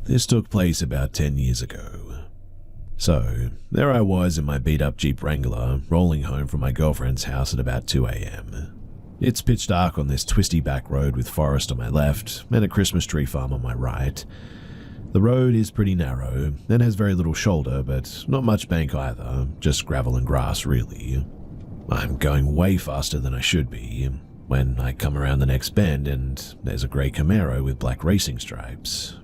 This took place about 10 years ago. So, there I was in my beat-up Jeep Wrangler, rolling home from my girlfriend's house at about 2 a.m. It's pitch dark on this twisty back road with forest on my left and a Christmas tree farm on my right. The road is pretty narrow and has very little shoulder, but not much bank either, just gravel and grass really. I'm going way faster than I should be when I come around the next bend and there's a grey Camaro with black racing stripes.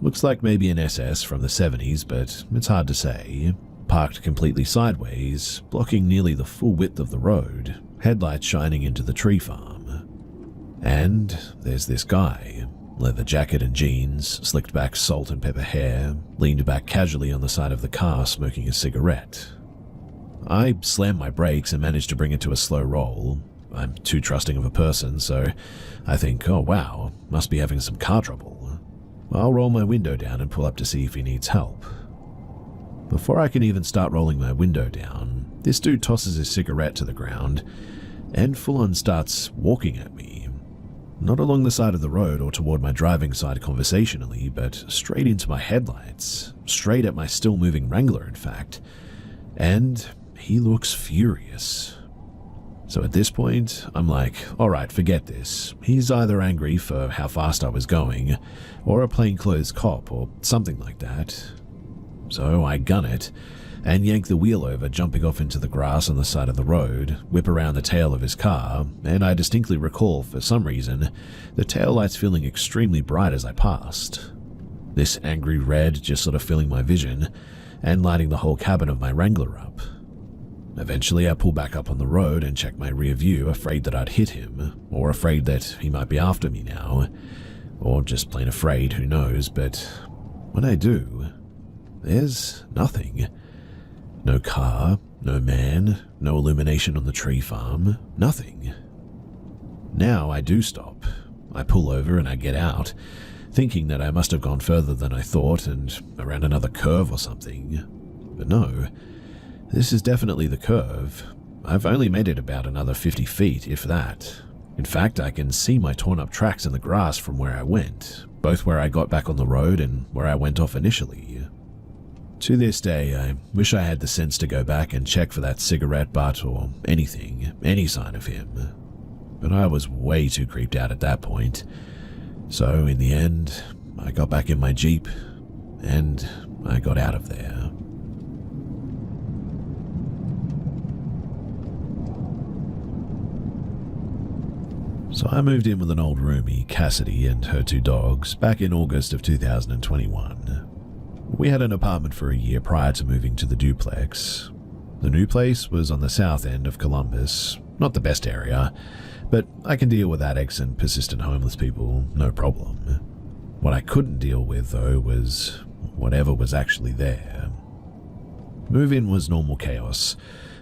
Looks like maybe an SS from the 70s, but it's hard to say. Parked completely sideways, blocking nearly the full width of the road, headlights shining into the tree farm. And there's this guy, leather jacket and jeans, slicked back salt and pepper hair, leaned back casually on the side of the car smoking a cigarette. I slammed my brakes and managed to bring it to a slow roll. I'm too trusting of a person, so I think, oh wow, must be having some car trouble. I'll roll my window down and pull up to see if he needs help. Before I can even start rolling my window down, this dude tosses his cigarette to the ground and full-on starts walking at me. Not along the side of the road or toward my driving side conversationally, but straight into my headlights, straight at my still-moving Wrangler in fact, and he looks furious. So at this point, I'm like, alright, forget this. He's either angry for how fast I was going, or a plainclothes cop, or something like that. So I gun it, and yank the wheel over, jumping off into the grass on the side of the road, whip around the tail of his car, and I distinctly recall, for some reason, the taillights feeling extremely bright as I passed. This angry red just sort of filling my vision, and lighting the whole cabin of my Wrangler up. Eventually, I pull back up on the road and check my rear view, afraid that I'd hit him, or afraid that he might be after me now, or just plain afraid, who knows, but when I do, there's nothing. No car, no man, no illumination on the tree farm, nothing. Now I do stop. I pull over and I get out, thinking that I must have gone further than I thought and around another curve or something. But no. This is definitely the curve. I've only made it about another 50 feet, if that. In fact, I can see my torn up tracks in the grass from where I went, both where I got back on the road and where I went off initially. To this day, I wish I had the sense to go back and check for that cigarette butt or anything, any sign of him. But I was way too creeped out at that point. So in the end, I got back in my Jeep and I got out of there. So I moved in with an old roomie, Cassidy, and her 2 dogs back in August of 2021. We had an apartment for a year prior to moving to the duplex. The new place was on the south end of Columbus, not the best area, but I can deal with addicts and persistent homeless people, no problem. What I couldn't deal with, though, was whatever was actually there. Move-in was normal chaos.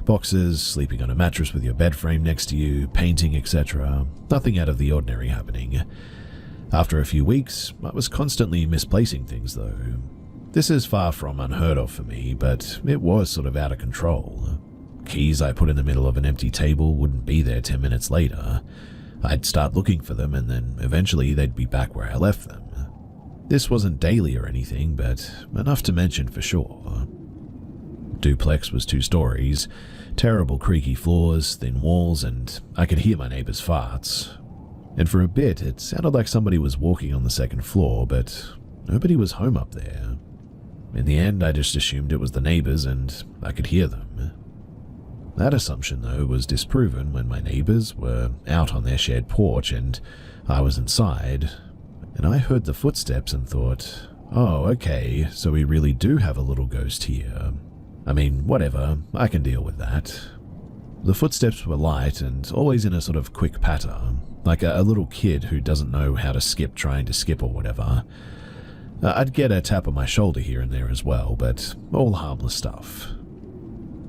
Boxes, sleeping on a mattress with your bed frame next to you, painting, etc. Nothing out of the ordinary happening. After a few weeks, I was constantly misplacing things, though. This is far from unheard of for me, but it was sort of out of control. Keys I put in the middle of an empty table wouldn't be there 10 minutes later. I'd start looking for them and then eventually they'd be back where I left them. This wasn't daily or anything, but enough to mention for sure. Duplex was 2 stories, terrible creaky floors, thin walls, and I could hear my neighbors' farts. And for a bit, it sounded like somebody was walking on the 2nd floor, but nobody was home up there. In the end, I just assumed it was the neighbors and I could hear them. That assumption, though, was disproven when my neighbors were out on their shared porch and I was inside, and I heard the footsteps and thought, oh, okay, so we really do have a little ghost here. I mean, whatever, I can deal with that. The footsteps were light and always in a sort of quick patter, like a little kid who doesn't know how to skip trying to skip or whatever. I'd get a tap on my shoulder here and there as well, but all harmless stuff.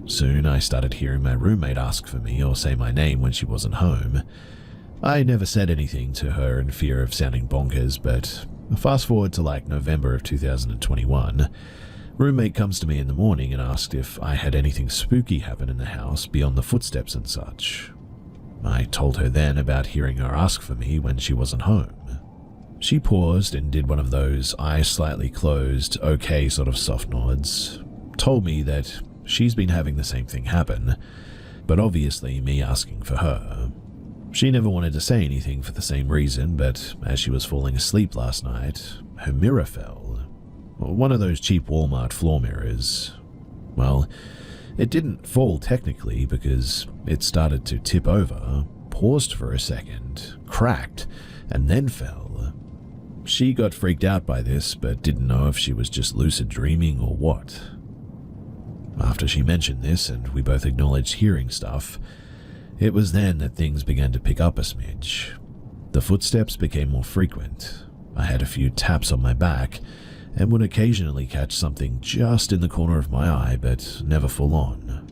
Soon I started hearing my roommate ask for me or say my name when she wasn't home. I never said anything to her in fear of sounding bonkers, but fast forward to like November of 2021, roommate comes to me in the morning and asked if I had anything spooky happen in the house beyond the footsteps and such. I told her then about hearing her ask for me when she wasn't home. She paused and did one of those eyes slightly closed, okay sort of soft nods, told me that she's been having the same thing happen, but obviously me asking for her. She never wanted to say anything for the same reason, but as she was falling asleep last night, her mirror fell. One of those cheap Walmart floor mirrors. Well, it didn't fall technically because it started to tip over, paused for a second, cracked, and then fell. She got freaked out by this, but didn't know if she was just lucid dreaming or what. After she mentioned this and we both acknowledged hearing stuff, it was then that things began to pick up a smidge. The footsteps became more frequent. I had a few taps on my back and would occasionally catch something just in the corner of my eye, but never full on.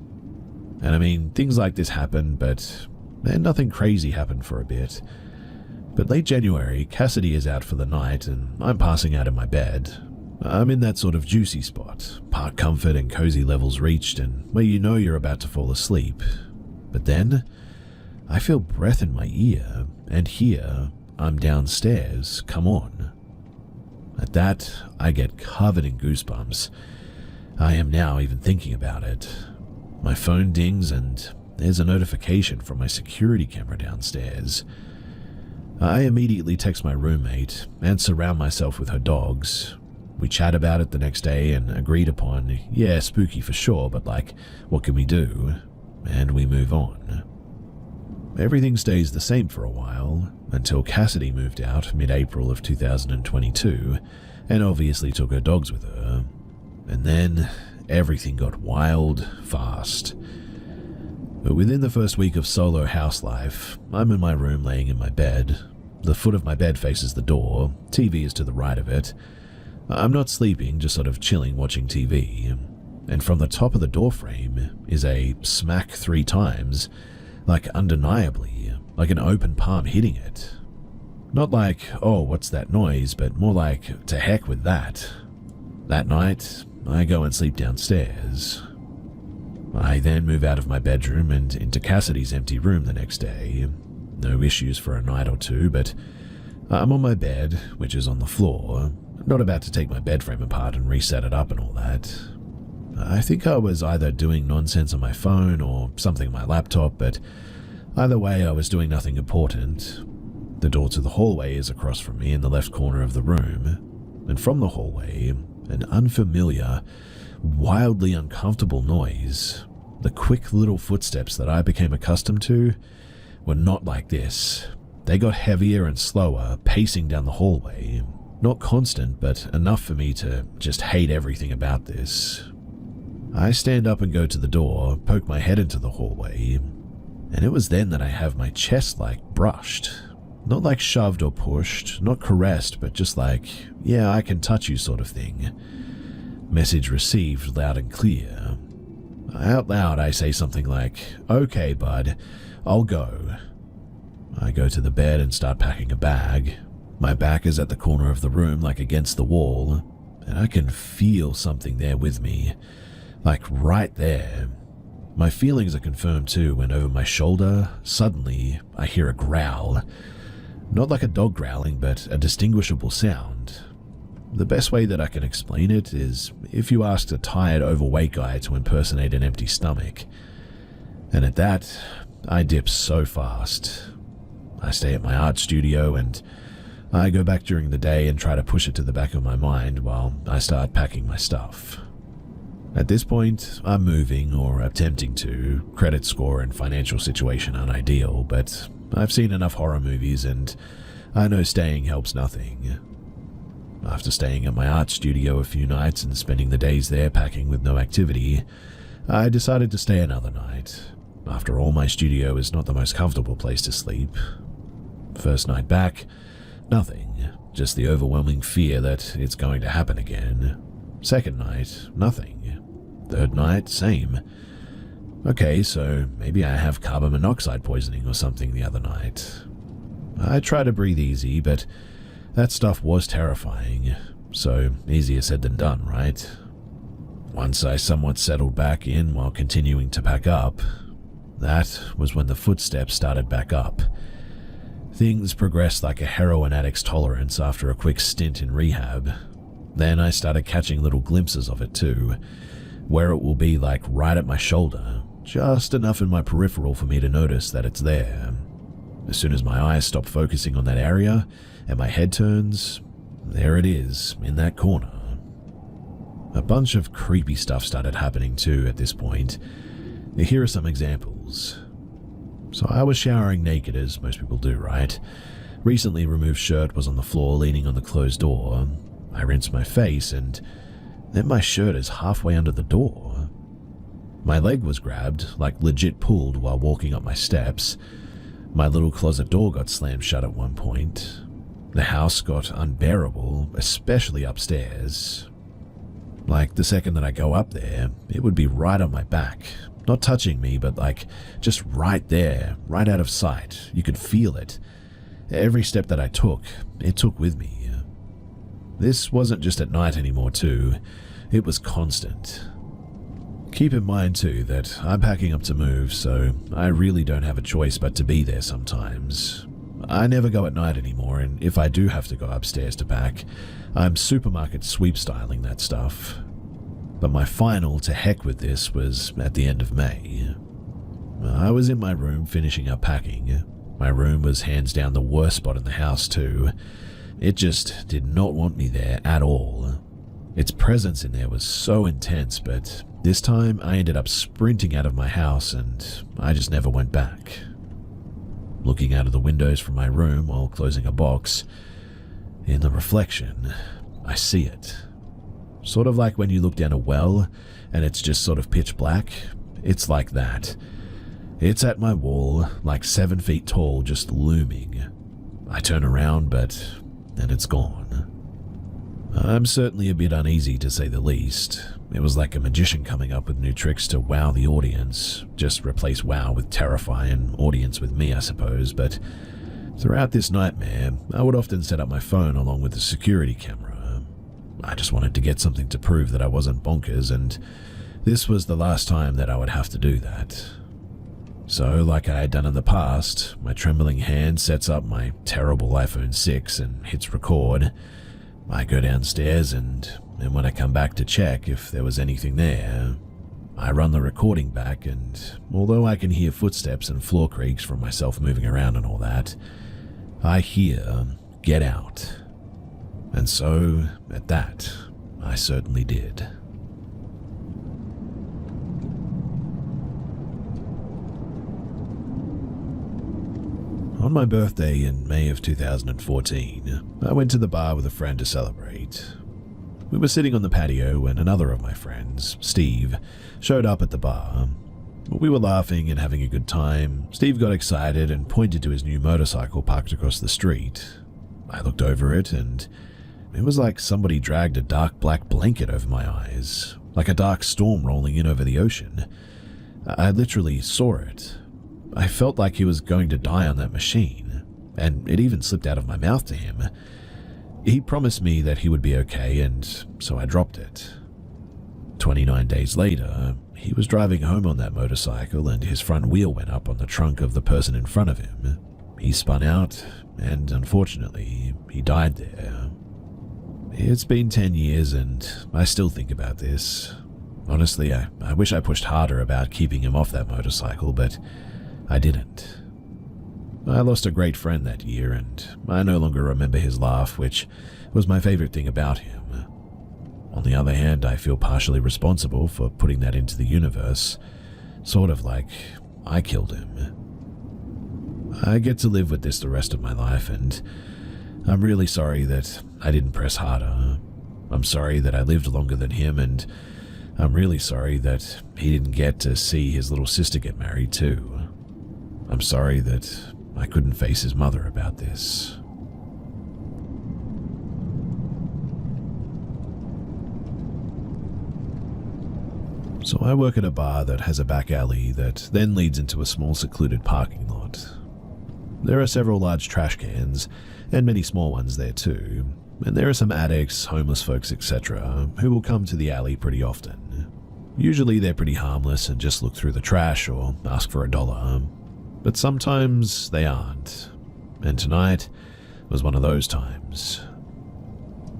And I mean, things like this happen, but nothing crazy happened for a bit. But late January, Cassidy is out for the night and I'm passing out in my bed. I'm in that sort of juicy spot, part comfort and cozy levels reached and where you know you're about to fall asleep. But then, I feel breath in my ear, and here, I'm downstairs, come on. At that, I get covered in goosebumps. I am now even thinking about it. My phone dings and there's a notification from my security camera downstairs. I immediately text my roommate and surround myself with her dogs. We chat about it the next day and agreed upon, yeah, spooky for sure, but like, what can we do? And we move on. Everything stays the same for a while, until Cassidy moved out mid-April of 2022, and obviously took her dogs with her. And then, everything got wild, fast. But within the first week of solo house life, I'm in my room laying in my bed. The foot of my bed faces the door, TV is to the right of it. I'm not sleeping, just sort of chilling watching TV. And from the top of the doorframe is a smack 3 times, like undeniably, like an open palm hitting it. Not like, oh, what's that noise, but more like, to heck with that. That night, I go and sleep downstairs. I then move out of my bedroom and into Cassidy's empty room the next day. No issues for a night or two, but I'm on my bed, which is on the floor, not about to take my bed frame apart and reset it up and all that. I think I was either doing nonsense on my phone or something on my laptop, but either way I was doing nothing important. The door to the hallway is across from me in the left corner of the room, and from the hallway, an unfamiliar, wildly uncomfortable noise. The quick little footsteps that I became accustomed to were not like this. They got heavier and slower, pacing down the hallway. Not constant, but enough for me to just hate everything about this. I stand up and go to the door, poke my head into the hallway, and it was then that I have my chest brushed. Not like shoved or pushed, not caressed, but just like, yeah, I can touch you sort of thing. Message received loud and clear. Out loud I say something like, okay bud, I'll go. I go to the bed and start packing a bag. My back is at the corner of the room, like against the wall, and I can feel something there with me. Like right there. My feelings are confirmed too when over my shoulder, suddenly, I hear a growl. Not like a dog growling, but a distinguishable sound. The best way that I can explain it is if you asked a tired, overweight guy to impersonate an empty stomach. And at that, I dip so fast. I stay at my art studio and I go back during the day and try to push it to the back of my mind while I start packing my stuff. At this point, I'm moving or attempting to. Credit score and financial situation aren't ideal, but I've seen enough horror movies and I know staying helps nothing. After staying at my art studio a few nights and spending the days there packing with no activity, I decided to stay another night. After all, my studio is not the most comfortable place to sleep. First night back, nothing, just the overwhelming fear that it's going to happen again. Second night, nothing. Third night, same. Okay, so maybe I have carbon monoxide poisoning or something the other night. I try to breathe easy, but that stuff was terrifying, so easier said than done, right? Once I somewhat settled back in while continuing to pack up, that was when the footsteps started back up. Things progressed like a heroin addict's tolerance after a quick stint in rehab. Then I started catching little glimpses of it too, where it will be like right at my shoulder, just enough in my peripheral for me to notice that it's there. As soon as my eyes stop focusing on that area and my head turns, there it is, in that corner. A bunch of creepy stuff started happening too at this point. Here are some examples. So I was showering naked, as most people do, right? Recently removed shirt was on the floor leaning on the closed door. I rinsed my face and then my shirt is halfway under the door. My leg was grabbed, like legit pulled while walking up my steps. My little closet door got slammed shut at one point. The house got unbearable, especially upstairs. Like the second that I go up there, it would be right on my back. Not touching me, but like just right there, right out of sight. You could feel it. Every step that I took, it took with me. This wasn't just at night anymore too. It was constant. Keep in mind too that I'm packing up to move, so I really don't have a choice but to be there sometimes. I never go at night anymore, and if I do have to go upstairs to pack, I'm supermarket sweep styling that stuff. But my final to heck with this was at the end of May. I was in my room finishing up packing. My room was hands down the worst spot in the house too. It just did not want me there at all. Its presence in there was so intense, but this time I ended up sprinting out of my house and I just never went back. Looking out of the windows from my room while closing a box, in the reflection, I see it. Sort of like when you look down a well and it's just sort of pitch black. It's like that. It's at my wall, like 7 feet tall, just looming. I turn around, but then it's gone. I'm certainly a bit uneasy to say the least. It was like a magician coming up with new tricks to wow the audience. Just replace wow with terrify and audience with me, I suppose, but throughout this nightmare, I would often set up my phone along with the security camera. I just wanted to get something to prove that I wasn't bonkers, and this was the last time that I would have to do that. So, like I had done in the past, my trembling hand sets up my terrible iPhone 6 and hits record. I go downstairs and when I come back to check if there was anything there, I run the recording back, and although I can hear footsteps and floor creaks from myself moving around and all that, I hear, "Get out." And so, at that, I certainly did. On my birthday in May of 2014, I went to the bar with a friend to celebrate. We were sitting on the patio when another of my friends, Steve, showed up at the bar. We were laughing and having a good time. Steve got excited and pointed to his new motorcycle parked across the street. I looked over it and it was like somebody dragged a dark black blanket over my eyes, like a dark storm rolling in over the ocean. I literally saw it. I felt like he was going to die on that machine, and it even slipped out of my mouth to him. He promised me that he would be okay, and so I dropped it. 29 days later, he was driving home on that motorcycle and his front wheel went up on the trunk of the person in front of him. He spun out, and unfortunately, he died there. It's been 10 years and I still think about this. Honestly, I wish I pushed harder about keeping him off that motorcycle, but I didn't. I lost a great friend that year, and I no longer remember his laugh, which was my favorite thing about him. On the other hand, I feel partially responsible for putting that into the universe, sort of like I killed him. I get to live with this the rest of my life, and I'm really sorry that I didn't press harder. I'm sorry that I lived longer than him, and I'm really sorry that he didn't get to see his little sister get married too. I'm sorry that I couldn't face his mother about this. So I work at a bar that has a back alley that then leads into a small secluded parking lot. There are several large trash cans, and many small ones there too, and there are some addicts, homeless folks, etc., who will come to the alley pretty often. Usually they're pretty harmless and just look through the trash or ask for $1. But sometimes they aren't. and tonight was one of those times.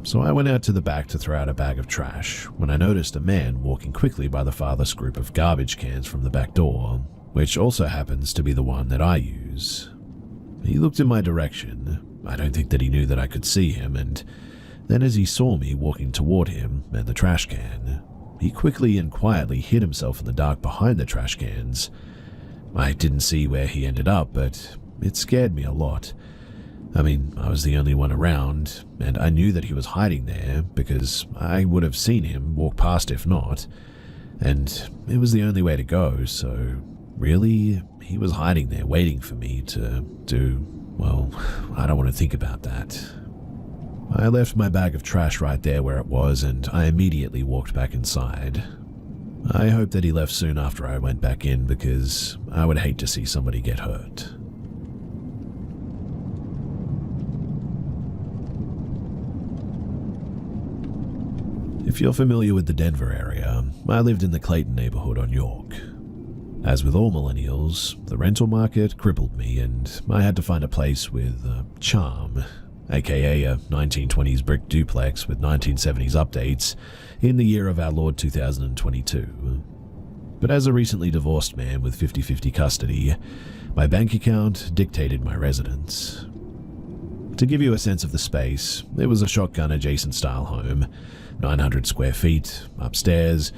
So I went out to the back to throw out a bag of trash when I noticed a man walking quickly by the farthest group of garbage cans from the back door, which also happens to be the one that I use. He looked in my direction. I don't think that he knew that I could see him, and then as he saw me walking toward him and the trash can, he quickly and quietly hid himself in the dark behind the trash cans. I didn't see where he ended up, but it scared me a lot. I mean, I was the only one around, and I knew that he was hiding there because I would have seen him walk past if not, and it was the only way to go, so really, he was hiding there waiting for me to do, well, I don't want to think about that. I left my bag of trash right there where it was, and I immediately walked back inside. I hope that he left soon after I went back in because I would hate to see somebody get hurt. If you're familiar with the Denver area, I lived in the Clayton neighborhood on York. As with all millennials, the rental market crippled me and I had to find a place with charm, aka a 1920s brick duplex with 1970s updates in the year of our Lord 2022. But as a recently divorced man with 50-50 custody, my bank account dictated my residence. To give you a sense of the space, it was a shotgun-adjacent style home, 900 square feet, upstairs,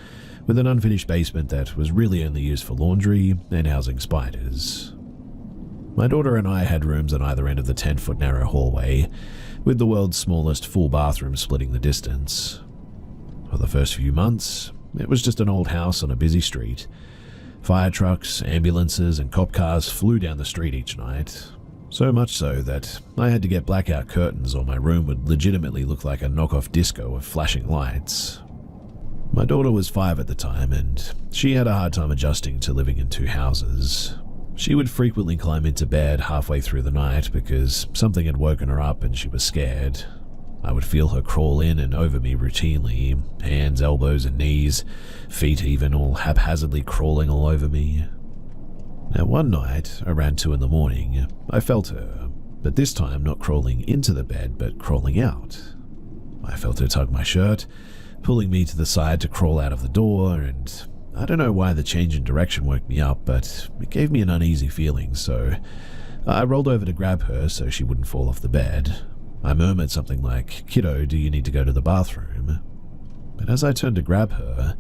with an unfinished basement that was really only used for laundry and housing spiders. My daughter and I had rooms on either end of the 10-foot narrow hallway, with the world's smallest full bathroom splitting the distance. For the first few months, it was just an old house on a busy street. Fire trucks, ambulances, and cop cars flew down the street each night. So much so that I had to get blackout curtains or my room would legitimately look like a knockoff disco of flashing lights. My daughter was 5 at the time and she had a hard time adjusting to living in 2 houses. She would frequently climb into bed halfway through the night because something had woken her up and she was scared. I would feel her crawl in and over me routinely, hands, elbows, and knees, feet even, all haphazardly crawling all over me. Now one night, around 2 in the morning, I felt her, but this time not crawling into the bed, but crawling out. I felt her tug my shirt, pulling me to the side to crawl out of the door, and I don't know why the change in direction woke me up, but it gave me an uneasy feeling, so I rolled over to grab her so she wouldn't fall off the bed. I murmured something like, "Kiddo, do you need to go to the bathroom?" But as I turned to grab her,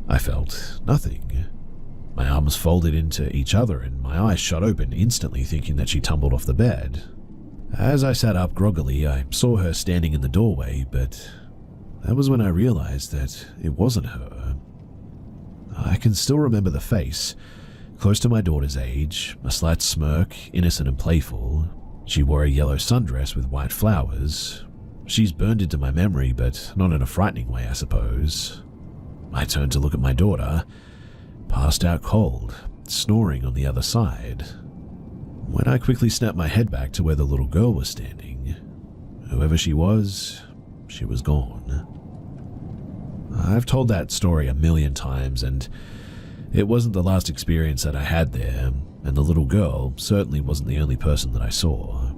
I felt nothing. My arms folded into each other and my eyes shot open instantly, thinking that she tumbled off the bed. As I sat up groggily, I saw her standing in the doorway, but that was when I realized that it wasn't her. I can still remember the face, close to my daughter's age, a slight smirk, innocent and playful. She wore a yellow sundress with white flowers. She's burned into my memory, but not in a frightening way, I suppose. I turned to look at my daughter, passed out cold, snoring on the other side. When I quickly snapped my head back to where the little girl was standing, whoever she was gone. I've told that story a million times, and it wasn't the last experience that I had there, and the little girl certainly wasn't the only person that I saw.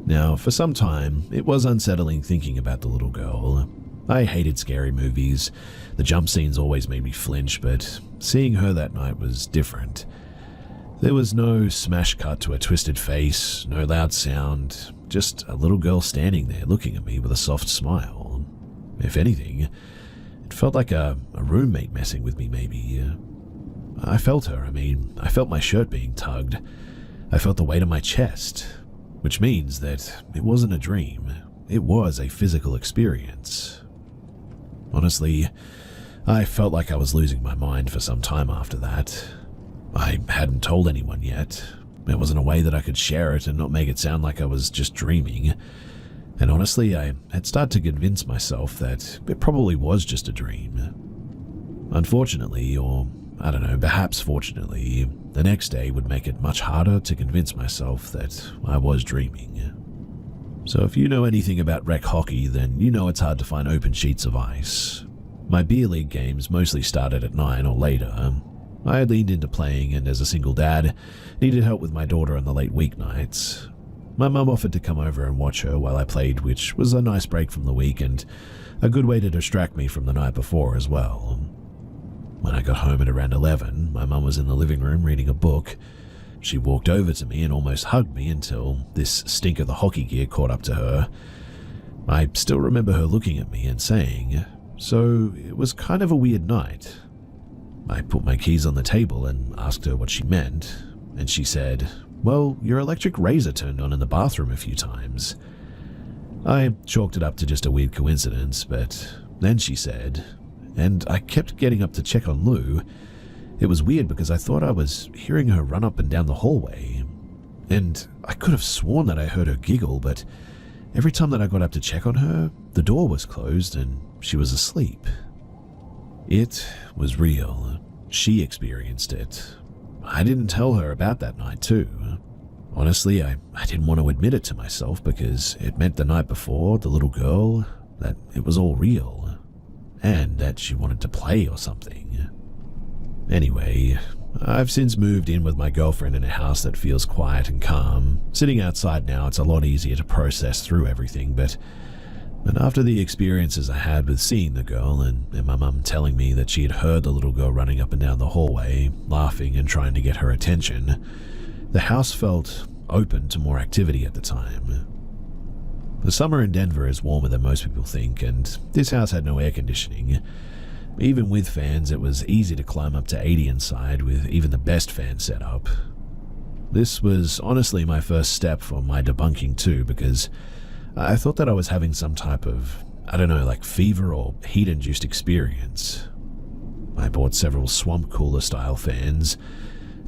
Now, for some time, it was unsettling thinking about the little girl. I hated scary movies. The jump scenes always made me flinch, but seeing her that night was different. There was no smash cut to a twisted face, no loud sound, just a little girl standing there looking at me with a soft smile. If anything, it felt like a roommate messing with me maybe. I felt her, I felt my shirt being tugged. I felt the weight on my chest, which means that it wasn't a dream. It was a physical experience. Honestly, I felt like I was losing my mind for some time after that. I hadn't told anyone yet. There wasn't a way that I could share it and not make it sound like I was just dreaming. And honestly, I had started to convince myself that it probably was just a dream. Unfortunately, or I don't know, perhaps fortunately, the next day would make it much harder to convince myself that I was dreaming. So if you know anything about rec hockey, then you know it's hard to find open sheets of ice. My beer league games mostly started at 9 or later. I had leaned into playing and as a single dad, needed help with my daughter on the late weeknights. My mum offered to come over and watch her while I played, which was a nice break from the week and a good way to distract me from the night before as well. When I got home at around 11, my mum was in the living room reading a book. She walked over to me and almost hugged me until this stink of the hockey gear caught up to her. I still remember her looking at me and saying, "So it was kind of a weird night." I put my keys on the table and asked her what she meant, and she said, "Well, your electric razor turned on in the bathroom a few times." I chalked it up to just a weird coincidence, but then she said, "And I kept getting up to check on Lou. It was weird because I thought I was hearing her run up and down the hallway, and I could have sworn that I heard her giggle, but every time that I got up to check on her, the door was closed and she was asleep." It was real. She experienced it. I didn't tell her about that night too. Honestly, I didn't want to admit it to myself because it meant the night before, the little girl, that it was all real, and that she wanted to play or something. Anyway, I've since moved in with my girlfriend in a house that feels quiet and calm. Sitting outside now, it's a lot easier to process through everything, but after the experiences I had with seeing the girl and my mum telling me that she had heard the little girl running up and down the hallway, laughing and trying to get her attention, the house felt open to more activity at the time. The summer in Denver is warmer than most people think, and this house had no air conditioning. Even with fans, it was easy to climb up to 80 inside with even the best fan setup. This was honestly my first step for my debunking too, because I thought that I was having some type of, like fever or heat-induced experience. I bought several swamp cooler style fans,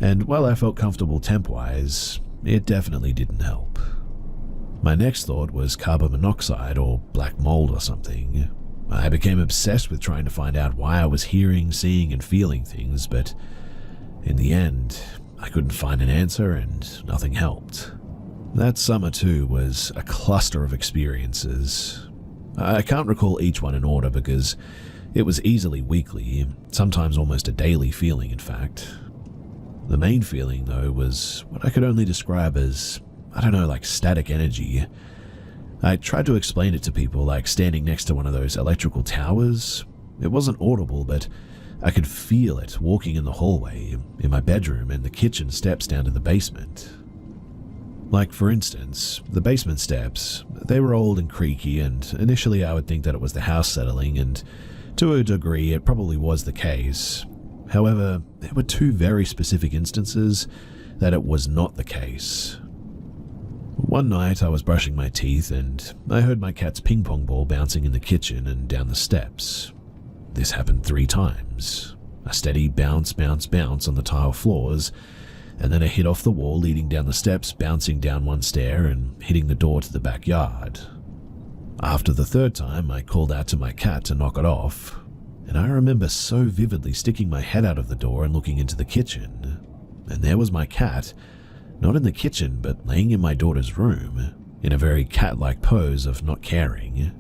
and while I felt comfortable temp-wise, it definitely didn't help. My next thought was carbon monoxide or black mold or something. I became obsessed with trying to find out why I was hearing, seeing, and feeling things, but in the end, I couldn't find an answer and nothing helped. That summer too was a cluster of experiences. I can't recall each one in order because it was easily weekly, sometimes almost a daily feeling in fact. The main feeling though was what I could only describe as, like static energy. I tried to explain it to people like standing next to one of those electrical towers. It wasn't audible, but I could feel it walking in the hallway, in my bedroom, and the kitchen steps down to the basement. Like, for instance, the basement steps, they were old and creaky, and initially I would think that it was the house settling, and to a degree it probably was the case. However, there were two very specific instances that it was not the case. One night I was brushing my teeth and I heard my cat's ping pong ball bouncing in the kitchen and down the steps. This happened 3 times. A steady bounce, bounce, bounce on the tile floors, and then a hit off the wall leading down the steps, bouncing down one stair and hitting the door to the backyard. After the 3rd time, I called out to my cat to knock it off, and I remember so vividly sticking my head out of the door and looking into the kitchen, and there was my cat, not in the kitchen but laying in my daughter's room, in a very cat-like pose of not caring.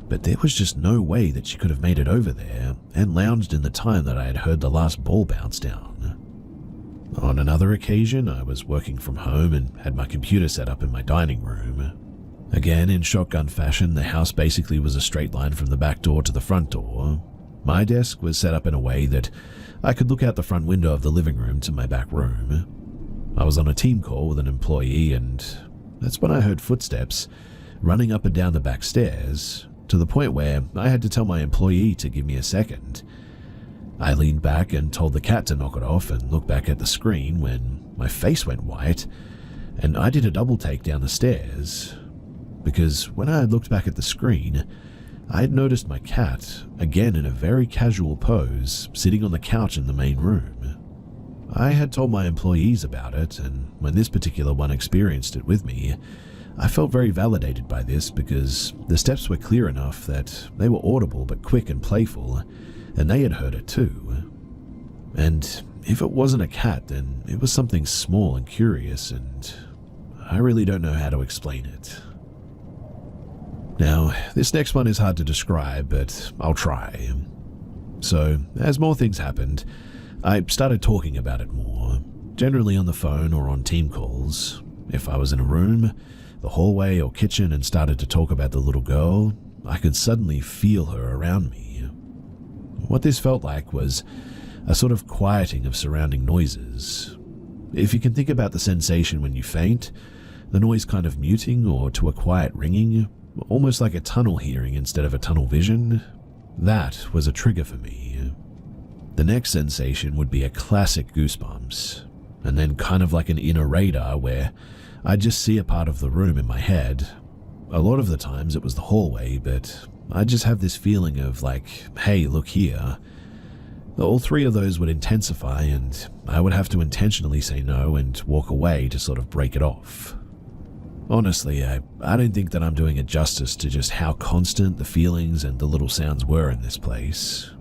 But there was just no way that she could have made it over there and lounged in the time that I had heard the last ball bounce down. On another occasion, I was working from home and had my computer set up in my dining room. Again, in shotgun fashion, the house basically was a straight line from the back door to the front door. My desk was set up in a way that I could look out the front window of the living room to my back room. I was on a team call with an employee, and that's when I heard footsteps running up and down the back stairs, to the point where I had to tell my employee to give me a second. I leaned back and told the cat to knock it off and looked back at the screen when my face went white, and I did a double take down the stairs, because when I had looked back at the screen, I had noticed my cat, again in a very casual pose, sitting on the couch in the main room. I had told my employees about it, and when this particular one experienced it with me, I felt very validated by this because the steps were clear enough that they were audible but quick and playful, and they had heard it too. And if it wasn't a cat, then it was something small and curious, and I really don't know how to explain it. Now, this next one is hard to describe, but I'll try. So, as more things happened, I started talking about it more, generally on the phone or on team calls. If I was in a room, the hallway or kitchen and started to talk about the little girl, I could suddenly feel her around me. What this felt like was a sort of quieting of surrounding noises. If you can think about the sensation when you faint, the noise kind of muting or to a quiet ringing, almost like a tunnel hearing instead of a tunnel vision, that was a trigger for me. The next sensation would be a classic goosebumps, and then kind of like an inner radar where I'd just see a part of the room in my head. A lot of the times it was the hallway, but I'd just have this feeling of like, hey, look here. All three of those would intensify, and I would have to intentionally say no and walk away to sort of break it off. Honestly, I don't think that I'm doing it justice to just how constant the feelings and the little sounds were in this place.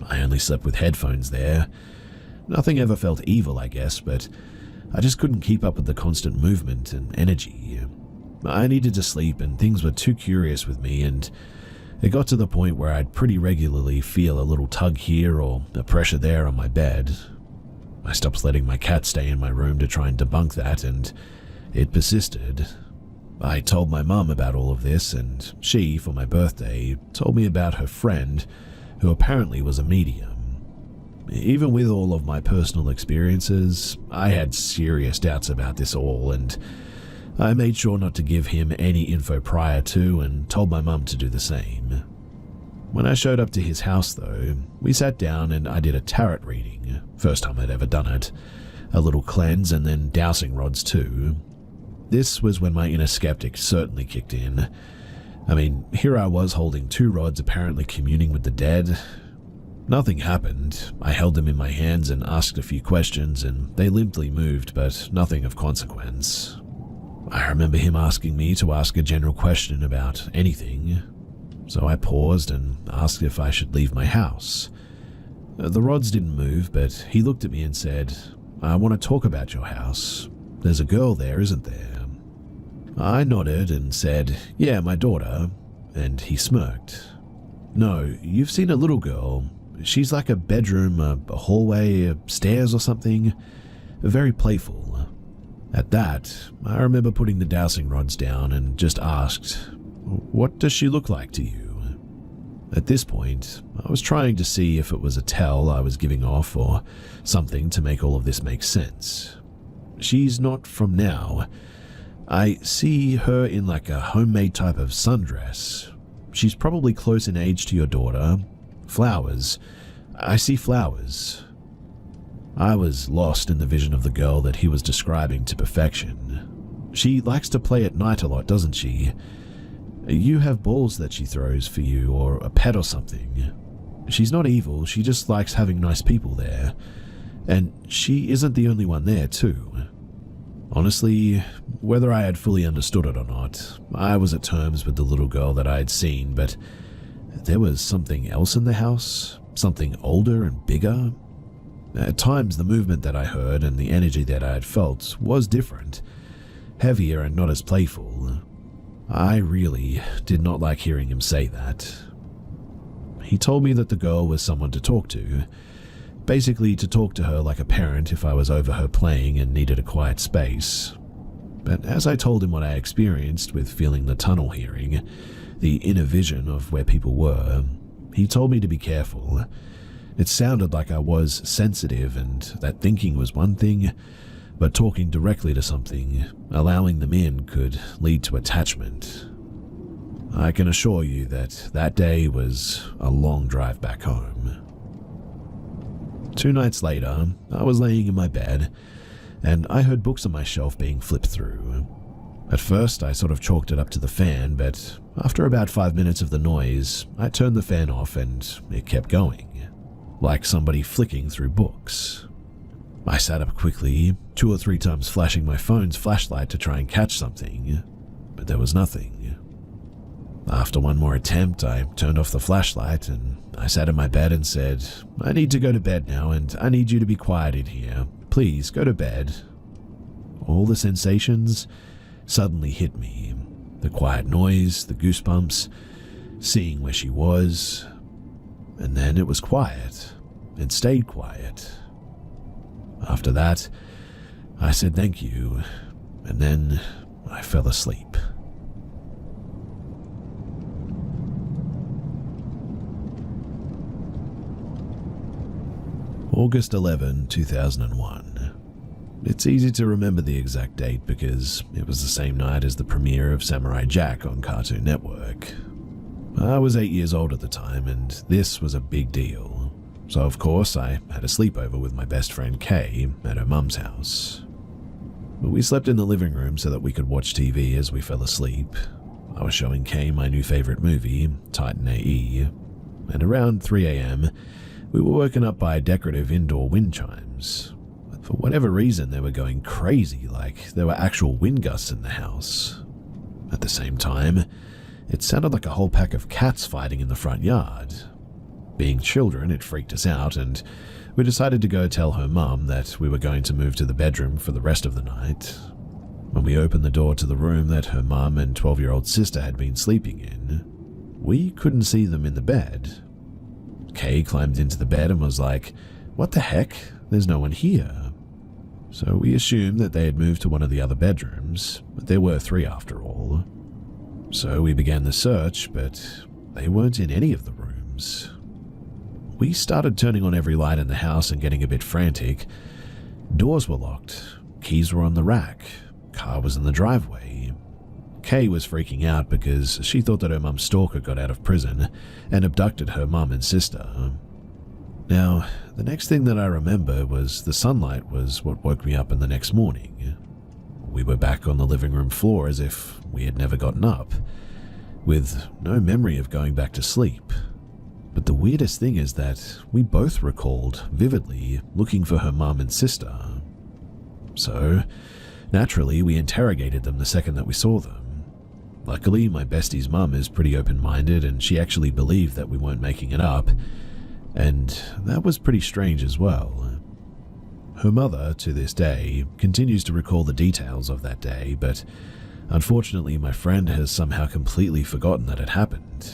I only slept with headphones there. Nothing ever felt evil, I guess, but I just couldn't keep up with the constant movement and energy. I needed to sleep, and things were too curious with me, and it got to the point where I'd pretty regularly feel a little tug here or a pressure there on my bed. I stopped letting my cat stay in my room to try and debunk that, and it persisted. I told my mum about all of this, and she, for my birthday, told me about her friend, who apparently was a medium. Even with all of my personal experiences, I had serious doubts about this all, and I made sure not to give him any info prior to and told my mum to do the same. When I showed up to his house though, we sat down and I did a tarot reading, first time I'd ever done it, a little cleanse and then dowsing rods too. This was when my inner skeptic certainly kicked in. I mean, here I was holding 2 rods apparently communing with the dead. Nothing happened. I held them in my hands and asked a few questions and they limply moved, but nothing of consequence. I remember him asking me to ask a general question about anything, so I paused and asked if I should leave my house. The rods didn't move, but he looked at me and said, "I want to talk about your house. There's a girl there, isn't there?" I nodded and said, "Yeah, my daughter," and he smirked. "No, you've seen a little girl. She's like a bedroom, a hallway, stairs or something. Very playful." At that, I remember putting the dowsing rods down and just asked, "What does she look like to you?" At this point, I was trying to see if it was a tell I was giving off or something to make all of this make sense. "She's not from now. I see her in like a homemade type of sundress. She's probably close in age to your daughter. Flowers. I see flowers." I was lost in the vision of the girl that he was describing to perfection. "She likes to play at night a lot, doesn't she? You have balls that she throws for you or a pet or something. She's not evil, she just likes having nice people there. And she isn't the only one there too." Honestly, whether I had fully understood it or not, I was at terms with the little girl that I had seen, but there was something else in the house, something older and bigger. At times, the movement that I heard and the energy that I had felt was different, heavier and not as playful. I really did not like hearing him say that. He told me that the girl was someone to talk to, basically to talk to her like a parent if I was over her playing and needed a quiet space. But as I told him what I experienced with feeling the tunnel hearing, the inner vision of where people were, he told me to be careful. It sounded like I was sensitive and that thinking was one thing, but talking directly to something, allowing them in, could lead to attachment. I can assure you that that day was a long drive back home. 2 nights later, I was laying in my bed, and I heard books on my shelf being flipped through. At first, I sort of chalked it up to the fan, but after about 5 minutes of the noise, I turned the fan off and it kept going, like somebody flicking through books. I sat up quickly, 2 or 3 times flashing my phone's flashlight to try and catch something, but there was nothing. After one more attempt, I turned off the flashlight and I sat in my bed and said, "I need to go to bed now and I need you to be quiet in here. Please, go to bed." All the sensations suddenly hit me. The quiet noise, the goosebumps, seeing where she was, and then it was quiet and stayed quiet. After that, I said thank you, and then I fell asleep. August 11, 2001. It's easy to remember the exact date because it was the same night as the premiere of Samurai Jack on Cartoon Network. I was 8 years old at the time, and this was a big deal. So of course I had a sleepover with my best friend Kay at her mum's house. We slept in the living room so that we could watch TV as we fell asleep. I was showing Kay my new favorite movie, Titan AE, and around 3 a.m., we were woken up by decorative indoor wind chimes. For whatever reason, they were going crazy, like there were actual wind gusts in the house. At the same time, it sounded like a whole pack of cats fighting in the front yard. Being children, it freaked us out, and we decided to go tell her mum that we were going to move to the bedroom for the rest of the night. When we opened the door to the room that her mum and 12-year-old sister had been sleeping in, we couldn't see them in the bed. Kay climbed into the bed and was like, "What the heck? There's no one here." So we assumed that they had moved to one of the other bedrooms, but there were 3 after all. So we began the search, but they weren't in any of the rooms. We started turning on every light in the house and getting a bit frantic. Doors were locked, keys were on the rack, car was in the driveway. Kay was freaking out because she thought that her mum's stalker got out of prison and abducted her mum and sister. Now, the next thing that I remember was the sunlight was what woke me up in the next morning. We were back on the living room floor as if we had never gotten up, with no memory of going back to sleep. But the weirdest thing is that we both recalled vividly looking for her mum and sister. So, naturally, we interrogated them the second that we saw them. Luckily, my bestie's mum is pretty open-minded and she actually believed that we weren't making it up, and that was pretty strange as well. Her mother, to this day, continues to recall the details of that day, but unfortunately my friend has somehow completely forgotten that it happened.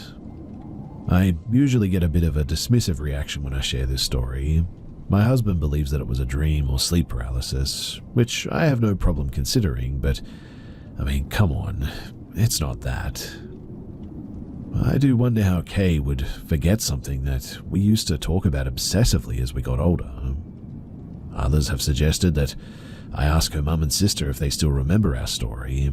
I usually get a bit of a dismissive reaction when I share this story. My husband believes that it was a dream or sleep paralysis, which I have no problem considering, but I mean, come on, it's not that. I do wonder how Kay would forget something that we used to talk about obsessively as we got older. Others have suggested that I ask her mum and sister if they still remember our story.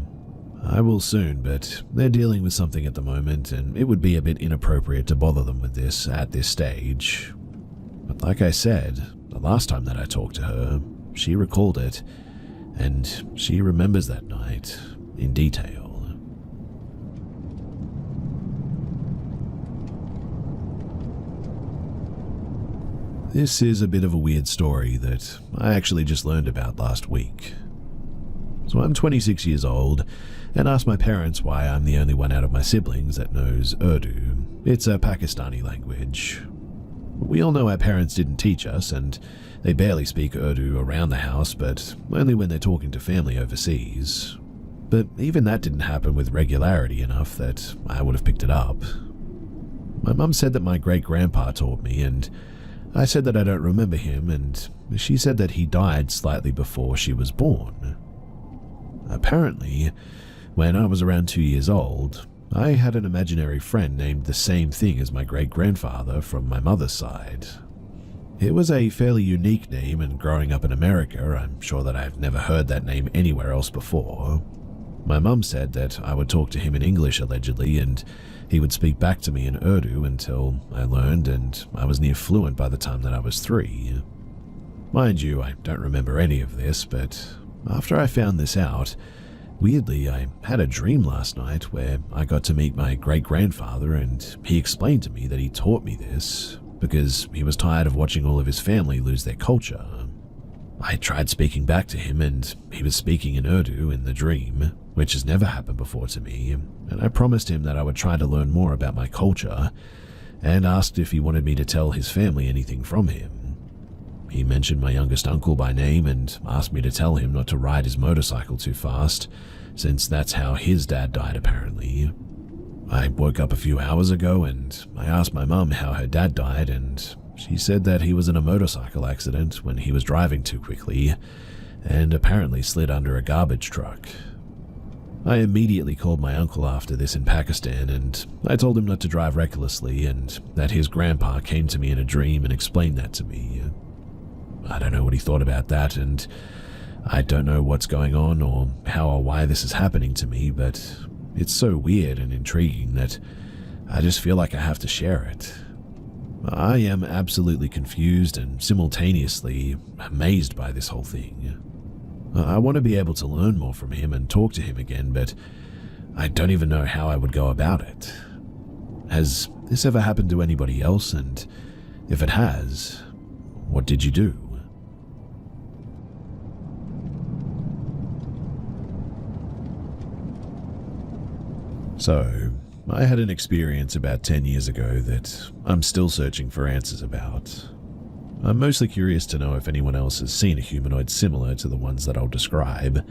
I will soon, but they're dealing with something at the moment, and it would be a bit inappropriate to bother them with this at this stage. But like I said, the last time that I talked to her, she recalled it, and she remembers that night in detail. This is a bit of a weird story that I actually just learned about last week. So I'm 26 years old and asked my parents why I'm the only one out of my siblings that knows Urdu. It's a Pakistani language. We all know our parents didn't teach us, and they barely speak Urdu around the house, but only when they're talking to family overseas. But even that didn't happen with regularity enough that I would have picked it up. My mum said that my great-grandpa taught me, and I said that I don't remember him, and she said that he died slightly before she was born. Apparently, when I was around 2 years old, I had an imaginary friend named the same thing as my great-grandfather from my mother's side. It was a fairly unique name, and growing up in America, I'm sure that I've never heard that name anywhere else before. My mum said that I would talk to him in English allegedly, and he would speak back to me in Urdu until I learned, and I was near fluent by the time that I was 3. Mind you, I don't remember any of this, but after I found this out, weirdly, I had a dream last night where I got to meet my great-grandfather, and he explained to me that he taught me this because he was tired of watching all of his family lose their culture. I tried speaking back to him, and he was speaking in Urdu in the dream, which has never happened before to me, and I promised him that I would try to learn more about my culture, and asked if he wanted me to tell his family anything from him. He mentioned my youngest uncle by name and asked me to tell him not to ride his motorcycle too fast, since that's how his dad died apparently. I woke up a few hours ago and I asked my mum how her dad died, and she said that he was in a motorcycle accident when he was driving too quickly, and apparently slid under a garbage truck. I immediately called my uncle after this in Pakistan, and I told him not to drive recklessly and that his grandpa came to me in a dream and explained that to me. I don't know what he thought about that, and I don't know what's going on or how or why this is happening to me, but it's so weird and intriguing that I just feel like I have to share it. I am absolutely confused and simultaneously amazed by this whole thing. I want to be able to learn more from him and talk to him again, but I don't even know how I would go about it. Has this ever happened to anybody else? And if it has, what did you do? So, I had an experience about 10 years ago that I'm still searching for answers about. I'm mostly curious to know if anyone else has seen a humanoid similar to the ones that I'll describe,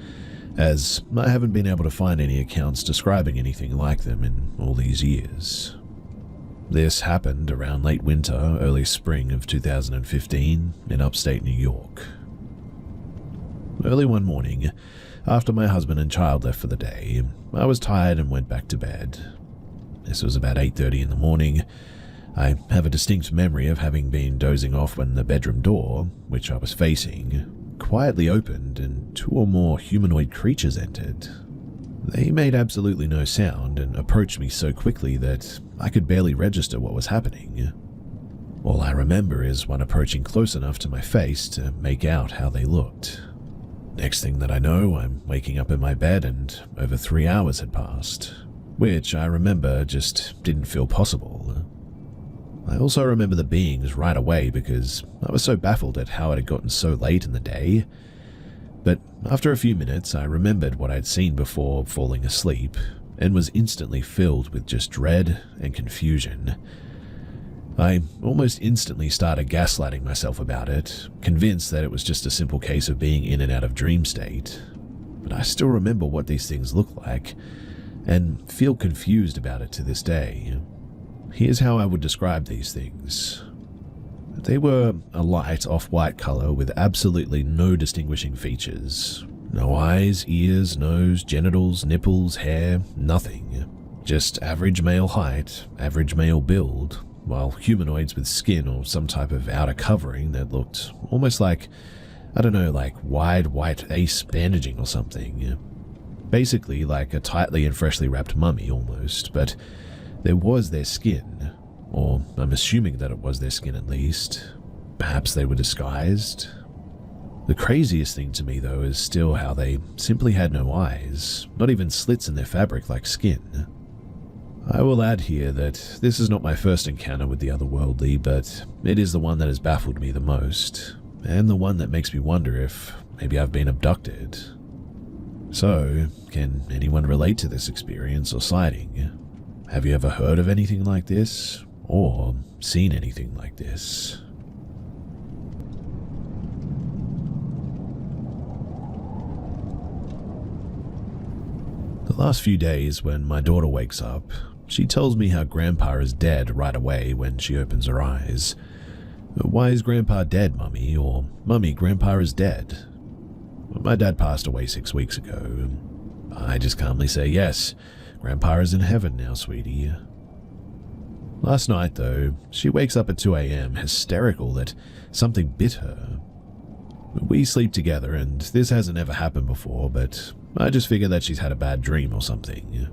as I haven't been able to find any accounts describing anything like them in all these years. This happened around late winter, early spring of 2015 in upstate New York. Early one morning, after my husband and child left for the day, I was tired and went back to bed. This was about 8:30 in the morning. I have a distinct memory of having been dozing off when the bedroom door, which I was facing, quietly opened and 2 or more humanoid creatures entered. They made absolutely no sound and approached me so quickly that I could barely register what was happening. All I remember is one approaching close enough to my face to make out how they looked. Next thing that I know, I'm waking up in my bed and over 3 hours had passed, which I remember just didn't feel possible. I also remember the beings right away because I was so baffled at how it had gotten so late in the day. But after a few minutes, I remembered what I'd seen before falling asleep and was instantly filled with just dread and confusion. I almost instantly started gaslighting myself about it, convinced that it was just a simple case of being in and out of dream state. But I still remember what these things look like and feel confused about it to this day. Here's how I would describe these things. They were a light off-white color with absolutely no distinguishing features. No eyes, ears, nose, genitals, nipples, hair, nothing. Just average male height, average male build, while humanoids with skin or some type of outer covering that looked almost like, I don't know, like wide white ace bandaging or something. Basically like a tightly and freshly wrapped mummy almost, but there was their skin, or I'm assuming that it was their skin at least. Perhaps they were disguised. The craziest thing to me though is still how they simply had no eyes, not even slits in their fabric like skin. I will add here that this is not my first encounter with the otherworldly, but it is the one that has baffled me the most, and the one that makes me wonder if maybe I've been abducted. So, can anyone relate to this experience or sighting? Have you ever heard of anything like this, or seen anything like this? The last few days when my daughter wakes up, she tells me how Grandpa is dead right away when she opens her eyes. Why is Grandpa dead, Mummy? Or, Mummy, Grandpa is dead. My dad passed away 6 weeks ago. I just calmly say, yes, Grandpa is in heaven now, sweetie. Last night, though, she wakes up at 2 a.m. hysterical that something bit her. We sleep together, and this hasn't ever happened before, but I just figure that she's had a bad dream or something.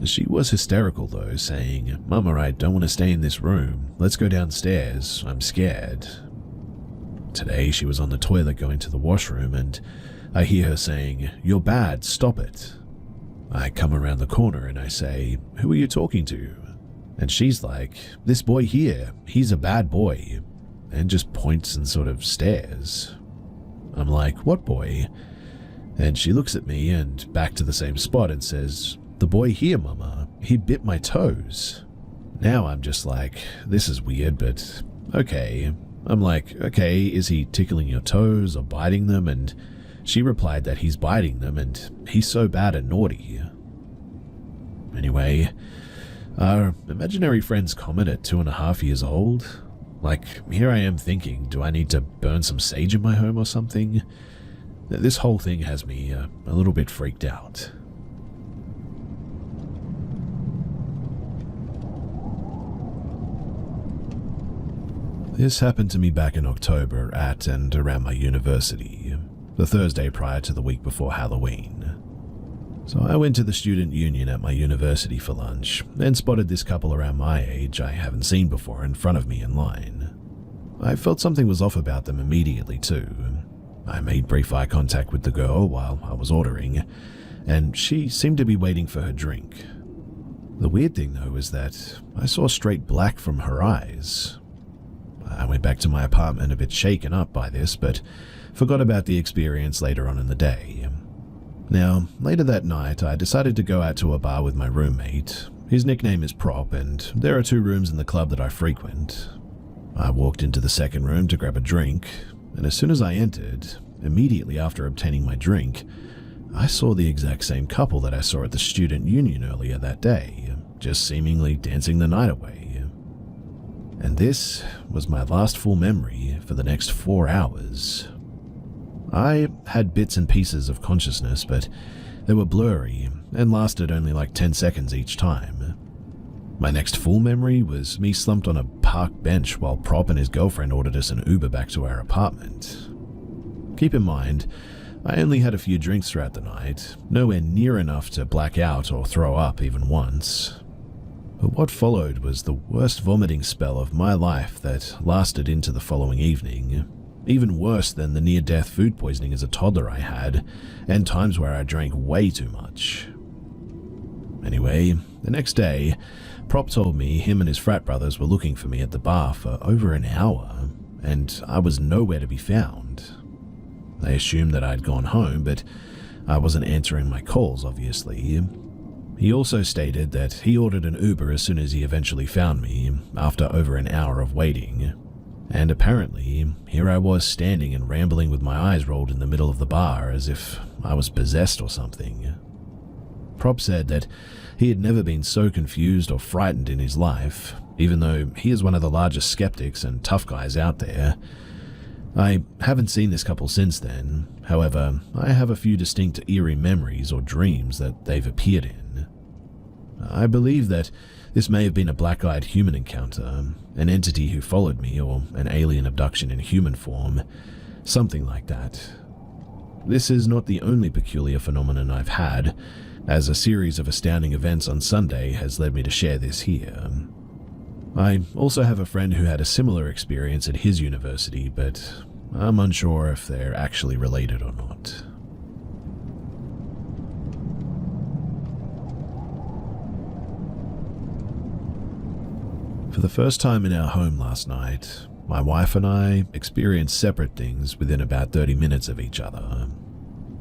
She was hysterical, though, saying, Mama, I don't want to stay in this room. Let's go downstairs. I'm scared. Today, she was on the toilet going to the washroom, and I hear her saying, You're bad, stop it. I come around the corner and I say, Who are you talking to? And she's like, This boy here, he's a bad boy, and just points and sort of stares. I'm like, What boy? And she looks at me and back to the same spot and says, The boy here, Mama, he bit my toes. Now I'm just like, this is weird, but okay. I'm like, okay, is he tickling your toes or biting them? And she replied that he's biting them and he's so bad and naughty. Anyway, our imaginary friend's comment at 2.5 years old. Like, here I am thinking, do I need to burn some sage in my home or something? This whole thing has me a little bit freaked out. This happened to me back in October at and around my university, the Thursday prior to the week before Halloween. So I went to the student union at my university for lunch and spotted this couple around my age I haven't seen before in front of me in line. I felt something was off about them immediately too. I made brief eye contact with the girl while I was ordering, and she seemed to be waiting for her drink. The weird thing though is that I saw straight black from her eyes. I went back to my apartment a bit shaken up by this, but forgot about the experience later on in the day. Now, later that night, I decided to go out to a bar with my roommate. His nickname is Prop, and there are 2 rooms in the club that I frequent. I walked into the second room to grab a drink, and as soon as I entered, immediately after obtaining my drink, I saw the exact same couple that I saw at the student union earlier that day, just seemingly dancing the night away. And this was my last full memory for the next 4 hours. I had bits and pieces of consciousness, but they were blurry and lasted only like 10 seconds each time. My next full memory was me slumped on a park bench while Prop and his girlfriend ordered us an Uber back to our apartment. Keep in mind, I only had a few drinks throughout the night, nowhere near enough to black out or throw up even once. But what followed was the worst vomiting spell of my life that lasted into the following evening, even worse than the near-death food poisoning as a toddler I had, and times where I drank way too much. Anyway, the next day, Prop told me him and his frat brothers were looking for me at the bar for over an hour, and I was nowhere to be found. They assumed that I'd gone home, but I wasn't answering my calls, obviously. He also stated that he ordered an Uber as soon as he eventually found me, after over an hour of waiting. And apparently, here I was standing and rambling with my eyes rolled in the middle of the bar as if I was possessed or something. Prop said that he had never been so confused or frightened in his life, even though he is one of the largest skeptics and tough guys out there. I haven't seen this couple since then, however, I have a few distinct eerie memories or dreams that they've appeared in. I believe that this may have been a black-eyed human encounter, an entity who followed me, or an alien abduction in human form, something like that. This is not the only peculiar phenomenon I've had, as a series of astounding events on Sunday has led me to share this here. I also have a friend who had a similar experience at his university, but I'm unsure if they're actually related or not. For the first time in our home last night, my wife and I experienced separate things within about 30 minutes of each other.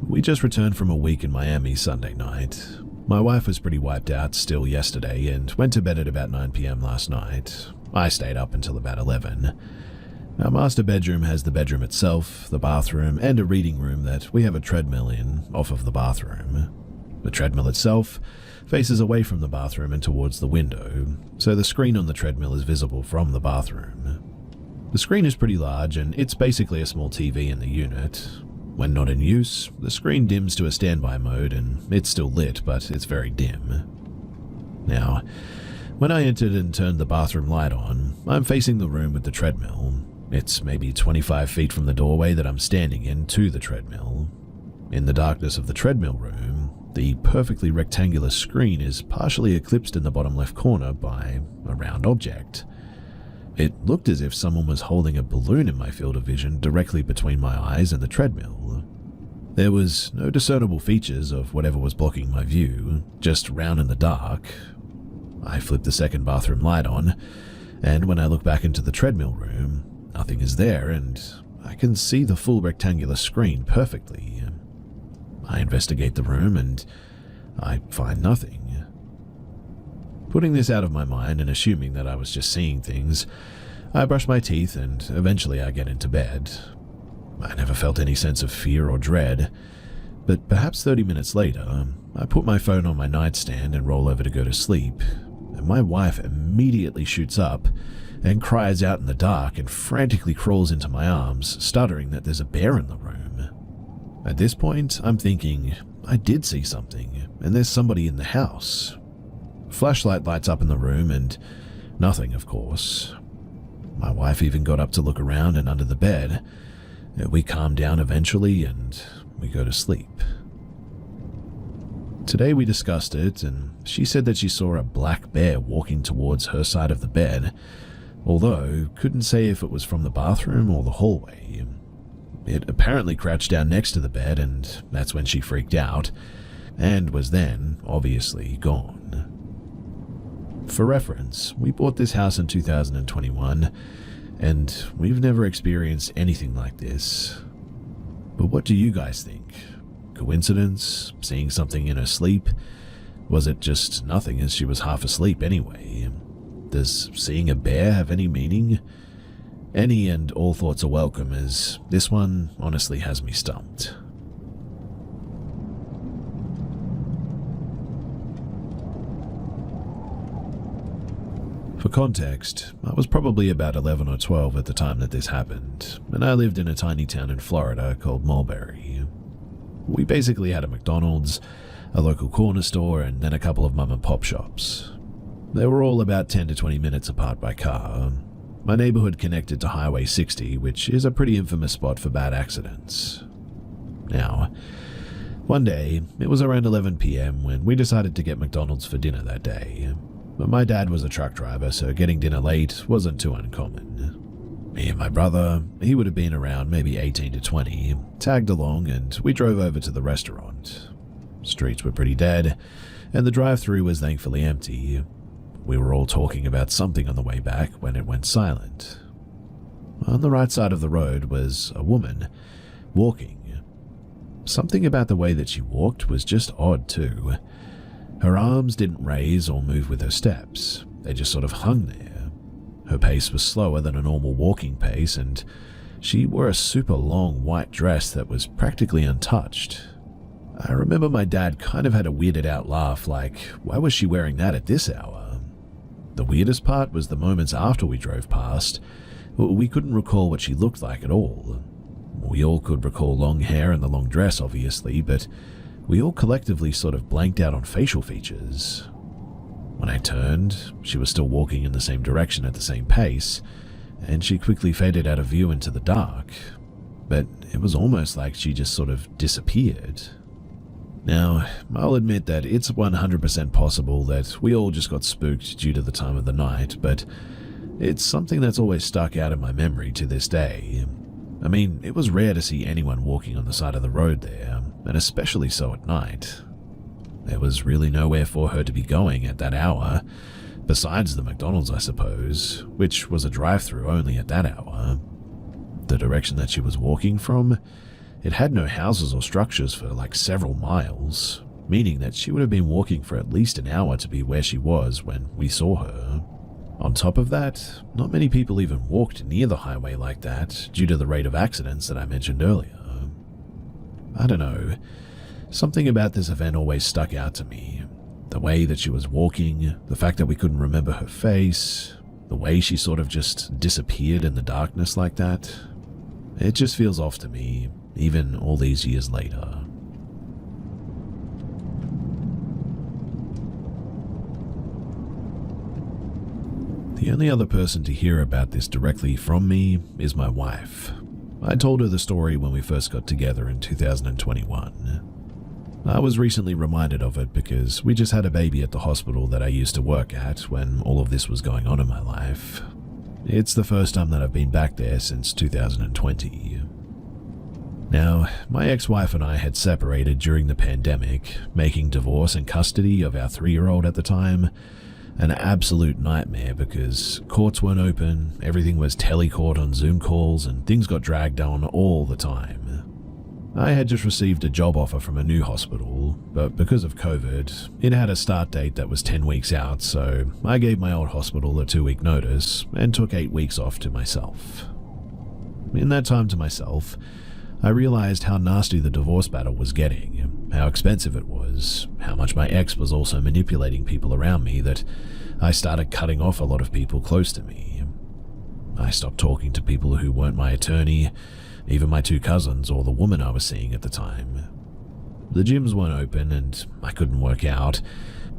We just returned from a week in Miami Sunday night. My wife was pretty wiped out still yesterday and went to bed at about 9 p.m. last night. I stayed up until about 11. Our master bedroom has the bedroom itself, the bathroom, and a reading room that we have a treadmill in off of the bathroom. The treadmill itself faces away from the bathroom and towards the window, so the screen on the treadmill is visible from the bathroom. The screen is pretty large and it's basically a small TV in the unit. When not in use, the screen dims to a standby mode and it's still lit, but it's very dim. Now, when I entered and turned the bathroom light on, I'm facing the room with the treadmill. It's maybe 25 feet from the doorway that I'm standing in to the treadmill. In the darkness of the treadmill room, the perfectly rectangular screen is partially eclipsed in the bottom left corner by a round object. It looked as if someone was holding a balloon in my field of vision directly between my eyes and the treadmill. There was no discernible features of whatever was blocking my view, just round in the dark. I flipped the second bathroom light on, and when I look back into the treadmill room, nothing is there and I can see the full rectangular screen perfectly. I investigate the room and I find nothing. Putting this out of my mind and assuming that I was just seeing things, I brush my teeth and eventually I get into bed. I never felt any sense of fear or dread, but perhaps 30 minutes later, I put my phone on my nightstand and roll over to go to sleep, and my wife immediately shoots up and cries out in the dark and frantically crawls into my arms, stuttering that there's a bear in the room. At this point, I'm thinking, I did see something, and there's somebody in the house. Flashlight lights up in the room, and nothing, of course. My wife even got up to look around and under the bed. We calm down eventually, and we go to sleep. Today we discussed it, and she said that she saw a black bear walking towards her side of the bed, although couldn't say if it was from the bathroom or the hallway. It apparently crouched down next to the bed, and that's when she freaked out, and was then, obviously, gone. For reference, we bought this house in 2021, and we've never experienced anything like this. But what do you guys think? Coincidence? Seeing something in her sleep? Was it just nothing as she was half asleep anyway? Does seeing a bear have any meaning? Any and all thoughts are welcome, as this one honestly has me stumped. For context, I was probably about 11 or 12 at the time that this happened, and I lived in a tiny town in Florida called Mulberry. We basically had a McDonald's, a local corner store, and then a couple of mum and pop shops. They were all about 10 to 20 minutes apart by car. My neighborhood connected to Highway 60, which is a pretty infamous spot for bad accidents. Now, one day, it was around 11 p.m. when we decided to get McDonald's for dinner that day. But my dad was a truck driver, so getting dinner late wasn't too uncommon. Me and my brother, he would have been around maybe 18 to 20, tagged along, and we drove over to the restaurant. Streets were pretty dead, and the drive-thru was thankfully empty. We were all talking about something on the way back when it went silent. On the right side of the road was a woman, walking. Something about the way that she walked was just odd too. Her arms didn't raise or move with her steps, they just sort of hung there. Her pace was slower than a normal walking pace, and she wore a super long white dress that was practically untouched. I remember my dad kind of had a weirded out laugh like, why was she wearing that at this hour? The weirdest part was the moments after we drove past. We couldn't recall what she looked like at all. We all could recall long hair and the long dress, obviously, but we all collectively sort of blanked out on facial features. When I turned, she was still walking in the same direction at the same pace, and she quickly faded out of view into the dark. But it was almost like she just sort of disappeared. Now, I'll admit that it's 100% possible that we all just got spooked due to the time of the night, but it's something that's always stuck out in my memory to this day. I mean, it was rare to see anyone walking on the side of the road there, and especially so at night. There was really nowhere for her to be going at that hour, besides the McDonald's, I suppose, which was a drive-thru only at that hour. The direction that she was walking from, it had no houses or structures for like several miles, meaning that she would have been walking for at least an hour to be where she was when we saw her. On top of that, not many people even walked near the highway like that due to the rate of accidents that I mentioned earlier. I don't know. Something about this event always stuck out to me. The way that she was walking, the fact that we couldn't remember her face, the way she sort of just disappeared in the darkness like that. It just feels off to me, even all these years later. The only other person to hear about this directly from me is my wife. I told her the story when we first got together in 2021. I was recently reminded of it because we just had a baby at the hospital that I used to work at when all of this was going on in my life. It's the first time that I've been back there since 2020. Now, my ex-wife and I had separated during the pandemic, making divorce and custody of our 3-year-old at the time an absolute nightmare because courts weren't open, everything was telecourt on Zoom calls, and things got dragged on all the time. I had just received a job offer from a new hospital, but because of COVID, it had a start date that was 10 weeks out, so I gave my old hospital a 2-week notice and took 8 weeks off to myself. In that time to myself, I realized how nasty the divorce battle was getting, how expensive it was, how much my ex was also manipulating people around me that I started cutting off a lot of people close to me. I stopped talking to people who weren't my attorney, even my 2 cousins or the woman I was seeing at the time. The gyms weren't open and I couldn't work out.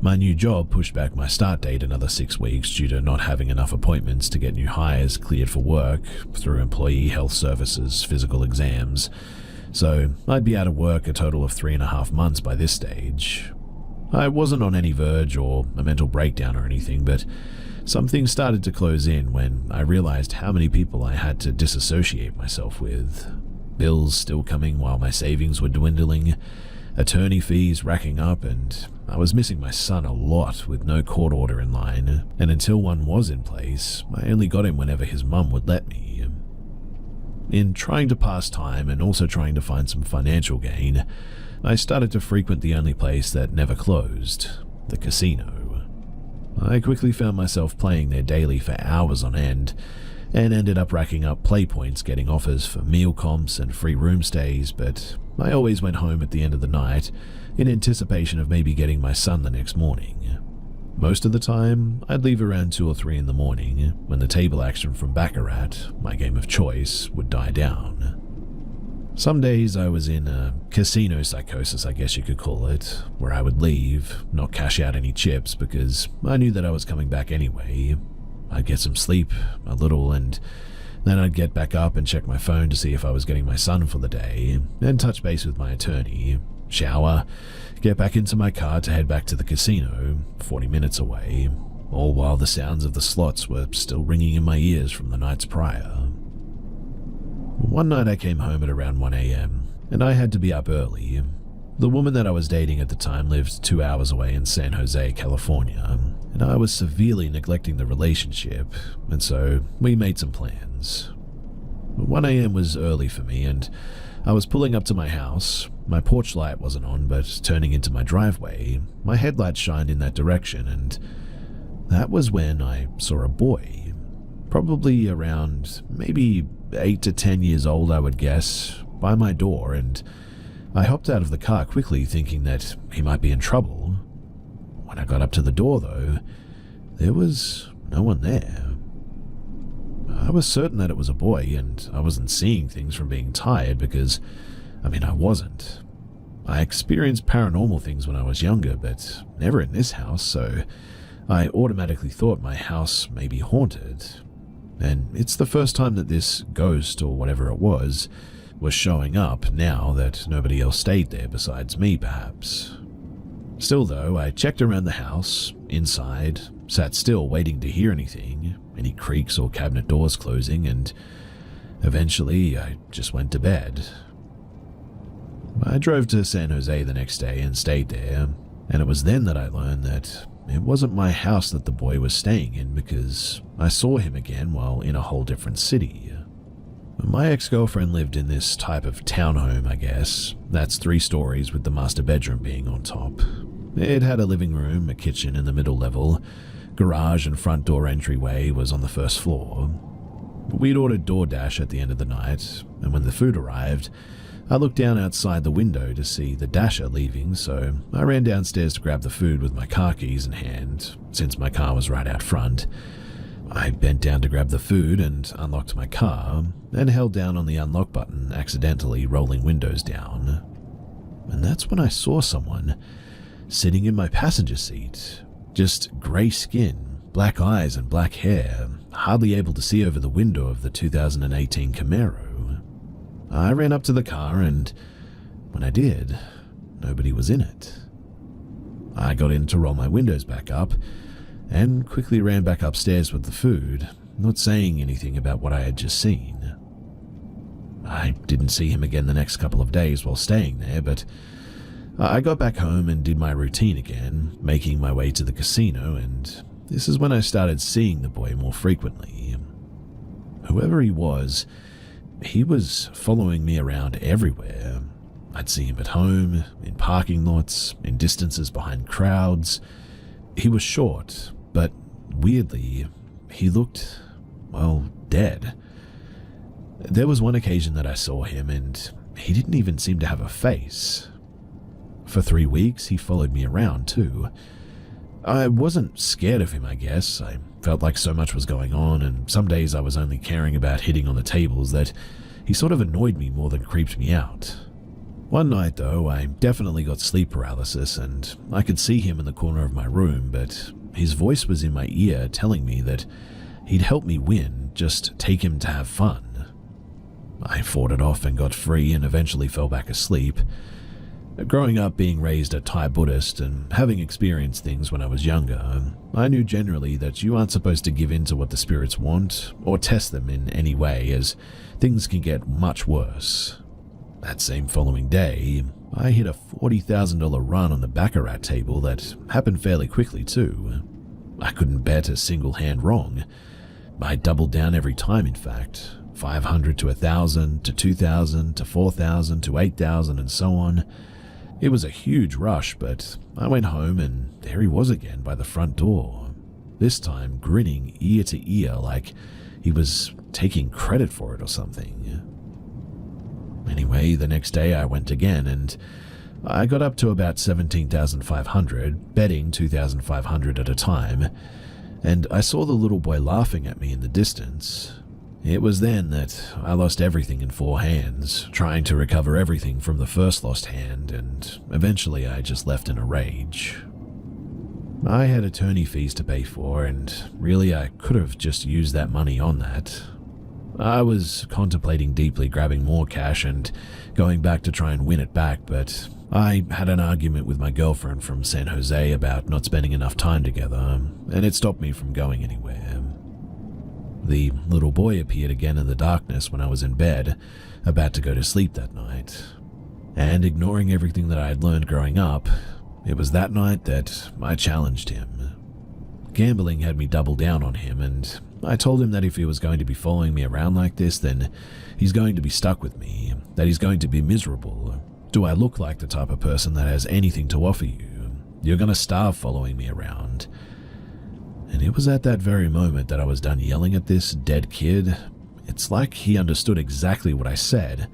My new job pushed back my start date another 6 weeks due to not having enough appointments to get new hires cleared for work through employee health services, physical exams. So I'd be out of work a total of 3.5 months by this stage. I wasn't on any verge or a mental breakdown or anything, but something started to close in when I realized how many people I had to disassociate myself with. Bills still coming while my savings were dwindling, attorney fees racking up, and I was missing my son a lot with no court order in line, and until one was in place, I only got him whenever his mum would let me. In trying to pass time and also trying to find some financial gain, I started to frequent the only place that never closed, the casino. I quickly found myself playing there daily for hours on end, and ended up racking up play points getting offers for meal comps and free room stays, but I always went home at the end of the night in anticipation of maybe getting my son the next morning. Most of the time, I'd leave around 2 or 3 in the morning when the table action from Baccarat, my game of choice, would die down. Some days I was in a casino psychosis, I guess you could call it, where I would leave, not cash out any chips because I knew that I was coming back anyway. I'd get some sleep, a little, and then I'd get back up and check my phone to see if I was getting my son for the day, and touch base with my attorney, shower, get back into my car to head back to the casino, 40 minutes away, all while the sounds of the slots were still ringing in my ears from the nights prior. One night I came home at around 1 a.m., and I had to be up early. The woman that I was dating at the time lived 2 hours away in San Jose, California, and I was severely neglecting the relationship, and so we made some plans. 1 a.m. was early for me, and I was pulling up to my house. My porch light wasn't on, but turning into my driveway, my headlights shined in that direction, and that was when I saw a boy, probably around maybe 8 to 10 years old, I would guess, by my door, and I hopped out of the car quickly thinking that he might be in trouble. When I got up to the door, though, there was no one there. I was certain that it was a boy, and I wasn't seeing things from being tired because, I wasn't. I experienced paranormal things when I was younger, but never in this house, so I automatically thought my house may be haunted. And it's the first time that this ghost, or whatever it was showing up now that nobody else stayed there besides me, perhaps. Still though, I checked around the house, inside, sat still waiting to hear anything, any creaks or cabinet doors closing, and eventually I just went to bed. I drove to San Jose the next day and stayed there, and it was then that I learned that it wasn't my house that the boy was staying in because I saw him again while in a whole different city. My ex-girlfriend lived in this type of townhome, I guess. That's 3 stories with the master bedroom being on top. It had a living room, a kitchen in the middle level. Garage and front door entryway was on the first floor. We'd ordered DoorDash at the end of the night, and when the food arrived, I looked down outside the window to see the Dasher leaving, so I ran downstairs to grab the food with my car keys in hand, since my car was right out front. I bent down to grab the food and unlocked my car, and held down on the unlock button, accidentally rolling windows down. And that's when I saw someone sitting in my passenger seat. Just grey skin, black eyes and black hair, hardly able to see over the window of the 2018 Camaro. I ran up to the car, and when I did, nobody was in it. I got in to roll my windows back up, and quickly ran back upstairs with the food, not saying anything about what I had just seen. I didn't see him again the next couple of days while staying there, but I got back home and did my routine again, making my way to the casino, and this is when I started seeing the boy more frequently. Whoever he was following me around everywhere. I'd see him at home, in parking lots, in distances behind crowds. He was short, but weirdly, he looked, dead. There was one occasion that I saw him, and he didn't even seem to have a face. For 3 weeks, he followed me around, too. I wasn't scared of him, I guess. I felt like so much was going on, and some days I was only caring about hitting on the tables that he sort of annoyed me more than creeped me out. One night, though, I definitely got sleep paralysis, and I could see him in the corner of my room, but his voice was in my ear telling me that he'd help me win, just take him to have fun. I fought it off and got free and eventually fell back asleep. Growing up being raised a Thai Buddhist and having experienced things when I was younger, I knew generally that you aren't supposed to give in to what the spirits want or test them in any way, as things can get much worse. That same following day, I hit a $40,000 run on the baccarat table that happened fairly quickly too. I couldn't bet a single hand wrong. I doubled down every time, in fact. 500 to 1,000 to 2,000 to 4,000 to 8,000 and so on. It was a huge rush, but I went home and there he was again by the front door. This time grinning ear to ear like he was taking credit for it or something. Anyway, the next day I went again and I got up to about 17,500, betting 2,500 at a time, and I saw the little boy laughing at me in the distance. It was then that I lost everything in 4 hands, trying to recover everything from the first lost hand, and eventually I just left in a rage. I had attorney fees to pay for, and really I could have just used that money on that. I was contemplating deeply grabbing more cash and going back to try and win it back, but I had an argument with my girlfriend from San Jose about not spending enough time together, and it stopped me from going anywhere. The little boy appeared again in the darkness when I was in bed, about to go to sleep that night. And ignoring everything that I had learned growing up, it was that night that I challenged him. Gambling had me double down on him, and I told him that if he was going to be following me around like this, then he's going to be stuck with me, that he's going to be miserable. Do I look like the type of person that has anything to offer you? You're going to starve following me around. And it was at that very moment that I was done yelling at this dead kid. It's like he understood exactly what I said,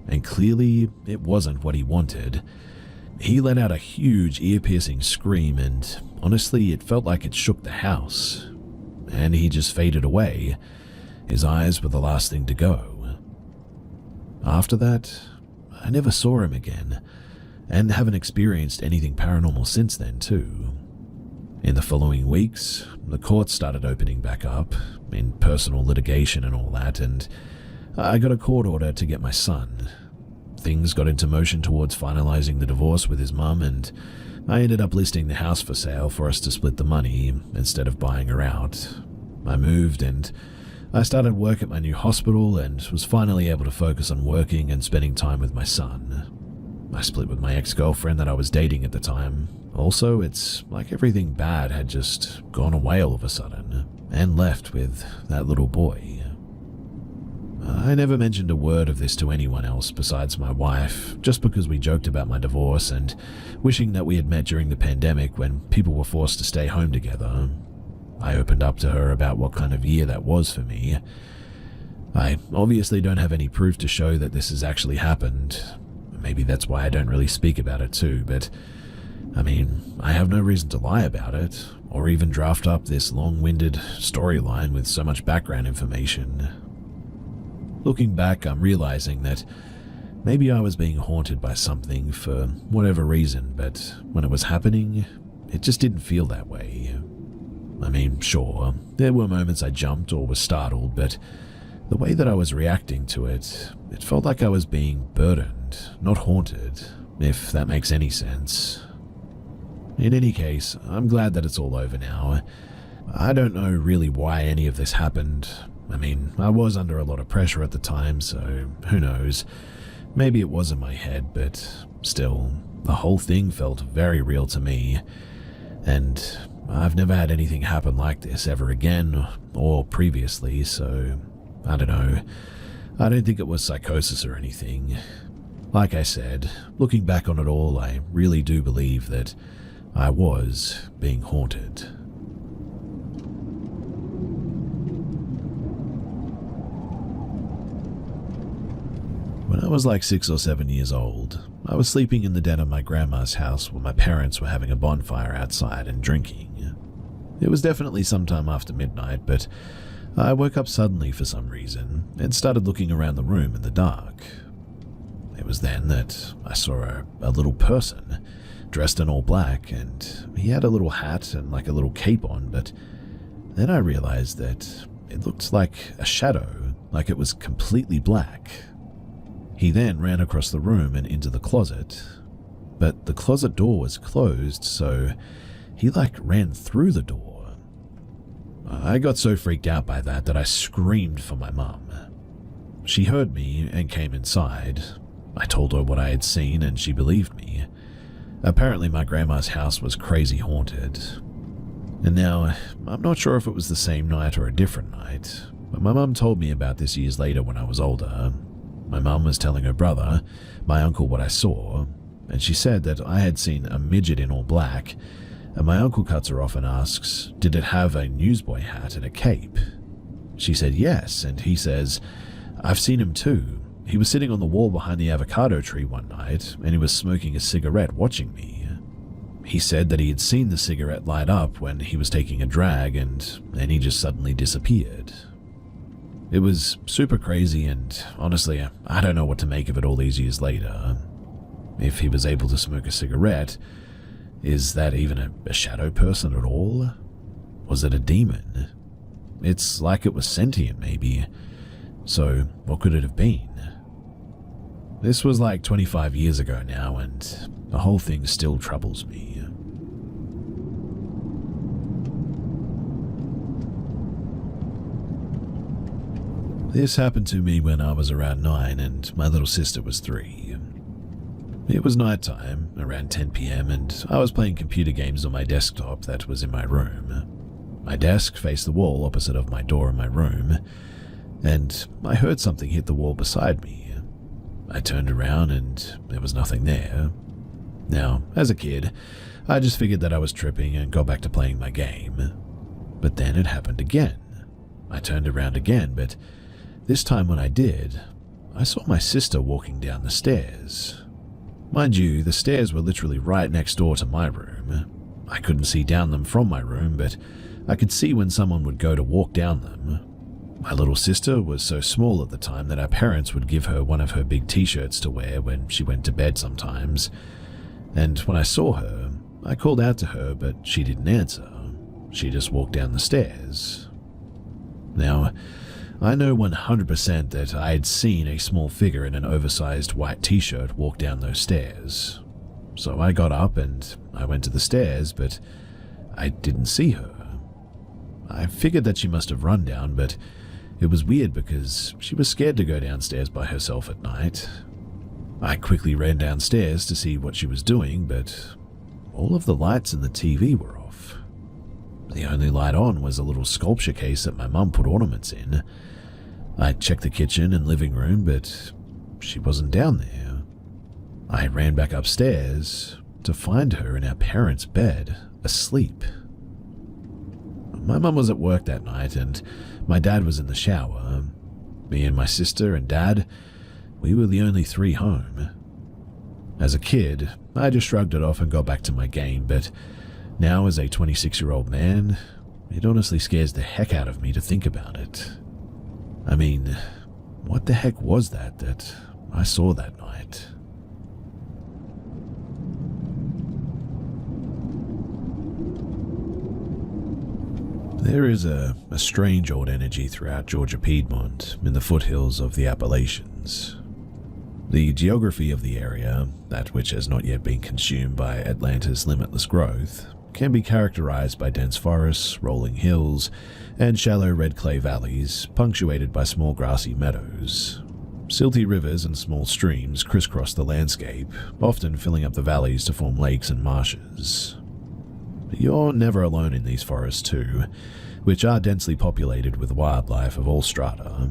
and clearly it wasn't what he wanted. He let out a huge ear-piercing scream, and honestly it felt like it shook the house. And he just faded away. His eyes were the last thing to go. After that, I never saw him again, and haven't experienced anything paranormal since then too. In the following weeks, the courts started opening back up, in personal litigation and all that, and I got a court order to get my son. Things got into motion towards finalizing the divorce with his mum, and I ended up listing the house for sale for us to split the money instead of buying her out. I moved and I started work at my new hospital and was finally able to focus on working and spending time with my son. I split with my ex-girlfriend that I was dating at the time. Also, it's like everything bad had just gone away all of a sudden and left with that little boy. I never mentioned a word of this to anyone else besides my wife, just because we joked about my divorce and wishing that we had met during the pandemic when people were forced to stay home together. I opened up to her about what kind of year that was for me. I obviously don't have any proof to show that this has actually happened. Maybe that's why I don't really speak about it too, but I mean, I have no reason to lie about it, or even draft up this long-winded storyline with so much background information. Looking back, I'm realizing that maybe I was being haunted by something for whatever reason, but when it was happening, it just didn't feel that way. I mean, sure, there were moments I jumped or was startled, but the way that I was reacting to it, it felt like I was being burdened, not haunted, if that makes any sense. In any case, I'm glad that it's all over now. I don't know really why any of this happened. I mean, I was under a lot of pressure at the time, so who knows. Maybe it was in my head, but still, the whole thing felt very real to me. And I've never had anything happen like this ever again, or previously, so I don't know. I don't think it was psychosis or anything. Like I said, looking back on it all, I really do believe that I was being haunted. When I was like 6 or 7 years old, I was sleeping in the den of my grandma's house while my parents were having a bonfire outside and drinking. It was definitely sometime after midnight, but I woke up suddenly for some reason and started looking around the room in the dark. It was then that I saw a little person dressed in all black, and he had a little hat and like a little cape on, but then I realized that it looked like a shadow, like it was completely black. He then ran across the room and into the closet, but the closet door was closed, so he ran through the door. I got so freaked out by that I screamed for my mum. She heard me and came inside. I told her what I had seen and she believed me. Apparently my grandma's house was crazy haunted. And now, I'm not sure if it was the same night or a different night, but my mum told me about this years later when I was older. My mum was telling her brother, my uncle, what I saw, and she said that I had seen a midget in all black, and my uncle cuts her off and asks, did it have a newsboy hat and a cape? She said yes, and he says, I've seen him too. He was sitting on the wall behind the avocado tree one night, and he was smoking a cigarette watching me. He said that he had seen the cigarette light up when he was taking a drag, and then he just suddenly disappeared. It was super crazy, and honestly, I don't know what to make of it all these years later. If he was able to smoke a cigarette, is that even a shadow person at all? Was it a demon? It's like it was sentient, maybe. So, what could it have been? This was like 25 years ago now, and the whole thing still troubles me. This happened to me when I was around 9 and my little sister was 3. It was nighttime, around 10 p.m, and I was playing computer games on my desktop that was in my room. My desk faced the wall opposite of my door in my room, and I heard something hit the wall beside me. I turned around and there was nothing there. Now, as a kid, I just figured that I was tripping and got back to playing my game. But then it happened again. I turned around again, but this time when I did, I saw my sister walking down the stairs. Mind you, the stairs were literally right next door to my room. I couldn't see down them from my room, but I could see when someone would go to walk down them. My little sister was so small at the time that our parents would give her one of her big t-shirts to wear when she went to bed sometimes. And when I saw her, I called out to her, but she didn't answer. She just walked down the stairs. Now, I know 100% that I had seen a small figure in an oversized white t-shirt walk down those stairs. So I got up and I went to the stairs, but I didn't see her. I figured that she must have run down, but it was weird because she was scared to go downstairs by herself at night. I quickly ran downstairs to see what she was doing, but all of the lights in the TV were off. The only light on was a little sculpture case that my mum put ornaments in. I checked the kitchen and living room, but she wasn't down there. I ran back upstairs to find her in our parents' bed, asleep. My mum was at work that night, and my dad was in the shower. Me and my sister and dad, we were the only 3 home. As a kid, I just shrugged it off and got back to my game, but now as a 26-year-old man, it honestly scares the heck out of me to think about it. I mean, what the heck was that I saw that night? There is a strange old energy throughout Georgia Piedmont in the foothills of the Appalachians. The geography of the area, that which has not yet been consumed by Atlanta's limitless growth, can be characterized by dense forests, rolling hills, and shallow red clay valleys punctuated by small grassy meadows. Silty rivers and small streams crisscross the landscape, often filling up the valleys to form lakes and marshes. You're never alone in these forests too, which are densely populated with wildlife of all strata.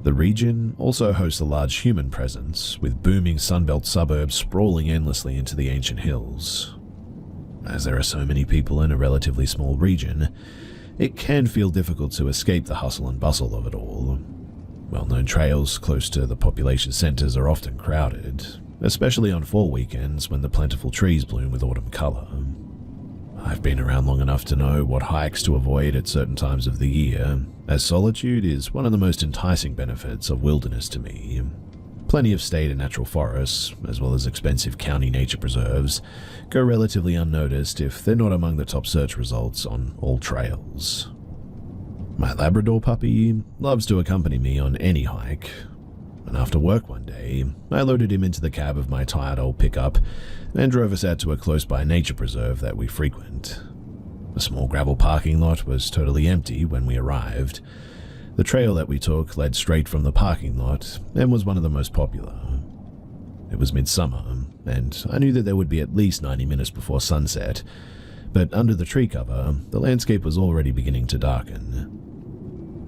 The region also hosts a large human presence, with booming sunbelt suburbs sprawling endlessly into the ancient hills. As there are so many people in a relatively small region, it can feel difficult to escape the hustle and bustle of it all. Well-known trails close to the population centers are often crowded, especially on fall weekends when the plentiful trees bloom with autumn color. I've been around long enough to know what hikes to avoid at certain times of the year, as solitude is one of the most enticing benefits of wilderness to me. Plenty of state and natural forests, as well as expensive county nature preserves, go relatively unnoticed if they're not among the top search results on all trails. My Labrador puppy loves to accompany me on any hike, and after work one day, I loaded him into the cab of my tired old pickup and drove us out to a close-by nature preserve that we frequent. A small gravel parking lot was totally empty when we arrived. The trail that we took led straight from the parking lot and was one of the most popular. It was midsummer, and I knew that there would be at least 90 minutes before sunset, but under the tree cover, the landscape was already beginning to darken.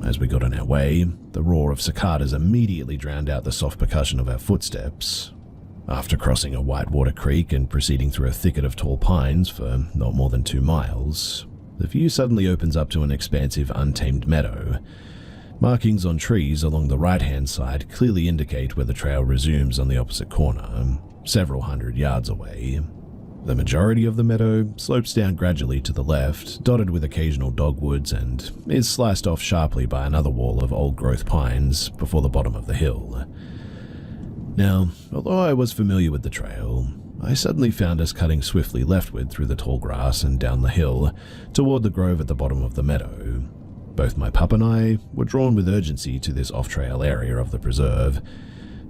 As we got on our way, the roar of cicadas immediately drowned out the soft percussion of our footsteps. After crossing a whitewater creek and proceeding through a thicket of tall pines for not more than 2 miles, the view suddenly opens up to an expansive, untamed meadow. Markings on trees along the right-hand side clearly indicate where the trail resumes on the opposite corner, several hundred yards away. The majority of the meadow slopes down gradually to the left, dotted with occasional dogwoods, and is sliced off sharply by another wall of old-growth pines before the bottom of the hill. Now, although I was familiar with the trail, I suddenly found us cutting swiftly leftward through the tall grass and down the hill toward the grove at the bottom of the meadow. Both my pup and I were drawn with urgency to this off-trail area of the preserve.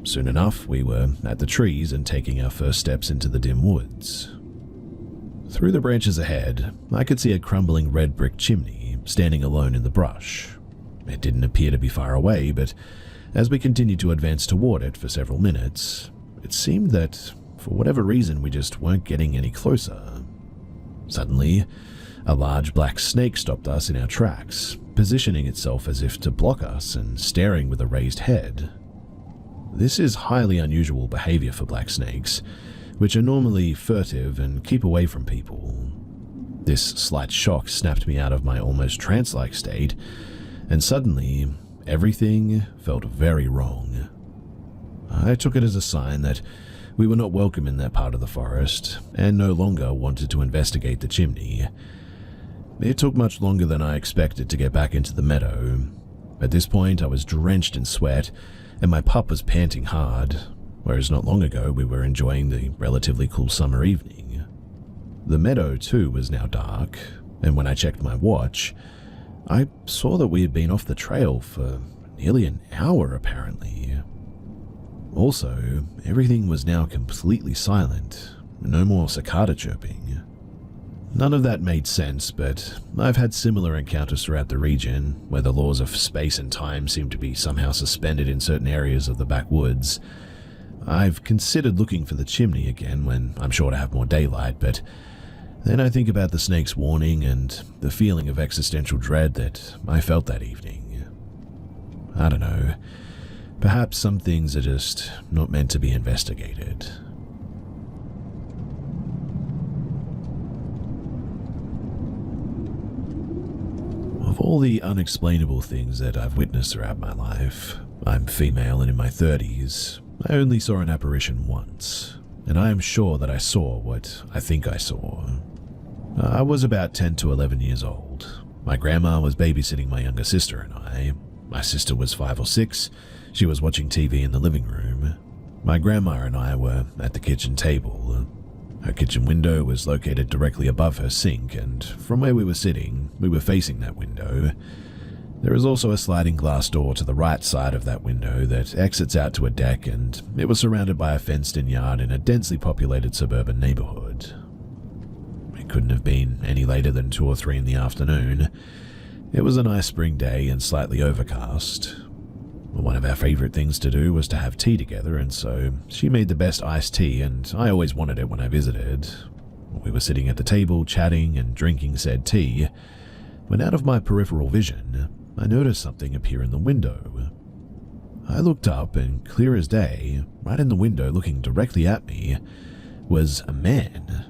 Soon enough, we were at the trees and taking our first steps into the dim woods. Through the branches ahead, I could see a crumbling red brick chimney standing alone in the brush. It didn't appear to be far away, but as we continued to advance toward it for several minutes, it seemed that, for whatever reason, we just weren't getting any closer. Suddenly, a large black snake stopped us in our tracks, positioning itself as if to block us and staring with a raised head. This is highly unusual behavior for black snakes, which are normally furtive and keep away from people. This slight shock snapped me out of my almost trance-like state, and suddenly, everything felt very wrong. I took it as a sign that we were not welcome in that part of the forest, and no longer wanted to investigate the chimney. It took much longer than I expected to get back into the meadow. At this point, I was drenched in sweat, and my pup was panting hard, whereas not long ago we were enjoying the relatively cool summer evening. The meadow, too, was now dark, and when I checked my watch, I saw that we had been off the trail for nearly an hour, apparently. Also, everything was now completely silent, no more cicada chirping. None of that made sense, but I've had similar encounters throughout the region, where the laws of space and time seem to be somehow suspended in certain areas of the backwoods. I've considered looking for the chimney again when I'm sure to have more daylight, but then I think about the snake's warning and the feeling of existential dread that I felt that evening. I don't know. Perhaps some things are just not meant to be investigated. Of all the unexplainable things that I've witnessed throughout my life, I'm female and in my 30s. I only saw an apparition once, and I am sure that I saw what I think I saw. I was about 10 to 11 years old. My grandma was babysitting my younger sister and I. My sister was 5 or 6. She was watching TV in the living room. My grandma and I were at the kitchen table. Her kitchen window was located directly above her sink, and from where we were sitting, we were facing that window. There is also a sliding glass door to the right side of that window that exits out to a deck, and it was surrounded by a fenced-in yard in a densely populated suburban neighborhood. It couldn't have been any later than 2 or 3 in the afternoon. It was a nice spring day and slightly overcast. One of our favorite things to do was to have tea together, and so she made the best iced tea, and I always wanted it when I visited. We were sitting at the table, chatting and drinking said tea, when out of my peripheral vision, I noticed something appear in the window. I looked up, and clear as day, right in the window looking directly at me, was a man.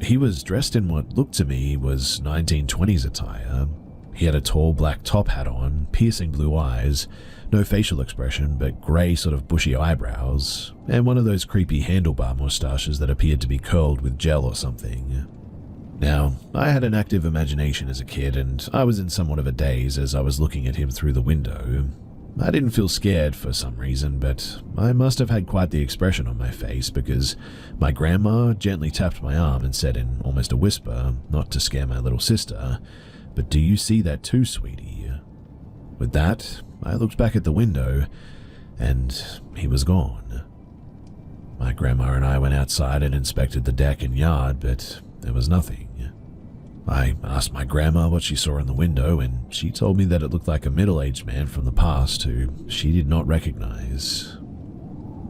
He was dressed in what looked to me was 1920s attire. He had a tall black top hat on, piercing blue eyes, no facial expression but grey sort of bushy eyebrows, and one of those creepy handlebar moustaches that appeared to be curled with gel or something. Now, I had an active imagination as a kid, and I was in somewhat of a daze as I was looking at him through the window. I didn't feel scared for some reason, but I must have had quite the expression on my face because my grandma gently tapped my arm and said in almost a whisper, not to scare my little sister, "But do you see that too, sweetie?" With that, I looked back at the window, and he was gone. My grandma and I went outside and inspected the deck and yard, but there was nothing. I asked my grandma what she saw in the window, and she told me that it looked like a middle-aged man from the past who she did not recognize.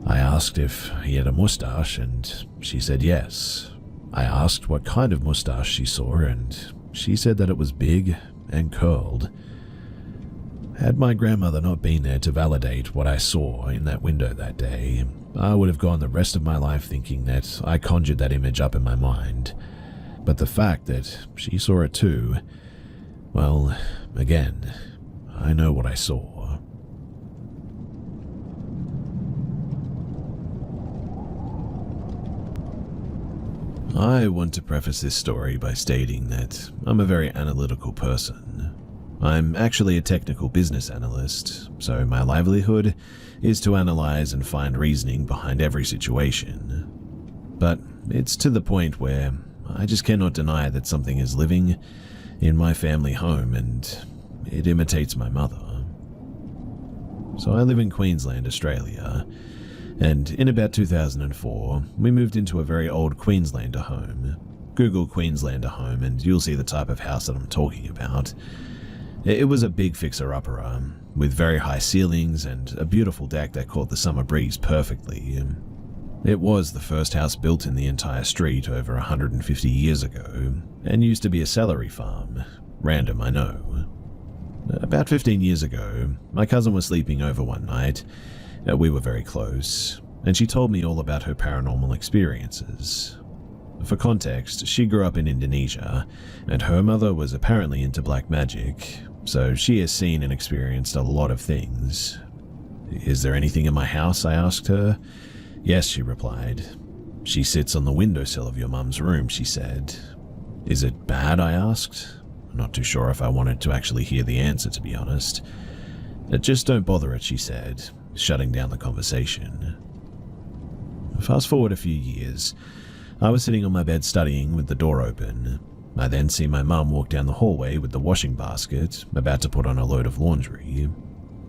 I asked if he had a mustache, and she said yes. I asked what kind of mustache she saw, and she said that it was big and curled. Had my grandmother not been there to validate what I saw in that window that day, I would have gone the rest of my life thinking that I conjured that image up in my mind. But the fact that she saw it too, well, again, I know what I saw. I want to preface this story by stating that I'm a very analytical person. I'm actually a technical business analyst, so my livelihood is to analyze and find reasoning behind every situation. But it's to the point where I just cannot deny that something is living in my family home and it imitates my mother. So I live in Queensland, Australia, and in about 2004, we moved into a very old Queenslander home. Google Queenslander home and you'll see the type of house that I'm talking about. It was a big fixer-upper, with very high ceilings and a beautiful deck that caught the summer breeze perfectly. It was the first house built in the entire street over 150 years ago, and used to be a celery farm. Random, I know. About 15 years ago, my cousin was sleeping over one night. We were very close, and she told me all about her paranormal experiences. For context, she grew up in Indonesia, and her mother was apparently into black magic, so she has seen and experienced a lot of things. "Is there anything in my house?" I asked her. "Yes," she replied. "She sits on the windowsill of your mum's room," she said. "Is it bad?" I asked. Not too sure if I wanted to actually hear the answer, to be honest. "Just don't bother it," she said, shutting down the conversation. Fast forward a few years. I was sitting on my bed studying with the door open. I then see my mum walk down the hallway with the washing basket, about to put on a load of laundry.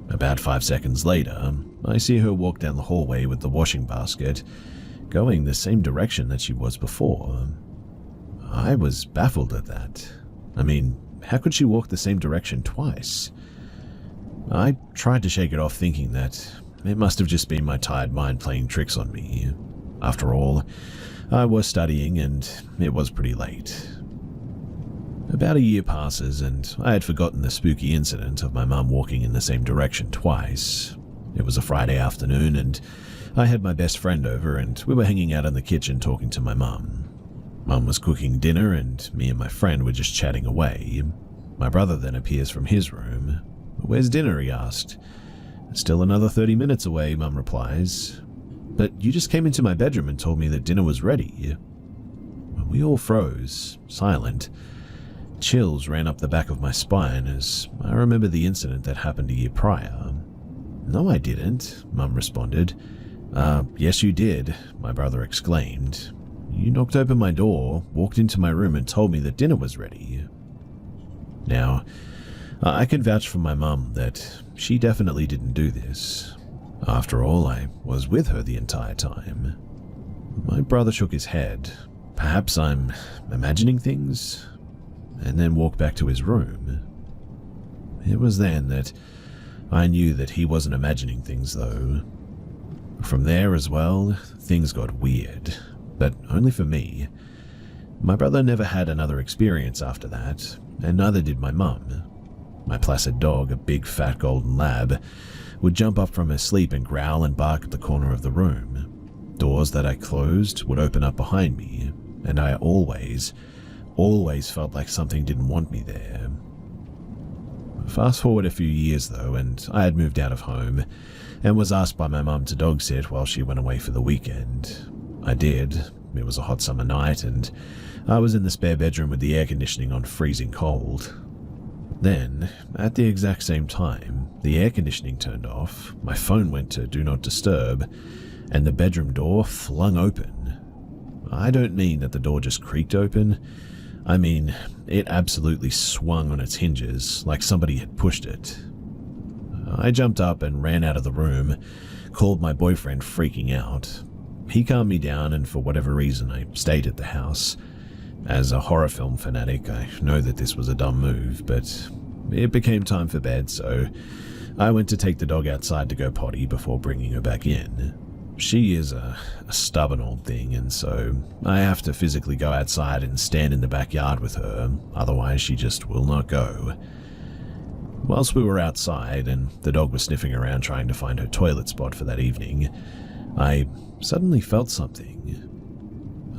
About 5 seconds later, I see her walk down the hallway with the washing basket, going the same direction that she was before. I was baffled at that. I mean, how could she walk the same direction twice? I tried to shake it off, thinking that it must have just been my tired mind playing tricks on me. After all, I was studying and it was pretty late. About a year passes and I had forgotten the spooky incident of my mum walking in the same direction twice. It was a Friday afternoon and I had my best friend over and we were hanging out in the kitchen talking to my mum. Mum was cooking dinner and me and my friend were just chatting away. My brother then appears from his room. "Where's dinner?" he asked. "Still another 30 minutes away," Mum replies. "But you just came into my bedroom and told me that dinner was ready." We all froze, silent. Chills ran up the back of my spine as I remember the incident that happened a year prior. "No, I didn't," Mum responded. Yes you did," my brother exclaimed. "You knocked open my door, walked into my room and told me that dinner was ready." Now, I can vouch for my mum that she definitely didn't do this. After all, I was with her the entire time. My brother shook his head. Perhaps I'm imagining things? And then walked back to his room. It was then that I knew that he wasn't imagining things, though. From there as well, things got weird, but only for me. My brother never had another experience after that, and neither did my mum. My placid dog, a big fat golden lab, would jump up from her sleep and growl and bark at the corner of the room. Doors that I closed would open up behind me, and I always felt like something didn't want me there. Fast forward a few years though, and I had moved out of home, and was asked by my mum to dog sit while she went away for the weekend. I did. It was a hot summer night, and I was in the spare bedroom with the air conditioning on freezing cold. Then, at the exact same time, the air conditioning turned off, my phone went to Do Not Disturb, and the bedroom door flung open. I don't mean that the door just creaked open. I mean, it absolutely swung on its hinges, like somebody had pushed it. I jumped up and ran out of the room, called my boyfriend, freaking out. He calmed me down, and for whatever reason, I stayed at the house. As a horror film fanatic, I know that this was a dumb move, but it became time for bed, so I went to take the dog outside to go potty before bringing her back in. She is a stubborn old thing, and so I have to physically go outside and stand in the backyard with her, otherwise she just will not go. Whilst we were outside and the dog was sniffing around trying to find her toilet spot for that evening, I suddenly felt something.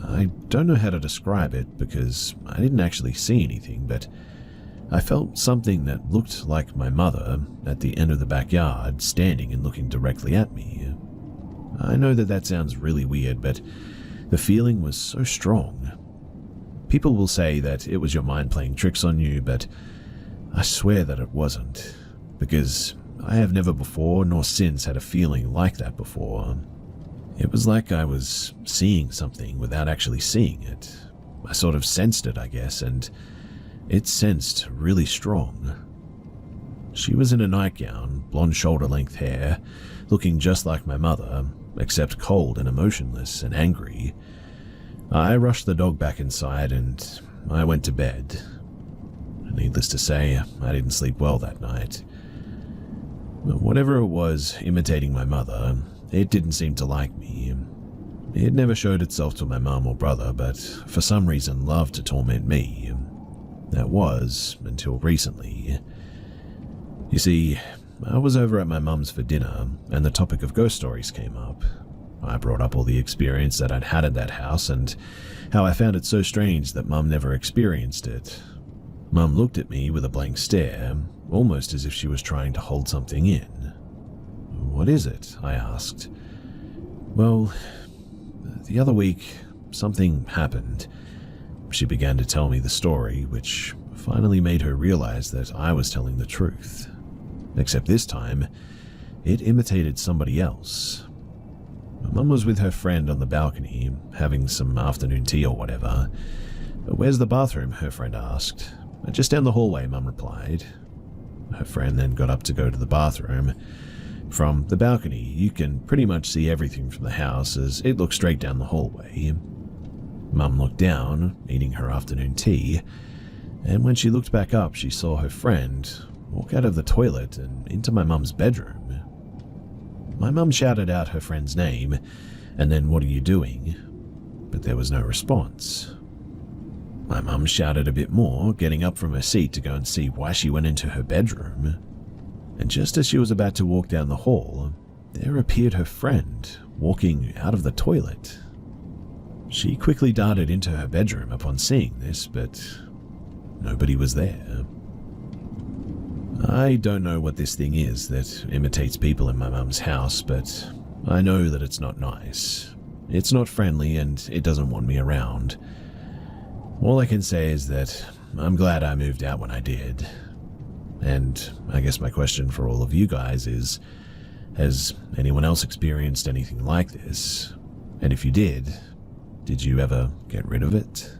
I don't know how to describe it because I didn't actually see anything, but I felt something that looked like my mother at the end of the backyard, standing and looking directly at me. I know that sounds really weird, but the feeling was so strong. People will say that it was your mind playing tricks on you, but I swear that it wasn't, because I have never before nor since had a feeling like that before. It was like I was seeing something without actually seeing it. I sort of sensed it, I guess, and it sensed really strong. She was in a nightgown, blonde shoulder-length hair, looking just like my mother, except cold and emotionless and angry. I rushed the dog back inside and I went to bed. Needless to say, I didn't sleep well that night. But whatever it was imitating my mother, it didn't seem to like me. It never showed itself to my mum or brother, but for some reason loved to torment me. That was until recently. You see, I was over at my mum's for dinner, and the topic of ghost stories came up. I brought up all the experience that I'd had at that house and how I found it so strange that Mum never experienced it. Mum looked at me with a blank stare, almost as if she was trying to hold something in. "What is it?" I asked. "Well, the other week, something happened." She began to tell me the story, which finally made her realize that I was telling the truth. Except this time, it imitated somebody else. Mum was with her friend on the balcony, having some afternoon tea or whatever. "Where's the bathroom?" her friend asked. "Just down the hallway," Mum replied. Her friend then got up to go to the bathroom. From the balcony, you can pretty much see everything from the house as it looks straight down the hallway. Mum looked down, eating her afternoon tea, and when she looked back up, she saw her friend walk out of the toilet and into my mum's bedroom. My mum shouted out her friend's name, and then, "What are you doing?" But there was no response. My mum shouted a bit more, getting up from her seat to go and see why she went into her bedroom. And just as she was about to walk down the hall, there appeared her friend, walking out of the toilet. She quickly darted into her bedroom upon seeing this, but nobody was there. I don't know what this thing is that imitates people in my mum's house, but I know that it's not nice. It's not friendly, and it doesn't want me around. All I can say is that I'm glad I moved out when I did. And I guess my question for all of you guys is, has anyone else experienced anything like this? And if you did you ever get rid of it?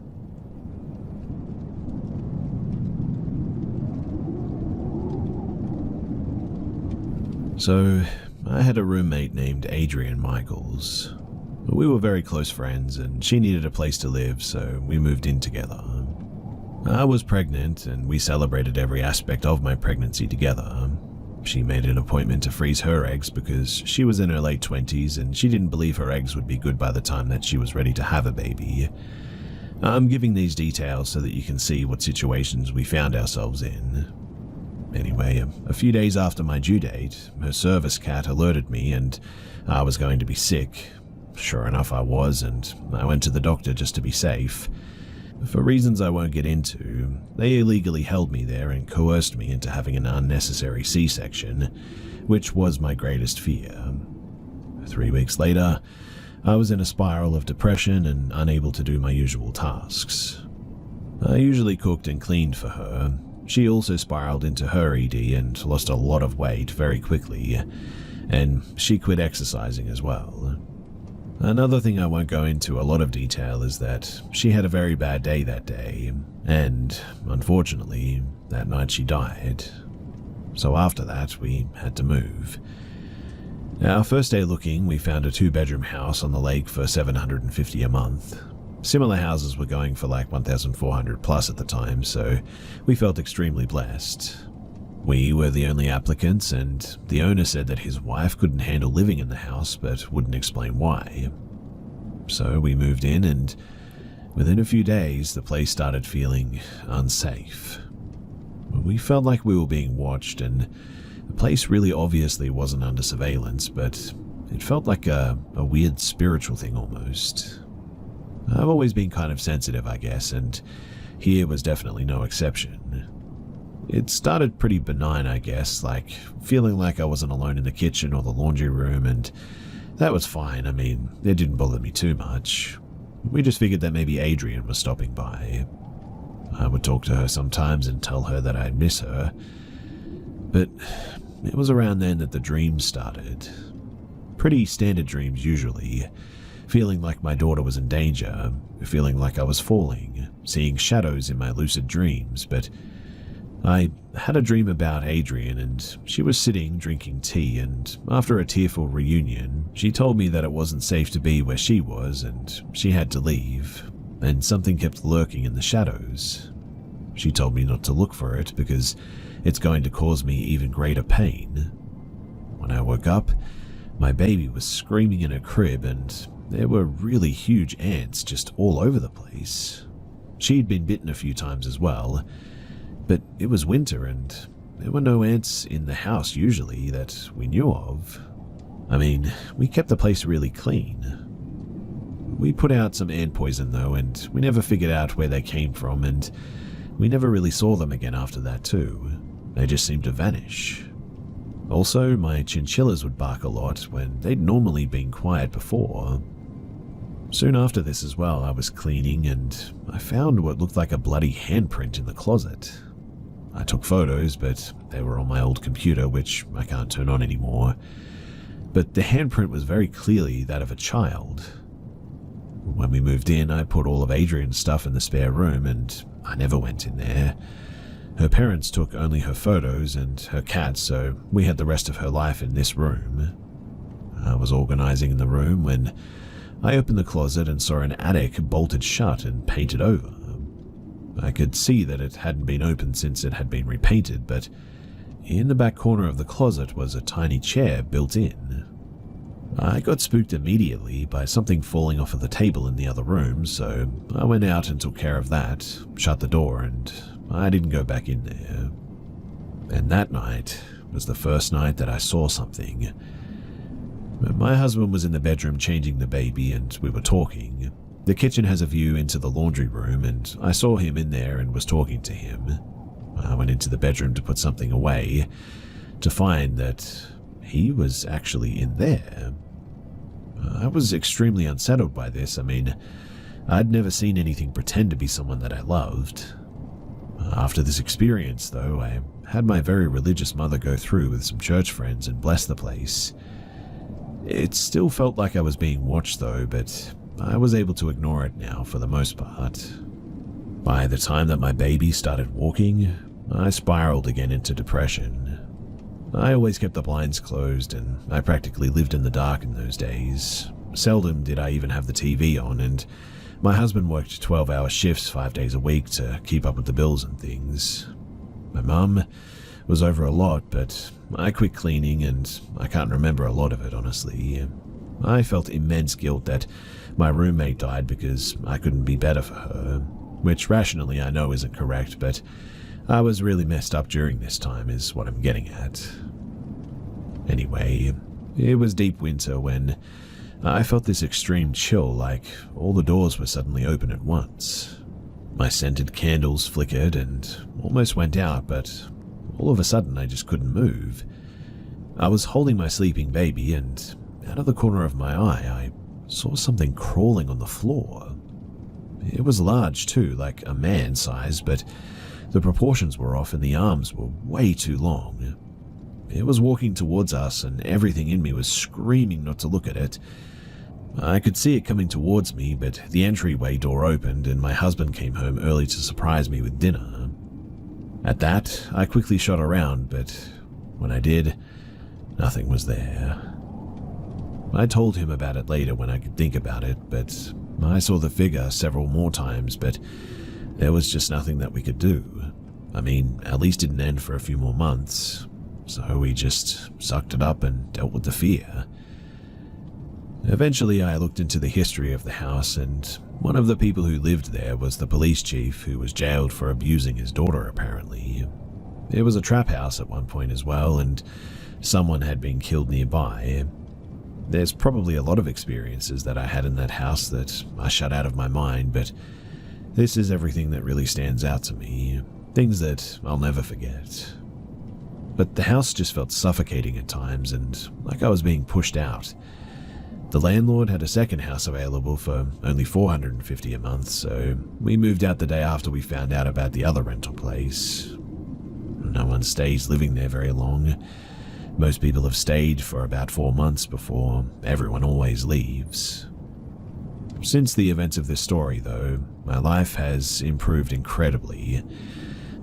So, I had a roommate named Adrian Michaels. We were very close friends, and she needed a place to live, so we moved in together. I was pregnant, and we celebrated every aspect of my pregnancy together. She made an appointment to freeze her eggs because she was in her late 20s and she didn't believe her eggs would be good by the time that she was ready to have a baby. I'm giving these details so that you can see what situations we found ourselves in. Anyway, a few days after my due date, her service cat alerted me and I was going to be sick. Sure enough, I was, and I went to the doctor just to be safe. For reasons I won't get into, they illegally held me there and coerced me into having an unnecessary C-section, which was my greatest fear. 3 weeks later, I was in a spiral of depression and unable to do my usual tasks. I usually cooked and cleaned for her. She also spiraled into her ED and lost a lot of weight very quickly, and she quit exercising as well. Another thing I won't go into a lot of detail is that she had a very bad day that day, and unfortunately, that night she died. So after that, we had to move. Our first day looking, we found a 2-bedroom house on the lake for $750 a month. Similar houses were going for like $1,400 plus at the time, so we felt extremely blessed. We were the only applicants, and the owner said that his wife couldn't handle living in the house but wouldn't explain why. So we moved in, and within a few days, the place started feeling unsafe. We felt like we were being watched, and the place really obviously wasn't under surveillance, but it felt like a weird spiritual thing almost. I've always been kind of sensitive, I guess, and here was definitely no exception. It started pretty benign, I guess, like feeling like I wasn't alone in the kitchen or the laundry room, and that was fine. I mean, it didn't bother me too much. We just figured that maybe Adrian was stopping by. I would talk to her sometimes and tell her that I'd miss her, but it was around then that the dreams started. Pretty standard dreams usually. Feeling like my daughter was in danger, feeling like I was falling, seeing shadows in my lucid dreams, but I had a dream about Adrian, and she was sitting drinking tea, and after a tearful reunion, she told me that it wasn't safe to be where she was and she had to leave, and something kept lurking in the shadows. She told me not to look for it because it's going to cause me even greater pain. When I woke up, my baby was screaming in her crib, and there were really huge ants just all over the place. She'd been bitten a few times as well, but it was winter and there were no ants in the house usually that we knew of. I mean, we kept the place really clean. We put out some ant poison though, and we never figured out where they came from, and we never really saw them again after that too. They just seemed to vanish. Also, my chinchillas would bark a lot when they'd normally been quiet before. Soon after this as well, I was cleaning and I found what looked like a bloody handprint in the closet. I took photos, but they were on my old computer, which I can't turn on anymore. But the handprint was very clearly that of a child. When we moved in, I put all of Adrian's stuff in the spare room, and I never went in there. Her parents took only her photos and her cat, so we had the rest of her life in this room. I was organizing in the room when I opened the closet and saw an attic bolted shut and painted over. I could see that it hadn't been opened since it had been repainted, but in the back corner of the closet was a tiny chair built in. I got spooked immediately by something falling off of the table in the other room, so I went out and took care of that, shut the door, and I didn't go back in there. And that night was the first night that I saw something. My husband was in the bedroom changing the baby and we were talking. The kitchen has a view into the laundry room and I saw him in there and was talking to him. I went into the bedroom to put something away to find that he was actually in there. I was extremely unsettled by this. I mean, I'd never seen anything pretend to be someone that I loved. After this experience, though, I had my very religious mother go through with some church friends and bless the place. It still felt like I was being watched, though, but I was able to ignore it now for the most part. By the time that my baby started walking, I spiraled again into depression. I always kept the blinds closed, and I practically lived in the dark in those days. Seldom did I even have the TV on, and my husband worked 12-hour shifts 5 days a week to keep up with the bills and things. My mum was over a lot, but I quit cleaning and I can't remember a lot of it, honestly. I felt immense guilt that my roommate died because I couldn't be better for her, which rationally I know isn't correct, but I was really messed up during this time is what I'm getting at. Anyway, it was deep winter when I felt this extreme chill, like all the doors were suddenly open at once. My scented candles flickered and almost went out, but all of a sudden I just couldn't move. I was holding my sleeping baby and out of the corner of my eye, I saw something crawling on the floor. It was large too, like a man size, but the proportions were off and the arms were way too long. It was walking towards us and everything in me was screaming not to look at it. I could see it coming towards me, but the entryway door opened and my husband came home early to surprise me with dinner. At that, I quickly shot around, but when I did, nothing was there. I told him about it later when I could think about it, but I saw the figure several more times, but there was just nothing that we could do. I mean, at least it didn't end for a few more months, so we just sucked it up and dealt with the fear. Eventually, I looked into the history of the house, and one of the people who lived there was the police chief who was jailed for abusing his daughter, apparently. It was a trap house at one point as well, and someone had been killed nearby. There's probably a lot of experiences that I had in that house that I shut out of my mind, but this is everything that really stands out to me, things that I'll never forget. But the house just felt suffocating at times and like I was being pushed out. The landlord had a second house available for only $450 a month, so we moved out the day after we found out about the other rental place. No one stays living there very long. Most people have stayed for about 4 months before everyone always leaves. Since the events of this story, though, my life has improved incredibly.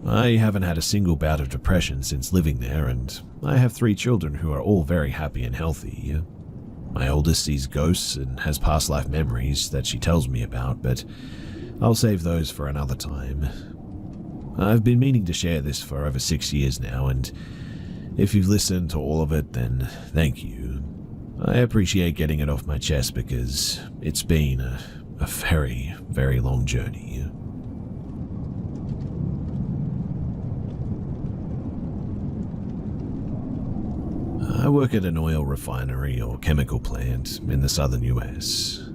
I haven't had a single bout of depression since living there, and I have 3 children who are all very happy and healthy. My oldest sees ghosts and has past life memories that she tells me about, but I'll save those for another time. I've been meaning to share this for over 6 years now, and if you've listened to all of it, then thank you. I appreciate getting it off my chest because it's been a very, very long journey. I work at an oil refinery or chemical plant in the southern US.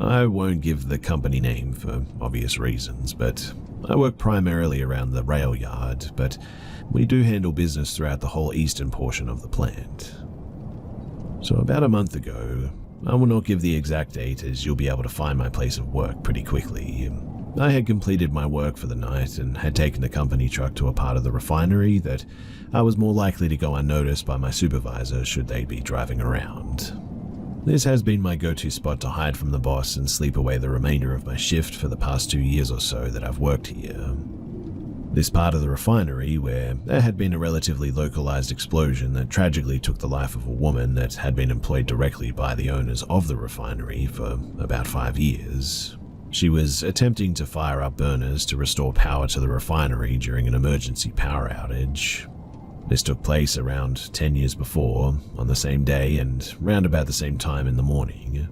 I won't give the company name for obvious reasons, but I work primarily around the rail yard, but we do handle business throughout the whole eastern portion of the plant. So about a month ago, I will not give the exact date as you'll be able to find my place of work pretty quickly. I had completed my work for the night and had taken the company truck to a part of the refinery that I was more likely to go unnoticed by my supervisor should they be driving around. This has been my go-to spot to hide from the boss and sleep away the remainder of my shift for the past 2 years or so that I've worked here. This part of the refinery, where there had been a relatively localized explosion that tragically took the life of a woman that had been employed directly by the owners of the refinery for about 5 years. She was attempting to fire up burners to restore power to the refinery during an emergency power outage. This took place around 10 years before, on the same day and round about the same time in the morning.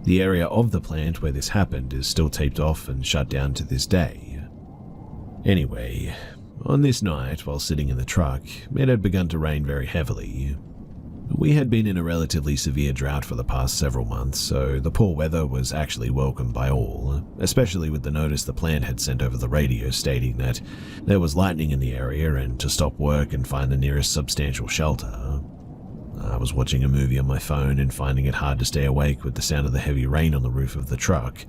The area of the plant where this happened is still taped off and shut down to this day. Anyway, on this night, while sitting in the truck, it had begun to rain very heavily. We had been in a relatively severe drought for the past several months, so the poor weather was actually welcomed by all, especially with the notice the plant had sent over the radio stating that there was lightning in the area and to stop work and find the nearest substantial shelter. I was watching a movie on my phone and finding it hard to stay awake with the sound of the heavy rain on the roof of the truck.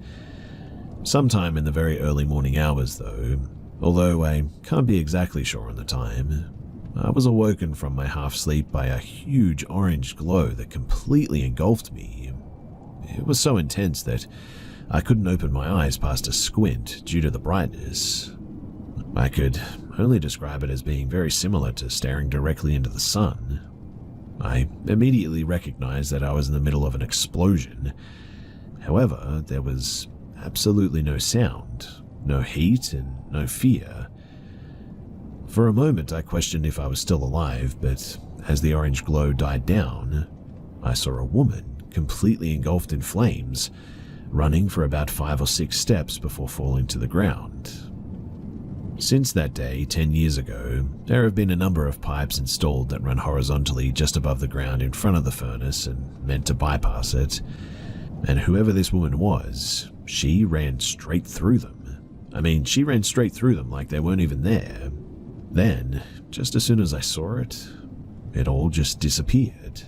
Sometime in the very early morning hours, though, although I can't be exactly sure on the time, I was awoken from my half-sleep by a huge orange glow that completely engulfed me. It was so intense that I couldn't open my eyes past a squint due to the brightness. I could only describe it as being very similar to staring directly into the sun. I immediately recognized that I was in the middle of an explosion. However, there was absolutely no sound, no heat, and no fear. For a moment, I questioned if I was still alive, but as the orange glow died down, I saw a woman completely engulfed in flames, running for about 5 or 6 steps before falling to the ground. Since that day, 10 years ago, there have been a number of pipes installed that run horizontally just above the ground in front of the furnace and meant to bypass it, and whoever this woman was, she ran straight through them. I mean, she ran straight through them like they weren't even there. Then, just as soon as I saw it, it all just disappeared.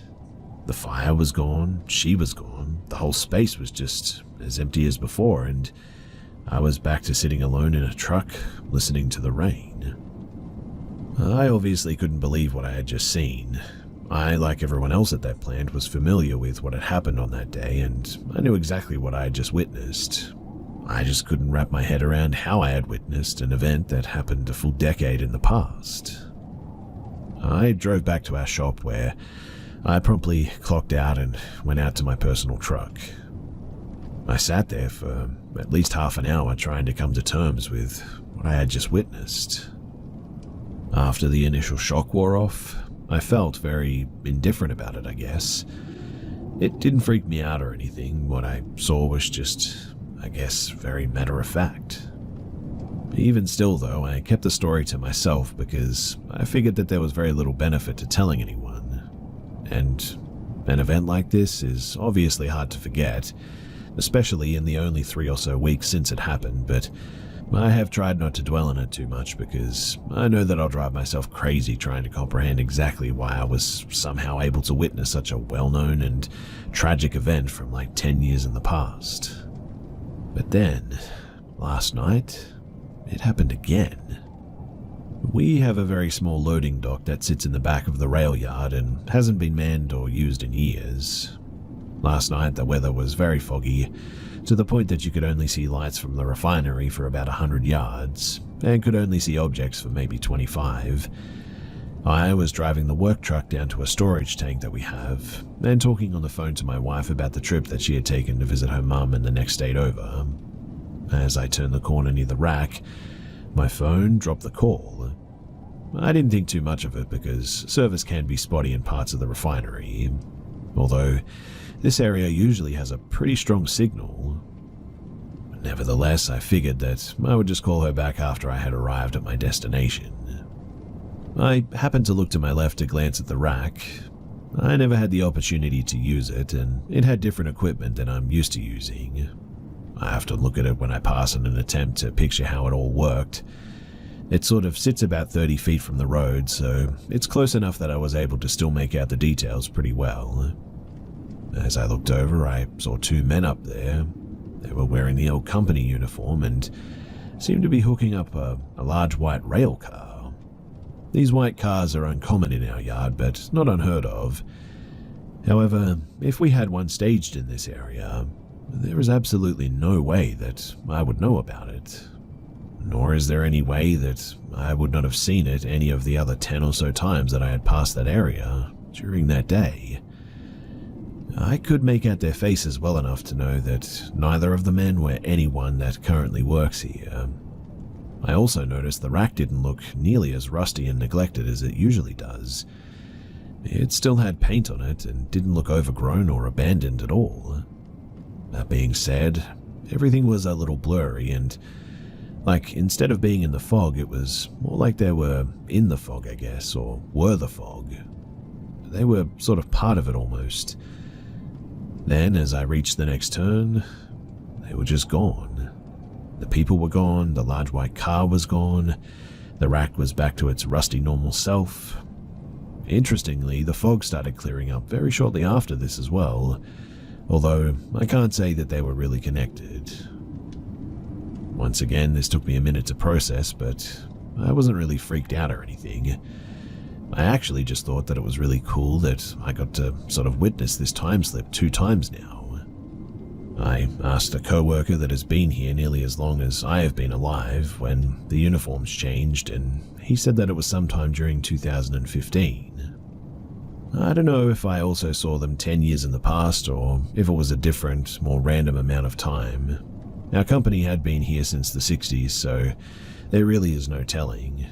The fire was gone, she was gone, the whole space was just as empty as before, and I was back to sitting alone in a truck, listening to the rain. I obviously couldn't believe what I had just seen. I, like everyone else at that plant, was familiar with what had happened on that day, and I knew exactly what I had just witnessed. I just couldn't wrap my head around how I had witnessed an event that happened a full decade in the past. I drove back to our shop, where I promptly clocked out and went out to my personal truck. I sat there for at least half an hour trying to come to terms with what I had just witnessed. After the initial shock wore off, I felt very indifferent about it, I guess. It didn't freak me out or anything. What I saw was just, I guess, very matter-of-fact. Even still, though, I kept the story to myself because I figured that there was very little benefit to telling anyone. And an event like this is obviously hard to forget, especially in the only 3 or so weeks since it happened, but I have tried not to dwell on it too much because I know that I'll drive myself crazy trying to comprehend exactly why I was somehow able to witness such a well-known and tragic event from like 10 years in the past. But then, last night, it happened again. We have a very small loading dock that sits in the back of the rail yard and hasn't been manned or used in years. Last night the weather was very foggy, to the point that you could only see lights from the refinery for about 100 yards, and could only see objects for maybe 25. I was driving the work truck down to a storage tank that we have, and talking on the phone to my wife about the trip that she had taken to visit her mum in the next state over. As I turned the corner near the rack, my phone dropped the call. I didn't think too much of it because service can be spotty in parts of the refinery, although this area usually has a pretty strong signal. Nevertheless, I figured that I would just call her back after I had arrived at my destination. I happened to look to my left to glance at the rack. I never had the opportunity to use it, and it had different equipment than I'm used to using. I have to look at it when I pass in an attempt to picture how it all worked. It sort of sits about 30 feet from the road, so it's close enough that I was able to still make out the details pretty well. As I looked over, I saw 2 men up there. They were wearing the old company uniform and seemed to be hooking up a large white rail car. These white cars are uncommon in our yard, but not unheard of. However, if we had one staged in this area, there is absolutely no way that I would know about it. Nor is there any way that I would not have seen it any of the other 10 or so times that I had passed that area during that day. I could make out their faces well enough to know that neither of the men were anyone that currently works here. I also noticed the rack didn't look nearly as rusty and neglected as it usually does. It still had paint on it and didn't look overgrown or abandoned at all. That being said, everything was a little blurry and, instead of being in the fog, it was more like they were in the fog, I guess, or were the fog. They were sort of part of it almost. Then, as I reached the next turn, they were just gone. The people were gone, the large white car was gone, the rack was back to its rusty normal self. Interestingly, the fog started clearing up very shortly after this as well, although I can't say that they were really connected. Once again, this took me a minute to process, but I wasn't really freaked out or anything. I actually just thought that it was really cool that I got to sort of witness this time slip 2 times now. I asked a co-worker that has been here nearly as long as I have been alive when the uniforms changed, and he said that it was sometime during 2015. I don't know if I also saw them 10 years in the past or if it was a different, more random amount of time. Our company had been here since the 60s, so there really is no telling.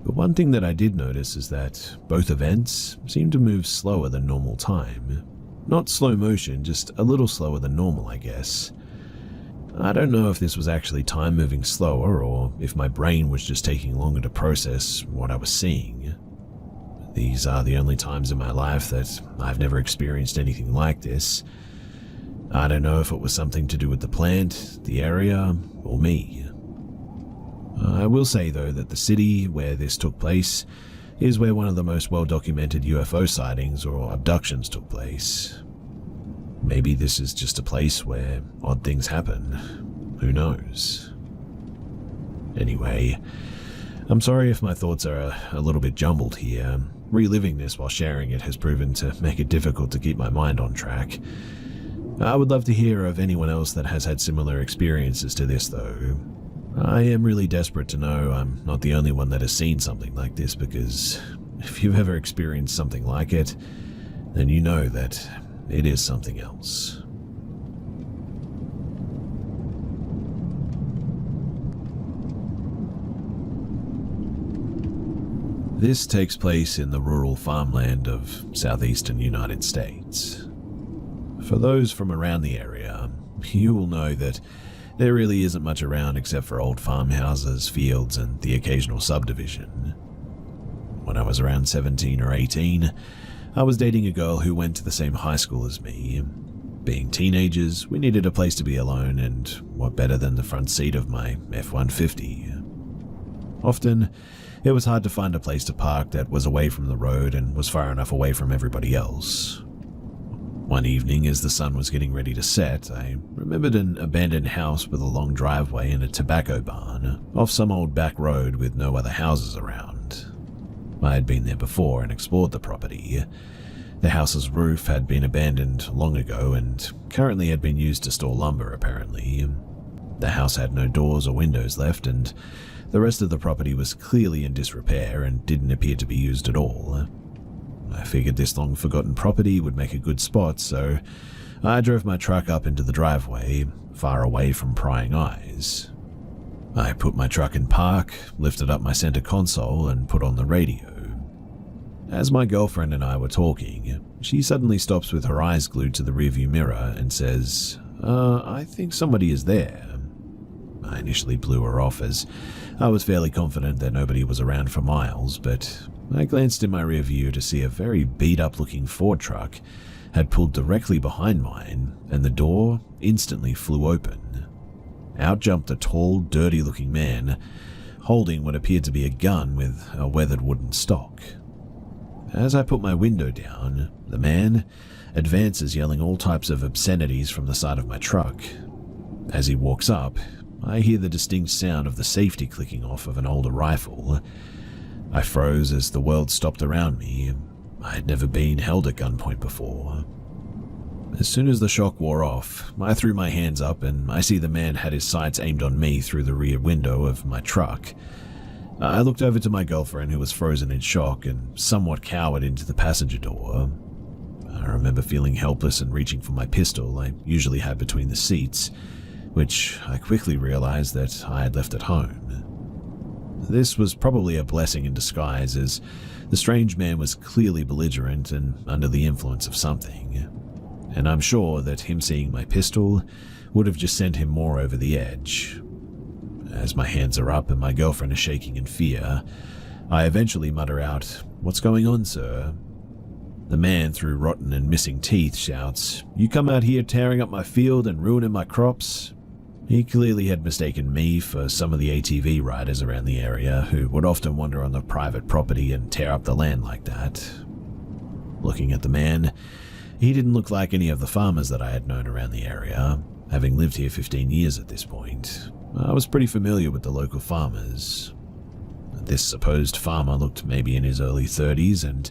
But one thing that I did notice is that both events seemed to move slower than normal time. Not slow motion, just a little slower than normal, I guess. I don't know if this was actually time moving slower or if my brain was just taking longer to process what I was seeing. These are the only times in my life that I've never experienced anything like this. I don't know if it was something to do with the plant, the area, or me. I will say, though, that the city where this took place is where one of the most well-documented UFO sightings or abductions took place. Maybe this is just a place where odd things happen. Who knows? Anyway, I'm sorry if my thoughts are a little bit jumbled here. Reliving this while sharing it has proven to make it difficult to keep my mind on track. I would love to hear of anyone else that has had similar experiences to this, though. I am really desperate to know I'm not the only one that has seen something like this, because if you've ever experienced something like it, then you know that it is something else. This takes place in the rural farmland of southeastern United States. For those from around the area, you will know that there really isn't much around except for old farmhouses, fields, and the occasional subdivision. When I was around 17 or 18, I was dating a girl who went to the same high school as me. Being teenagers, we needed a place to be alone, and what better than the front seat of my F-150? Often, it was hard to find a place to park that was away from the road and was far enough away from everybody else. One evening, as the sun was getting ready to set, I remembered an abandoned house with a long driveway and a tobacco barn off some old back road with no other houses around. I had been there before and explored the property. The house's roof had been abandoned long ago and currently had been used to store lumber, apparently. The house had no doors or windows left, and the rest of the property was clearly in disrepair and didn't appear to be used at all. I figured this long-forgotten property would make a good spot, so I drove my truck up into the driveway, far away from prying eyes. I put my truck in park, lifted up my center console, and put on the radio. As my girlfriend and I were talking, she suddenly stops with her eyes glued to the rearview mirror and says, I think somebody is there." I initially blew her off, as I was fairly confident that nobody was around for miles, but I glanced in my rear view to see a very beat-up looking Ford truck had pulled directly behind mine, and the door instantly flew open. Out jumped a tall, dirty-looking man, holding what appeared to be a gun with a weathered wooden stock. As I put my window down, the man advances yelling all types of obscenities from the side of my truck. As he walks up, I hear the distinct sound of the safety clicking off of an older rifle. I froze as the world stopped around me. I had never been held at gunpoint before. As soon as the shock wore off, I threw my hands up and I see the man had his sights aimed on me through the rear window of my truck. I looked over to my girlfriend, who was frozen in shock and somewhat cowered into the passenger door. I remember feeling helpless and reaching for my pistol I usually had between the seats, which I quickly realized that I had left at home. This was probably a blessing in disguise, as the strange man was clearly belligerent and under the influence of something, and I'm sure that him seeing my pistol would have just sent him more over the edge. As my hands are up and my girlfriend is shaking in fear, I eventually mutter out, "What's going on, sir?" The man, through rotten and missing teeth, shouts, "You come out here tearing up my field and ruining my crops?" He clearly had mistaken me for some of the ATV riders around the area who would often wander on the private property and tear up the land like that. Looking at the man, he didn't look like any of the farmers that I had known around the area, having lived here 15 years at this point. I was pretty familiar with the local farmers. This supposed farmer looked maybe in his early 30s and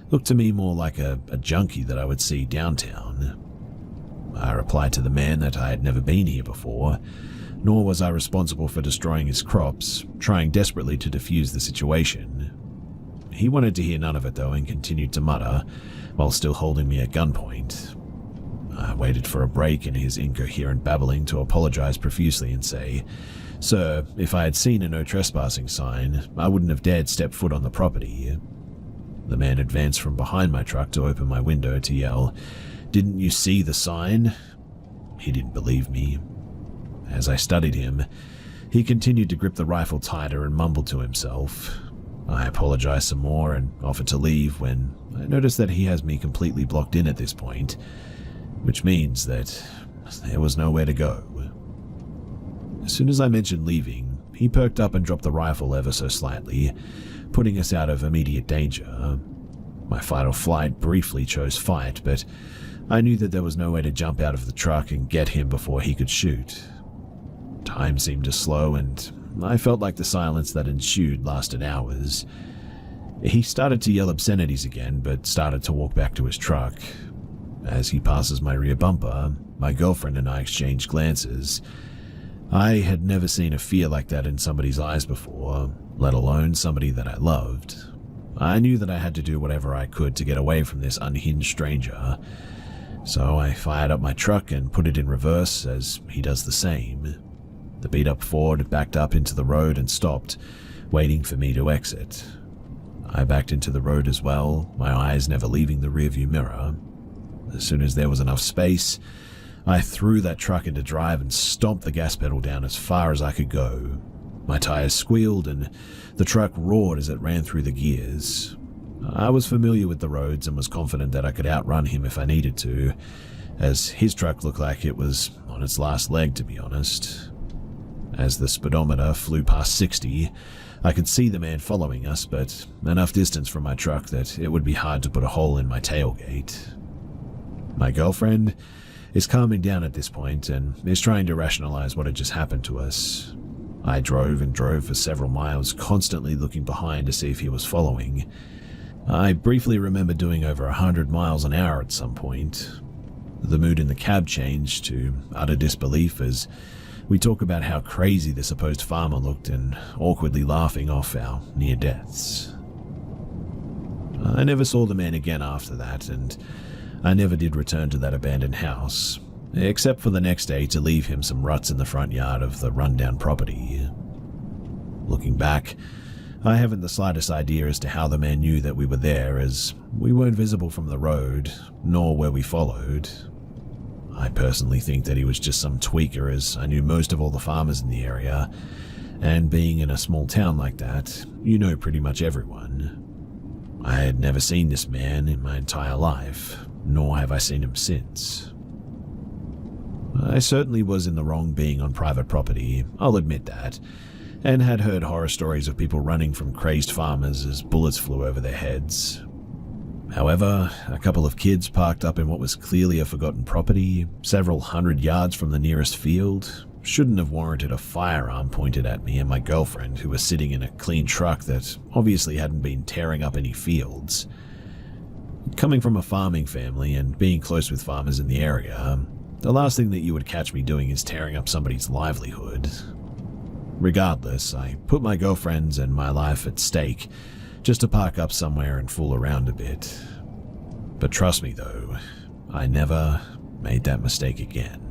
looked to me more like a junkie that I would see downtown. I replied to the man that I had never been here before, nor was I responsible for destroying his crops, trying desperately to defuse the situation. He wanted to hear none of it though and continued to mutter, while still holding me at gunpoint. I waited for a break in his incoherent babbling to apologize profusely and say, "Sir, if I had seen a no trespassing sign, I wouldn't have dared step foot on the property." The man advanced from behind my truck to open my window to yell, "Didn't you see the sign?" He didn't believe me. As I studied him, he continued to grip the rifle tighter and mumbled to himself. I apologized some more and offered to leave when I noticed that he has me completely blocked in at this point, which means that there was nowhere to go. As soon as I mentioned leaving, he perked up and dropped the rifle ever so slightly, putting us out of immediate danger. My fight or flight briefly chose fight, but I knew that there was no way to jump out of the truck and get him before he could shoot. Time seemed to slow, and I felt like the silence that ensued lasted hours. He started to yell obscenities again, but started to walk back to his truck. As he passes my rear bumper, my girlfriend and I exchanged glances. I had never seen a fear like that in somebody's eyes before, let alone somebody that I loved. I knew that I had to do whatever I could to get away from this unhinged stranger, so I fired up my truck and put it in reverse as he does the same. The beat-up Ford backed up into the road and stopped, waiting for me to exit. I backed into the road as well, my eyes never leaving the rearview mirror. As soon as there was enough space, I threw that truck into drive and stomped the gas pedal down as far as I could go. My tires squealed and the truck roared as it ran through the gears. I was familiar with the roads and was confident that I could outrun him if I needed to, as his truck looked like it was on its last leg, to be honest. As the speedometer flew past 60, I could see the man following us, but enough distance from my truck that it would be hard to put a hole in my tailgate. My girlfriend is calming down at this point and is trying to rationalize what had just happened to us. I drove and drove for several miles, constantly looking behind to see if he was following. I briefly remember doing over 100 miles an hour at some point. The mood in the cab changed to utter disbelief as we talk about how crazy the supposed farmer looked and awkwardly laughing off our near deaths. I never saw the man again after that, and I never did return to that abandoned house, except for the next day to leave him some ruts in the front yard of the rundown property. Looking back, I haven't the slightest idea as to how the man knew that we were there, as we weren't visible from the road, nor where we followed. I personally think that he was just some tweaker, as I knew most of all the farmers in the area, and being in a small town like that, you know pretty much everyone. I had never seen this man in my entire life, nor have I seen him since. I certainly was in the wrong being on private property, I'll admit that, and had heard horror stories of people running from crazed farmers as bullets flew over their heads. However, a couple of kids parked up in what was clearly a forgotten property, several hundred yards from the nearest field, shouldn't have warranted a firearm pointed at me and my girlfriend, who was sitting in a clean truck that obviously hadn't been tearing up any fields. Coming from a farming family and being close with farmers in the area, the last thing that you would catch me doing is tearing up somebody's livelihood. Regardless, I put my girlfriend's and my life at stake just to park up somewhere and fool around a bit. But trust me though, I never made that mistake again.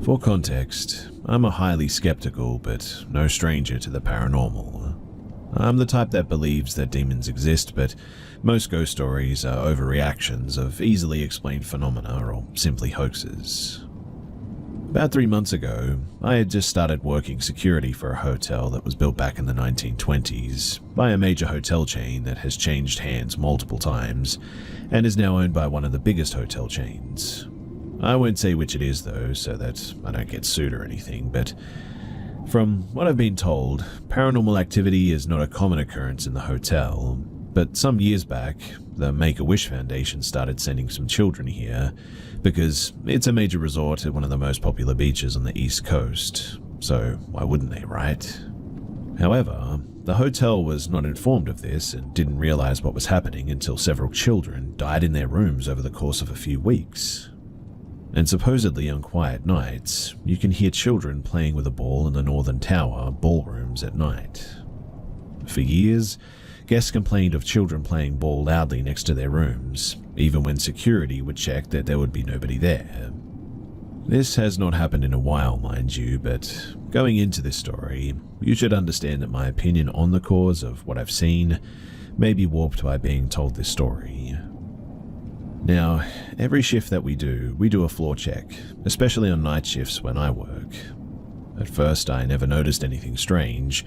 For context, I'm a highly skeptical but no stranger to the paranormal. I'm the type that believes that demons exist, but most ghost stories are overreactions of easily explained phenomena or simply hoaxes. About 3 months ago, I had just started working security for a hotel that was built back in the 1920s by a major hotel chain that has changed hands multiple times and is now owned by one of the biggest hotel chains. I won't say which it is though, so that I don't get sued or anything, but from what I've been told, paranormal activity is not a common occurrence in the hotel, but some years back, the Make-A-Wish Foundation started sending some children here because it's a major resort at one of the most popular beaches on the East Coast, so why wouldn't they, right? However, the hotel was not informed of this and didn't realize what was happening until several children died in their rooms over the course of a few weeks. And supposedly on quiet nights, you can hear children playing with a ball in the Northern Tower ballrooms at night. For years, guests complained of children playing ball loudly next to their rooms, even when security would check that there would be nobody there. This has not happened in a while, mind you, but going into this story, you should understand that my opinion on the cause of what I've seen may be warped by being told this story. Now, every shift that we do a floor check, especially on night shifts when I work. At first, I never noticed anything strange.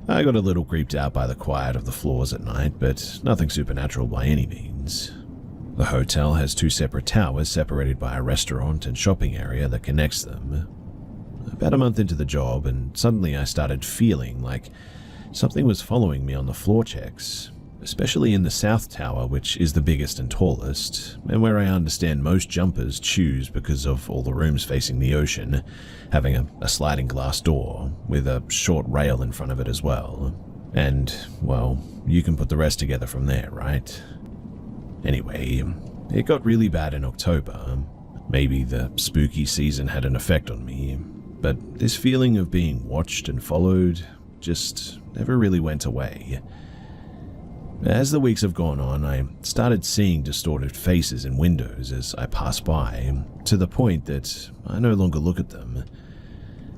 I got a little creeped out by the quiet of the floors at night, but nothing supernatural by any means. The hotel has 2 separate towers separated by a restaurant and shopping area that connects them. About a month into the job, and suddenly I started feeling like something was following me on the floor checks, especially in the south tower, which is the biggest and tallest, and where I understand most jumpers choose because of all the rooms facing the ocean, having a sliding glass door with a short rail in front of it as well. And, well, you can put the rest together from there, right? Anyway, it got really bad in October. Maybe the spooky season had an effect on me, but this feeling of being watched and followed just never really went away. As the weeks have gone on, I started seeing distorted faces in windows as I passed by, to the point that I no longer look at them.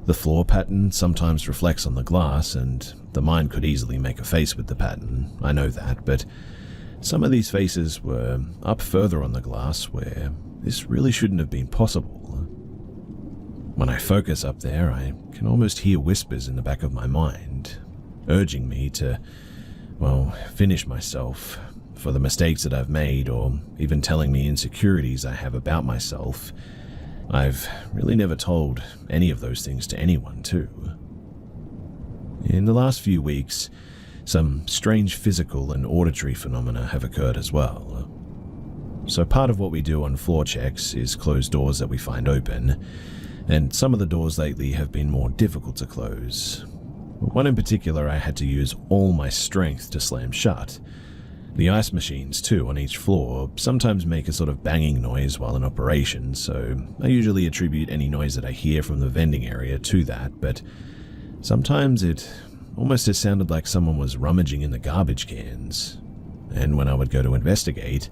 The floor pattern sometimes reflects on the glass, and the mind could easily make a face with the pattern, I know that, but some of these faces were up further on the glass where this really shouldn't have been possible. When I focus up there, I can almost hear whispers in the back of my mind, urging me to, well, finish myself for the mistakes that I've made, or even telling me insecurities I have about myself. I've really never told any of those things to anyone, too. In the last few weeks, some strange physical and auditory phenomena have occurred as well. So part of what we do on floor checks is close doors that we find open, and some of the doors lately have been more difficult to close. One in particular I had to use all my strength to slam shut. The ice machines, too, on each floor sometimes make a sort of banging noise while in operation, so I usually attribute any noise that I hear from the vending area to that, but sometimes it almost just sounded like someone was rummaging in the garbage cans. And when I would go to investigate,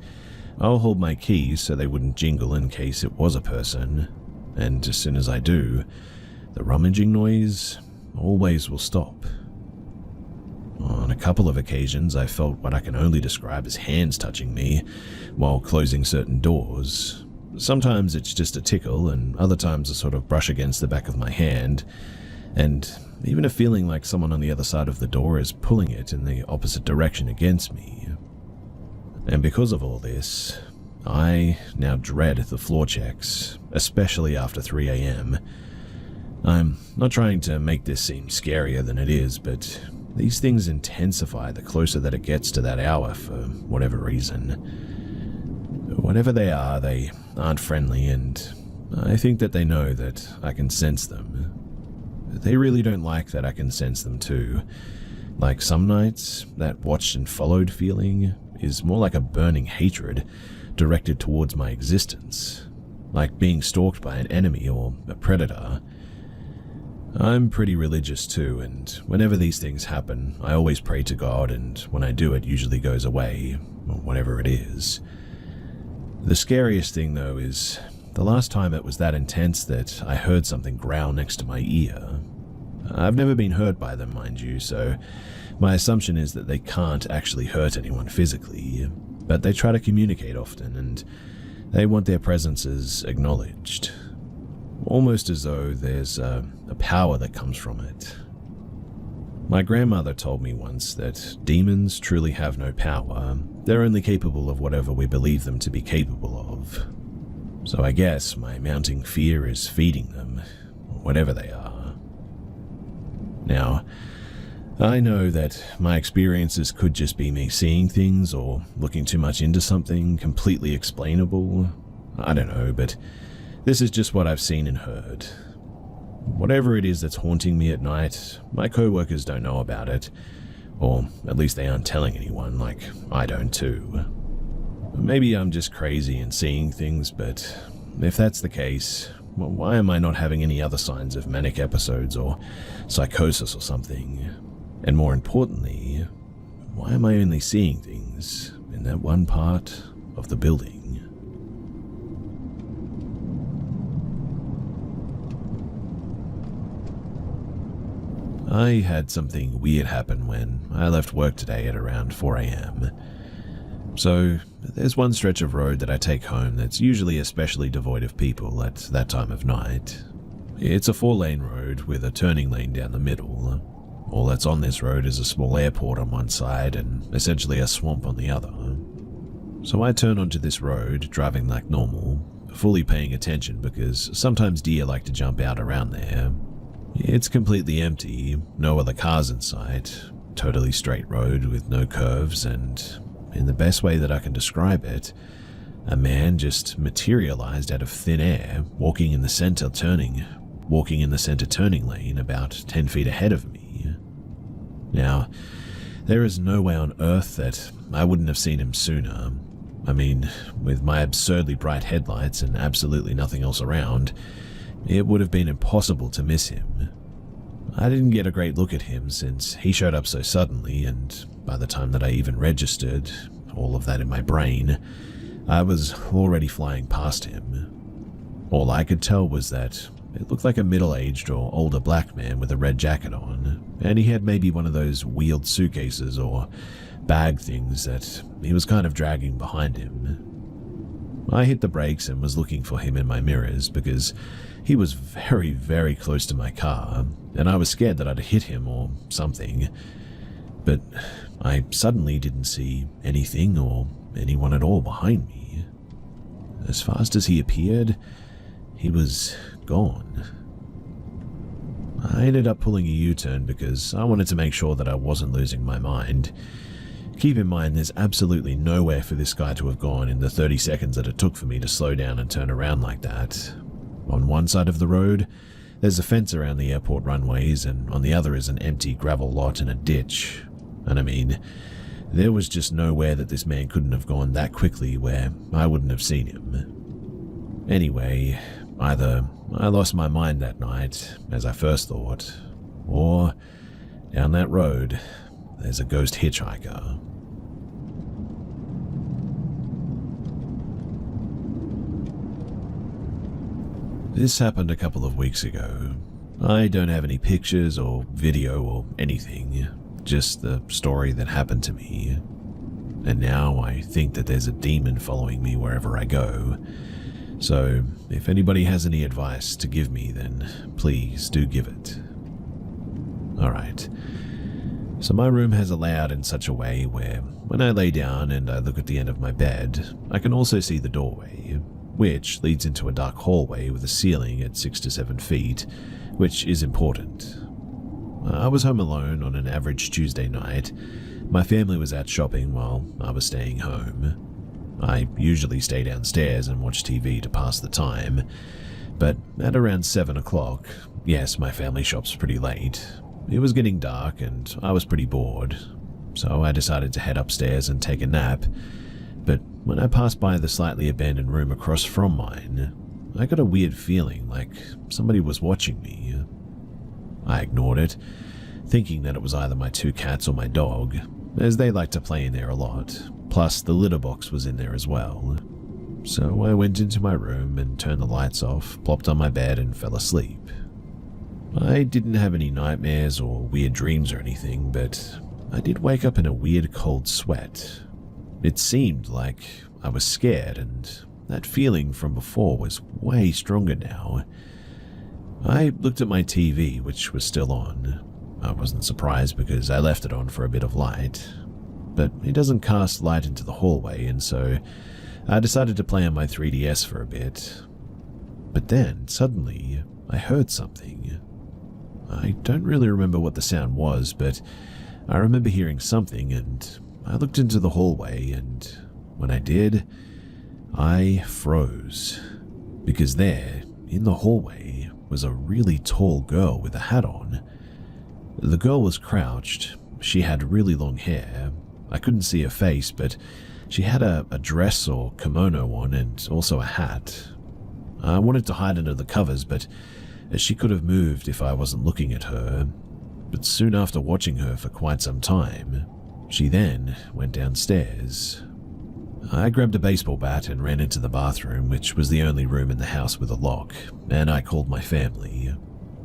I'll hold my keys so they wouldn't jingle in case it was a person, and as soon as I do, the rummaging noise always will stop. On a couple of occasions, I felt what I can only describe as hands touching me while closing certain doors. Sometimes it's just a tickle, and other times a sort of brush against the back of my hand, and even a feeling like someone on the other side of the door is pulling it in the opposite direction against me. And because of all this, I now dread the floor checks, especially after 3 a.m. I'm not trying to make this seem scarier than it is, but these things intensify the closer that it gets to that hour for whatever reason. Whatever they are, they aren't friendly, and I think that they know that I can sense them. They really don't like that I can sense them too. Like some nights, that watched and followed feeling is more like a burning hatred directed towards my existence, like being stalked by an enemy or a predator. I'm pretty religious too, and whenever these things happen, I always pray to God, and when I do, it usually goes away, or whatever it is. The scariest thing, though, is the last time it was that intense that I heard something growl next to my ear. I've never been hurt by them, mind you, so my assumption is that they can't actually hurt anyone physically, but they try to communicate often, and they want their presences acknowledged. Almost as though there's a power that comes from it. My grandmother told me once that demons truly have no power. They're only capable of whatever we believe them to be capable of. So I guess my mounting fear is feeding them, whatever they are. Now, I know that my experiences could just be me seeing things or looking too much into something completely explainable. I don't know, but this is just what I've seen and heard. Whatever it is that's haunting me at night, my co-workers don't know about it, or at least they aren't telling anyone, like I don't too. Maybe I'm just crazy and seeing things, but if that's the case, well, why am I not having any other signs of manic episodes or psychosis or something? And more importantly, why am I only seeing things in that one part of the building? I had something weird happen when I left work today at around 4 a.m. So, there's one stretch of road that I take home that's usually especially devoid of people at that time of night. It's a 4-lane road with a turning lane down the middle. All that's on this road is a small airport on one side and essentially a swamp on the other. So I turn onto this road, driving like normal, fully paying attention because sometimes deer like to jump out around there. It's completely empty, no other cars in sight, totally straight road with no curves, and in the best way that I can describe it, a man just materialized out of thin air, walking in the center turning lane about 10 feet ahead of me. Now, there is no way on earth that I wouldn't have seen him sooner. I mean, with my absurdly bright headlights and absolutely nothing else around, it would have been impossible to miss him. I didn't get a great look at him since he showed up so suddenly, and by the time that I even registered all of that in my brain, I was already flying past him. All I could tell was that it looked like a middle-aged or older black man with a red jacket on, and he had maybe one of those wheeled suitcases or bag things that he was kind of dragging behind him. I hit the brakes and was looking for him in my mirrors because he was very, very close to my car, and I was scared that I'd hit him or something. But I suddenly didn't see anything or anyone at all behind me. As fast as he appeared, he was gone. I ended up pulling a U-turn because I wanted to make sure that I wasn't losing my mind. Keep in mind, there's absolutely nowhere for this guy to have gone in the 30 seconds that it took for me to slow down and turn around like that. On one side of the road, there's a fence around the airport runways, and on the other is an empty gravel lot and a ditch. And I mean, there was just nowhere that this man couldn't have gone that quickly where I wouldn't have seen him. Anyway, either I lost my mind that night, as I first thought, or down that road, there's a ghost hitchhiker. This happened a couple of weeks ago. I don't have any pictures or video or anything, just the story that happened to me. And now I think that there's a demon following me wherever I go. So if anybody has any advice to give me, then please do give it. Alright. So my room has a layout in such a way where when I lay down and I look at the end of my bed, I can also see the doorway, which leads into a dark hallway with a ceiling at 6 to 7 feet, which is important. I was home alone on an average Tuesday night. My family was out shopping while I was staying home. I usually stay downstairs and watch TV to pass the time, but at around 7 o'clock, yes, my family shops pretty late, it was getting dark and I was pretty bored, so I decided to head upstairs and take a nap. But when I passed by the slightly abandoned room across from mine, I got a weird feeling like somebody was watching me. I ignored it, thinking that it was either my 2 cats or my dog, as they like to play in there a lot, plus the litter box was in there as well. So I went into my room and turned the lights off, plopped on my bed and fell asleep. I didn't have any nightmares or weird dreams or anything, but I did wake up in a weird cold sweat. It seemed like I was scared, and that feeling from before was way stronger now. I looked at my TV, which was still on. I wasn't surprised because I left it on for a bit of light, but it doesn't cast light into the hallway, and so I decided to play on my 3DS for a bit. But then, suddenly, I heard something. I don't really remember what the sound was, but I remember hearing something, and I looked into the hallway, and when I did, I froze. Because there, in the hallway, was a really tall girl with a hat on. The girl was crouched. She had really long hair. I couldn't see her face, but she had a dress or kimono on and also a hat. I wanted to hide under the covers, but she could have moved if I wasn't looking at her. But soon after watching her for quite some time, she then went downstairs. I grabbed a baseball bat and ran into the bathroom, which was the only room in the house with a lock, and I called my family.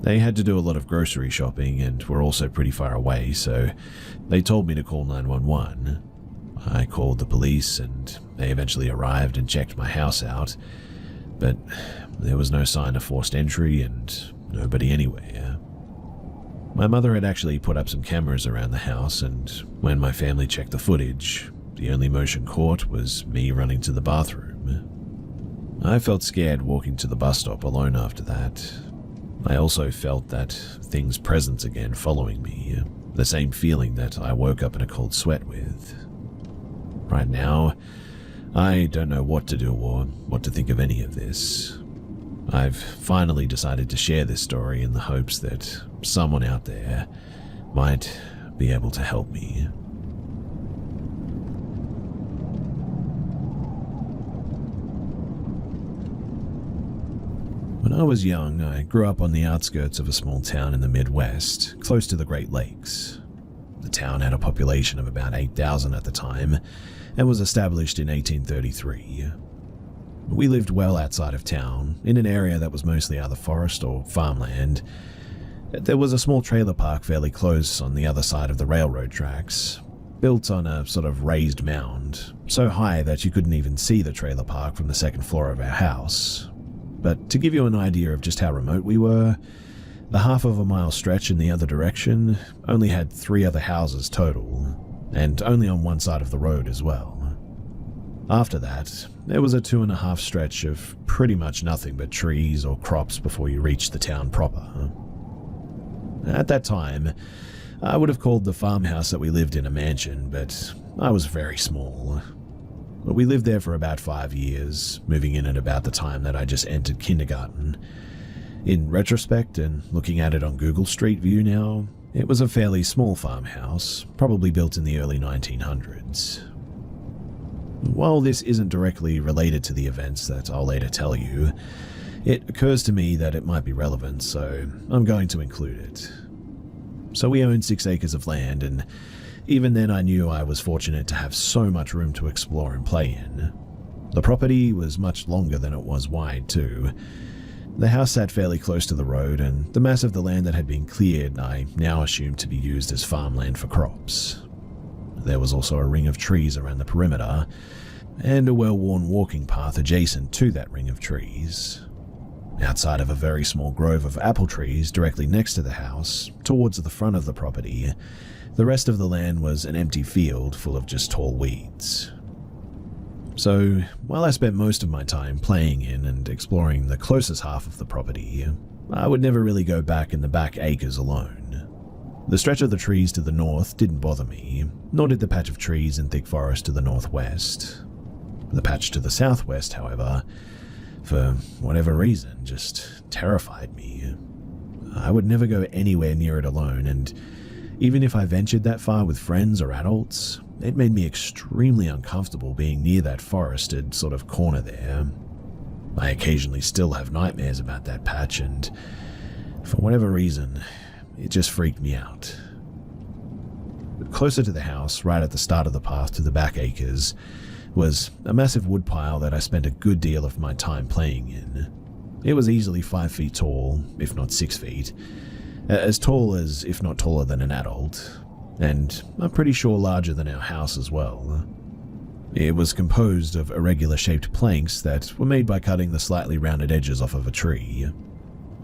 They had to do a lot of grocery shopping and were also pretty far away, so they told me to call 911. I called the police and they eventually arrived and checked my house out, but there was no sign of forced entry and nobody anywhere. My mother had actually put up some cameras around the house, and when my family checked the footage, the only motion caught was me running to the bathroom. I felt scared walking to the bus stop alone after that. I also felt that thing's presence again following me, the same feeling that I woke up in a cold sweat with. Right now, I don't know what to do or what to think of any of this. I've finally decided to share this story in the hopes that someone out there might be able to help me. When I was young, I grew up on the outskirts of a small town in the Midwest, close to the Great Lakes. The town had a population of about 8,000 at the time and was established in 1833. We lived well outside of town, in an area that was mostly either forest or farmland. There was a small trailer park fairly close on the other side of the railroad tracks, built on a sort of raised mound, so high that you couldn't even see the trailer park from the second floor of our house. But to give you an idea of just how remote we were, the half-of-a-mile stretch in the other direction only had 3 other houses total, and only on one side of the road as well. After that, there was a 2.5 stretch of pretty much nothing but trees or crops before you reached the town proper. At that time, I would have called the farmhouse that we lived in a mansion, but I was very small. But we lived there for about 5 years, moving in at about the time that I just entered kindergarten. In retrospect, and looking at it on Google Street View now, it was a fairly small farmhouse, probably built in the early 1900s. While this isn't directly related to the events that I'll later tell you, it occurs to me that it might be relevant, so I'm going to include it. So we owned 6 acres of land, and even then I knew I was fortunate to have so much room to explore and play in. The property was much longer than it was wide too. The house sat fairly close to the road, and the mass of the land that had been cleared I now assumed to be used as farmland for crops. There was also a ring of trees around the perimeter, and a well-worn walking path adjacent to that ring of trees. Outside of a very small grove of apple trees directly next to the house, towards the front of the property, the rest of the land was an empty field full of just tall weeds. So, while I spent most of my time playing in and exploring the closest half of the property, I would never really go back in the back acres alone. The stretch of the trees to the north didn't bother me, nor did the patch of trees in thick forest to the northwest. The patch to the southwest, however, for whatever reason, just terrified me. I would never go anywhere near it alone, and even if I ventured that far with friends or adults, it made me extremely uncomfortable being near that forested sort of corner there. I occasionally still have nightmares about that patch, and for whatever reason, it just freaked me out. Closer to the house, right at the start of the path to the back acres, was a massive woodpile that I spent a good deal of my time playing in. It was easily 5 feet tall, if not 6 feet, as tall as, if not taller than an adult, and I'm pretty sure larger than our house as well. It was composed of irregular shaped planks that were made by cutting the slightly rounded edges off of a tree.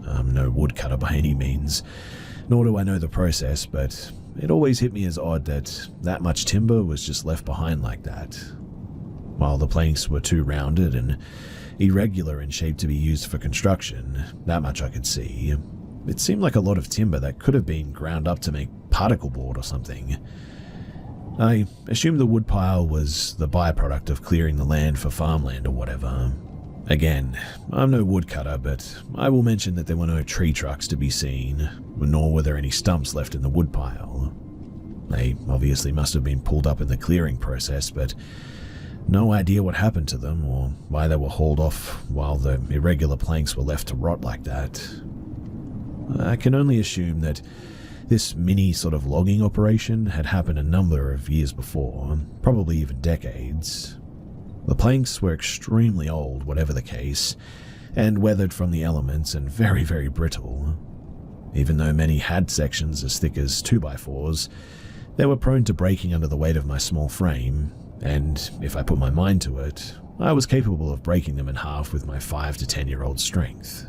I'm no woodcutter by any means, nor do I know the process, but it always hit me as odd that that much timber was just left behind like that. While the planks were too rounded and irregular in shape to be used for construction, that much I could see. It seemed like a lot of timber that could have been ground up to make particle board or something. I assumed the woodpile was the byproduct of clearing the land for farmland or whatever. Again, I'm no woodcutter, but I will mention that there were no tree trucks to be seen, nor were there any stumps left in the woodpile. They obviously must have been pulled up in the clearing process, but no idea what happened to them or why they were hauled off while the irregular planks were left to rot like that. I can only assume that this mini sort of logging operation had happened a number of years before, probably even decades. The planks were extremely old, whatever the case, and weathered from the elements and very, very brittle. Even though many had sections as thick as 2x4s, they were prone to breaking under the weight of my small frame, and if I put my mind to it, I was capable of breaking them in half with my 5 to 10-year-old strength.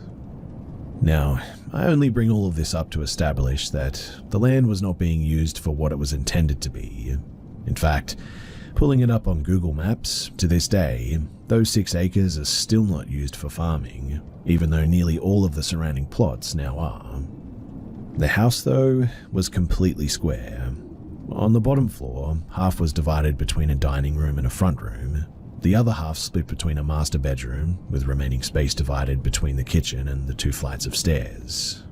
Now, I only bring all of this up to establish that the land was not being used for what it was intended to be. In fact, Pulling it up on Google Maps, to this day, those 6 acres are still not used for farming, even though nearly all of the surrounding plots now are. The house, though, was completely square. On the bottom floor, half was divided between a dining room and a front room. The other half split between a master bedroom, with remaining space divided between the kitchen and the 2 flights of stairs.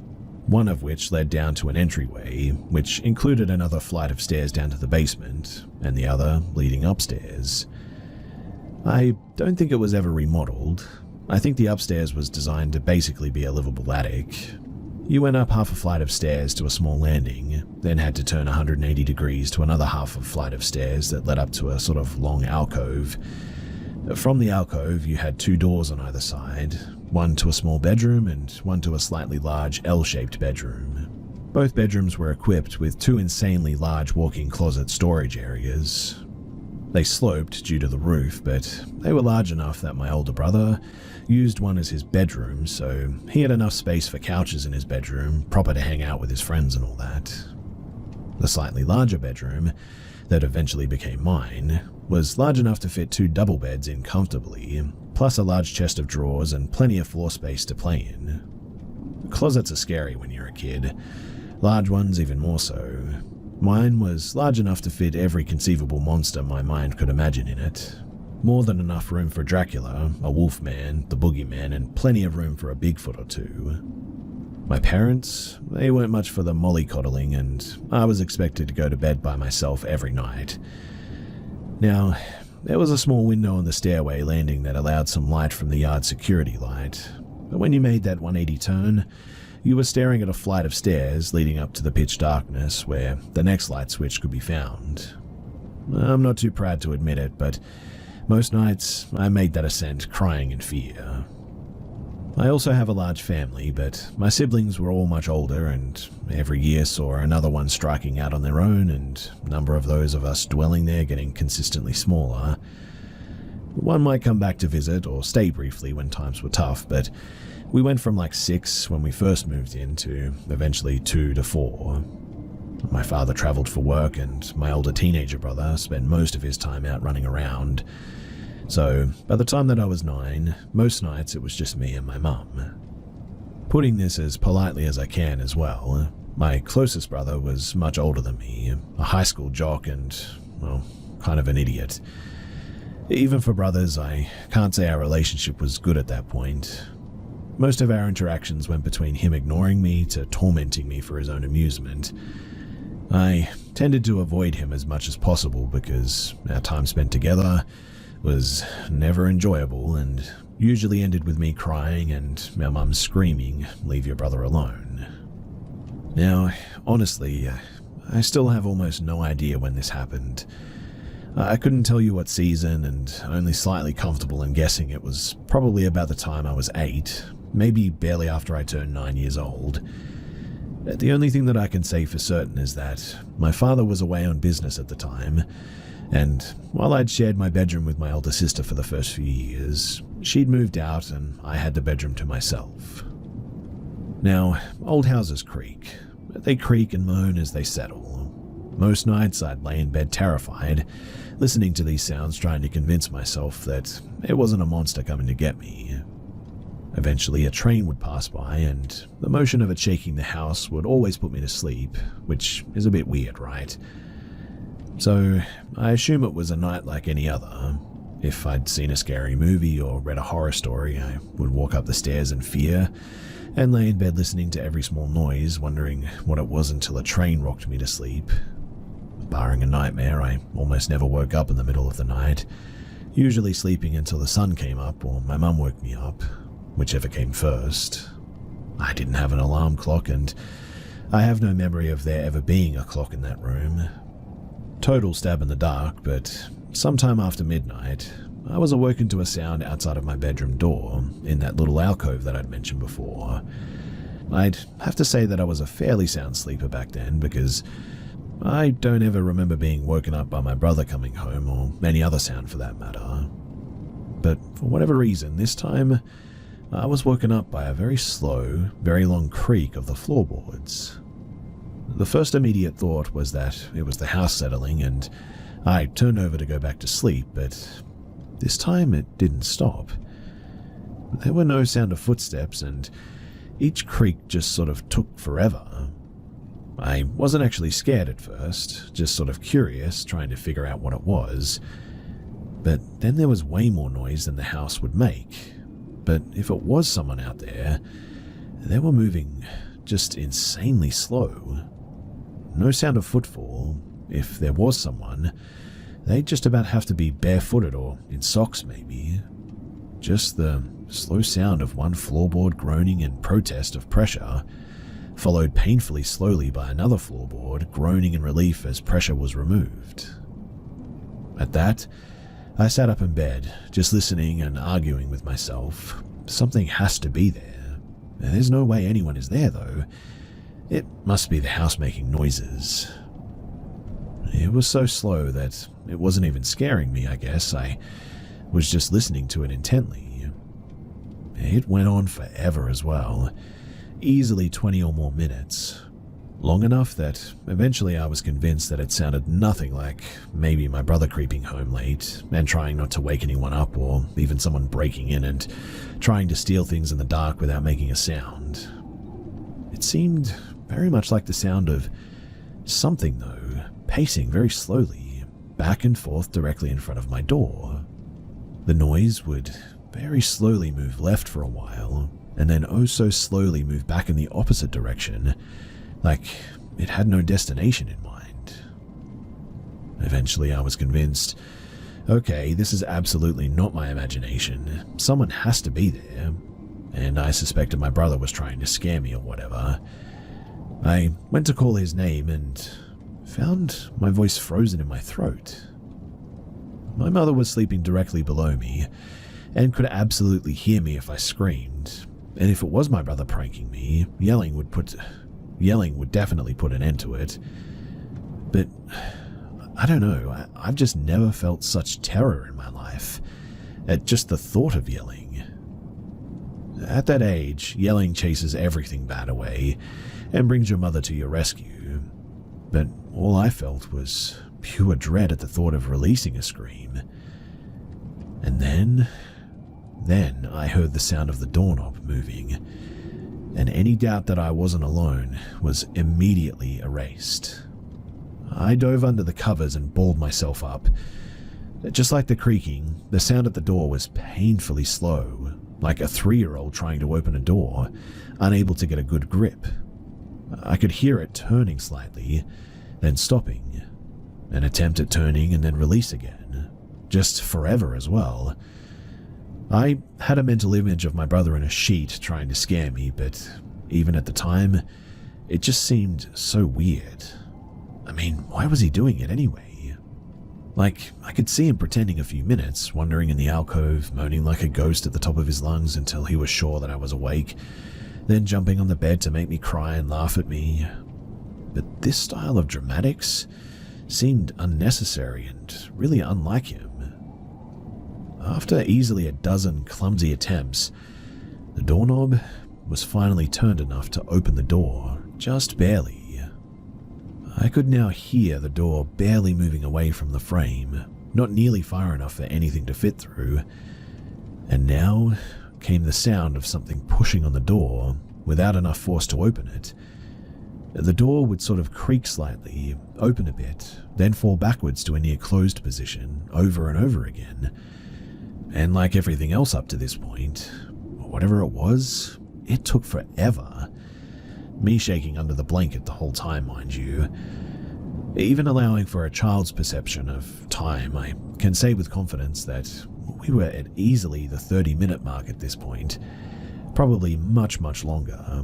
One of which led down to an entryway, which included another flight of stairs down to the basement, and the other leading upstairs. I don't think it was ever remodeled. I think the upstairs was designed to basically be a livable attic. You went up half a flight of stairs to a small landing, then had to turn 180 degrees to another half a flight of stairs that led up to a sort of long alcove. From the alcove, you had 2 doors on either side, one to a small bedroom and one to a slightly large L-shaped bedroom. Both bedrooms were equipped with 2 insanely large walk-in closet storage areas. They sloped due to the roof, but they were large enough that my older brother used one as his bedroom, so he had enough space for couches in his bedroom, proper to hang out with his friends and all that. The slightly larger bedroom, that eventually became mine, was large enough to fit 2 double beds in comfortably, plus a large chest of drawers and plenty of floor space to play in. Closets are scary when you're a kid, large ones even more so. Mine was large enough to fit every conceivable monster my mind could imagine in it. More than enough room for Dracula, a wolfman, the boogeyman, and plenty of room for a Bigfoot or 2. My parents, they weren't much for the mollycoddling, and I was expected to go to bed by myself every night. Now, there was a small window on the stairway landing that allowed some light from the yard security light, but when you made that 180 turn, you were staring at a flight of stairs leading up to the pitch darkness where the next light switch could be found. I'm not too proud to admit it, but most nights I made that ascent crying in fear. I also have a large family, but my siblings were all much older, and every year saw another one striking out on their own, and a number of those of us dwelling there getting consistently smaller. One might come back to visit or stay briefly when times were tough, but we went from like 6 when we first moved in to eventually 2 to 4. My father traveled for work, and my older teenager brother spent most of his time out running around. So, by the time that I was 9, most nights it was just me and my mum. Putting this as politely as I can as well, my closest brother was much older than me, a high school jock and, well, kind of an idiot. Even for brothers, I can't say our relationship was good at that point. Most of our interactions went between him ignoring me to tormenting me for his own amusement. I tended to avoid him as much as possible because our time spent together was never enjoyable and usually ended with me crying and our mum screaming, "Leave your brother alone." Now, honestly, I still have almost no idea when this happened. I couldn't tell you what season, and only slightly comfortable in guessing it was probably about the time I was 8, maybe barely after I turned 9 years old. The only thing that I can say for certain is that my father was away on business at the time, and while I'd shared my bedroom with my older sister for the first few years, she'd moved out and I had the bedroom to myself. Now, old houses creak. They creak and moan as they settle. Most nights I'd lay in bed terrified, listening to these sounds trying to convince myself that it wasn't a monster coming to get me. Eventually a train would pass by, and the motion of it shaking the house would always put me to sleep, which is a bit weird, right? So I assume it was a night like any other. If I'd seen a scary movie or read a horror story, I would walk up the stairs in fear and lay in bed listening to every small noise, wondering what it was until a train rocked me to sleep. Barring a nightmare, I almost never woke up in the middle of the night, usually sleeping until the sun came up or my mum woke me up, whichever came first. I didn't have an alarm clock, and I have no memory of there ever being a clock in that room. Total stab in the dark, but sometime after midnight, I was awoken to a sound outside of my bedroom door, in that little alcove that I'd mentioned before. I'd have to say that I was a fairly sound sleeper back then, because I don't ever remember being woken up by my brother coming home, or any other sound for that matter. But for whatever reason, this time, I was woken up by a very slow, very long creak of the floorboards. The first immediate thought was that it was the house settling, and I turned over to go back to sleep, but this time it didn't stop. There were no sound of footsteps, and each creak just sort of took forever. I wasn't actually scared at first, just sort of curious, trying to figure out what it was. But then there was way more noise than the house would make. But if it was someone out there, they were moving just insanely slow. No sound of footfall. If there was someone, they'd just about have to be barefooted or in socks maybe. Just the slow sound of one floorboard groaning in protest of pressure, followed painfully slowly by another floorboard groaning in relief as pressure was removed. At that, I sat up in bed, just listening and arguing with myself. Something has to be there. There's no way anyone is there, though. It must be the house making noises. It was so slow that it wasn't even scaring me, I guess. I was just listening to it intently. It went on forever as well, easily 20 or more minutes. Long enough that eventually I was convinced that it sounded nothing like maybe my brother creeping home late and trying not to wake anyone up, or even someone breaking in and trying to steal things in the dark without making a sound. It seemed very much like the sound of something, though, pacing very slowly, back and forth directly in front of my door. The noise would very slowly move left for a while, and then oh so slowly move back in the opposite direction, like it had no destination in mind. Eventually I was convinced, okay, this is absolutely not my imagination. Someone has to be there, and I suspected my brother was trying to scare me or whatever. I went to call his name and found my voice frozen in my throat. My mother was sleeping directly below me and could absolutely hear me if I screamed, and if it was my brother pranking me, yelling would definitely put an end to it. But I don't know, I've just never felt such terror in my life at just the thought of yelling. At that age, yelling chases everything bad away and brings your mother to your rescue. But all I felt was pure dread at the thought of releasing a scream. And then I heard the sound of the doorknob moving, and any doubt that I wasn't alone was immediately erased. I dove under the covers and balled myself up. Just like the creaking, the sound at the door was painfully slow, like a 3-year-old trying to open a door, unable to get a good grip. I could hear it turning slightly, then stopping, an attempt at turning and then release again, just forever as well. I had a mental image of my brother in a sheet trying to scare me, but even at the time, it just seemed so weird. I mean, why was he doing it anyway? Like, I could see him pretending a few minutes, wandering in the alcove, moaning like a ghost at the top of his lungs until he was sure that I was awake, then jumping on the bed to make me cry and laugh at me. But this style of dramatics seemed unnecessary and really unlike him. After easily a dozen clumsy attempts, the doorknob was finally turned enough to open the door, just barely. I could now hear the door barely moving away from the frame, not nearly far enough for anything to fit through, and now came the sound of something pushing on the door without enough force to open it. The door would sort of creak slightly, open a bit, then fall backwards to a near closed position over and over again. And like everything else up to this point, whatever it was, it took forever. Me shaking under the blanket the whole time, mind you. Even allowing for a child's perception of time, I can say with confidence that we were at easily the 30-minute mark at this point. Probably much, much longer.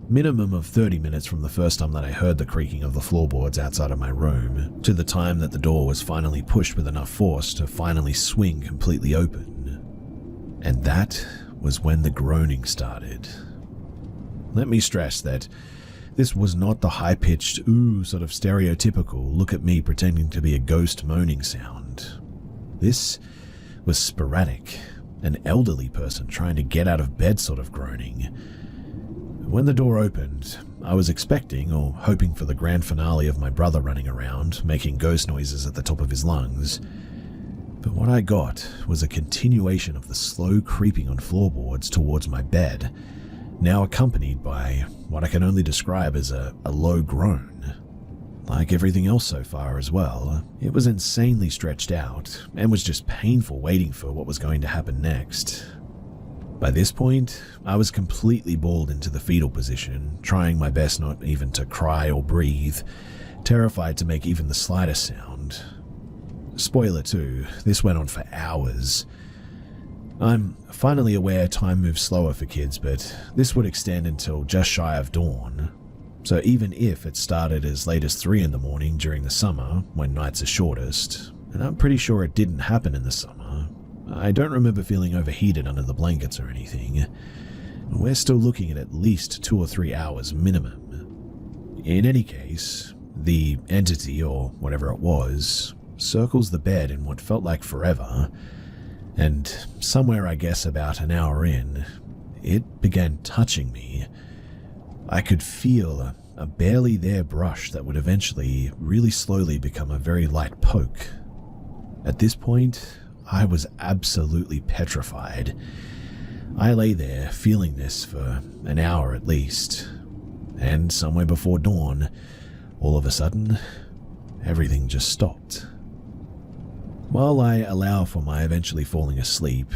Minimum of 30 minutes from the first time that I heard the creaking of the floorboards outside of my room, to the time that the door was finally pushed with enough force to finally swing completely open. And that was when the groaning started. Let me stress that this was not the high-pitched, ooh, sort of stereotypical, look at me pretending to be a ghost moaning sound. This was sporadic, an elderly person trying to get out of bed sort of groaning. When the door opened, I was expecting or hoping for the grand finale of my brother running around, making ghost noises at the top of his lungs. But what I got was a continuation of the slow creeping on floorboards towards my bed, now accompanied by what I can only describe as a low groan. Like everything else so far as well, it was insanely stretched out and was just painful waiting for what was going to happen next. By this point, I was completely balled into the fetal position, trying my best not even to cry or breathe, terrified to make even the slightest sound. Spoiler too, this went on for hours. I'm finally aware time moves slower for kids, but this would extend until just shy of dawn. So even if it started as late as 3 in the morning during the summer, when nights are shortest, and I'm pretty sure it didn't happen in the summer, I don't remember feeling overheated under the blankets or anything. We're still looking at least 2 or 3 hours minimum. In any case, the entity, or whatever it was, circles the bed in what felt like forever, and somewhere I guess about an hour in, it began touching me. I could feel a barely there brush that would eventually really slowly become a very light poke. At this point, I was absolutely petrified. I lay there feeling this for an hour at least, and somewhere before dawn, all of a sudden, everything just stopped. While I allow for my eventually falling asleep,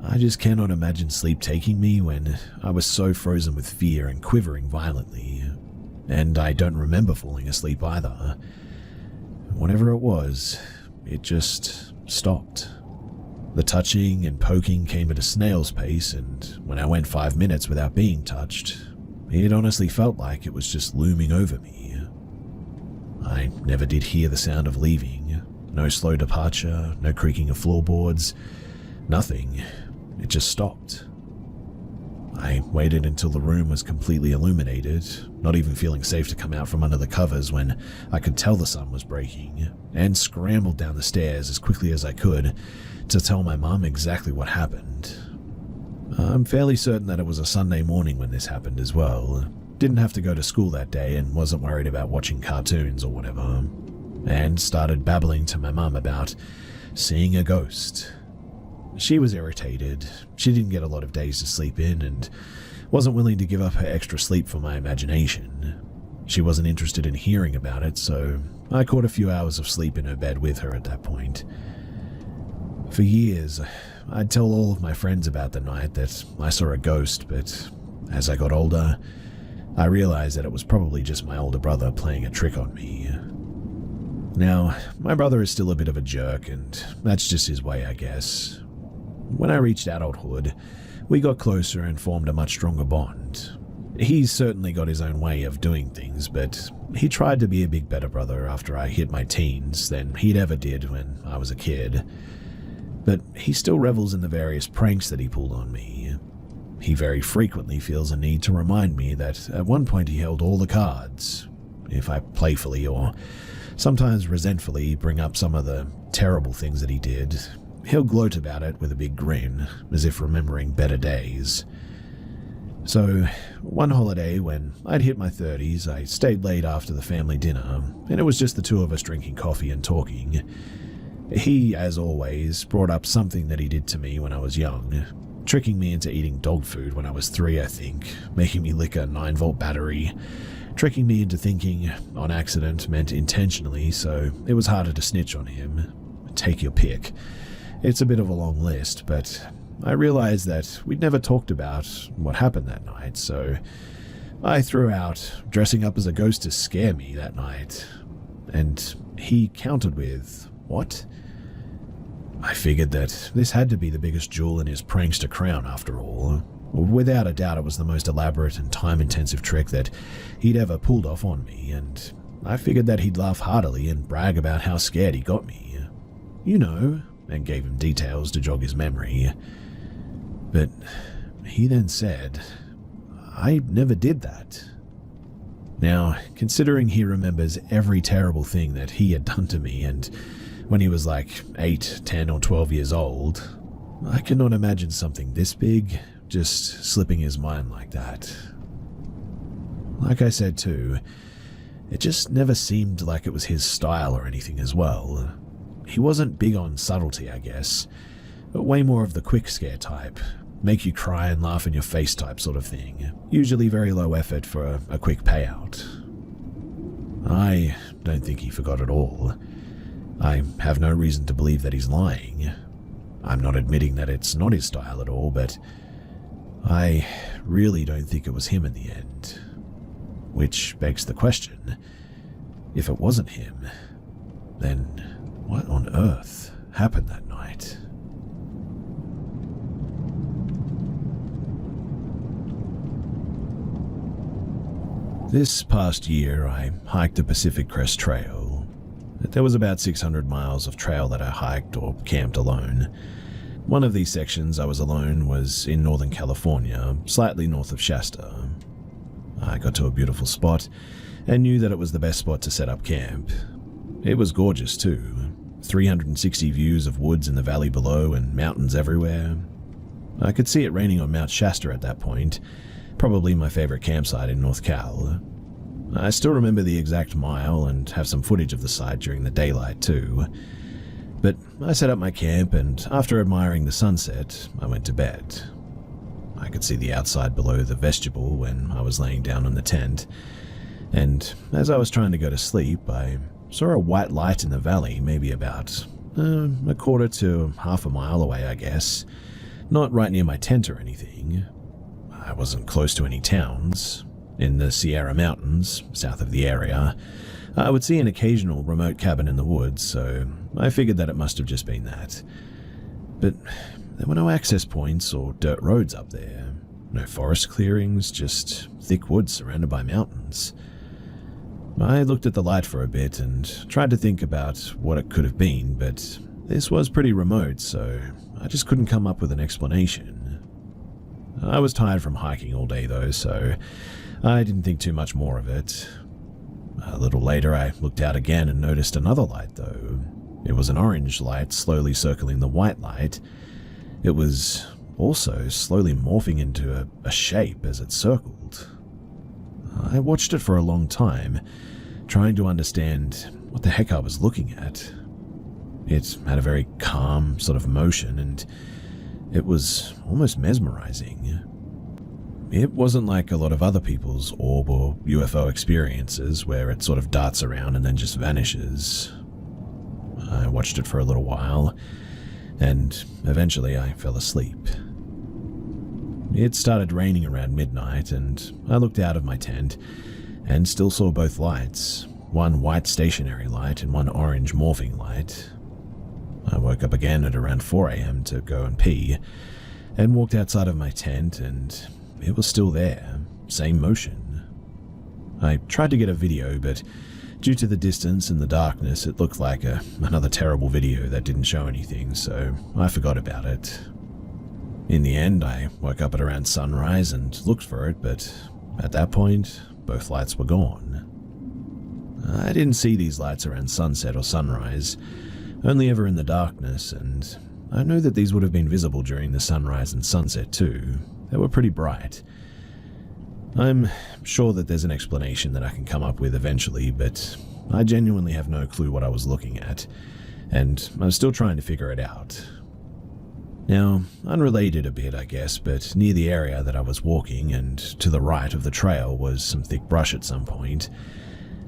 I just cannot imagine sleep taking me when I was so frozen with fear and quivering violently, and I don't remember falling asleep either. Whatever it was, it just stopped. The touching and poking came at a snail's pace, and when I went 5 minutes without being touched, it honestly felt like it was just looming over me. I never did hear the sound of leaving. No slow departure, no creaking of floorboards, nothing. It just stopped. I waited until the room was completely illuminated, not even feeling safe to come out from under the covers when I could tell the sun was breaking, and scrambled down the stairs as quickly as I could to tell my mum exactly what happened. I'm fairly certain that it was a Sunday morning when this happened as well. Didn't have to go to school that day and wasn't worried about watching cartoons or whatever, and started babbling to my mum about seeing a ghost. She was irritated. She didn't get a lot of days to sleep in and wasn't willing to give up her extra sleep for my imagination. She wasn't interested in hearing about it, so I caught a few hours of sleep in her bed with her at that point. For years, I'd tell all of my friends about the night that I saw a ghost, but as I got older, I realized that it was probably just my older brother playing a trick on me. Now, my brother is still a bit of a jerk, and that's just his way, I guess. When I reached adulthood, we got closer and formed a much stronger bond. He's certainly got his own way of doing things, but he tried to be a big better brother after I hit my teens than he'd ever did when I was a kid. But he still revels in the various pranks that he pulled on me. He very frequently feels a need to remind me that at one point he held all the cards. If I playfully or sometimes resentfully bring up some of the terrible things that he did, he'll gloat about it with a big grin, as if remembering better days. So, one holiday when I'd hit my 30s, I stayed late after the family dinner, and it was just the two of us drinking coffee and talking. He, as always, brought up something that he did to me when I was young, tricking me into eating dog food when I was 3, I think, making me lick a 9-volt battery, tricking me into thinking on accident meant intentionally, so it was harder to snitch on him. Take your pick. It's a bit of a long list, but I realized that we'd never talked about what happened that night, so I threw out dressing up as a ghost to scare me that night, and he countered with, "What?" I figured that this had to be the biggest jewel in his prankster crown after all. Without a doubt, it was the most elaborate and time-intensive trick that he'd ever pulled off on me, and I figured that he'd laugh heartily and brag about how scared he got me. You know, and gave him details to jog his memory. But he then said, "I never did that." Now, considering he remembers every terrible thing that he had done to me, and when he was like 8, 10, or 12 years old, I cannot imagine something this big just slipping his mind like that. Like I said too, it just never seemed like it was his style or anything as well. He wasn't big on subtlety, I guess, but way more of the quick scare type, make you cry and laugh in your face type sort of thing, usually very low effort for a quick payout. I don't think he forgot at all. I have no reason to believe that he's lying. I'm not admitting that it's not his style at all, but I really don't think it was him in the end. Which begs the question, if it wasn't him, then what on earth happened that night? This past year, I hiked the Pacific Crest Trail. There was about 600 miles of trail that I hiked or camped alone. One of these sections I was alone was in Northern California, slightly north of Shasta. I got to a beautiful spot and knew that it was the best spot to set up camp. It was gorgeous too, 360 views of woods in the valley below and mountains everywhere. I could see it raining on Mount Shasta at that point, probably my favorite campsite in North Cal. I still remember the exact mile and have some footage of the site during the daylight too. But I set up my camp and after admiring the sunset, I went to bed. I could see the outside below the vestibule when I was laying down in the tent, and as I was trying to go to sleep, I saw a white light in the valley, maybe about a quarter to half a mile away, I guess. Not right near my tent or anything. I wasn't close to any towns. In the Sierra Mountains, south of the area, I would see an occasional remote cabin in the woods, so I figured that it must have just been that. But there were no access points or dirt roads up there. No forest clearings, just thick woods surrounded by mountains. I looked at the light for a bit and tried to think about what it could have been, but this was pretty remote, so I just couldn't come up with an explanation. I was tired from hiking all day though, so I didn't think too much more of it. A little later, I looked out again and noticed another light though. It was an orange light slowly circling the white light. It was also slowly morphing into a shape as it circled. I watched it for a long time, trying to understand what the heck I was looking at. It had a very calm sort of motion, and it was almost mesmerizing. It wasn't like a lot of other people's orb or UFO experiences where it sort of darts around and then just vanishes. I watched it for a little while, and eventually I fell asleep. It started raining around midnight, and I looked out of my tent and still saw both lights, one white stationary light and one orange morphing light. I woke up again at around 4 a.m. to go and pee, and walked outside of my tent, and it was still there, same motion. I tried to get a video, but due to the distance and the darkness, it looked like another terrible video that didn't show anything, so I forgot about it. In the end, I woke up at around sunrise and looked for it, but at that point, both lights were gone. I didn't see these lights around sunset or sunrise, only ever in the darkness, and I know that these would have been visible during the sunrise and sunset too. They were pretty bright. I'm sure that there's an explanation that I can come up with eventually, but I genuinely have no clue what I was looking at, and I'm still trying to figure it out. Now, unrelated a bit, I guess, but near the area that I was walking and to the right of the trail was some thick brush at some point.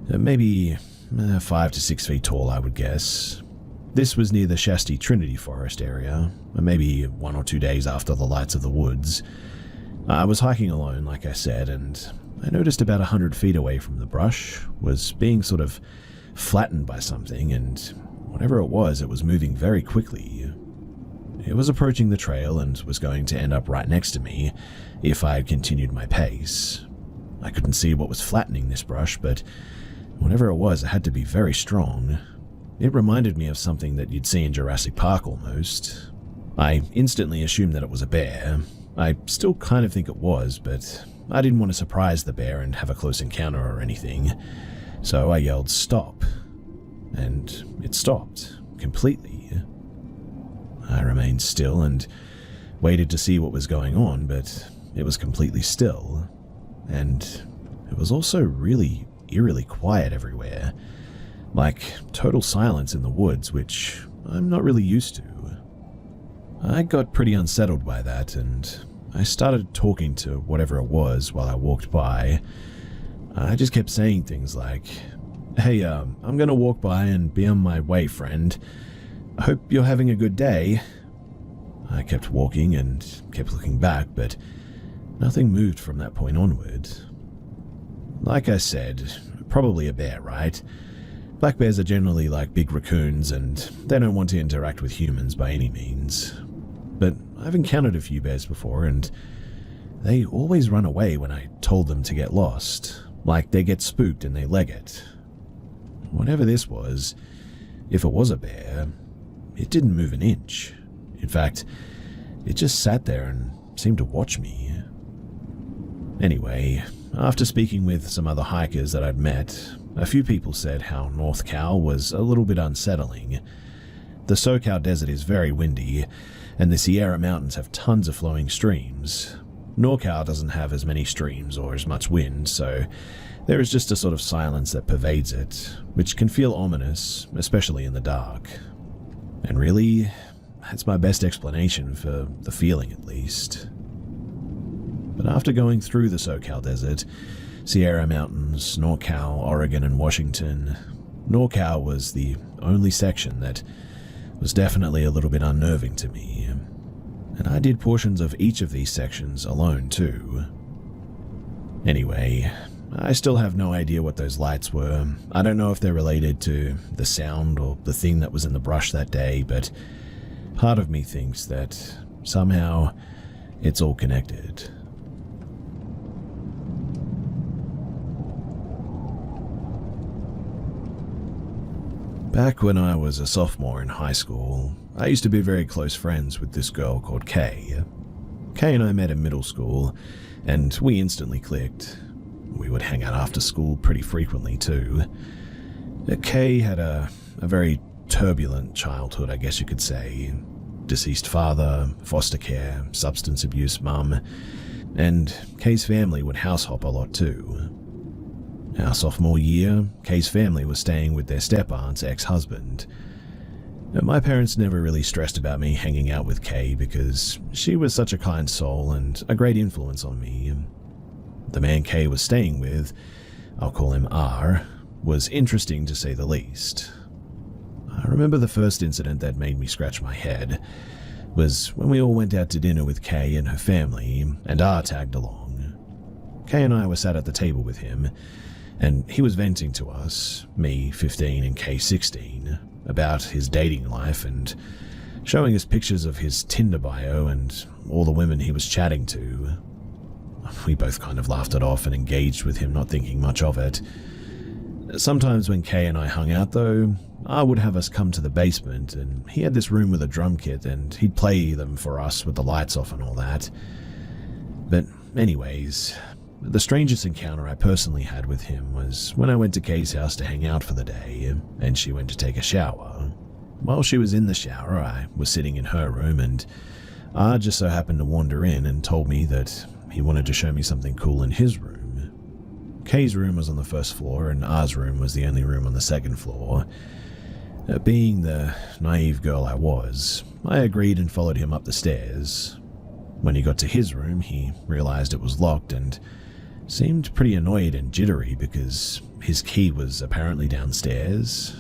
Maybe 5 to 6 feet tall, I would guess. This was near the Shasta Trinity Forest area, maybe 1 or 2 days after the lights of the woods. I was hiking alone, like I said, and I noticed about 100 feet away from the brush was being sort of flattened by something, and whatever it was moving very quickly. It was approaching the trail and was going to end up right next to me if I had continued my pace. I couldn't see what was flattening this brush, but whatever it was, it had to be very strong. It reminded me of something that you'd see in Jurassic Park almost. I instantly assumed that it was a bear. I still kind of think it was, but I didn't want to surprise the bear and have a close encounter or anything. So I yelled, "Stop!" And it stopped, completely. I remained still and waited to see what was going on, but it was completely still. And it was also really eerily quiet everywhere, like total silence in the woods, which I'm not really used to. I got pretty unsettled by that, and I started talking to whatever it was while I walked by. I just kept saying things like, "Hey, I'm gonna walk by and be on my way, friend. I hope you're having a good day." I kept walking and kept looking back, but nothing moved from that point onward. Like I said, probably a bear, right? Black bears are generally like big raccoons, and they don't want to interact with humans by any means. But I've encountered a few bears before, and they always run away when I told them to get lost, like they get spooked and they leg it. Whatever this was, if it was a bear, it didn't move an inch. In fact, it just sat there and seemed to watch me. Anyway, after speaking with some other hikers that I'd met, a few people said how North Cal was a little bit unsettling. The SoCal desert is very windy, and the Sierra Mountains have tons of flowing streams. NorCal doesn't have as many streams or as much wind, so there is just a sort of silence that pervades it, which can feel ominous, especially in the dark. And really, that's my best explanation for the feeling, at least. But after going through the SoCal desert, Sierra Mountains, NorCal, Oregon, and Washington, NorCal was the only section that was definitely a little bit unnerving to me. And I did portions of each of these sections alone too. Anyway, I still have no idea what those lights were. I don't know if they're related to the sound or the thing that was in the brush that day, but part of me thinks that somehow it's all connected. Back when I was a sophomore in high school, I used to be very close friends with this girl called Kay. Kay and I met in middle school, and we instantly clicked. We would hang out after school pretty frequently too. Kay had a very turbulent childhood, I guess you could say. Deceased father, foster care, substance abuse mum, and Kay's family would house hop a lot too. Our sophomore year, Kay's family was staying with their step-aunt's ex-husband. My parents never really stressed about me hanging out with Kay because she was such a kind soul and a great influence on me. The man Kay was staying with, I'll call him R, was interesting to say the least. I remember the first incident that made me scratch my head was when we all went out to dinner with Kay and her family, and R tagged along. Kay and I were sat at the table with him, and he was venting to us, me 15 and Kay 16, about his dating life and showing us pictures of his Tinder bio and all the women he was chatting to. We both kind of laughed it off and engaged with him, not thinking much of it. Sometimes when Kay and I hung out though, I would have us come to the basement, and he had this room with a drum kit and he'd play them for us with the lights off and all that. But anyways, the strangest encounter I personally had with him was when I went to Kay's house to hang out for the day, and she went to take a shower. While she was in the shower, I was sitting in her room, and R just so happened to wander in and told me that he wanted to show me something cool in his room. Kay's room was on the first floor, and R's room was the only room on the second floor. Being the naive girl I was, I agreed and followed him up the stairs. When he got to his room, he realized it was locked and seemed pretty annoyed and jittery because his key was apparently downstairs.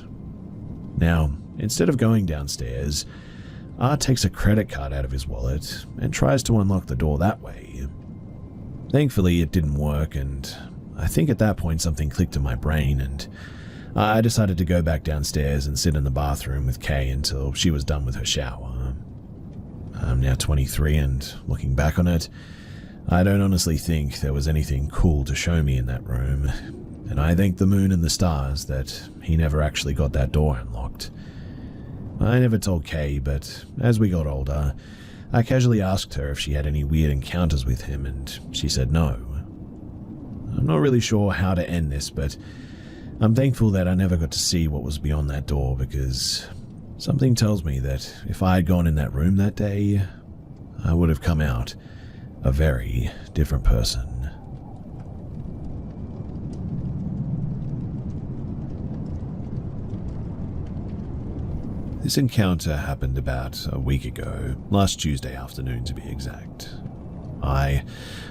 Now, instead of going downstairs, R takes a credit card out of his wallet and tries to unlock the door that way. Thankfully, it didn't work, and I think at that point something clicked in my brain, and I decided to go back downstairs and sit in the bathroom with Kay until she was done with her shower. I'm now 23, and looking back on it, I don't honestly think there was anything cool to show me in that room, and I thank the moon and the stars that he never actually got that door unlocked. I never told Kay, but as we got older, I casually asked her if she had any weird encounters with him, and she said no. I'm not really sure how to end this, but I'm thankful that I never got to see what was beyond that door, because something tells me that if I had gone in that room that day, I would have come out a very different person. This encounter happened about a week ago, last Tuesday afternoon to be exact. I,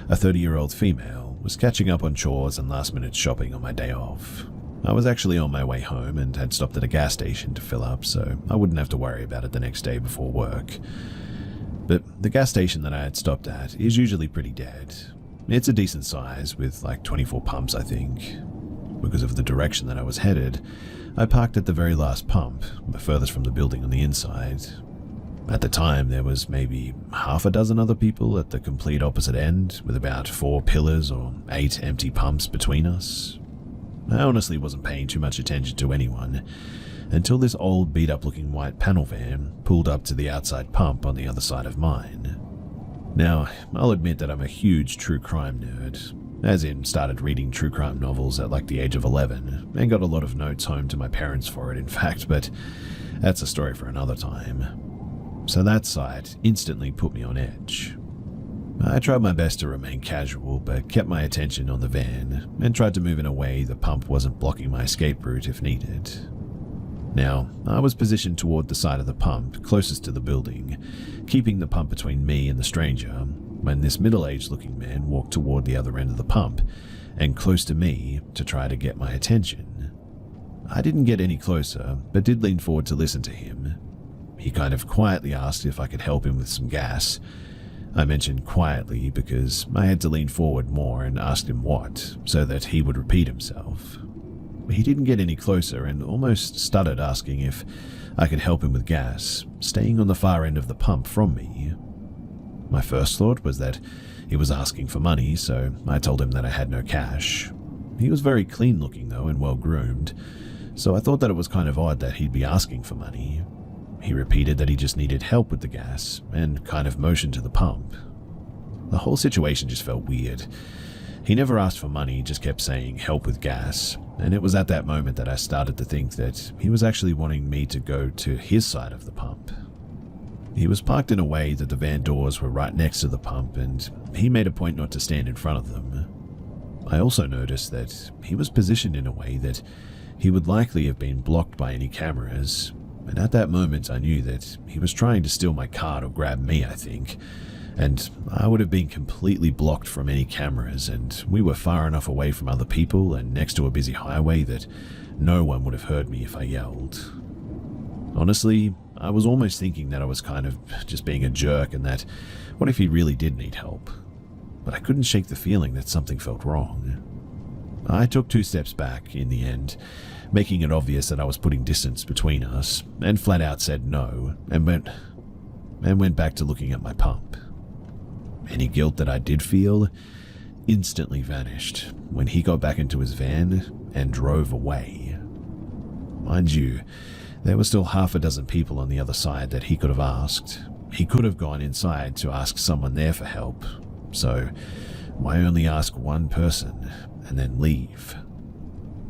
a 30-year-old female, was catching up on chores and last-minute shopping on my day off. I was actually on my way home and had stopped at a gas station to fill up, so I wouldn't have to worry about it the next day before work. But the gas station that I had stopped at is usually pretty dead. It's a decent size, with like 24 pumps, I think. Because of the direction that I was headed, I parked at the very last pump, the furthest from the building on the inside. At the time, there was maybe half a dozen other people at the complete opposite end, with about 4 pillars or 8 empty pumps between us. I honestly wasn't paying too much attention to anyone, until this old beat-up looking white panel van pulled up to the outside pump on the other side of mine. Now, I'll admit that I'm a huge true crime nerd, as in started reading true crime novels at like the age of 11, and got a lot of notes home to my parents for it in fact, but that's a story for another time. So that sight instantly put me on edge. I tried my best to remain casual, but kept my attention on the van, and tried to move in a way the pump wasn't blocking my escape route if needed. Now, I was positioned toward the side of the pump, closest to the building, keeping the pump between me and the stranger, when this middle-aged looking man walked toward the other end of the pump, and close to me to try to get my attention. I didn't get any closer, but did lean forward to listen to him. He kind of quietly asked if I could help him with some gas. I mentioned quietly because I had to lean forward more and asked him what, so that he would repeat himself. He didn't get any closer and almost stuttered asking if I could help him with gas, staying on the far end of the pump from me. My first thought was that he was asking for money, so I told him that I had no cash. He was very clean looking though and well groomed, so I thought that it was kind of odd that he'd be asking for money. He repeated that he just needed help with the gas and kind of motioned to the pump. The whole situation just felt weird. He never asked for money, just kept saying help with gas, and it was at that moment that I started to think that he was actually wanting me to go to his side of the pump. He was parked in a way that the van doors were right next to the pump, and he made a point not to stand in front of them. I also noticed that he was positioned in a way that he would likely have been blocked by any cameras, and at that moment I knew that he was trying to steal my card or grab me, I think, and I would have been completely blocked from any cameras, and we were far enough away from other people and next to a busy highway that no one would have heard me if I yelled. Honestly, I was almost thinking that I was kind of just being a jerk and that what if he really did need help? But I couldn't shake the feeling that something felt wrong. I took 2 steps back in the end, making it obvious that I was putting distance between us, and flat out said no, and went back to looking at my pump. Any guilt that I did feel instantly vanished when he got back into his van and drove away. Mind you, there were still half a dozen people on the other side that he could have asked. He could have gone inside to ask someone there for help, so why only ask one person and then leave?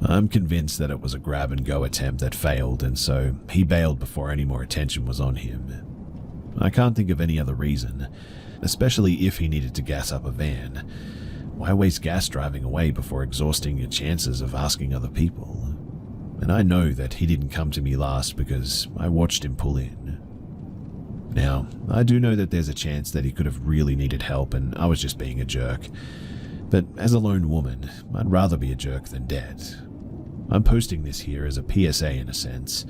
I'm convinced that it was a grab-and-go attempt that failed, and so he bailed before any more attention was on him. I can't think of any other reason, especially if he needed to gas up a van. Why waste gas driving away before exhausting your chances of asking other people? And I know that he didn't come to me last because I watched him pull in. Now, I do know that there's a chance that he could have really needed help and I was just being a jerk. But as a lone woman, I'd rather be a jerk than dead. I'm posting this here as a PSA in a sense.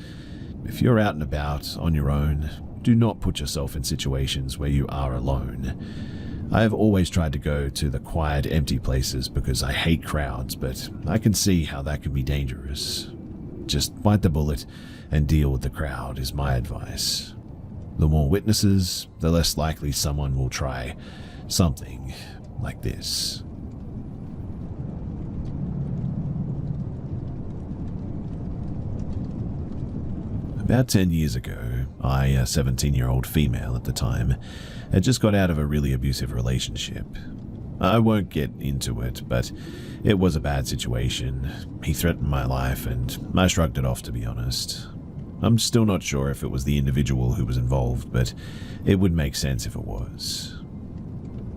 If you're out and about on your own, do not put yourself in situations where you are alone. I have always tried to go to the quiet, empty places because I hate crowds, but I can see how that can be dangerous. Just bite the bullet and deal with the crowd is my advice. The more witnesses, the less likely someone will try something like this. About 10 years ago, I, a 17-year-old female at the time, had just got out of a really abusive relationship. I won't get into it, but it was a bad situation. He threatened my life, and I shrugged it off, to be honest. I'm still not sure if it was the individual who was involved, but it would make sense if it was.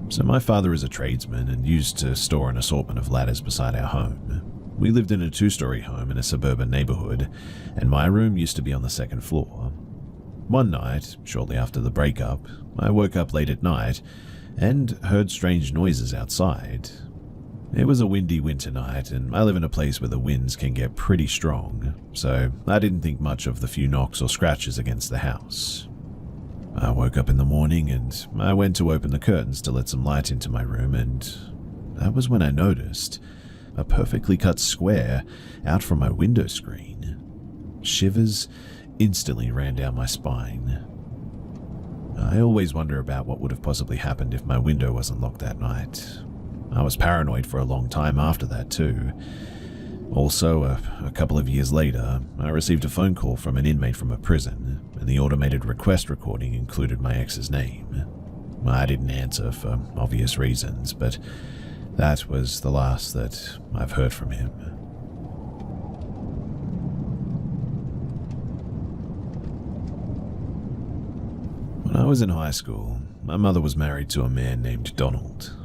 So my father is a tradesman and used to store an assortment of ladders beside our home. We lived in a 2-story home in a suburban neighborhood, and my room used to be on the 2nd floor. One night, shortly after the breakup, I woke up late at night and heard strange noises outside. It was a windy winter night, and I live in a place where the winds can get pretty strong, so I didn't think much of the few knocks or scratches against the house. I woke up in the morning and I went to open the curtains to let some light into my room, and that was when I noticed a perfectly cut square out from my window screen. Shivers instantly ran down my spine. I always wonder about what would have possibly happened if my window wasn't locked that night. I was paranoid for a long time after that too. Also, a couple of years later, I received a phone call from an inmate from a prison, and the automated request recording included my ex's name. I didn't answer for obvious reasons, but that was the last that I've heard from him. When I was in high school, my mother was married to a man named Donald.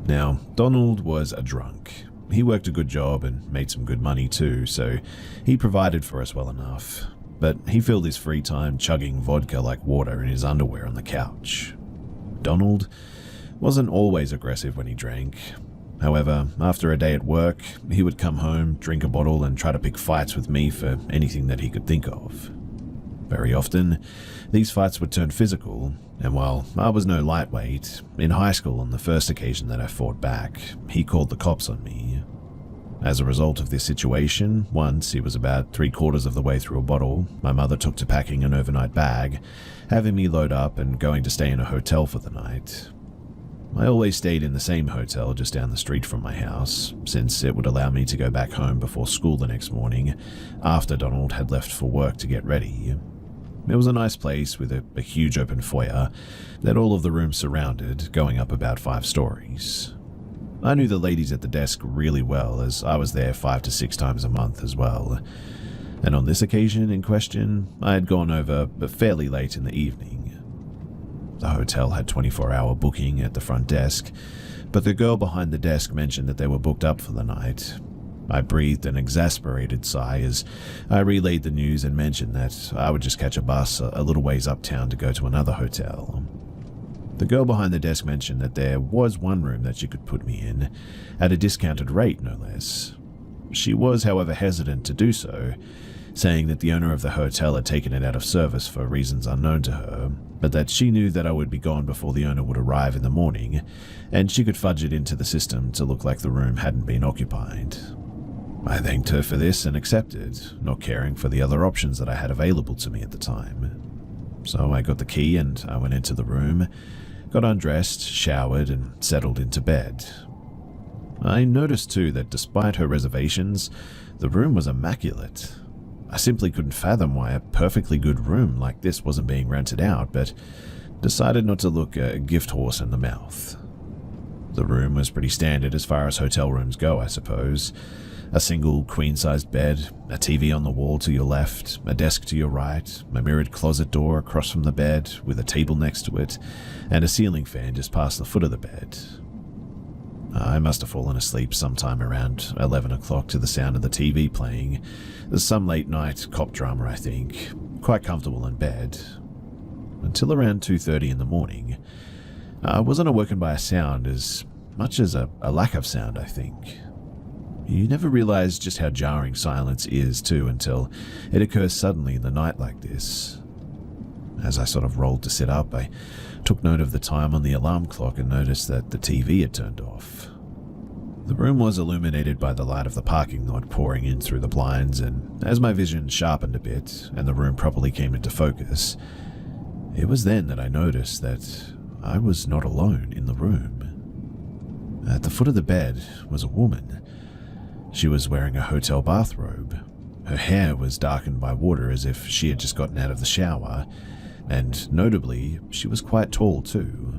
Now, Donald was a drunk. He worked a good job and made some good money too, so he provided for us well enough. But he filled his free time chugging vodka like water in his underwear on the couch. Donald wasn't always aggressive when he drank. However, after a day at work, he would come home, drink a bottle, and try to pick fights with me for anything that he could think of. Very often, these fights would turn physical, and while I was no lightweight, in high school on the first occasion that I fought back, he called the cops on me. As a result of this situation, once he was about 3/4 of the way through a bottle, my mother took to packing an overnight bag, having me load up and going to stay in a hotel for the night. I always stayed in the same hotel just down the street from my house, since it would allow me to go back home before school the next morning, after Donald had left for work to get ready. It was a nice place with a huge open foyer that all of the rooms surrounded, going up about 5 stories. I knew the ladies at the desk really well, as I was there 5 to 6 times a month as well. And on this occasion in question, I had gone over fairly late in the evening. The hotel had 24-hour booking at the front desk, but the girl behind the desk mentioned that they were booked up for the night. I breathed an exasperated sigh as I relayed the news and mentioned that I would just catch a bus a little ways uptown to go to another hotel. The girl behind the desk mentioned that there was one room that she could put me in, at a discounted rate no less. She was, however, hesitant to do so, saying that the owner of the hotel had taken it out of service for reasons unknown to her, but that she knew that I would be gone before the owner would arrive in the morning, and she could fudge it into the system to look like the room hadn't been occupied. I thanked her for this and accepted, not caring for the other options that I had available to me at the time. So I got the key and I went into the room, got undressed, showered, and settled into bed. I noticed too that despite her reservations, the room was immaculate. I simply couldn't fathom why a perfectly good room like this wasn't being rented out, but decided not to look a gift horse in the mouth. The room was pretty standard as far as hotel rooms go, I suppose. A single queen-sized bed, a TV on the wall to your left, a desk to your right, a mirrored closet door across from the bed with a table next to it, and a ceiling fan just past the foot of the bed. I must have fallen asleep sometime around 11 o'clock to the sound of the TV playing. Some late-night cop drama, I think. Quite comfortable in bed. Until around 2:30 in the morning. I wasn't awoken by a sound as much as a lack of sound, I think. You never realize just how jarring silence is, too, until it occurs suddenly in the night like this. As I sort of rolled to sit up, I took note of the time on the alarm clock and noticed that the TV had turned off. The room was illuminated by the light of the parking lot pouring in through the blinds, and as my vision sharpened a bit and the room properly came into focus, it was then that I noticed that I was not alone in the room. At the foot of the bed was a woman. She was wearing a hotel bathrobe. Her hair was darkened by water as if she had just gotten out of the shower, and notably, she was quite tall too.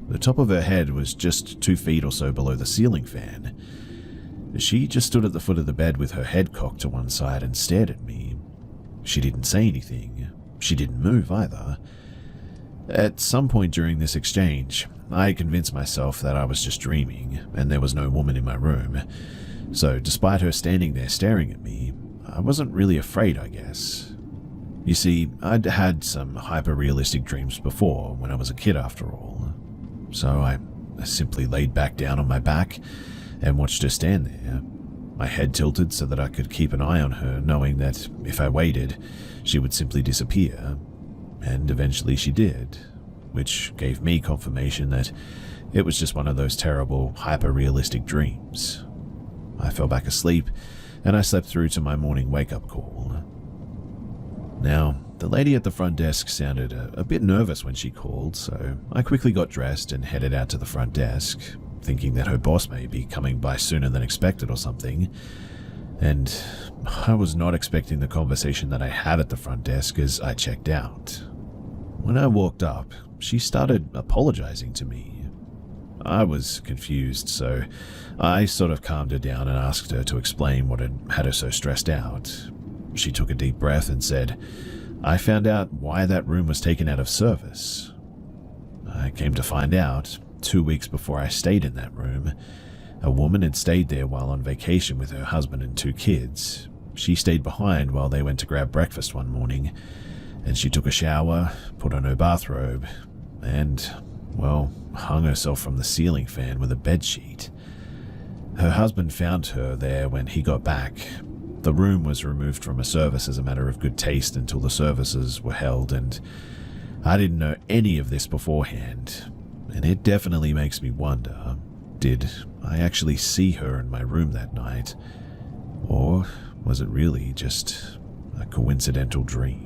The top of her head was just 2 feet or so below the ceiling fan. She just stood at the foot of the bed with her head cocked to one side and stared at me. She didn't say anything. She didn't move either. At some point during this exchange, I convinced myself that I was just dreaming and there was no woman in my room. So despite her standing there staring at me, I wasn't really afraid, I guess. You see, I'd had some hyper-realistic dreams before when I was a kid after all, so I simply laid back down on my back and watched her stand there, my head tilted so that I could keep an eye on her, knowing that if I waited, she would simply disappear, and eventually she did, which gave me confirmation that it was just one of those terrible, hyper-realistic dreams. I fell back asleep, and I slept through to my morning wake-up call. Now, the lady at the front desk sounded a bit nervous when she called, so I quickly got dressed and headed out to the front desk, thinking that her boss may be coming by sooner than expected or something. And I was not expecting the conversation that I had at the front desk as I checked out. When I walked up, she started apologizing to me. I was confused, so I sort of calmed her down and asked her to explain what had her so stressed out. She took a deep breath and said, "I found out why that room was taken out of service. I came to find out, 2 weeks before I stayed in that room, a woman had stayed there while on vacation with her husband and 2 kids. She stayed behind while they went to grab breakfast one morning, and she took a shower, put on her bathrobe, and, well, hung herself from the ceiling fan with a bedsheet. Her husband found her there when he got back. The room was removed from a service as a matter of good taste until the services were held, and I didn't know any of this beforehand, and it definitely makes me wonder, did I actually see her in my room that night, or was it really just a coincidental dream?"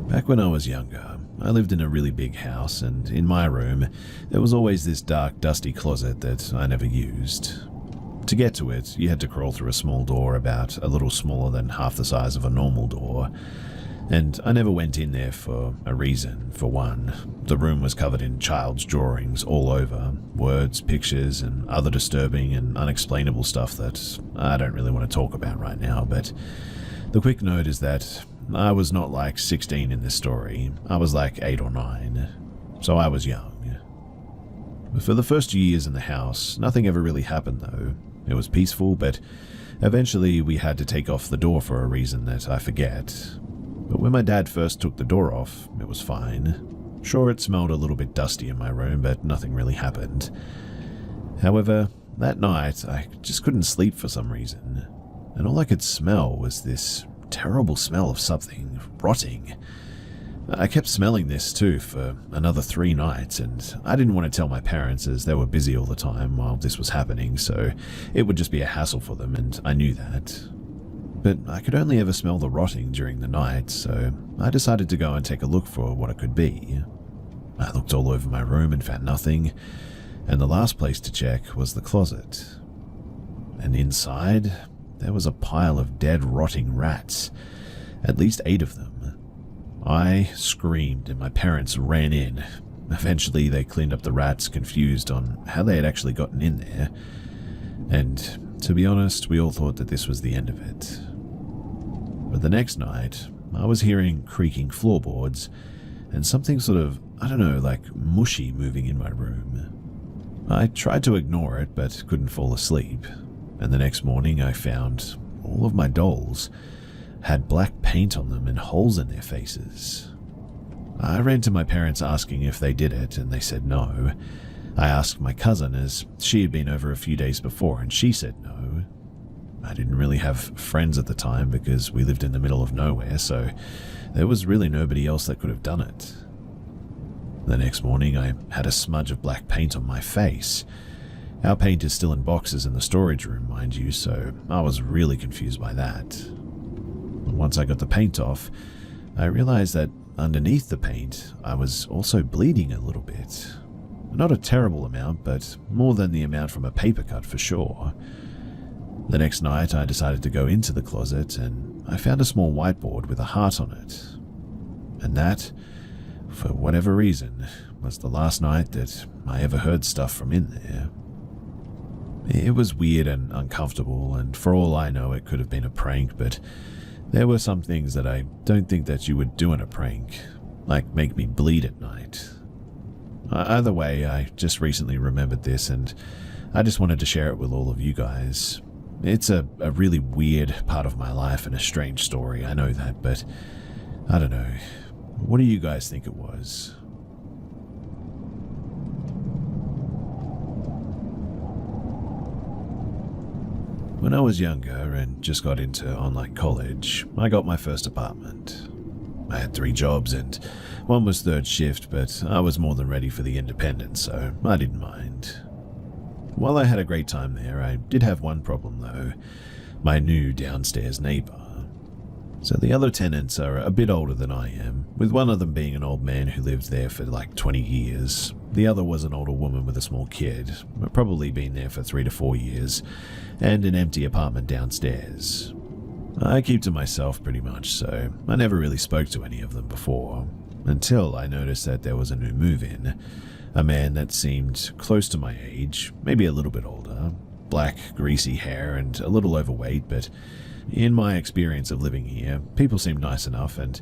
Back when I was younger, I lived in a really big house, and in my room, there was always this dark, dusty closet that I never used. To get to it, you had to crawl through a small door about a little smaller than half the size of a normal door, and I never went in there for a reason. For one, the room was covered in child's drawings all over, words, pictures, and other disturbing and unexplainable stuff that I don't really want to talk about right now, but the quick note is that I was not like 16 in this story. I was like 8 or 9, so I was young. For the first years in the house, nothing ever really happened though. It was peaceful, but eventually we had to take off the door for a reason that I forget. But when my dad first took the door off, it was fine. Sure, it smelled a little bit dusty in my room, but nothing really happened. However, that night, I just couldn't sleep for some reason, and all I could smell was this terrible smell of something rotting. I kept smelling this too for another 3 nights, and I didn't want to tell my parents as they were busy all the time while this was happening, so it would just be a hassle for them, and I knew that. But I could only ever smell the rotting during the night, so I decided to go and take a look for what it could be. I looked all over my room and found nothing, and the last place to check was the closet. And inside, there was a pile of dead, rotting rats, at least 8 of them. I screamed and my parents ran in. Eventually they cleaned up the rats, confused on how they had actually gotten in there. And to be honest, we all thought that this was the end of it. But the next night, I was hearing creaking floorboards and something sort of, I don't know, like mushy moving in my room. I tried to ignore it but couldn't fall asleep. And the next morning I found all of my dolls had black paint on them and holes in their faces. I ran to my parents asking if they did it, and they said no. I asked my cousin as she had been over a few days before, and she said no. I didn't really have friends at the time because we lived in the middle of nowhere, so there was really nobody else that could have done it. The next morning I had a smudge of black paint on my face. Our paint is still in boxes in the storage room, mind you, so I was really confused by that. Once I got the paint off, I realized that underneath the paint, I was also bleeding a little bit. Not a terrible amount, but more than the amount from a paper cut for sure. The next night, I decided to go into the closet, and I found a small whiteboard with a heart on it. And that, for whatever reason, was the last night that I ever heard stuff from in there. It was weird and uncomfortable, and for all I know, it could have been a prank, but there were some things that I don't think that you would do in a prank, like make me bleed at night. Either way, I just recently remembered this, and I just wanted to share it with all of you guys. It's a really weird part of my life and a strange story, I know that, but I don't know. What do you guys think it was? When I was younger and just got into online college, I got my first apartment. I had 3 jobs and one was third shift, but I was more than ready for the independence, so I didn't mind. While I had a great time there, I did have one problem though, my new downstairs neighbor. So the other tenants are a bit older than I am, with one of them being an old man who lived there for like 20 years. The other was an older woman with a small kid, probably been there for 3 to 4 years, and an empty apartment downstairs. I keep to myself pretty much, so I never really spoke to any of them before, until I noticed that there was a new move-in, a man that seemed close to my age, maybe a little bit older, black, greasy hair and a little overweight, but in my experience of living here, people seemed nice enough, and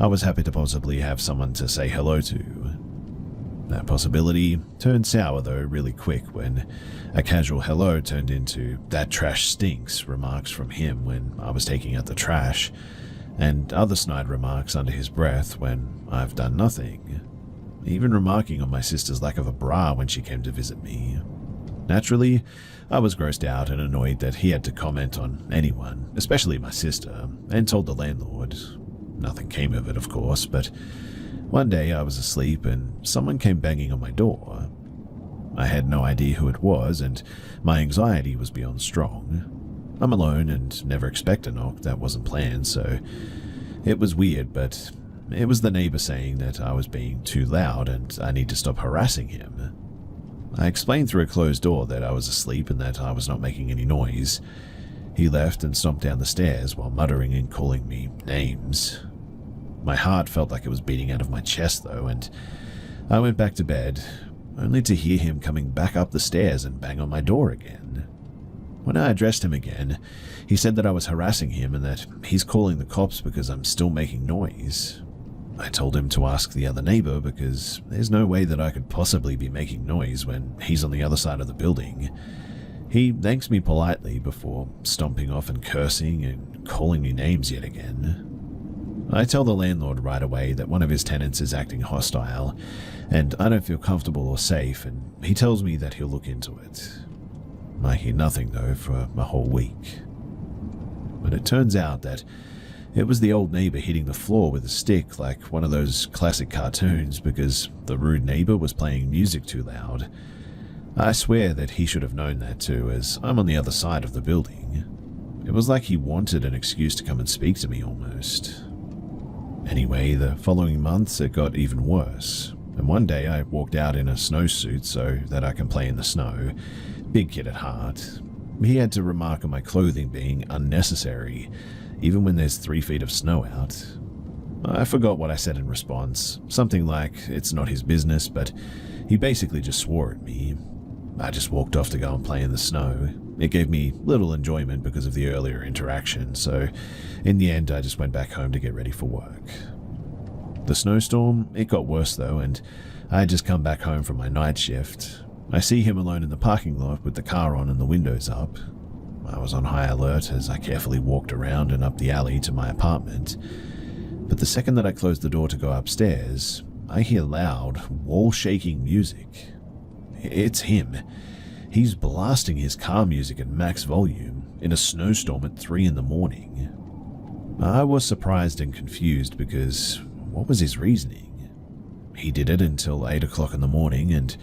I was happy to possibly have someone to say hello to. That possibility turned sour though really quick when a casual hello turned into "that trash stinks" remarks from him when I was taking out the trash, and other snide remarks under his breath when I've done nothing, even remarking on my sister's lack of a bra when she came to visit me. Naturally, I was grossed out and annoyed that he had to comment on anyone, especially my sister, and told the landlord. Nothing came of it, of course, but one day I was asleep and someone came banging on my door. I had no idea who it was, and my anxiety was beyond strong. I'm alone and never expect a knock that wasn't planned, so it was weird, but it was the neighbor saying that I was being too loud and I need to stop harassing him. I explained through a closed door that I was asleep and that I was not making any noise. He left and stomped down the stairs while muttering and calling me names. My heart felt like it was beating out of my chest though, and I went back to bed, only to hear him coming back up the stairs and bang on my door again. When I addressed him again, he said that I was harassing him and that he's calling the cops because I'm still making noise. I told him to ask the other neighbor because there's no way that I could possibly be making noise when he's on the other side of the building. He thanks me politely before stomping off and cursing and calling me names yet again. I tell the landlord right away that one of his tenants is acting hostile and I don't feel comfortable or safe, and he tells me that he'll look into it. I hear nothing though for a whole week. But it turns out that it was the old neighbor hitting the floor with a stick like one of those classic cartoons because the rude neighbor was playing music too loud. I swear that he should have known that too, as I'm on the other side of the building. It was like he wanted an excuse to come and speak to me almost. Anyway, the following months it got even worse, and one day I walked out in a snowsuit so that I can play in the snow. Big kid at heart. He had to remark on my clothing being unnecessary, even when there's 3 feet of snow out. I forgot what I said in response, something like it's not his business, but he basically just swore at me. I just walked off to go and play in the snow. It gave me little enjoyment because of the earlier interaction, so in the end I just went back home to get ready for work. The snowstorm, it got worse though, and I had just come back home from my night shift. I see him alone in the parking lot with the car on and the windows up. I was on high alert as I carefully walked around and up the alley to my apartment. But the second that I closed the door to go upstairs, I hear loud, wall-shaking music. It's him. He's blasting his car music at max volume in a snowstorm at 3 in the morning. I was surprised and confused because what was his reasoning? He did it until 8 o'clock in the morning, and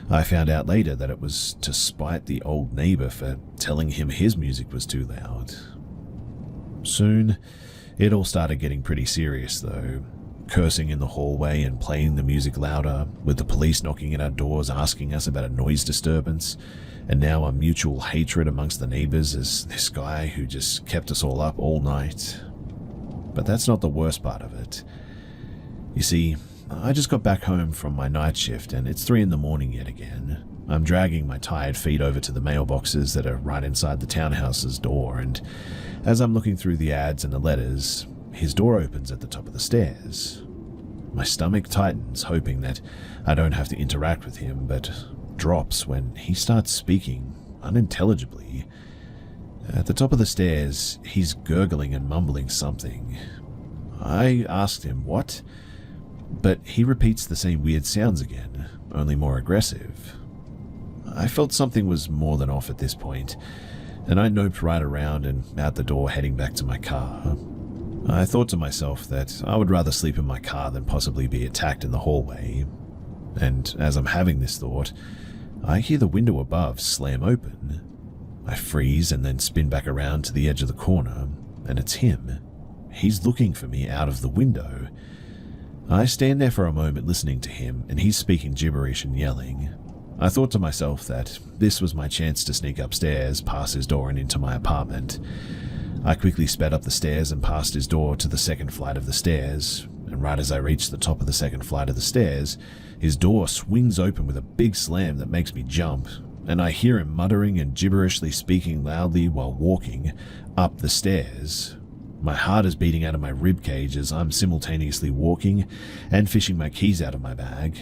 I found out later that it was to spite the old neighbor for telling him his music was too loud. Soon, it all started getting pretty serious though, cursing in the hallway and playing the music louder, with the police knocking at our doors asking us about a noise disturbance, and now a mutual hatred amongst the neighbors as this guy who just kept us all up all night. But that's not the worst part of it. You see, I just got back home from my night shift and it's 3 in the morning yet again. I'm dragging my tired feet over to the mailboxes that are right inside the townhouse's door, and as I'm looking through the ads and the letters, his door opens at the top of the stairs. My stomach tightens, hoping that I don't have to interact with him, but drops when he starts speaking unintelligibly. At the top of the stairs, he's gurgling and mumbling something. I asked him what, but he repeats the same weird sounds again, only more aggressive. I felt something was more than off at this point, and I noped right around and out the door heading back to my car. I thought to myself that I would rather sleep in my car than possibly be attacked in the hallway. And as I'm having this thought, I hear the window above slam open. I freeze and then spin back around to the edge of the corner, and it's him. He's looking for me out of the window. I stand there for a moment listening to him, and he's speaking gibberish and yelling. I thought to myself that this was my chance to sneak upstairs, past his door and into my apartment. I quickly sped up the stairs and past his door to the second flight of the stairs, and right as I reached the top of the second flight of the stairs, his door swings open with a big slam that makes me jump, and I hear him muttering and gibberishly speaking loudly while walking up the stairs. My heart is beating out of my ribcage as I'm simultaneously walking and fishing my keys out of my bag.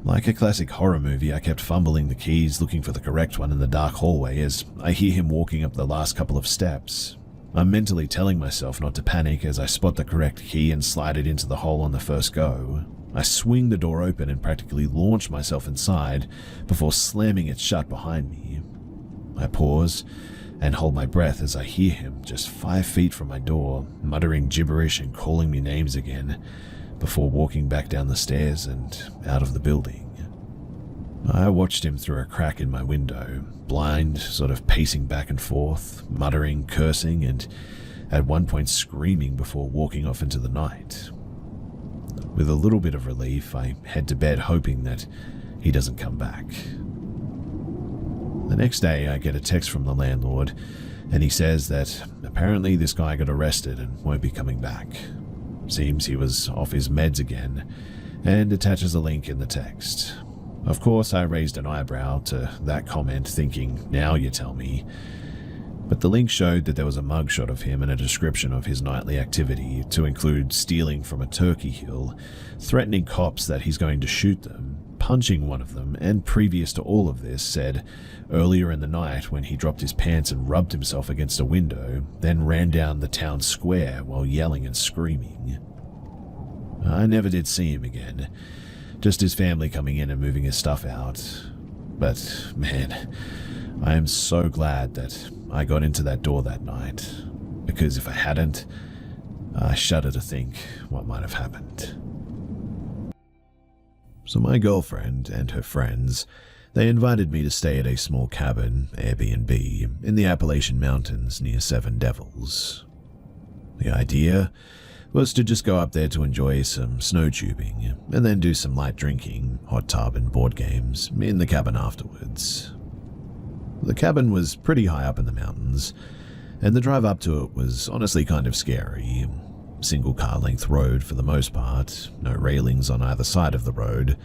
Like a classic horror movie, I kept fumbling the keys, looking for the correct one in the dark hallway as I hear him walking up the last couple of steps. I'm mentally telling myself not to panic as I spot the correct key and slide it into the hole on the first go. I swing the door open and practically launch myself inside before slamming it shut behind me. I pause and hold my breath as I hear him just 5 feet from my door, muttering gibberish and calling me names again, before walking back down the stairs and out of the building. I watched him through a crack in my window, blind, sort of pacing back and forth, muttering, cursing, and at one point screaming before walking off into the night. With a little bit of relief, I head to bed hoping that he doesn't come back. The next day, I get a text from the landlord, and he says that apparently this guy got arrested and won't be coming back. Seems he was off his meds again, and attaches a link in the text. Of course, I raised an eyebrow to that comment, thinking, now you tell me. But the link showed that there was a mugshot of him and a description of his nightly activity, to include stealing from a turkey hill, threatening cops that he's going to shoot them, punching one of them, and previous to all of this said earlier in the night when he dropped his pants and rubbed himself against a window, then ran down the town square while yelling and screaming. I never did see him again, just his family coming in and moving his stuff out. But man, I am so glad that I got into that door that night, because if I hadn't, I shudder to think what might have happened. So my girlfriend and her friends, they invited me to stay at a small cabin, Airbnb, in the Appalachian Mountains near Seven Devils. The idea was to just go up there to enjoy some snow tubing, and then do some light drinking, hot tub and board games in the cabin afterwards. The cabin was pretty high up in the mountains, and the drive up to it was honestly kind of scary. Single car length road for the most part, no railings on either side of the road,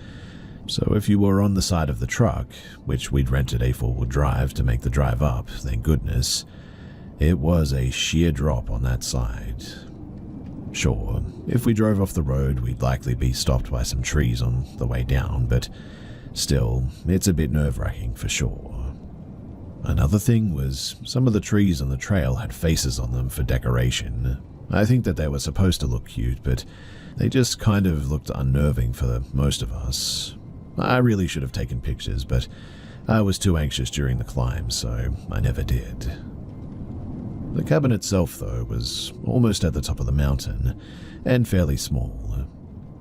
so if you were on the side of the truck, which we'd rented a four-wheel drive to make the drive up, thank goodness, it was a sheer drop on that side. Sure, if we drove off the road, we'd likely be stopped by some trees on the way down, but still, it's a bit nerve-wracking for sure. Another thing was some of the trees on the trail had faces on them for decoration. I think that they were supposed to look cute, but they just kind of looked unnerving for most of us. I really should have taken pictures, but I was too anxious during the climb, so I never did. The cabin itself, though, was almost at the top of the mountain, and fairly small.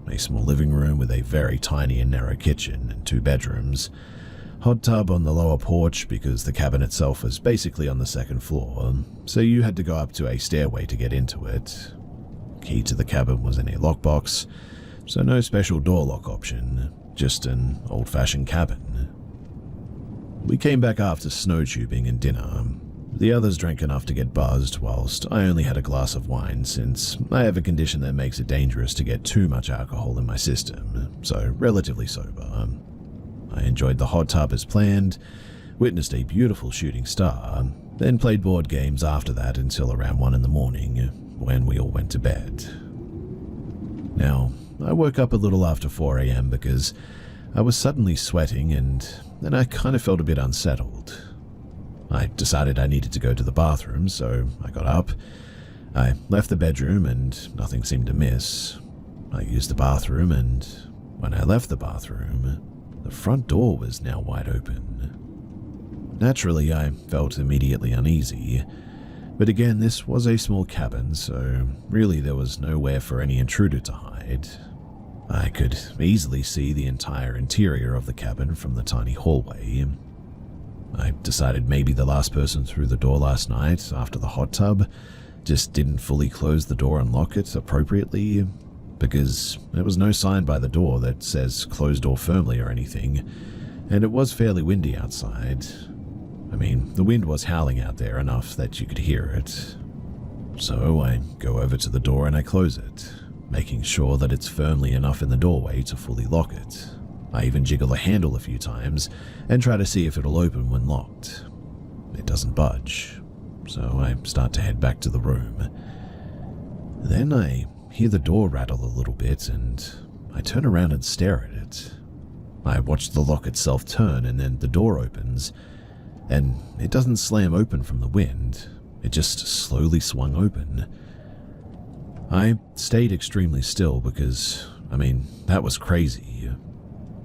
A small living room with a very tiny and narrow kitchen and 2 bedrooms. Hot tub on the lower porch because the cabin itself was basically on the second floor, so you had to go up to a stairway to get into it. Key to the cabin was in a lockbox, so no special door lock option, just an old-fashioned cabin. We came back after snow tubing and dinner. The others drank enough to get buzzed, whilst I only had a glass of wine since I have a condition that makes it dangerous to get too much alcohol in my system, so relatively sober. I enjoyed the hot tub as planned, witnessed a beautiful shooting star, then played board games after that until around 1 in the morning, when we all went to bed. Now, I woke up a little after 4 a.m. because I was suddenly sweating, and then I kind of felt a bit unsettled. I decided I needed to go to the bathroom, so I got up. I left the bedroom and nothing seemed amiss. I used the bathroom, and when I left the bathroom, the front door was now wide open. Naturally, I felt immediately uneasy, but again, this was a small cabin, so really there was nowhere for any intruder to hide. I could easily see the entire interior of the cabin from the tiny hallway. I decided maybe the last person through the door last night after the hot tub just didn't fully close the door and lock it appropriately, because there was no sign by the door that says close door firmly or anything, and it was fairly windy outside. I mean, the wind was howling out there enough that you could hear it. So I go over to the door and I close it, making sure that it's firmly enough in the doorway to fully lock it. I even jiggle the handle a few times and try to see if it'll open when locked. It doesn't budge, so I start to head back to the room. Then I hear the door rattle a little bit and I turn around and stare at it. I watch the lock itself turn, and then the door opens, and it doesn't slam open from the wind, it just slowly swung open. I stayed extremely still because, that was crazy.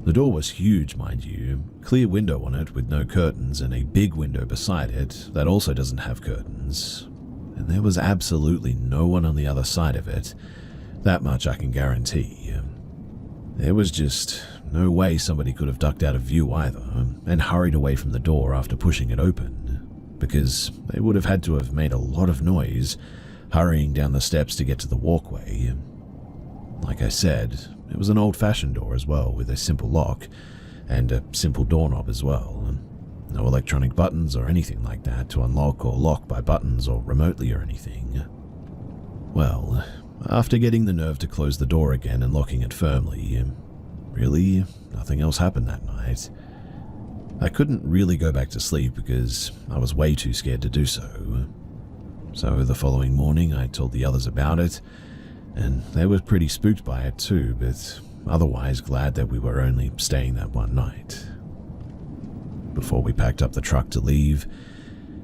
The door was huge, mind you, clear window on it with no curtains, and a big window beside it that also doesn't have curtains. And there was absolutely no one on the other side of it. That much I can guarantee. There was just no way somebody could have ducked out of view either and hurried away from the door after pushing it open, because they would have had to have made a lot of noise hurrying down the steps to get to the walkway. Like I said, it was an old-fashioned door as well, with a simple lock and a simple doorknob as well. No electronic buttons or anything like that to unlock or lock by buttons or remotely or anything. Well, after getting the nerve to close the door again and locking it firmly, really, nothing else happened that night. I couldn't really go back to sleep because I was way too scared to do so. So the following morning I told the others about it, and they were pretty spooked by it too, but otherwise glad that we were only staying that one night. Before we packed up the truck to leave,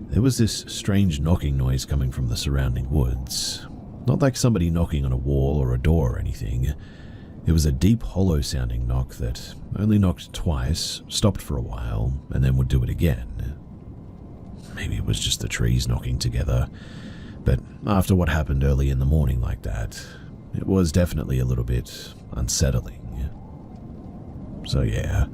there was this strange knocking noise coming from the surrounding woods. Not like somebody knocking on a wall or a door or anything. It was a deep, hollow-sounding knock that only knocked twice, stopped for a while, and then would do it again. Maybe it was just the trees knocking together, but after what happened early in the morning like that, it was definitely a little bit unsettling. So yeah,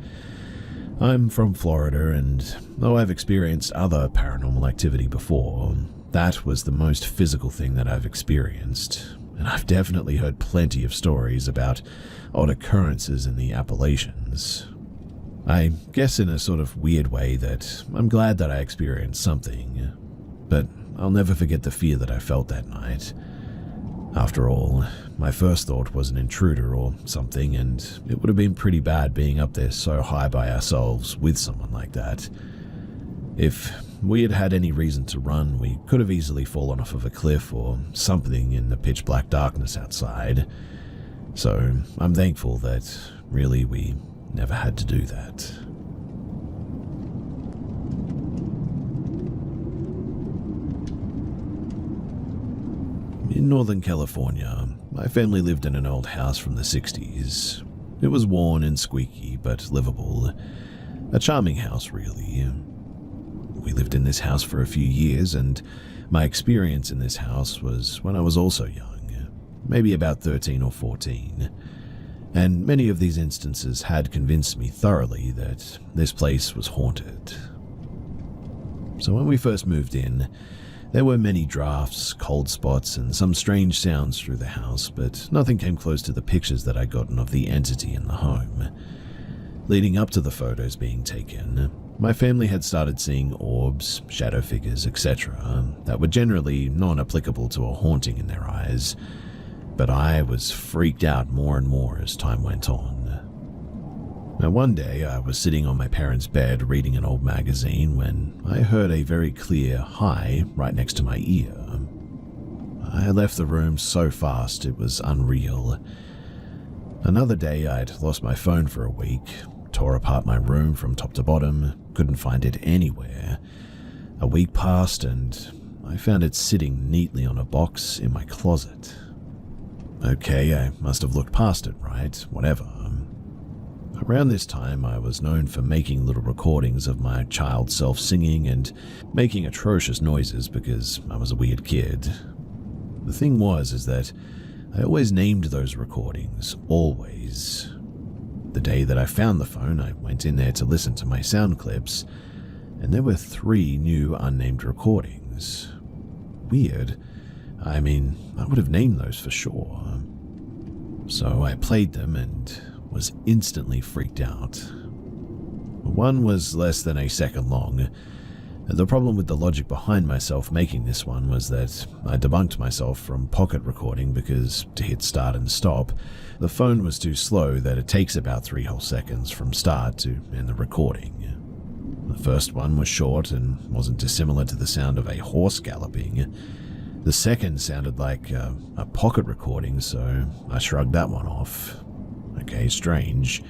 I'm from Florida, and though I've experienced other paranormal activity before, that was the most physical thing that I've experienced, and I've definitely heard plenty of stories about odd occurrences in the Appalachians. I guess in a sort of weird way that I'm glad that I experienced something, but I'll never forget the fear that I felt that night. After all, my first thought was an intruder or something, and it would have been pretty bad being up there so high by ourselves with someone like that. If we had had any reason to run, we could have easily fallen off of a cliff or something in the pitch black darkness outside. So I'm thankful that really we never had to do that. In Northern California, my family lived in an old house from the 60s. It was worn and squeaky, but livable. A charming house, really. We lived in this house for a few years, and my experience in this house was when I was also young, maybe about 13 or 14. And many of these instances had convinced me thoroughly that this place was haunted. So when we first moved in, there were many drafts, cold spots, and some strange sounds through the house, but nothing came close to the pictures that I'd gotten of the entity in the home. Leading up to the photos being taken, my family had started seeing orbs, shadow figures, etc. that were generally non-applicable to a haunting in their eyes, but I was freaked out more and more as time went on. Now one day I was sitting on my parents' bed reading an old magazine when I heard a very clear hi right next to my ear. I left the room so fast it was unreal. Another day I'd lost my phone for a week, Tore apart my room from top to bottom, couldn't find it anywhere. A week passed and I found it sitting neatly on a box in my closet. Okay, I must have looked past it, right? Whatever. Around this time, I was known for making little recordings of my child self singing and making atrocious noises because I was a weird kid. The thing is that I always named those recordings, always. The day that I found the phone, I went in there to listen to my sound clips, and there were 3 new unnamed recordings. Weird. I mean, I would have named those for sure. So I played them and was instantly freaked out. One was less than a second long. The problem with the logic behind myself making this one was that I debunked myself from pocket recording because to hit start and stop, the phone was too slow that it takes about 3 whole seconds from start to end the recording. The first one was short and wasn't dissimilar to the sound of a horse galloping. The second sounded like a pocket recording, so I shrugged that one off. Okay, strange.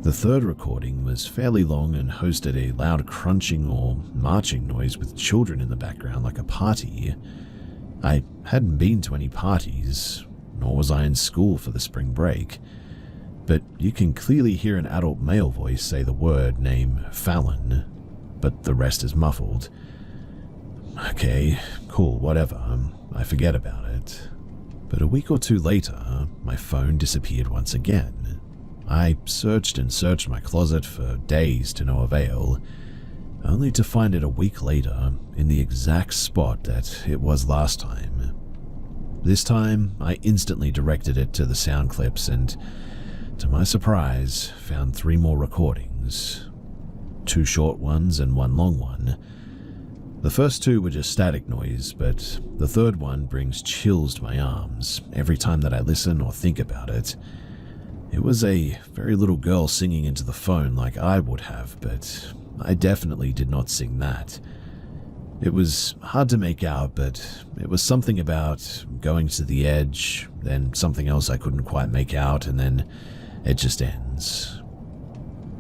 The third recording was fairly long and hosted a loud crunching or marching noise with children in the background like a party. I hadn't been to any parties, nor was I in school for the spring break, but you can clearly hear an adult male voice say the word name Fallon, but the rest is muffled. Okay, cool, whatever, I forget about it. But a week or 2 later, my phone disappeared once again. I searched and searched my closet for days to no avail, only to find it a week later in the exact spot that it was last time. This time, I instantly directed it to the sound clips and, to my surprise, found 3 more recordings. 2 short ones and 1 long one. The first 2 were just static noise, but the third one brings chills to my arms every time that I listen or think about it. It was a very little girl singing into the phone like I would have, but I definitely did not sing that. It was hard to make out, but it was something about going to the edge, then something else I couldn't quite make out, and then it just ends.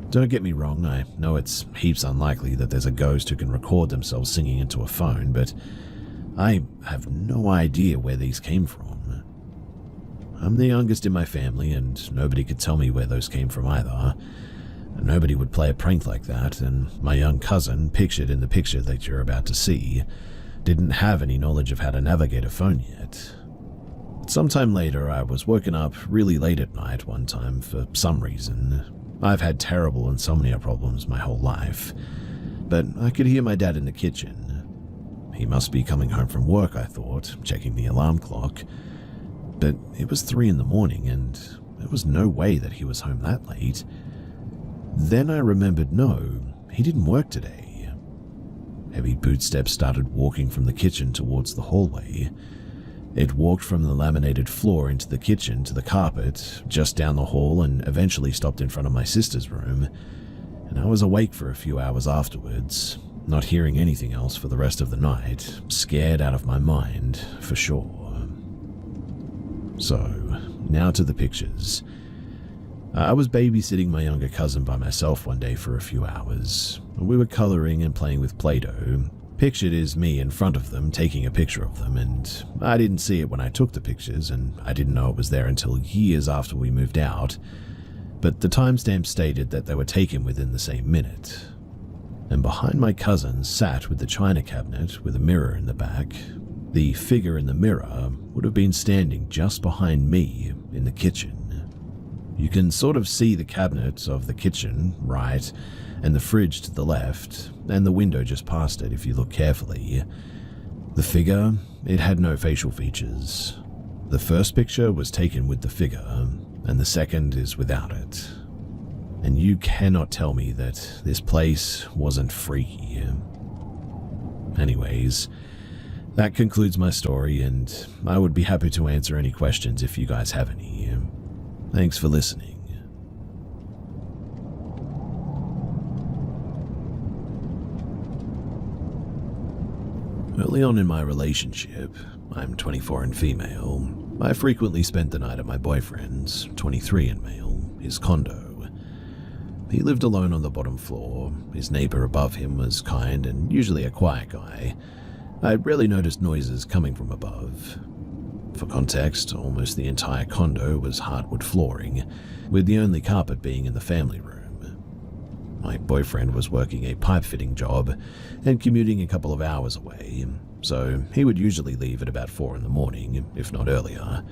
Don't get me wrong, I know it's heaps unlikely that there's a ghost who can record themselves singing into a phone, but I have no idea where these came from. I'm the youngest in my family, and nobody could tell me where those came from either. Nobody would play a prank like that, and my young cousin, pictured in the picture that you're about to see, didn't have any knowledge of how to navigate a phone yet. Sometime later, I was woken up really late at night one time for some reason. I've had terrible insomnia problems my whole life, but I could hear my dad in the kitchen. He must be coming home from work, I thought, checking the alarm clock. But it was 3 in the morning, and there was no way that he was home that late. Then I remembered, no, he didn't work today. Heavy bootsteps started walking from the kitchen towards the hallway. It walked from the laminated floor into the kitchen to the carpet, just down the hall, and eventually stopped in front of my sister's room, and I was awake for a few hours afterwards, not hearing anything else for the rest of the night, scared out of my mind, for sure. So, now to the pictures. I was babysitting my younger cousin by myself one day for a few hours. We were coloring and playing with Play-Doh. Pictured is me in front of them taking a picture of them, and I didn't see it when I took the pictures, and I didn't know it was there until years after we moved out, but the timestamp stated that they were taken within the same minute. And behind my cousin sat with the china cabinet with a mirror in the back. The figure in the mirror would have been standing just behind me in the kitchen. You can sort of see the cabinet of the kitchen, right, and the fridge to the left, and the window just past it if you look carefully. The figure, it had no facial features. The first picture was taken with the figure, and the second is without it. And you cannot tell me that this place wasn't freaky. Anyways, that concludes my story, and I would be happy to answer any questions if you guys have any. Thanks for listening. Early on in my relationship, I'm 24 and female, I frequently spent the night at my boyfriend's, 23 and male, his condo. He lived alone on the bottom floor. His neighbor above him was kind and usually a quiet guy. I rarely noticed noises coming from above. For context, almost the entire condo was hardwood flooring, with the only carpet being in the family room. My boyfriend was working a pipe fitting job and commuting a couple of hours away, so he would usually leave at about 4 in the morning, if not earlier.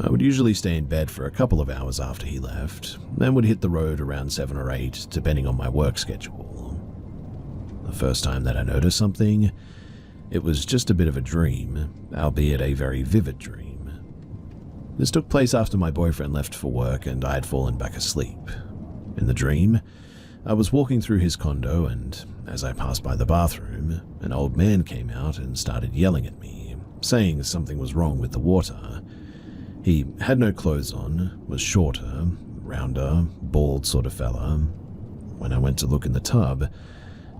I would usually stay in bed for a couple of hours after he left, then would hit the road around 7 or 8, depending on my work schedule. The first time that I noticed something, it was just a bit of a dream, albeit a very vivid dream. This took place after my boyfriend left for work and I had fallen back asleep. In the dream, I was walking through his condo and, as I passed by the bathroom, an old man came out and started yelling at me, saying something was wrong with the water. He had no clothes on, was shorter, rounder, bald sort of fella. When I went to look in the tub,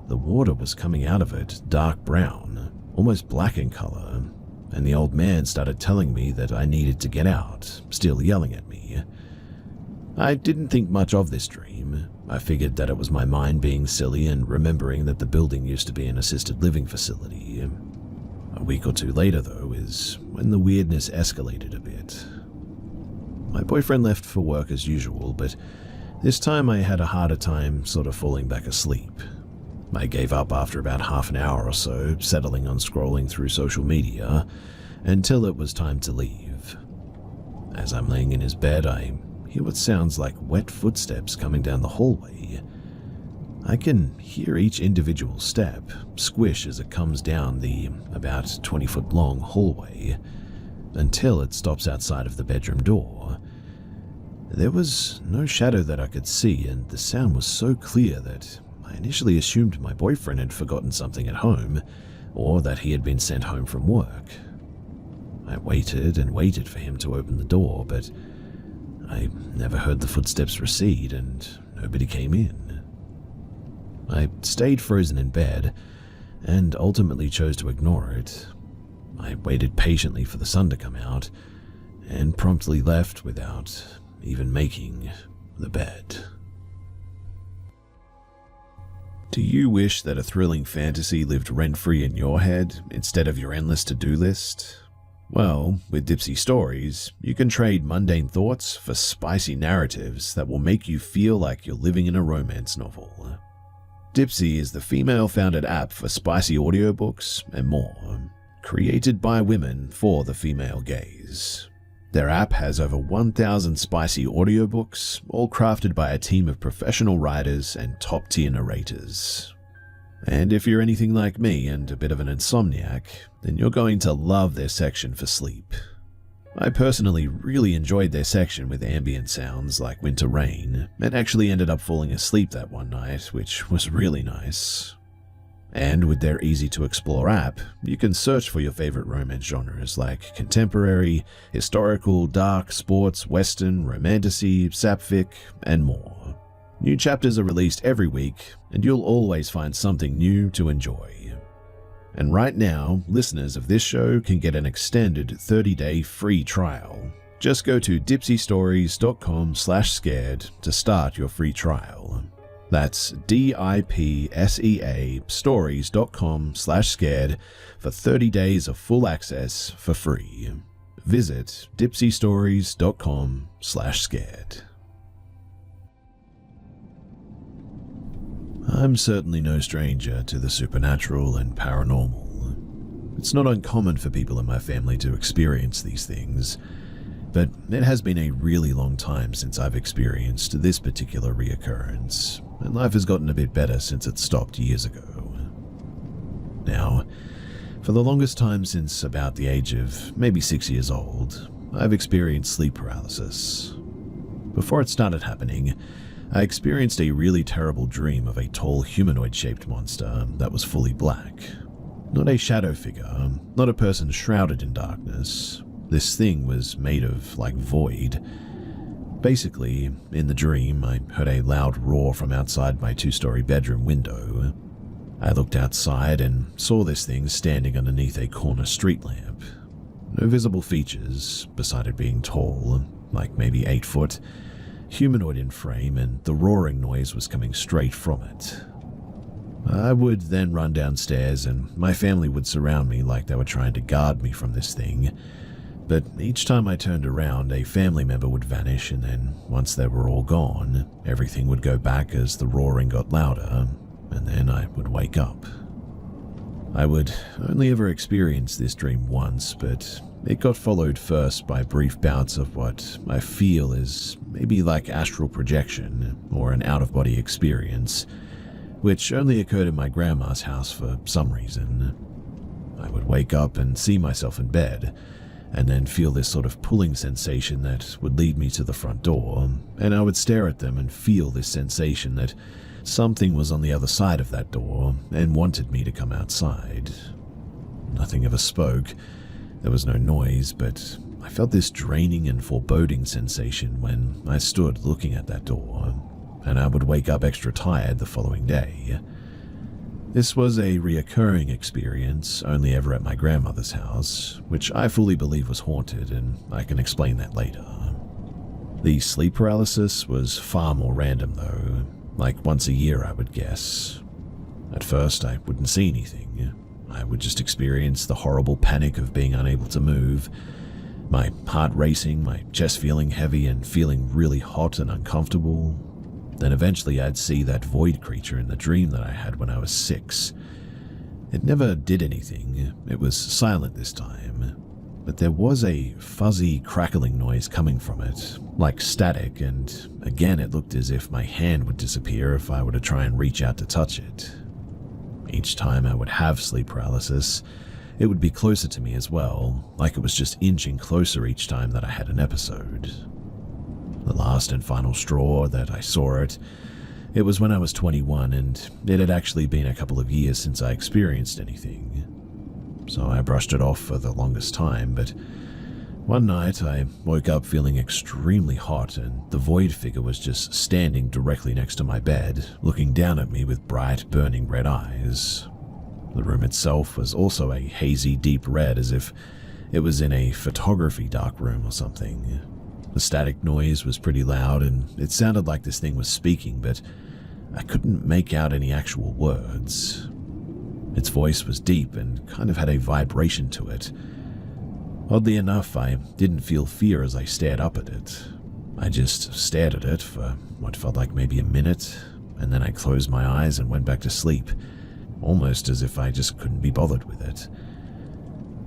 the water was coming out of it dark brown, almost black in color, and the old man started telling me that I needed to get out, still yelling at me. I didn't think much of this dream. I figured that it was my mind being silly and remembering that the building used to be an assisted living facility. A week or 2 later, though, is when the weirdness escalated a bit. My boyfriend left for work as usual, but this time I had a harder time sort of falling back asleep. I gave up after about half an hour or so, settling on scrolling through social media, until it was time to leave. As I'm laying in his bed, I hear what sounds like wet footsteps coming down the hallway. I can hear each individual step squish as it comes down the about 20-foot long hallway, until it stops outside of the bedroom door. There was no shadow that I could see, and the sound was so clear that I initially assumed my boyfriend had forgotten something at home, or that he had been sent home from work. I waited and waited for him to open the door, but I never heard the footsteps recede and nobody came in. I stayed frozen in bed and ultimately chose to ignore it. I waited patiently for the sun to come out and promptly left without even making the bed. Do you wish that a thrilling fantasy lived rent-free in your head instead of your endless to-do list? Well, with Dipsy Stories, you can trade mundane thoughts for spicy narratives that will make you feel like you're living in a romance novel. Dipsy is the female-founded app for spicy audiobooks and more, created by women for the female gaze. Their app has over 1,000 spicy audiobooks, all crafted by a team of professional writers and top-tier narrators. And if you're anything like me and a bit of an insomniac, then you're going to love their section for sleep. I personally really enjoyed their section with ambient sounds like winter rain, and actually ended up falling asleep that one night, which was really nice. And with their easy-to-explore app, you can search for your favorite romance genres like contemporary, historical, dark, sports, western, romantasy, sapphic, and more. New chapters are released every week, and you'll always find something new to enjoy. And right now, listeners of this show can get an extended 30-day free trial. Just go to dipsystories.com/scared to start your free trial. That's DIPSEA stories.com/scared for 30 days of full access for free. Visit dipsystories.com/scared. I'm certainly no stranger to the supernatural and paranormal. It's not uncommon for people in my family to experience these things, but it has been a really long time since I've experienced this particular reoccurrence, and life has gotten a bit better since it stopped years ago. Now, for the longest time since about the age of maybe 6 years old, I've experienced sleep paralysis. Before it started happening, I experienced a really terrible dream of a tall humanoid-shaped monster that was fully black. Not a shadow figure, not a person shrouded in darkness. This thing was made of, like, void. Basically, in the dream, I heard a loud roar from outside my 2-story bedroom window. I looked outside and saw this thing standing underneath a corner street lamp. No visible features, beside it being tall, like maybe 8 foot. humanoid in frame, and the roaring noise was coming straight from it. I would then run downstairs, and my family would surround me like they were trying to guard me from this thing. But each time I turned around, a family member would vanish, and then once they were all gone, everything would go back as the roaring got louder, and then I would wake up. I would only ever experience this dream once, but it got followed first by brief bouts of what I feel is maybe like astral projection or an out-of-body experience, which only occurred in my grandma's house for some reason. I would wake up and see myself in bed, and then feel this sort of pulling sensation that would lead me to the front door, and I would stare at them and feel this sensation that something was on the other side of that door and wanted me to come outside. Nothing ever spoke. There was no noise, but I felt this draining and foreboding sensation when I stood looking at that door, and I would wake up extra tired the following day. This was a reoccurring experience, only ever at my grandmother's house, which I fully believe was haunted, and I can explain that later. The sleep paralysis was far more random though, like once a year I would guess. At first I wouldn't see anything. I would just experience the horrible panic of being unable to move, my heart racing, my chest feeling heavy and feeling really hot and uncomfortable. Then eventually I'd see that void creature in the dream that I had when I was 6. It never did anything. It was silent this time, but there was a fuzzy crackling noise coming from it, like static, and again it looked as if my hand would disappear if I were to try and reach out to touch it. Each time I would have sleep paralysis, it would be closer to me as well, like it was just inching closer each time that I had an episode. The last and final straw that I saw it was when I was 21, and it had actually been a couple of years since I experienced anything. So I brushed it off for the longest time, but one night I woke up feeling extremely hot, and the void figure was just standing directly next to my bed, looking down at me with bright, burning red eyes. The room itself was also a hazy, deep red, as if it was in a photography dark room or something. The static noise was pretty loud, and it sounded like this thing was speaking, but I couldn't make out any actual words. Its voice was deep and kind of had a vibration to it. Oddly enough, I didn't feel fear as I stared up at it. I just stared at it for what felt like maybe a minute, and then I closed my eyes and went back to sleep, almost as if I just couldn't be bothered with it.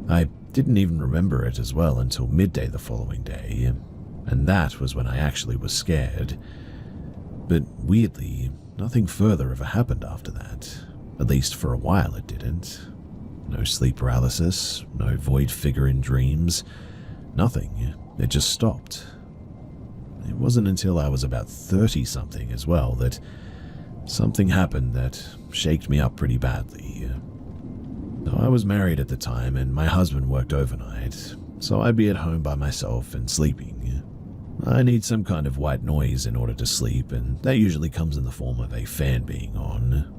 I didn't even remember it as well until midday the following day, and that was when I actually was scared. But weirdly, nothing further ever happened after that. At least for a while it didn't. No sleep paralysis, no void figure in dreams, nothing. It just stopped. It wasn't until I was about 30-something as well that something happened that shaked me up pretty badly. Though I was married at the time and my husband worked overnight, so I'd be at home by myself and sleeping. I need some kind of white noise in order to sleep, and that usually comes in the form of a fan being on.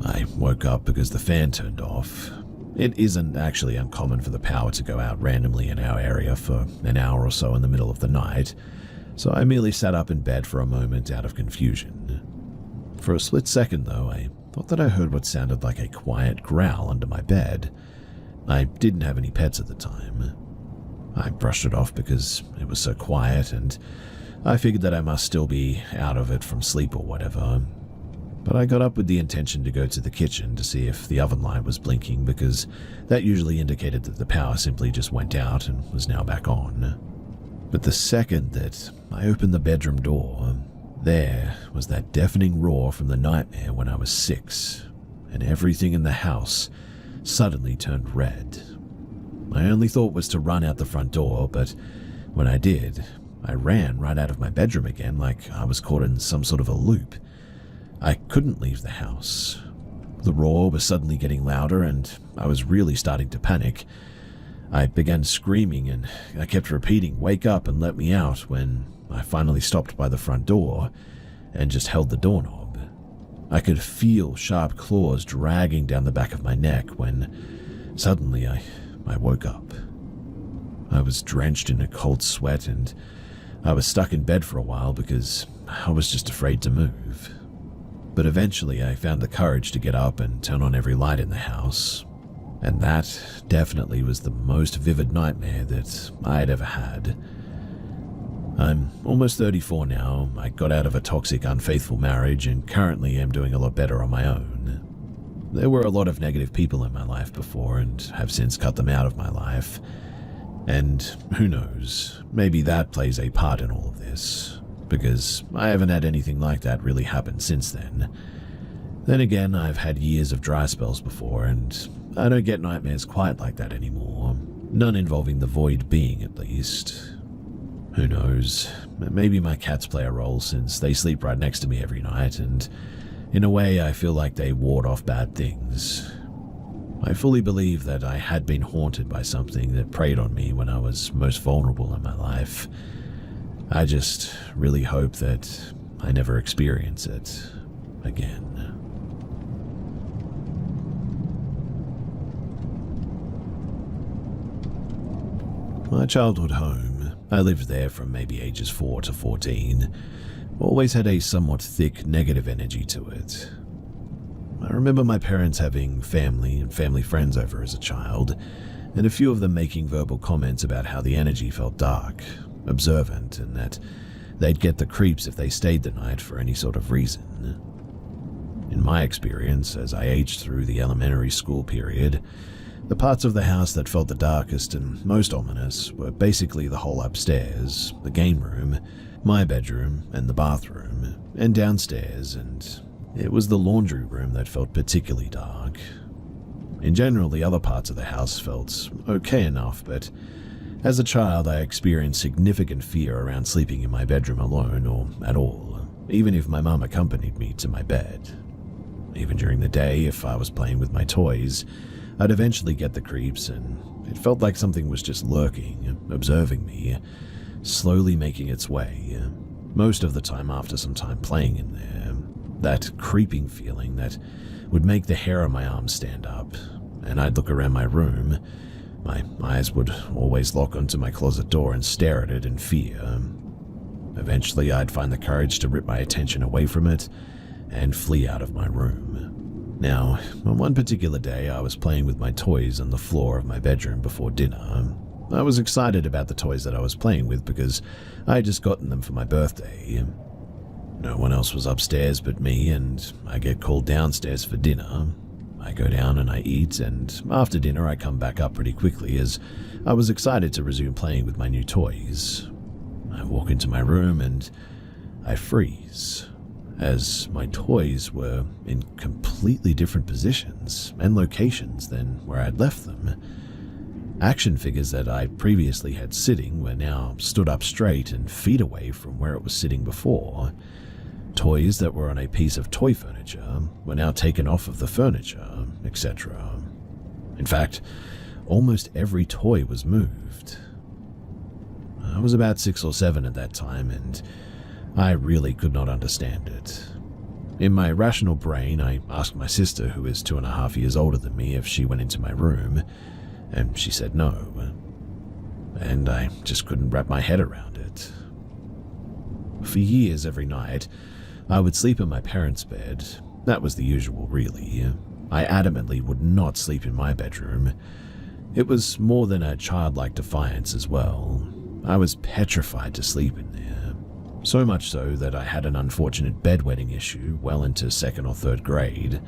I woke up because the fan turned off. It isn't actually uncommon for the power to go out randomly in our area for an hour or so in the middle of the night, so I merely sat up in bed for a moment out of confusion. For a split second, though, I thought that I heard what sounded like a quiet growl under my bed. I didn't have any pets at the time. I brushed it off because it was so quiet, and I figured that I must still be out of it from sleep or whatever. But I got up with the intention to go to the kitchen to see if the oven light was blinking, because that usually indicated that the power simply just went out and was now back on. But the second that I opened the bedroom door, there was that deafening roar from the nightmare when I was 6, and everything in the house suddenly turned red. My only thought was to run out the front door, but when I did, I ran right out of my bedroom again like I was caught in some sort of a loop. I couldn't leave the house. The roar was suddenly getting louder, and I was really starting to panic. I began screaming, and I kept repeating, "Wake up and let me out," when I finally stopped by the front door and just held the doorknob. I could feel sharp claws dragging down the back of my neck when suddenly I woke up. I was drenched in a cold sweat, and I was stuck in bed for a while because I was just afraid to move. But eventually I found the courage to get up and turn on every light in the house. And that definitely was the most vivid nightmare that I had ever had. I'm almost 34 now. I got out of a toxic, unfaithful marriage and currently am doing a lot better on my own. There were a lot of negative people in my life before and have since cut them out of my life. And who knows, maybe that plays a part in all of this, because I haven't had anything like that really happen since then. Then again, I've had years of dry spells before, and I don't get nightmares quite like that anymore. None involving the void being, at least. Who knows, maybe my cats play a role since they sleep right next to me every night, and in a way I feel like they ward off bad things. I fully believe that I had been haunted by something that preyed on me when I was most vulnerable in my life. I just really hope that I never experience it again. My childhood home, I lived there from maybe ages 4 to 14, always had a somewhat thick negative energy to it. I remember my parents having family and family friends over as a child, and a few of them making verbal comments about how the energy felt dark, observant, and that they'd get the creeps if they stayed the night for any sort of reason. In my experience, as I aged through the elementary school period, the parts of the house that felt the darkest and most ominous were basically the whole upstairs, the game room, my bedroom, and the bathroom, and downstairs, and it was the laundry room that felt particularly dark. In general, the other parts of the house felt okay enough, but as a child I experienced significant fear around sleeping in my bedroom alone or at all, even if my mum accompanied me to my bed. Even during the day, if I was playing with my toys, I'd eventually get the creeps, and it felt like something was just lurking, observing me, slowly making its way, most of the time after some time playing in there. That creeping feeling that would make the hair on my arms stand up, and I'd look around my room. My eyes would always lock onto my closet door and stare at it in fear. Eventually, I'd find the courage to rip my attention away from it and flee out of my room. Now, on one particular day, I was playing with my toys on the floor of my bedroom before dinner. I was excited about the toys that I was playing with because I had just gotten them for my birthday. No one else was upstairs but me, and I get called downstairs for dinner. I go down and I eat, and after dinner I come back up pretty quickly as I was excited to resume playing with my new toys. I walk into my room and I freeze, as my toys were in completely different positions and locations than where I'd left them. Action figures that I previously had sitting were now stood up straight and feet away from where it was sitting before. Toys that were on a piece of toy furniture were now taken off of the furniture, etc. In fact, almost every toy was moved. I was about 6 or 7 at that time, and I really could not understand it. In my rational brain, I asked my sister, who is 2.5 years older than me, if she went into my room, and she said no. And I just couldn't wrap my head around it. For years, every night, I would sleep in my parents' bed. That was the usual, really. I adamantly would not sleep in my bedroom. It was more than a childlike defiance as well. I was petrified to sleep in there. So much so that I had an unfortunate bedwetting issue well into 2nd or 3rd grade.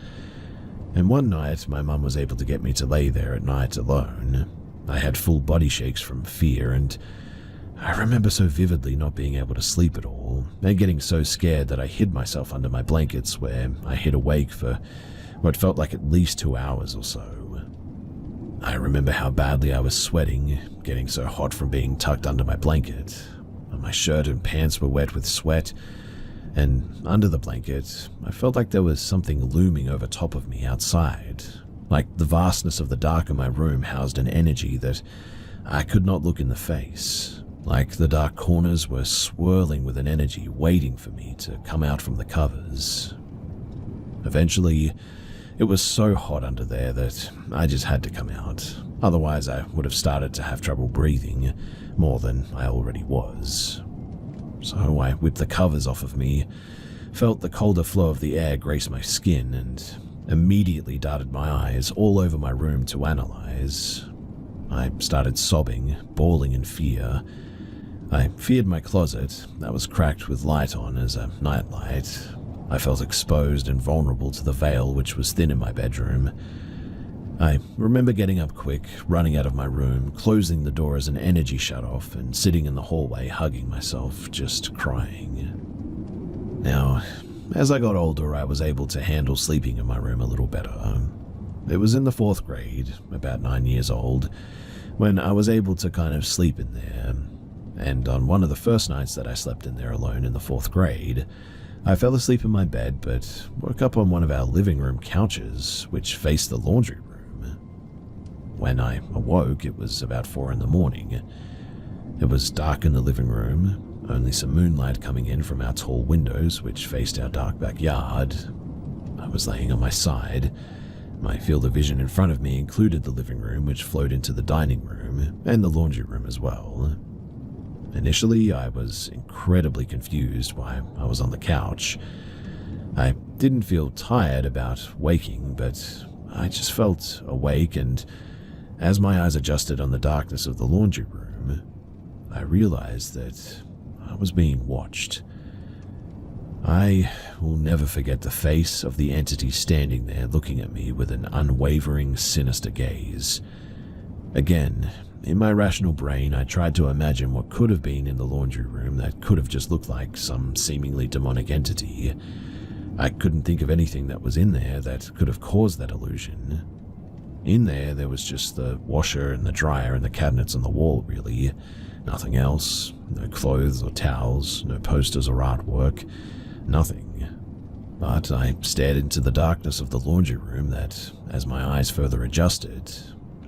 And one night, my mum was able to get me to lay there at night alone. I had full body shakes from fear, and I remember so vividly not being able to sleep at all, and getting so scared that I hid myself under my blankets, where I hid awake for what felt like at least 2 hours or so. I remember how badly I was sweating, getting so hot from being tucked under my blanket. My shirt and pants were wet with sweat, and under the blanket, I felt like there was something looming over top of me outside, like the vastness of the dark in my room housed an energy that I could not look in the face. Like the dark corners were swirling with an energy waiting for me to come out from the covers. Eventually, it was so hot under there that I just had to come out. Otherwise, I would have started to have trouble breathing, more than I already was. So I whipped the covers off of me, felt the colder flow of the air grace my skin, and immediately darted my eyes all over my room to analyze. I started sobbing, bawling in fear. I feared my closet, that was cracked with light on as a nightlight. I felt exposed and vulnerable to the veil which was thin in my bedroom. I remember getting up quick, running out of my room, closing the door as an energy shut off, and sitting in the hallway hugging myself, just crying. Now, as I got older, I was able to handle sleeping in my room a little better. It was in the 4th grade, about 9 years old, when I was able to kind of sleep in there. And on one of the first nights that I slept in there alone in the 4th grade, I fell asleep in my bed but woke up on one of our living room couches, which faced the laundry room. When I awoke, it was about 4 in the morning. It was dark in the living room, only some moonlight coming in from our tall windows which faced our dark backyard. I was laying on my side. My field of vision in front of me included the living room, which flowed into the dining room, and the laundry room as well. Initially, I was incredibly confused why I was on the couch. I didn't feel tired about waking, but I just felt awake, and as my eyes adjusted on the darkness of the laundry room, I realized that I was being watched. I will never forget the face of the entity standing there looking at me with an unwavering, sinister gaze. Again, in my rational brain, I tried to imagine what could have been in the laundry room that could have just looked like some seemingly demonic entity. I couldn't think of anything that was in there that could have caused that illusion. In there was just the washer and the dryer and the cabinets on the wall, really. Nothing else. No clothes or towels, no posters or artwork. Nothing. But I stared into the darkness of the laundry room that, as my eyes further adjusted,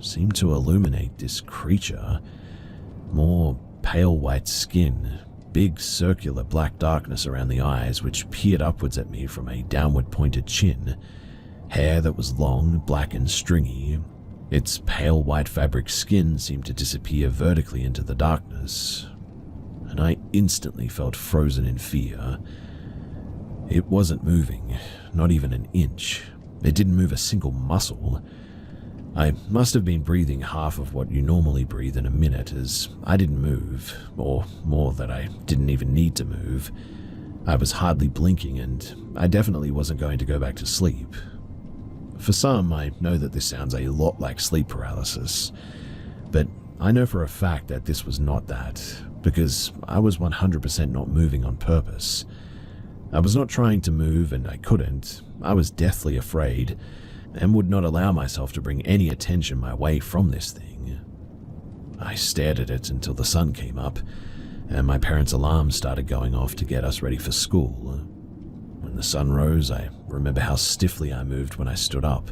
seemed to illuminate this creature. More pale white skin, big circular black darkness around the eyes which peered upwards at me from a downward pointed chin, hair that was long, black and stringy. Its pale white fabric skin seemed to disappear vertically into the darkness, and I instantly felt frozen in fear. It wasn't moving, not even an inch. It didn't move a single muscle. I must have been breathing half of what you normally breathe in a minute, as I didn't move, or more that I didn't even need to move. I was hardly blinking, and I definitely wasn't going to go back to sleep. For some, I know that this sounds a lot like sleep paralysis, but I know for a fact that this was not that, because I was 100% not moving on purpose. I was not trying to move, and I couldn't. I was deathly afraid, and would not allow myself to bring any attention my way from this thing. I stared at it until the sun came up, and my parents' alarms started going off to get us ready for school. When the sun rose, I remember how stiffly I moved when I stood up.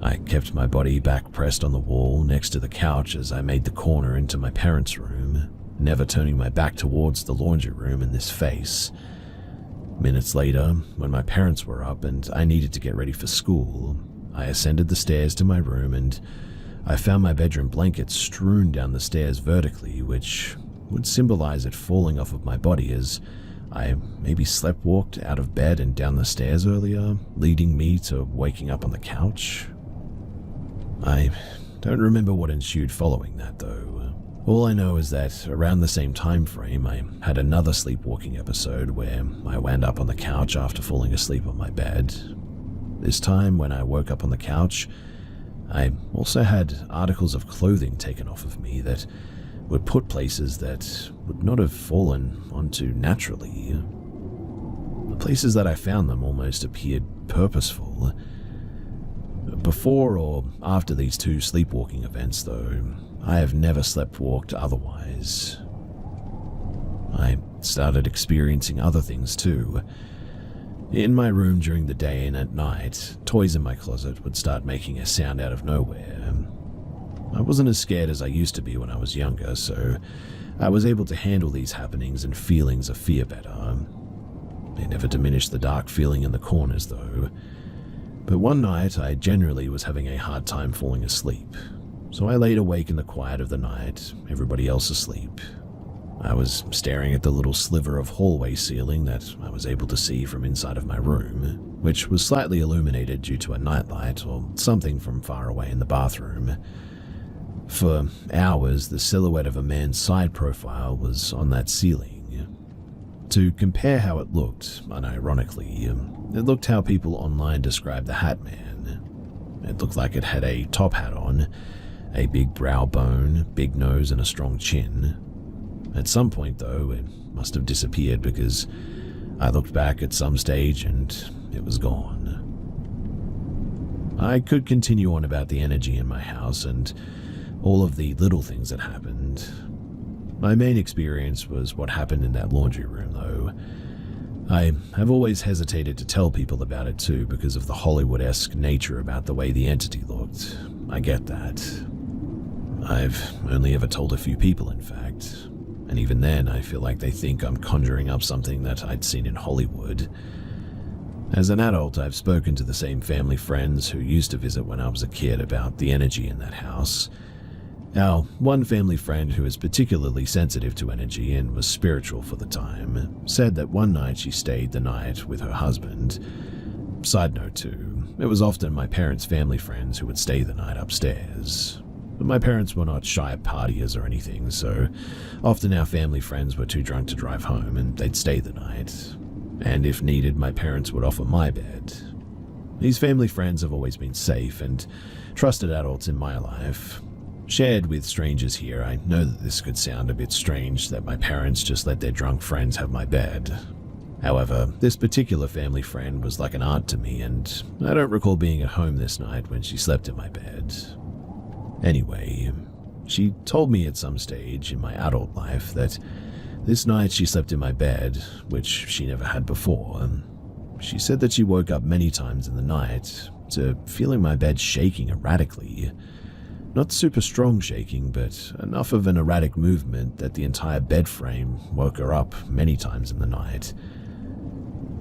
I kept my body back pressed on the wall next to the couch as I made the corner into my parents' room, never turning my back towards the laundry room in this face. Minutes later, when my parents were up and I needed to get ready for school, I ascended the stairs to my room and I found my bedroom blanket strewn down the stairs vertically, which would symbolize it falling off of my body as I maybe sleepwalked out of bed and down the stairs earlier, leading me to waking up on the couch. I don't remember what ensued following that, though. All I know is that around the same time frame, I had another sleepwalking episode where I wound up on the couch after falling asleep on my bed. This time, when I woke up on the couch, I also had articles of clothing taken off of me that would put places that would not have fallen onto naturally. The places that I found them almost appeared purposeful. Before or after these two sleepwalking events, though, I have never sleptwalked otherwise. I started experiencing other things too. In my room during the day and at night, toys in my closet would start making a sound out of nowhere. I wasn't as scared as I used to be when I was younger, so I was able to handle these happenings and feelings of fear better. They never diminished the dark feeling in the corners, though. But one night, I generally was having a hard time falling asleep, so I laid awake in the quiet of the night, everybody else asleep. I was staring at the little sliver of hallway ceiling that I was able to see from inside of my room, which was slightly illuminated due to a nightlight or something from far away in the bathroom. For hours, the silhouette of a man's side profile was on that ceiling. To compare how it looked, unironically, it looked how people online described the Hat Man. It looked like it had a top hat on, a big brow bone, big nose, and a strong chin. At some point, though, it must have disappeared because I looked back at some stage and it was gone. I could continue on about the energy in my house and all of the little things that happened. My main experience was what happened in that laundry room, though. I have always hesitated to tell people about it too because of the Hollywood-esque nature about the way the entity looked. I get that. I've only ever told a few people, in fact. And even then, I feel like they think I'm conjuring up something that I'd seen in Hollywood. As an adult, I've spoken to the same family friends who used to visit when I was a kid about the energy in that house. Now, one family friend who is particularly sensitive to energy and was spiritual for the time said that one night she stayed the night with her husband. Side note too, it was often my parents' family friends who would stay the night upstairs. But my parents were not shy partiers or anything, so often our family friends were too drunk to drive home and they'd stay the night. And if needed, my parents would offer my bed. These family friends have always been safe and trusted adults in my life. Shared with strangers here, I know that this could sound a bit strange that my parents just let their drunk friends have my bed. However, this particular family friend was like an aunt to me, and I don't recall being at home this night when she slept in my bed. Anyway, she told me at some stage in my adult life that this night she slept in my bed, which she never had before. She said that she woke up many times in the night to feeling my bed shaking erratically. Not super strong shaking, but enough of an erratic movement that the entire bed frame woke her up many times in the night.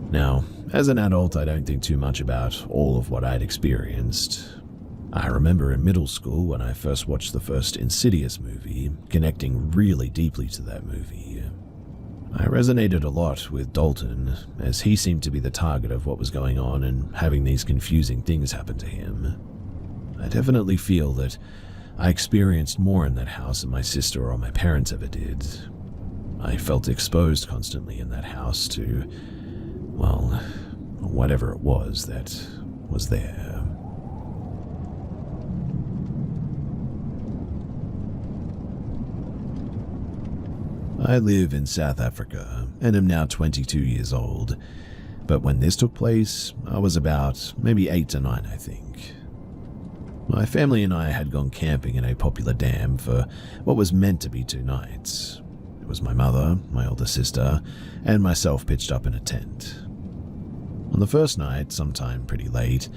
Now, as an adult, I don't think too much about all of what I'd experienced. I remember in middle school when I first watched the first Insidious movie, connecting really deeply to that movie. I resonated a lot with Dalton, as he seemed to be the target of what was going on and having these confusing things happen to him. I definitely feel that I experienced more in that house than my sister or my parents ever did. I felt exposed constantly in that house to, well, whatever it was that was there. I live in South Africa and am now 22 years old, but when this took place, I was about maybe 8 to 9, I think. My family and I had gone camping in a popular dam for what was meant to be 2 nights. It was my mother, my older sister, and myself pitched up in a tent. On the first night, sometime pretty late,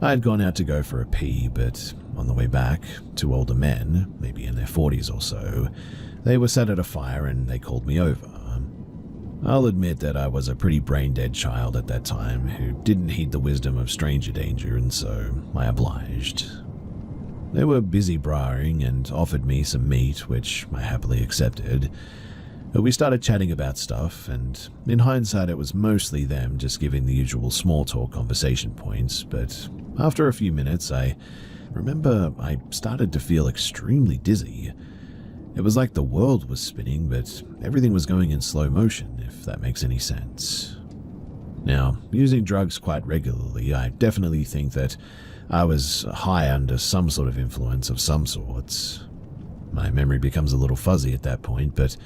I had gone out to go for a pee, but on the way back, 2 older men, maybe in their 40s or so, they were sat at a fire and they called me over. I'll admit that I was a pretty brain-dead child at that time who didn't heed the wisdom of stranger danger, and so I obliged. They were busy braaiing and offered me some meat, which I happily accepted. But we started chatting about stuff, and in hindsight it was mostly them just giving the usual small talk conversation points, but after a few minutes I remember I started to feel extremely dizzy. It was like the world was spinning, but everything was going in slow motion, if that makes any sense. Now, using drugs quite regularly, I definitely think that I was high under some sort of influence of some sorts. My memory becomes a little fuzzy at that point, but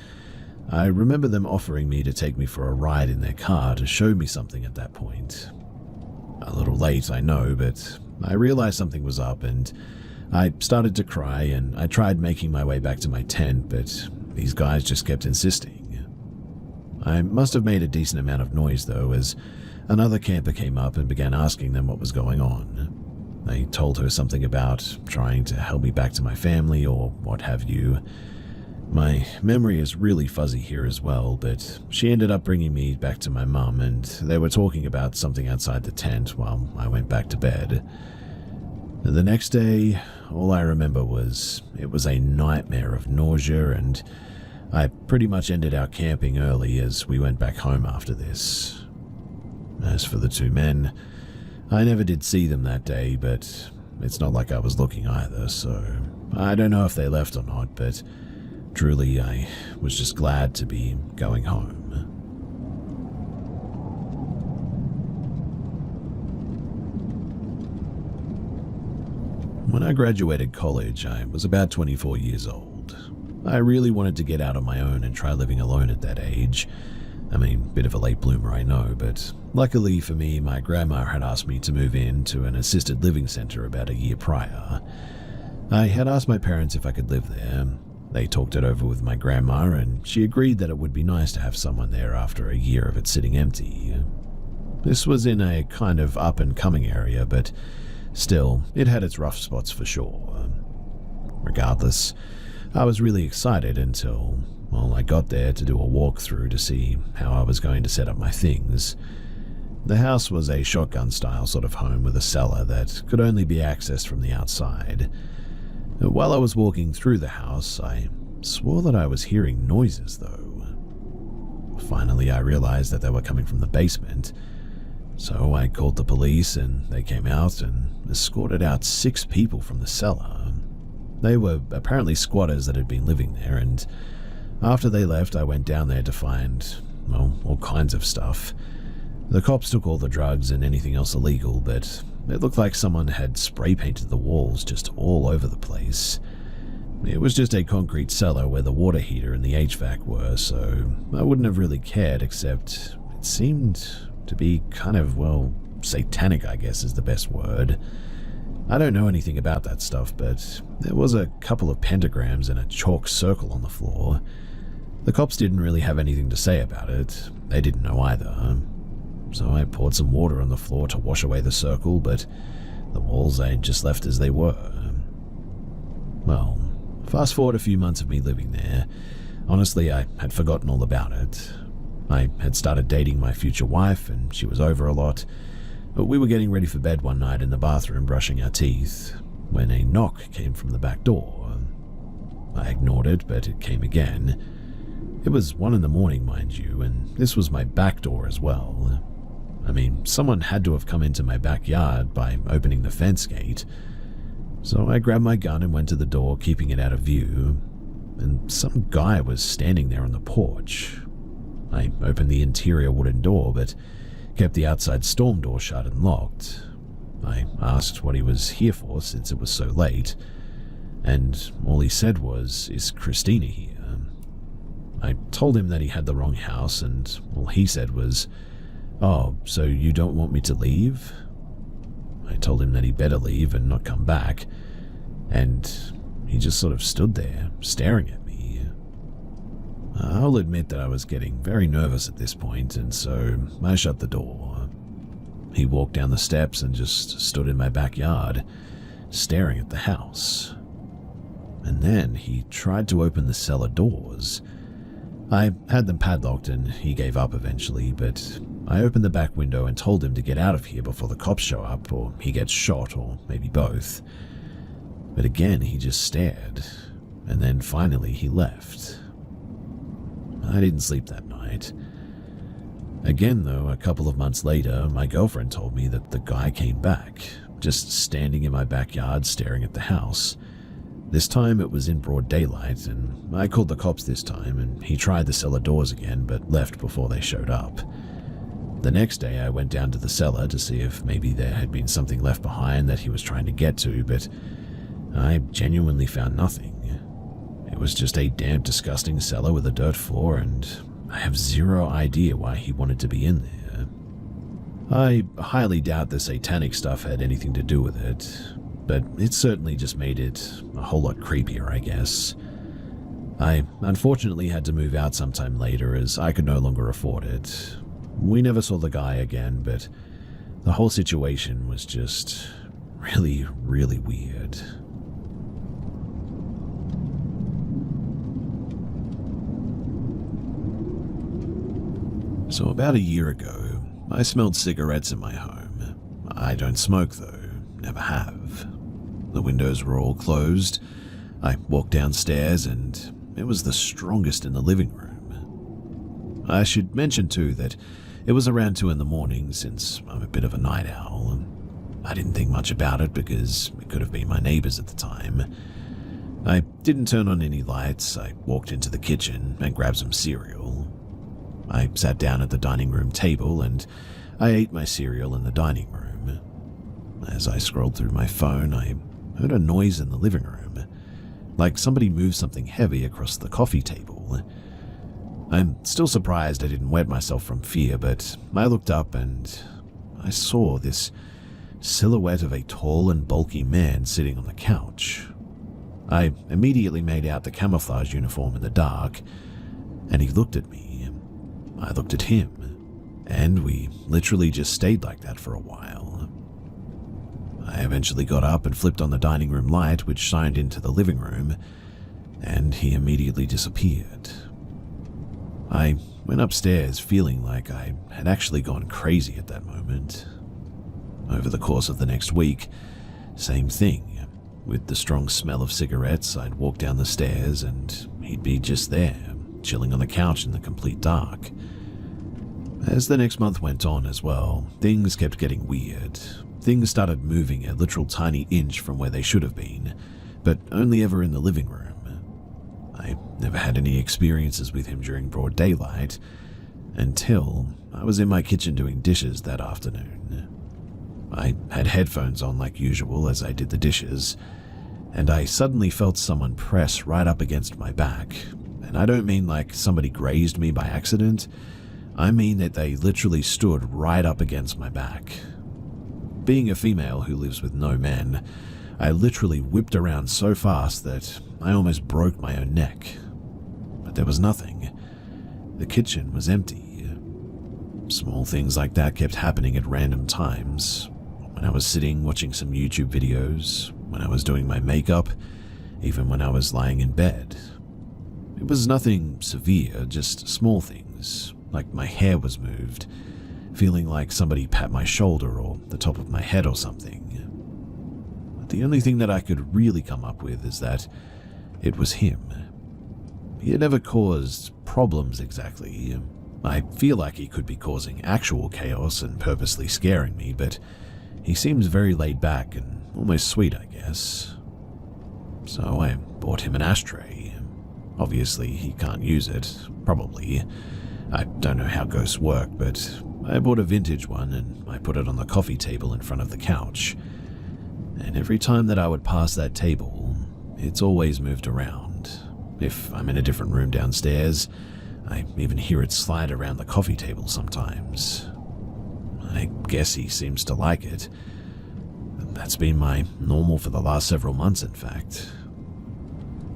I remember them offering me to take me for a ride in their car to show me something at that point. A little late, I know, but I realized something was up and I started to cry, and I tried making my way back to my tent, but these guys just kept insisting. I must have made a decent amount of noise though, as another camper came up and began asking them what was going on. They told her something about trying to help me back to my family or what have you. My memory is really fuzzy here as well, but she ended up bringing me back to my mum, and they were talking about something outside the tent while I went back to bed. The next day, all I remember was it was a nightmare of nausea, and I pretty much ended our camping early as we went back home after this. As for the two men, I never did see them that day, but it's not like I was looking either, so I don't know if they left or not, but truly I was just glad to be going home. When I graduated college, I was about 24 years old. I really wanted to get out on my own and try living alone at that age. I mean, bit of a late bloomer, I know, but luckily for me, my grandma had asked me to move in to an assisted living center about a year prior. I had asked my parents if I could live there. They talked it over with my grandma, and she agreed that it would be nice to have someone there after a year of it sitting empty. This was in a kind of up-and-coming area, but still, it had its rough spots for sure. Regardless, I was really excited until, well, I got there to do a walkthrough to see how I was going to set up my things. The house was a shotgun-style sort of home with a cellar that could only be accessed from the outside. While I was walking through the house, I swore that I was hearing noises, though. Finally, I realized that they were coming from the basement, so I called the police and they came out and escorted out 6 people from the cellar. They were apparently squatters that had been living there, and after they left, I went down there to find, well, all kinds of stuff. The cops took all the drugs and anything else illegal, but it looked like someone had spray painted the walls just all over the place. It was just a concrete cellar where the water heater and the HVAC were, so I wouldn't have really cared, except it seemed to be kind of, well, satanic, I guess is the best word. I don't know anything about that stuff, but there was a couple of pentagrams and a chalk circle on the floor. The cops didn't really have anything to say about it. They didn't know either. So I poured some water on the floor to wash away the circle, but the walls I just left as they were. Well, fast forward a few months of me living there. Honestly, I had forgotten all about it. I had started dating my future wife, and she was over a lot. But we were getting ready for bed one night in the bathroom brushing our teeth when a knock came from the back door. I ignored it, but it came again. It was 1 a.m, mind you, and this was my back door as well. I mean, someone had to have come into my backyard by opening the fence gate. So I grabbed my gun and went to the door, keeping it out of view, and some guy was standing there on the porch. I opened the interior wooden door, but kept the outside storm door shut and locked. I asked what he was here for since it was so late, and all he said was, "Is Christina here?" I told him that he had the wrong house, and all he said was, "Oh, so you don't want me to leave?" I told him that he better leave and not come back, and he just sort of stood there, staring at me. I'll admit that I was getting very nervous at this point, and so I shut the door. He walked down the steps and just stood in my backyard, staring at the house. And then he tried to open the cellar doors. I had them padlocked and he gave up eventually, but I opened the back window and told him to get out of here before the cops show up, or he gets shot, or maybe both. But again, he just stared, and then finally he left. I didn't sleep that night. Again, though, a couple of months later, my girlfriend told me that the guy came back, just standing in my backyard staring at the house. This time it was in broad daylight, and I called the cops this time, and he tried the cellar doors again, but left before they showed up. The next day I went down to the cellar to see if maybe there had been something left behind that he was trying to get to, but I genuinely found nothing. It was just a damp, disgusting cellar with a dirt floor, and I have zero idea why he wanted to be in there. I highly doubt the satanic stuff had anything to do with it, but it certainly just made it a whole lot creepier, I guess. I unfortunately had to move out sometime later as I could no longer afford it. We never saw the guy again, but the whole situation was just really, really weird. So about a year ago, I smelled cigarettes in my home. I don't smoke though, never have. The windows were all closed. I walked downstairs and it was the strongest in the living room. I should mention too that it was around 2 in the morning since I'm a bit of a night owl, and I didn't think much about it because it could have been my neighbors at the time. I didn't turn on any lights. I walked into the kitchen and grabbed some cereal. I sat down at the dining room table and I ate my cereal in the dining room. As I scrolled through my phone, I heard a noise in the living room, like somebody moved something heavy across the coffee table. I'm still surprised I didn't wet myself from fear, but I looked up and I saw this silhouette of a tall and bulky man sitting on the couch. I immediately made out the camouflage uniform in the dark, and he looked at me. I looked at him, and we literally just stayed like that for a while. I eventually got up and flipped on the dining room light, which shined into the living room, and he immediately disappeared. I went upstairs feeling like I had actually gone crazy at that moment. Over the course of the next week, same thing. With the strong smell of cigarettes, I'd walk down the stairs and he'd be just there, chilling on the couch in the complete dark. As the next month went on as well, things kept getting weird. Things started moving a literal tiny inch from where they should have been, but only ever in the living room. I never had any experiences with him during broad daylight until I was in my kitchen doing dishes that afternoon. I had headphones on like usual as I did the dishes, and I suddenly felt someone press right up against my back. And I don't mean like somebody grazed me by accident. I mean that they literally stood right up against my back. Being a female who lives with no men, I literally whipped around so fast that I almost broke my own neck. But there was nothing. The kitchen was empty. Small things like that kept happening at random times. When I was sitting watching some YouTube videos, when I was doing my makeup, even when I was lying in bed. It was nothing severe, just small things, like my hair was moved, feeling like somebody pat my shoulder or the top of my head or something. But the only thing that I could really come up with is that it was him. He had never caused problems exactly. I feel like he could be causing actual chaos and purposely scaring me, but he seems very laid back and almost sweet, I guess. So I bought him an ashtray. Obviously, he can't use it, probably. I don't know how ghosts work, but I bought a vintage one and I put it on the coffee table in front of the couch. And every time that I would pass that table, it's always moved around. If I'm in a different room downstairs, I even hear it slide around the coffee table sometimes. I guess he seems to like it. That's been my normal for the last several months, in fact.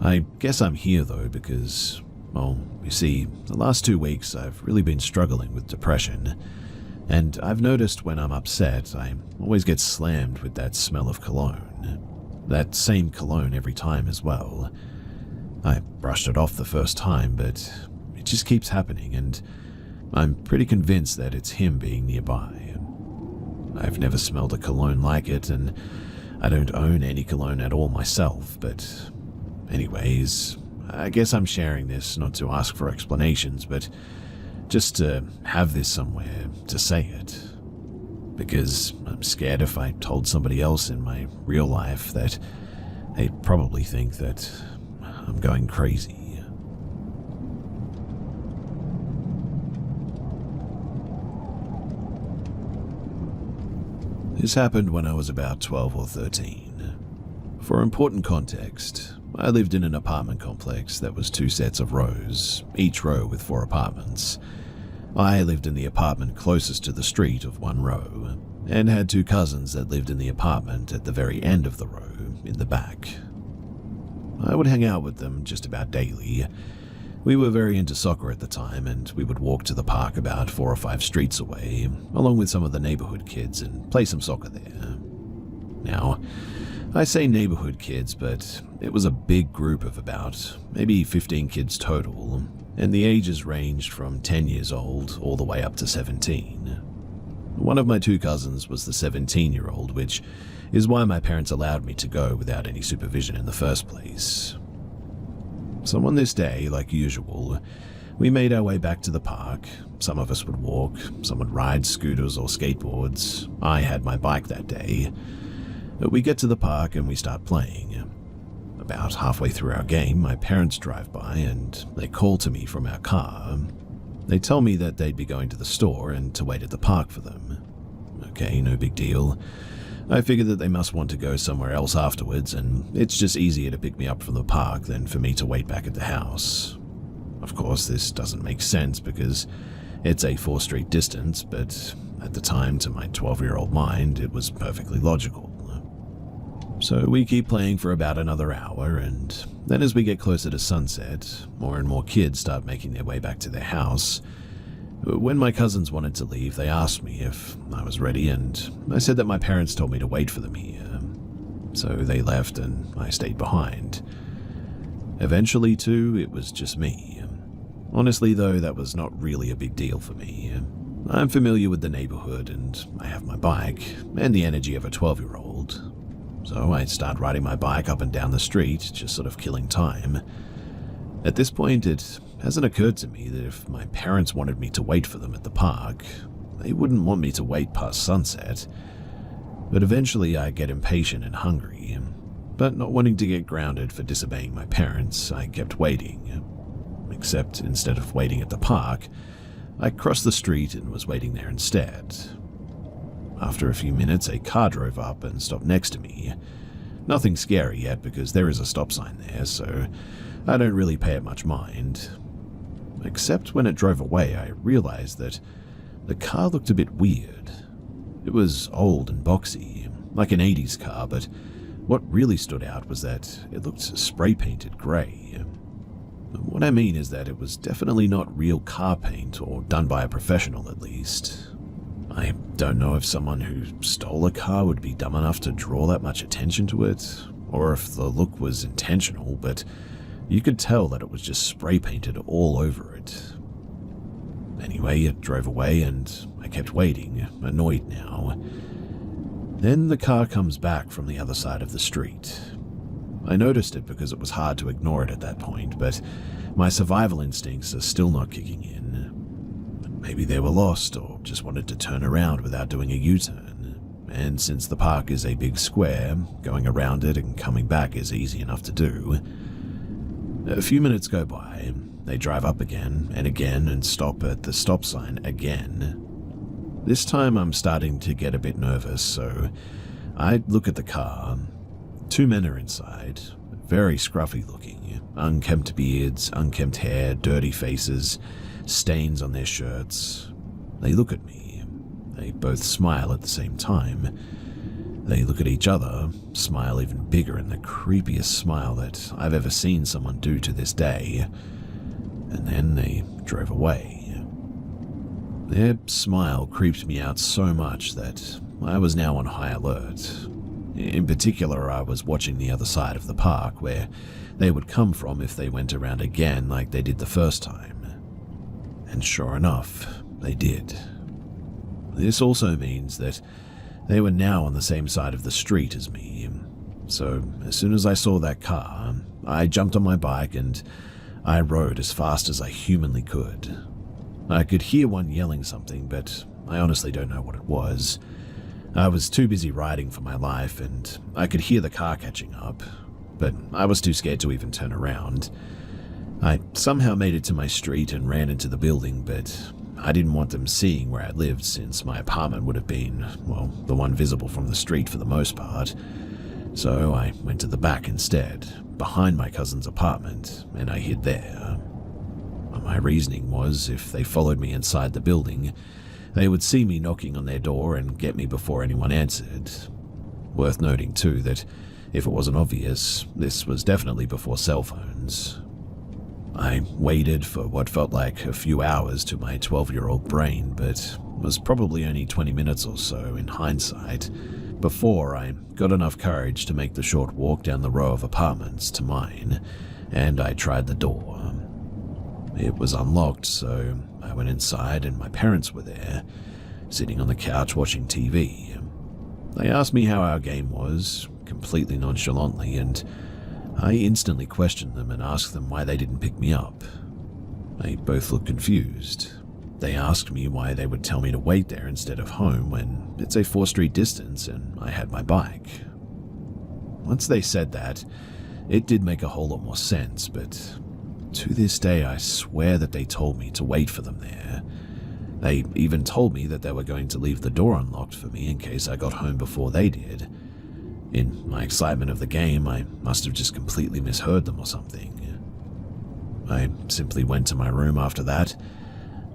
I guess I'm here though because, well, you see, the last 2 weeks I've really been struggling with depression, and I've noticed when I'm upset I always get slammed with that smell of cologne. That same cologne every time as well. I brushed it off the first time, but it just keeps happening, and I'm pretty convinced that it's him being nearby. I've never smelled a cologne like it, and I don't own any cologne at all myself, but anyways, I guess I'm sharing this not to ask for explanations, but just to have this somewhere to say it. Because I'm scared if I told somebody else in my real life that they'd probably think that I'm going crazy. This happened when I was about 12 or 13. For important context, I lived in an apartment complex that was 2 sets of rows, each row with 4 apartments. I lived in the apartment closest to the street of one row, and had 2 cousins that lived in the apartment at the very end of the row, in the back. I would hang out with them just about daily. We were very into soccer at the time, and we would walk to the park about 4 or 5 streets away, along with some of the neighborhood kids, and play some soccer there. Now, I say neighborhood kids, but it was a big group of about maybe 15 kids total, and the ages ranged from 10 years old all the way up to 17. One of my 2 cousins was the 17-year-old, which is why my parents allowed me to go without any supervision in the first place. So on this day, like usual, we made our way back to the park. Some of us would walk, some would ride scooters or skateboards. I had my bike that day. We get to the park and we start playing. About halfway through our game, my parents drive by and they call to me from our car. They tell me that they'd be going to the store and to wait at the park for them. Okay, no big deal. I figured that they must want to go somewhere else afterwards, and it's just easier to pick me up from the park than for me to wait back at the house. Of course, this doesn't make sense because it's a 4-street distance, but at the time, to my 12-year-old mind, it was perfectly logical. So we keep playing for about another hour, and then as we get closer to sunset, more and more kids start making their way back to their house. When my cousins wanted to leave, they asked me if I was ready, and I said that my parents told me to wait for them here. So they left and I stayed behind. Eventually, too, it was just me. Honestly, though, that was not really a big deal for me. I'm familiar with the neighborhood, and I have my bike, and the energy of a 12-year-old. So I start riding my bike up and down the street, just sort of killing time. At this point, it hasn't occurred to me that if my parents wanted me to wait for them at the park, they wouldn't want me to wait past sunset. But eventually I get impatient and hungry. But not wanting to get grounded for disobeying my parents, I kept waiting. Except instead of waiting at the park, I crossed the street and was waiting there instead. After a few minutes, a car drove up and stopped next to me. Nothing scary yet because there is a stop sign there, so I don't really pay it much mind. Except when it drove away, I realized that the car looked a bit weird. It was old and boxy, like an 80s car, but what really stood out was that it looked spray-painted grey. What I mean is that it was definitely not real car paint, or done by a professional at least. I don't know if someone who stole a car would be dumb enough to draw that much attention to it, or if the look was intentional, but you could tell that it was just spray-painted all over it. Anyway, it drove away and I kept waiting, annoyed now. Then the car comes back from the other side of the street. I noticed it because it was hard to ignore it at that point, but my survival instincts are still not kicking in. Maybe they were lost or just wanted to turn around without doing a U-turn. And since the park is a big square, going around it and coming back is easy enough to do. A few minutes go by, they drive up again and stop at the stop sign again. This time I'm starting to get a bit nervous, so I look at the car. 2 men are inside, very scruffy looking, unkempt beards, unkempt hair, dirty faces, stains on their shirts. They look at me. They both smile at the same time. They look at each other, smile even bigger in the creepiest smile that I've ever seen someone do to this day. And then they drove away. Their smile creeped me out so much that I was now on high alert. In particular, I was watching the other side of the park, where they would come from if they went around again like they did the first time. And sure enough, they did. This also means that they were now on the same side of the street as me. So as soon as I saw that car, I jumped on my bike and I rode as fast as I humanly could. I could hear one yelling something, but I honestly don't know what it was. I was too busy riding for my life, and I could hear the car catching up, but I was too scared to even turn around. I somehow made it to my street and ran into the building, but I didn't want them seeing where I lived since my apartment would have been, well, the one visible from the street for the most part. So I went to the back instead, behind my cousin's apartment, and I hid there. My reasoning was, if they followed me inside the building, they would see me knocking on their door and get me before anyone answered. Worth noting too that, if it wasn't obvious, this was definitely before cell phones. I waited for what felt like a few hours to my 12-year-old brain, but was probably only 20 minutes or so in hindsight, before I got enough courage to make the short walk down the row of apartments to mine, and I tried the door. It was unlocked, so I went inside and my parents were there, sitting on the couch watching TV. They asked me how our game was, completely nonchalantly, and I instantly questioned them and asked them why they didn't pick me up. They both looked confused. They asked me why they would tell me to wait there instead of home when it's a 4-street distance and I had my bike. Once they said that, it did make a whole lot more sense, but to this day I swear that they told me to wait for them there. They even told me that they were going to leave the door unlocked for me in case I got home before they did. In my excitement of the game, I must have just completely misheard them or something. I simply went to my room after that,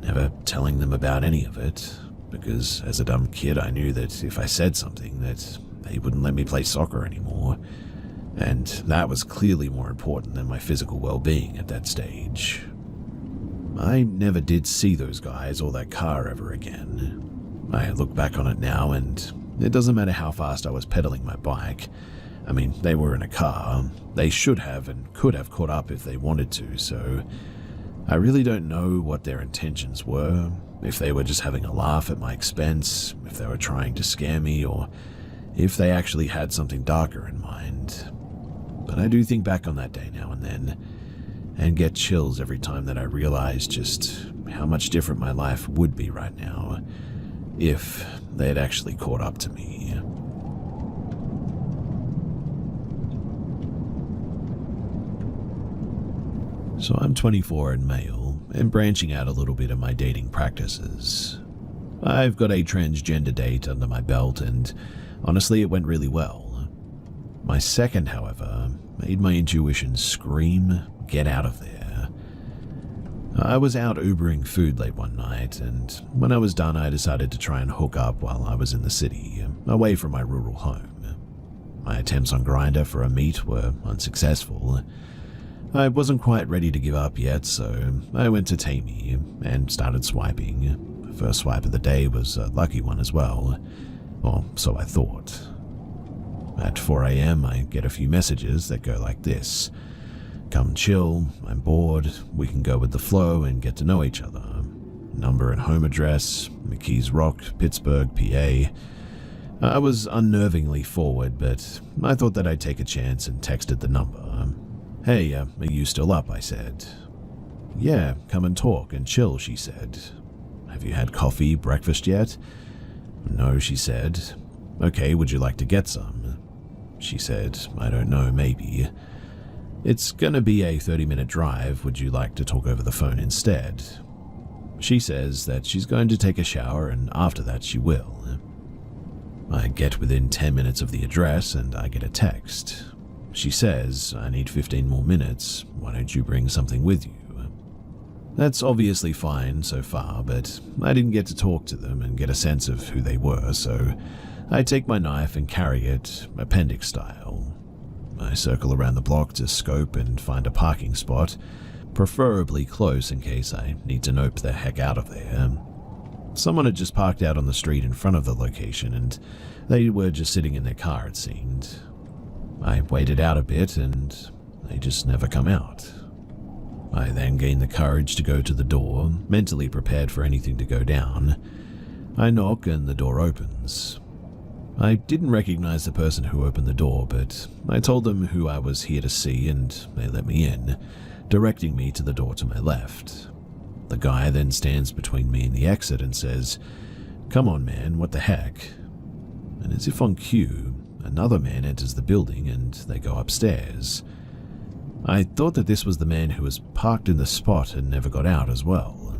never telling them about any of it, because as a dumb kid I knew that if I said something that they wouldn't let me play soccer anymore, and that was clearly more important than my physical well-being at that stage. I never did see those guys or that car ever again. I look back on it now and it doesn't matter how fast I was pedaling my bike. I mean, they were in a car. They should have and could have caught up if they wanted to, so I really don't know what their intentions were, if they were just having a laugh at my expense, if they were trying to scare me, or if they actually had something darker in mind. But I do think back on that day now and then, and get chills every time that I realize just how much different my life would be right now if they had actually caught up to me. So I'm 24 and male, and branching out a little bit in my dating practices. I've got a transgender date under my belt, and honestly it went really well. My second, however, made my intuition scream, get out of there. I was out Ubering food late one night, and when I was done I decided to try and hook up while I was in the city, away from my rural home. My attempts on Grindr for a meet were unsuccessful. I wasn't quite ready to give up yet, so I went to Tammy and started swiping. The first swipe of the day was a lucky one as well, or so I thought. At 4 a.m. I get a few messages that go like this: "Come chill, I'm bored, we can go with the flow and get to know each other. Number and home address, McKees Rock, Pittsburgh, PA. I was unnervingly forward, but I thought that I'd take a chance and texted the number. "Hey, are you still up?" I said. "Yeah, come and talk and chill," she said. "Have you had coffee, breakfast yet?" "No," she said. "Okay, would you like to get some?" She said, "I don't know, maybe." "It's gonna be a 30-minute drive, would you like to talk over the phone instead?" She says that she's going to take a shower and after that she will. I get within 10 minutes of the address and I get a text. She says, "I need 15 more minutes, why don't you bring something with you?" That's obviously fine so far, but I didn't get to talk to them and get a sense of who they were, so I take my knife and carry it, appendix style. I circle around the block to scope and find a parking spot, preferably close in case I need to nope the heck out of there. Someone had just parked out on the street in front of the location and they were just sitting in their car, it seemed. I waited out a bit and they just never come out. I then gained the courage to go to the door, mentally prepared for anything to go down. I knock and the door opens. I didn't recognize the person who opened the door, but I told them who I was here to see and they let me in, directing me to the door to my left. The guy then stands between me and the exit and says, "Come on, man, what the heck?" And as if on cue, another man enters the building and they go upstairs. I thought that this was the man who was parked in the spot and never got out as well.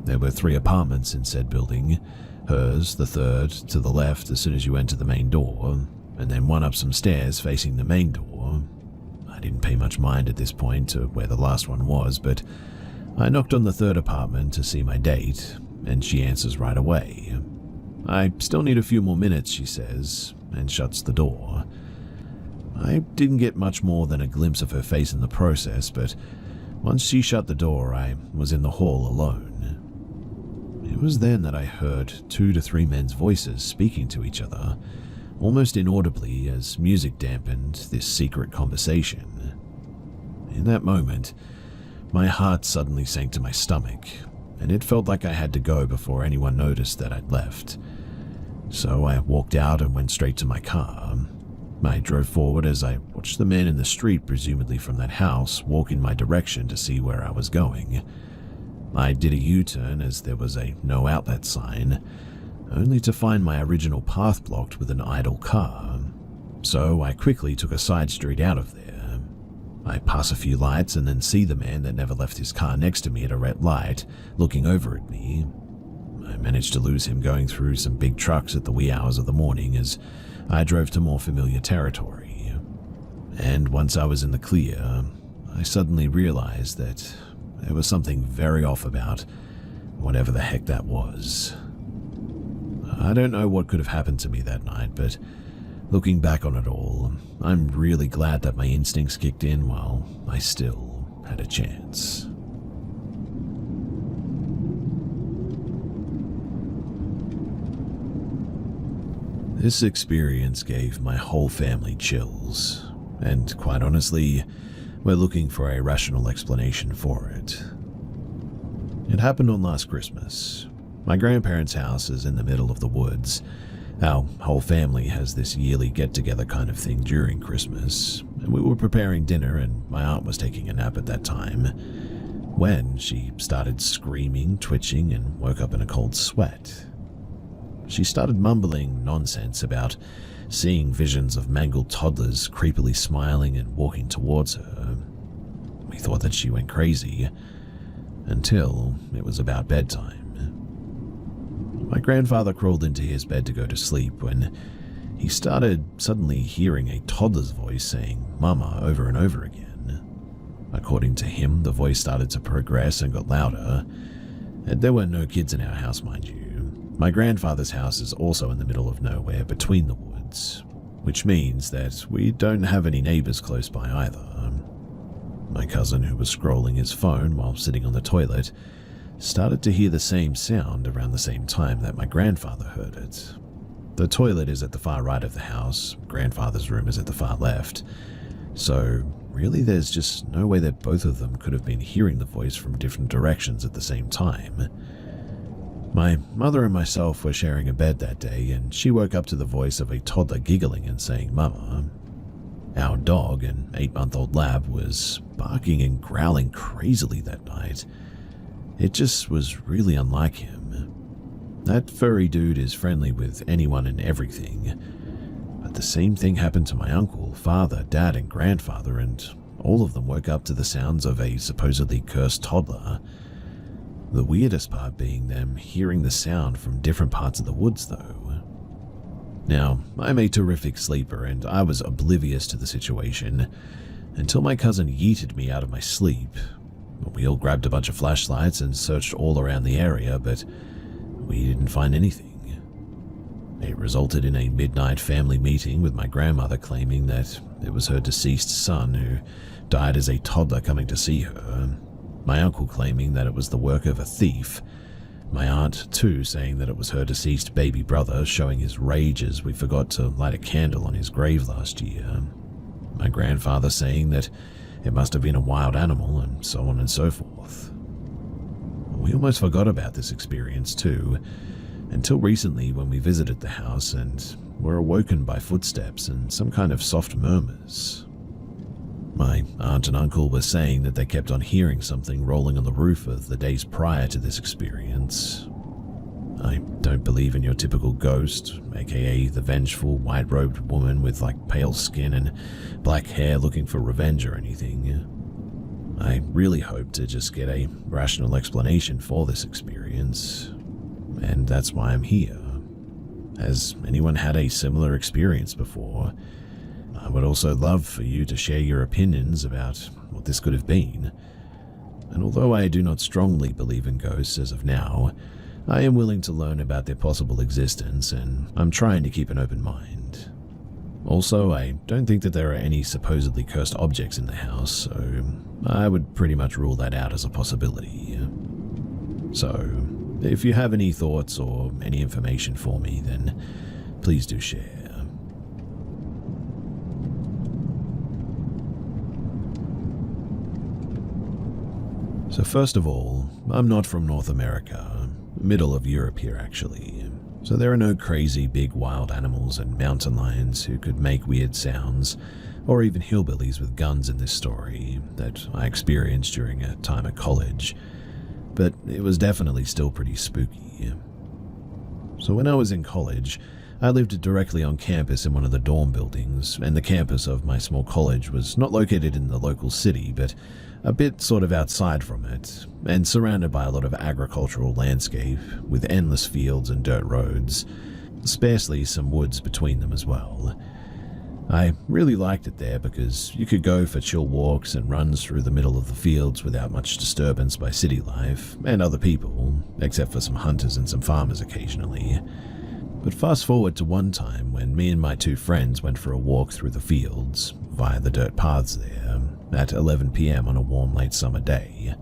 There were 3 apartments in said building, hers, the third, to the left as soon as you enter the main door, and then one up some stairs facing the main door. I didn't pay much mind at this point to where the last one was, but I knocked on the 3rd apartment to see my date, and she answers right away. "I still need a few more minutes," she says, and shuts the door. I didn't get much more than a glimpse of her face in the process, but once she shut the door, I was in the hall alone. It was then that I heard 2 to 3 men's voices speaking to each other, almost inaudibly as music dampened this secret conversation. In that moment, my heart suddenly sank to my stomach, and it felt like I had to go before anyone noticed that I'd left. So I walked out and went straight to my car. I drove forward as I watched the man in the street, presumably from that house, walk in my direction to see where I was going. I did a U-turn as there was a no outlet sign, only to find my original path blocked with an idle car. So I quickly took a side street out of there. I pass a few lights and then see the man that never left his car next to me at a red light, looking over at me. I managed to lose him going through some big trucks at the wee hours of the morning as I drove to more familiar territory. And once I was in the clear, I suddenly realized that there was something very off about whatever the heck that was. I don't know what could have happened to me that night, but looking back on it all, I'm really glad that my instincts kicked in while I still had a chance. This experience gave my whole family chills, and quite honestly, we're looking for a rational explanation for it. It happened on last Christmas. My grandparents' house is in the middle of the woods. Our whole family has this yearly get-together kind of thing during Christmas, and we were preparing dinner and my aunt was taking a nap at that time when she started screaming, twitching, and woke up in a cold sweat. She started mumbling nonsense about seeing visions of mangled toddlers creepily smiling and walking towards her. We thought that she went crazy until it was about bedtime. My grandfather crawled into his bed to go to sleep when he started suddenly hearing a toddler's voice saying "Mama" over and over again. According to him, the voice started to progress and got louder. And there were no kids in our house, mind you. My grandfather's house is also in the middle of nowhere between the woods, which means that we don't have any neighbors close by either. My cousin, who was scrolling his phone while sitting on the toilet, started to hear the same sound around the same time that my grandfather heard it. The toilet is at the far right of the house, grandfather's room is at the far left, so really there's just no way that both of them could have been hearing the voice from different directions at the same time. My mother and myself were sharing a bed that day, and she woke up to the voice of a toddler giggling and saying "Mama." Our dog, an 8-month-old lab, was barking and growling crazily that night. It just was really unlike him. That furry dude is friendly with anyone and everything. But the same thing happened to my uncle, father, dad, and grandfather, and all of them woke up to the sounds of a supposedly cursed toddler. The weirdest part being them hearing the sound from different parts of the woods, though. Now, I'm a terrific sleeper, and I was oblivious to the situation until my cousin yeeted me out of my sleep. We all grabbed a bunch of flashlights and searched all around the area, but we didn't find anything. It resulted in a midnight family meeting with my grandmother claiming that it was her deceased son who died as a toddler coming to see her, my uncle claiming that it was the work of a thief, my aunt too saying that it was her deceased baby brother showing his rage as we forgot to light a candle on his grave last year, my grandfather saying that it must have been a wild animal, and so on and so forth. We almost forgot about this experience too, until recently when we visited the house and were awoken by footsteps and some kind of soft murmurs. My aunt and uncle were saying that they kept on hearing something rolling on the roof of the days prior to this experience. I don't believe in your typical ghost, aka the vengeful, white-robed woman with pale skin and black hair looking for revenge or anything. I really hope to just get a rational explanation for this experience, and that's why I'm here. Has anyone had a similar experience before? I would also love for you to share your opinions about what this could have been. And although I do not strongly believe in ghosts as of now, I am willing to learn about their possible existence, and I'm trying to keep an open mind. Also, I don't think that there are any supposedly cursed objects in the house, so I would pretty much rule that out as a possibility. So, if you have any thoughts or any information for me, then please do share. So first of all, I'm not from North America, middle of Europe here actually. So there are no crazy big wild animals and mountain lions who could make weird sounds, or even hillbillies with guns in this story that I experienced during a time at college, but it was definitely still pretty spooky. So when I was in college, I lived directly on campus in one of the dorm buildings, and the campus of my small college was not located in the local city, but a bit sort of outside from it, and surrounded by a lot of agricultural landscape, with endless fields and dirt roads, sparsely some woods between them as well. I really liked it there because you could go for chill walks and runs through the middle of the fields without much disturbance by city life and other people, except for some hunters and some farmers occasionally. But fast forward to one time when me and my two friends went for a walk through the fields, via the dirt paths there, at 11 p.m. on a warm late summer day.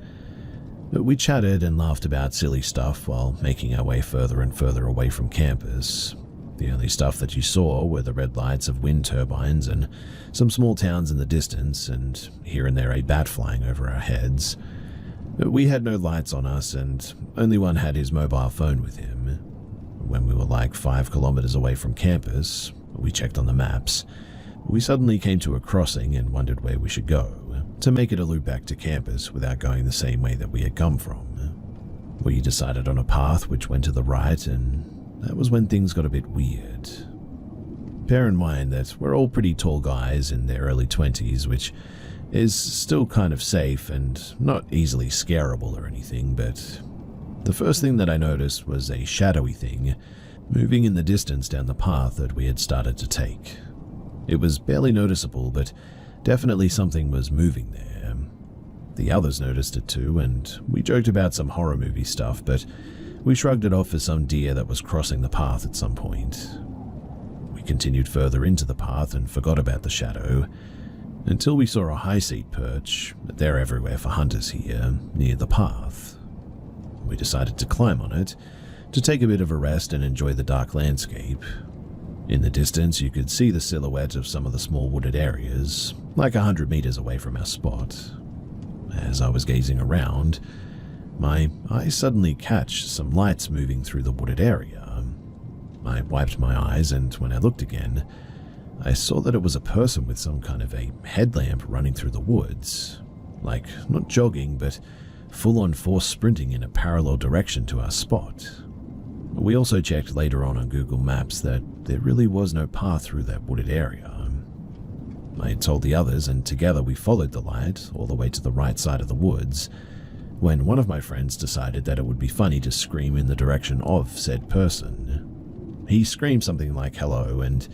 We chatted and laughed about silly stuff while making our way further and further away from campus. The only stuff that you saw were the red lights of wind turbines and some small towns in the distance, and here and there a bat flying over our heads. We had no lights on us, and only one had his mobile phone with him. When we were like 5 kilometers away from campus, we checked on the maps. We suddenly came to a crossing and wondered where we should go, to make it a loop back to campus without going the same way that we had come from. We decided on a path which went to the right, and that was when things got a bit weird. Bear in mind that we're all pretty tall guys in their early 20s, which is still kind of safe and not easily scareable or anything, but the first thing that I noticed was a shadowy thing moving in the distance down the path that we had started to take. It was barely noticeable, but definitely something was moving there. The others noticed it too, and we joked about some horror movie stuff, but we shrugged it off as some deer that was crossing the path at some point. We continued further into the path and forgot about the shadow, until we saw a high seat perch. They're everywhere for hunters here, near the path. We decided to climb on it, to take a bit of a rest and enjoy the dark landscape. In the distance, you could see the silhouette of some of the small wooded areas, like 100 meters away from our spot. As I was gazing around, my eyes suddenly catch some lights moving through the wooded area. I wiped my eyes, and when I looked again, I saw that it was a person with some kind of a headlamp running through the woods. Like, not jogging, but full-on force sprinting in a parallel direction to our spot. We also checked later on Google Maps that there really was no path through that wooded area. I had told the others, and together we followed the light all the way to the right side of the woods, when one of my friends decided that it would be funny to scream in the direction of said person. He screamed something like hello, and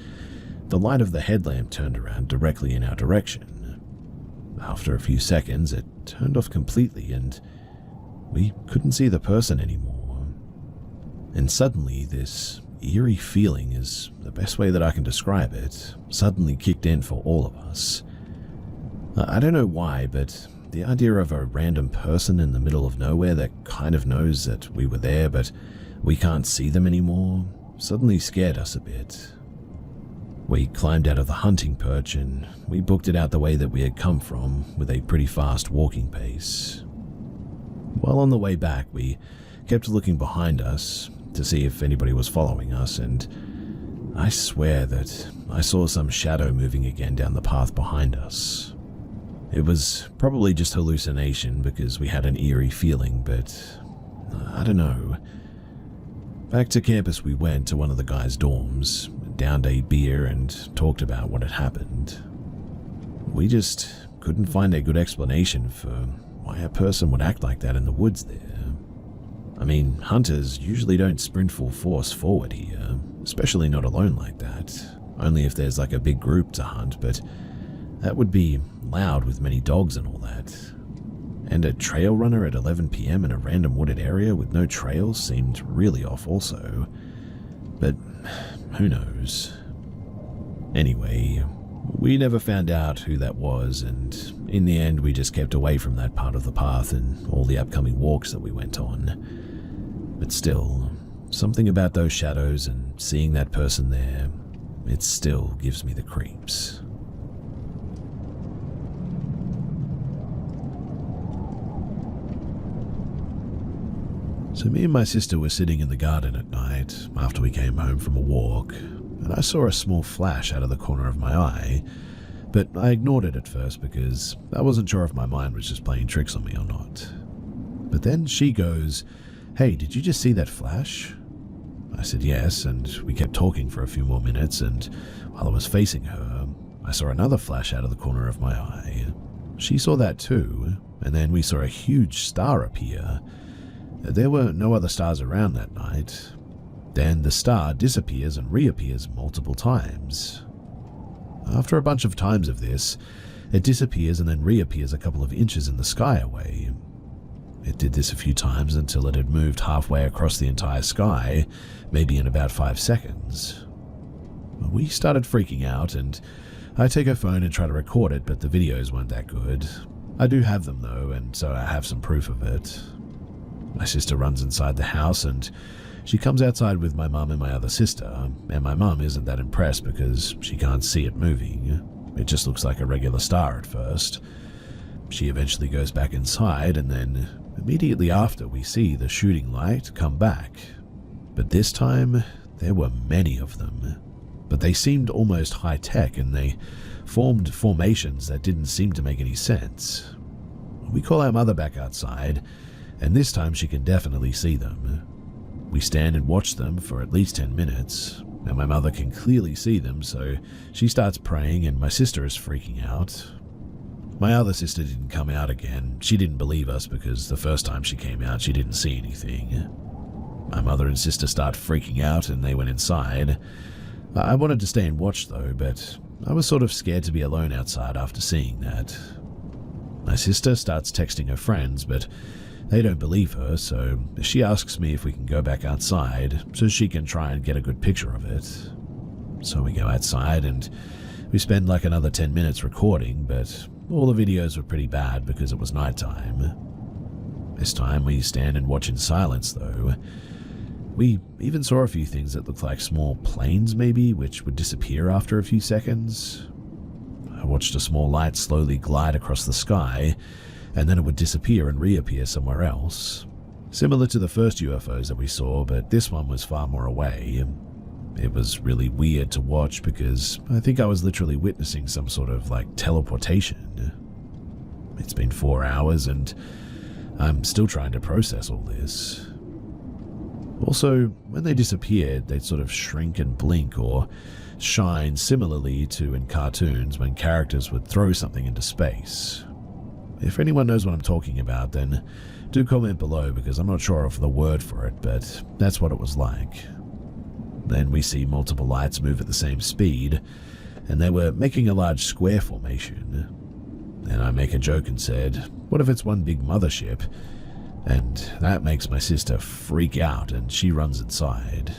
the light of the headlamp turned around directly in our direction. After a few seconds, it turned off completely, and we couldn't see the person anymore. And suddenly, this eerie feeling, is the best way that I can describe it, suddenly kicked in for all of us. I don't know why, but the idea of a random person in the middle of nowhere that kind of knows that we were there but we can't see them anymore suddenly scared us a bit. We climbed out of the hunting perch and we booked it out the way that we had come from, with a pretty fast walking pace. While on the way back, we kept looking behind us to see if anybody was following us, and I swear that I saw some shadow moving again down the path behind us. It was probably just hallucination because we had an eerie feeling, but I don't know. Back to campus we went, to one of the guys' dorms, downed a beer and talked about what had happened. We just couldn't find a good explanation for why a person would act like that in the woods there. I mean, hunters usually don't sprint full force forward here, especially not alone like that, only if there's like a big group to hunt, but that would be loud with many dogs and all that. And a trail runner at 11 p.m. in a random wooded area with no trails seemed really off also. But who knows? Anyway, we never found out who that was, and in the end we just kept away from that part of the path and all the upcoming walks that we went on. But still, something about those shadows and seeing that person there, it still gives me the creeps. So me and my sister were sitting in the garden at night after we came home from a walk, and I saw a small flash out of the corner of my eye, but I ignored it at first because I wasn't sure if my mind was just playing tricks on me or not. But then she goes, "Hey, did you just see that flash?" I said yes, and we kept talking for a few more minutes, and while I was facing her, I saw another flash out of the corner of my eye. She saw that too, and then we saw a huge star appear. There were no other stars around that night. Then the star disappears and reappears multiple times. After a bunch of times of this, it disappears and then reappears a couple of inches in the sky away. It did this a few times until it had moved halfway across the entire sky, maybe in about 5 seconds. We started freaking out, and I take her phone and try to record it, but the videos weren't that good. I do have them though, and so I have some proof of it. My sister runs inside the house, and she comes outside with my mum and my other sister, and my mum isn't that impressed because she can't see it moving. It just looks like a regular star at first. She eventually goes back inside, and then immediately after we see the shooting light come back. But this time, there were many of them. But they seemed almost high-tech, and they formed formations that didn't seem to make any sense. We call our mother back outside, and this time she can definitely see them. We stand and watch them for at least 10 minutes, and my mother can clearly see them, so she starts praying, and my sister is freaking out. My other sister didn't come out again. She didn't believe us because the first time she came out, she didn't see anything. My mother and sister start freaking out, and they went inside. I wanted to stay and watch though, but I was sort of scared to be alone outside after seeing that. My sister starts texting her friends, but they don't believe her, so she asks me if we can go back outside so she can try and get a good picture of it. So we go outside and we spend like another 10 minutes recording, but all the videos were pretty bad because it was nighttime. This time we stand and watch in silence though. We even saw a few things that looked like small planes maybe, which would disappear after a few seconds. I watched a small light slowly glide across the sky, and then it would disappear and reappear somewhere else. Similar to the first UFOs that we saw, but this one was far more away. It was really weird to watch because I think I was literally witnessing some sort of like teleportation. It's been 4 hours and I'm still trying to process all this. Also, when they disappeared, they'd sort of shrink and blink or shine similarly to in cartoons when characters would throw something into space. If anyone knows what I'm talking about, then do comment below because I'm not sure of the word for it, but that's what it was like. Then we see multiple lights move at the same speed, and they were making a large square formation. Then I make a joke and said, "What if it's one big mothership?" And that makes my sister freak out and she runs inside.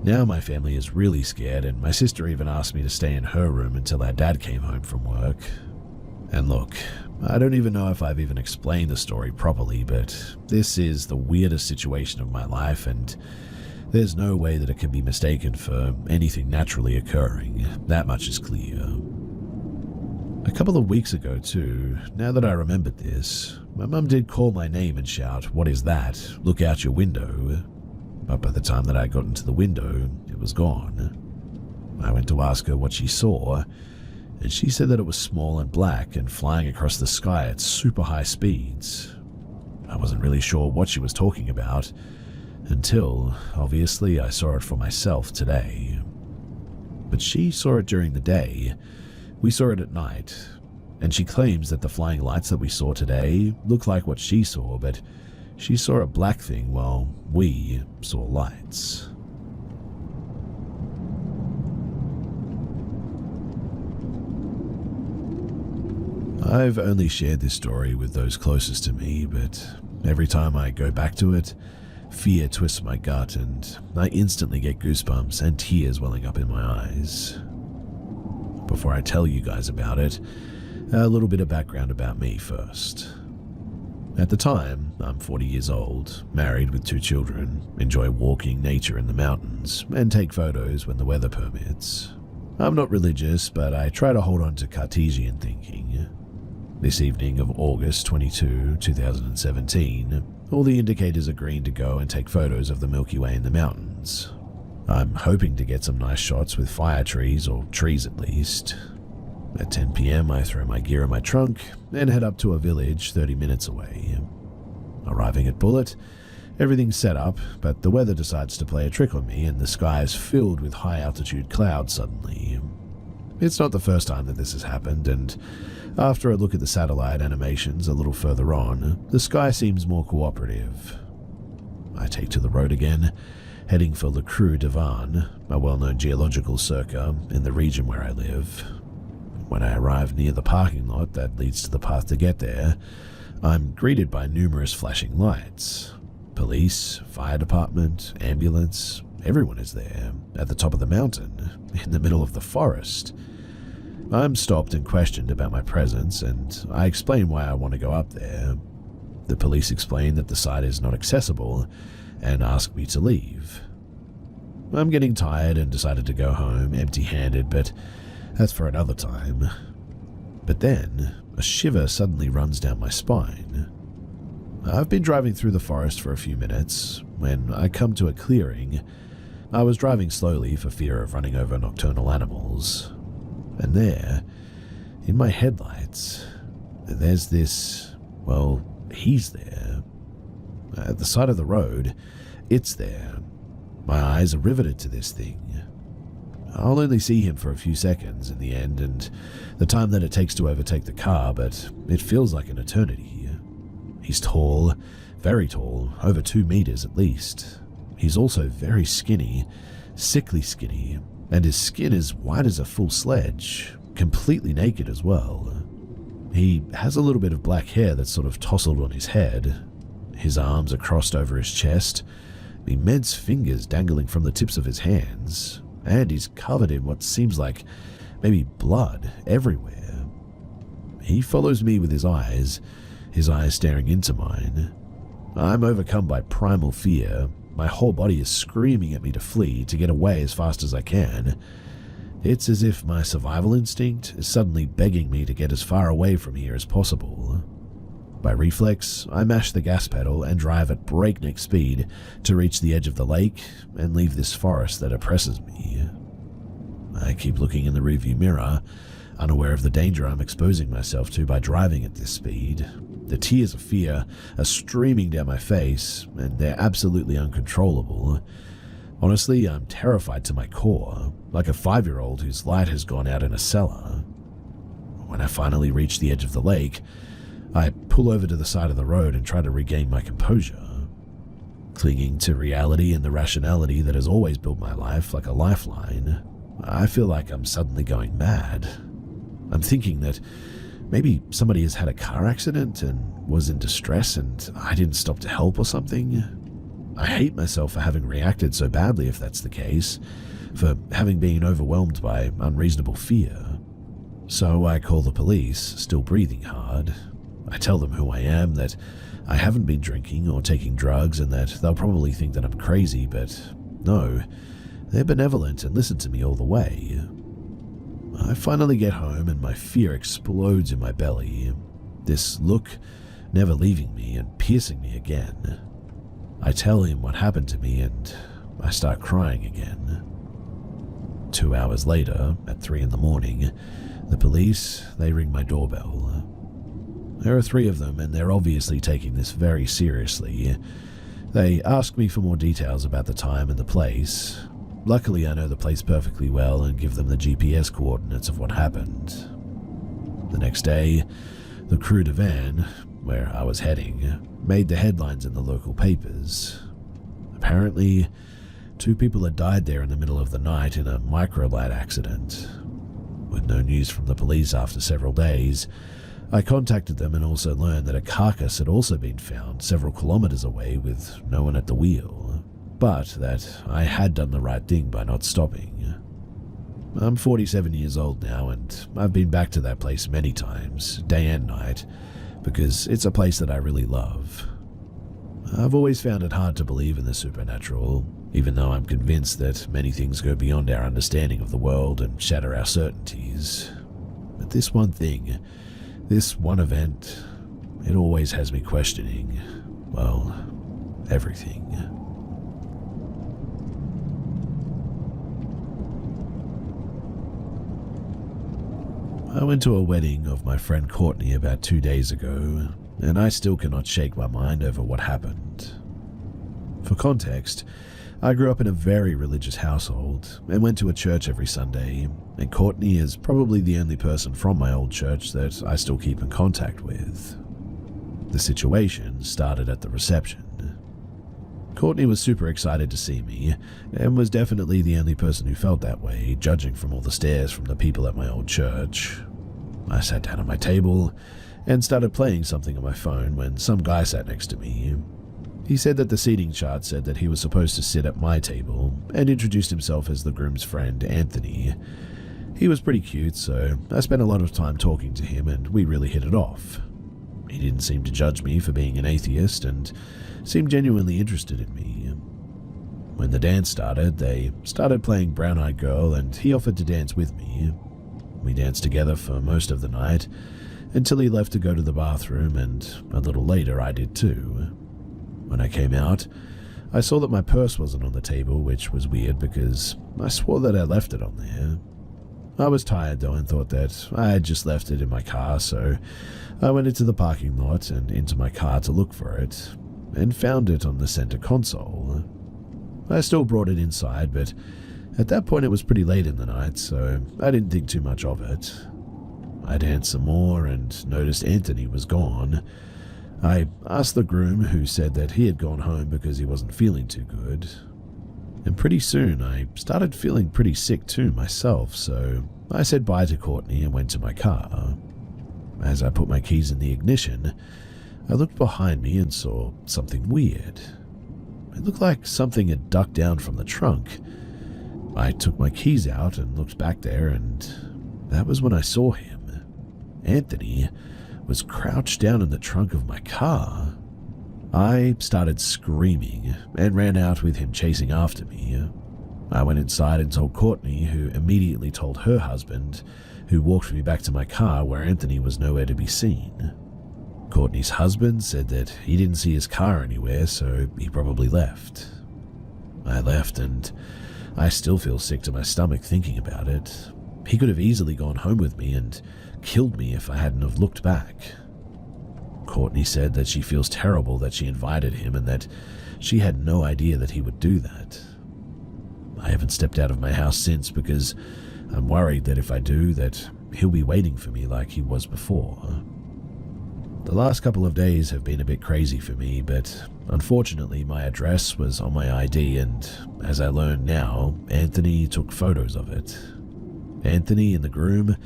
Now my family is really scared, and my sister even asked me to stay in her room until our dad came home from work. And look, I don't even know if I've even explained the story properly, but this is the weirdest situation of my life, and there's no way that it can be mistaken for anything naturally occurring. That much is clear. A couple of weeks ago too, now that I remembered this, my mum did call my name and shout, "What is that? Look out your window." But by the time that I got into the window, it was gone. I went to ask her what she saw, and she said that it was small and black and flying across the sky at super high speeds. I wasn't really sure what she was talking about, until, obviously, I saw it for myself today. But she saw it during the day. We saw it at night, and she claims that the flying lights that we saw today look like what she saw, but she saw a black thing while we saw lights. I've only shared this story with those closest to me, but every time I go back to it, fear twists my gut and I instantly get goosebumps and tears welling up in my eyes. Before I tell you guys about it, a little bit of background about me first. At the time, I'm 40 years old, married with 2 children, enjoy walking nature in the mountains, and take photos when the weather permits. I'm not religious, but I try to hold on to Cartesian thinking. This evening of August 22, 2017, all the indicators are green to go and take photos of the Milky Way in the mountains. I'm hoping to get some nice shots with fire trees, or trees at least. At 10 p.m, I throw my gear in my trunk and head up to a village 30 minutes away. Arriving at Bullet, everything's set up, but the weather decides to play a trick on me and the sky is filled with high-altitude clouds suddenly. It's not the first time that this has happened, and after a look at the satellite animations a little further on, the sky seems more cooperative. I take to the road again, heading for Le Creux Devant, a well-known geological circa in the region where I live. When I arrive near the parking lot that leads to the path to get there, I'm greeted by numerous flashing lights. Police, fire department, ambulance, everyone is there, at the top of the mountain, in the middle of the forest. I'm stopped and questioned about my presence, and I explain why I want to go up there. The police explain that the site is not accessible, and ask me to leave. I'm getting tired and decided to go home empty-handed, but that's for another time. But then, a shiver suddenly runs down my spine. I've been driving through the forest for a few minutes. When I come to a clearing, I was driving slowly for fear of running over nocturnal animals. And there, in my headlights, there's this, well, he's there. At the side of the road, it's there. My eyes are riveted to this thing. I'll only see him for a few seconds in the end, and the time that it takes to overtake the car, but it feels like an eternity. He's tall, very tall, over 2 meters at least. He's also very skinny, sickly skinny, and his skin is white as a full sledge, completely naked as well. He has a little bit of black hair that's sort of tousled on his head. His arms are crossed over his chest, immense fingers dangling from the tips of his hands, and he's covered in what seems like maybe blood everywhere. He follows me with his eyes staring into mine. I'm overcome by primal fear. My whole body is screaming at me to flee, to get away as fast as I can. It's as if my survival instinct is suddenly begging me to get as far away from here as possible. By reflex, I mash the gas pedal and drive at breakneck speed to reach the edge of the lake and leave this forest that oppresses me. I keep looking in the rearview mirror, unaware of the danger I'm exposing myself to by driving at this speed. The tears of fear are streaming down my face, and they're absolutely uncontrollable. Honestly, I'm terrified to my core, like a 5-year-old whose light has gone out in a cellar. When I finally reach the edge of the lake, I pull over to the side of the road and try to regain my composure. Clinging to reality and the rationality that has always built my life like a lifeline, I feel like I'm suddenly going mad. I'm thinking that maybe somebody has had a car accident and was in distress and I didn't stop to help or something. I hate myself for having reacted so badly if that's the case, for having been overwhelmed by unreasonable fear. So I call the police, still breathing hard. I tell them who I am, that I haven't been drinking or taking drugs, and that they'll probably think that I'm crazy, but no, they're benevolent and listen to me all the way. I finally get home and my fear explodes in my belly, this look never leaving me and piercing me again. I tell him what happened to me and I start crying again. 2 hours later, at 3 in the morning, the police, they ring my doorbell. There are 3 of them, and they're obviously taking this very seriously. They ask me for more details about the time and the place. Luckily, I know the place perfectly well and give them the GPS coordinates of what happened. The next day, the Creux Devant, where I was heading, made the headlines in the local papers. Apparently, 2 people had died there in the middle of the night in a microlight accident. With no news from the police after several days, I contacted them and also learned that a carcass had also been found several kilometers away with no one at the wheel, but that I had done the right thing by not stopping. I'm 47 years old now, and I've been back to that place many times, day and night, because it's a place that I really love. I've always found it hard to believe in the supernatural, even though I'm convinced that many things go beyond our understanding of the world and shatter our certainties. But this one thing, This one event, it always has me questioning, well, everything. I went to a wedding of my friend Courtney about 2 days ago, and I still cannot shake my mind over what happened. For context, I grew up in a very religious household and went to a church every Sunday, and Courtney is probably the only person from my old church that I still keep in contact with. The situation started at the reception. Courtney was super excited to see me, and was definitely the only person who felt that way, judging from all the stares from the people at my old church. I sat down at my table and started playing something on my phone when some guy sat next to me. He said that the seating chart said that he was supposed to sit at my table, and introduced himself as the groom's friend, Anthony. He was pretty cute, so I spent a lot of time talking to him, and we really hit it off. He didn't seem to judge me for being an atheist, and seemed genuinely interested in me. When the dance started, they started playing Brown Eyed Girl, and he offered to dance with me. We danced together for most of the night, until he left to go to the bathroom, and a little later I did too. When I came out, I saw that my purse wasn't on the table, which was weird because I swore that I left it on there. I was tired though and thought that I had just left it in my car, so I went into the parking lot and into my car to look for it, and found it on the center console. I still brought it inside, but at that point it was pretty late in the night, so I didn't think too much of it. I danced some more and noticed Anthony was gone. I asked the groom, who said that he had gone home because he wasn't feeling too good. And pretty soon I started feeling pretty sick too myself, so I said bye to Courtney and went to my car. As I put my keys in the ignition, I looked behind me and saw something weird. It looked like something had ducked down from the trunk. I took my keys out and looked back there, and that was when I saw him. Anthony was crouched down in the trunk of my car. I started screaming and ran out with him chasing after me. I went inside and told Courtney, who immediately told her husband, who walked me back to my car where Anthony was nowhere to be seen. Courtney's husband said that he didn't see his car anywhere, so he probably left. I left, and I still feel sick to my stomach thinking about it. He could have easily gone home with me and killed me if I hadn't have looked back. Courtney said that she feels terrible that she invited him and that she had no idea that he would do that. I haven't stepped out of my house since because I'm worried that if I do, that he'll be waiting for me like he was before. The last couple of days have been a bit crazy for me, but unfortunately my address was on my ID, and as I learn now, Anthony took photos of it. Anthony and the groom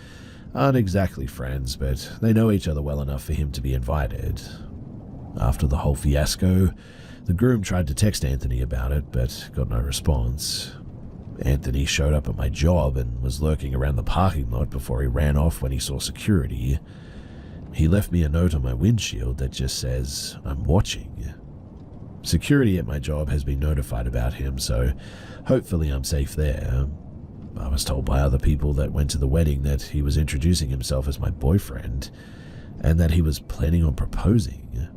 aren't exactly friends, but they know each other well enough for him to be invited. After the whole fiasco, the groom tried to text Anthony about it, but got no response. Anthony showed up at my job and was lurking around the parking lot before he ran off when he saw security. He left me a note on my windshield that just says, "I'm watching." Security at my job has been notified about him, so hopefully I'm safe there. I was told by other people that went to the wedding that he was introducing himself as my boyfriend, and that he was planning on proposing.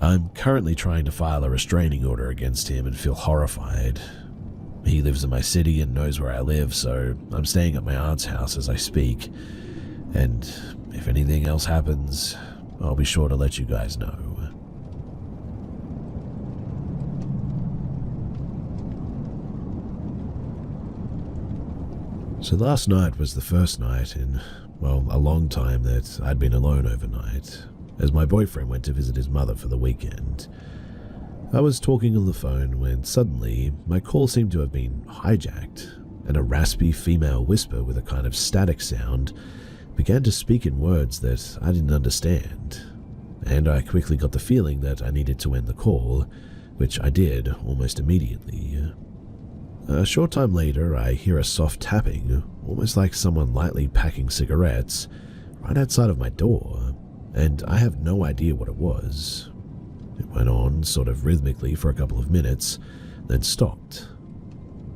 I'm currently trying to file a restraining order against him and feel horrified. He lives in my city and knows where I live, so I'm staying at my aunt's house as I speak, and if anything else happens, I'll be sure to let you guys know. So last night was the first night in, well, a long time that I'd been alone overnight, as my boyfriend went to visit his mother for the weekend. I was talking on the phone when suddenly my call seemed to have been hijacked, and a raspy female whisper with a kind of static sound began to speak in words that I didn't understand, and I quickly got the feeling that I needed to end the call, which I did almost immediately. A short time later, I hear a soft tapping, almost like someone lightly packing cigarettes, right outside of my door, and I have no idea what it was. It went on sort of rhythmically for a couple of minutes, then stopped.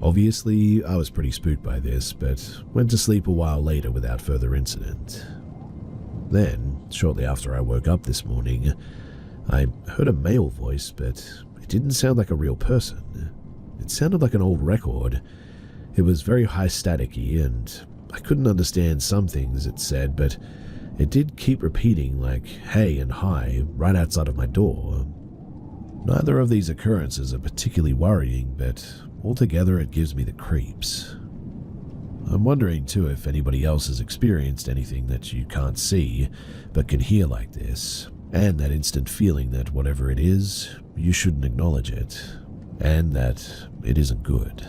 Obviously, I was pretty spooked by this, but went to sleep a while later without further incident. Then, shortly after I woke up this morning, I heard a male voice, but it didn't sound like a real person. It sounded like an old record. It was very high staticky, and I couldn't understand some things it said, but it did keep repeating like hey and hi right outside of my door. Neither of these occurrences are particularly worrying, but altogether it gives me the creeps. I'm wondering too if anybody else has experienced anything that you can't see but can hear like this, and that instant feeling that whatever it is, you shouldn't acknowledge it, and that it isn't good.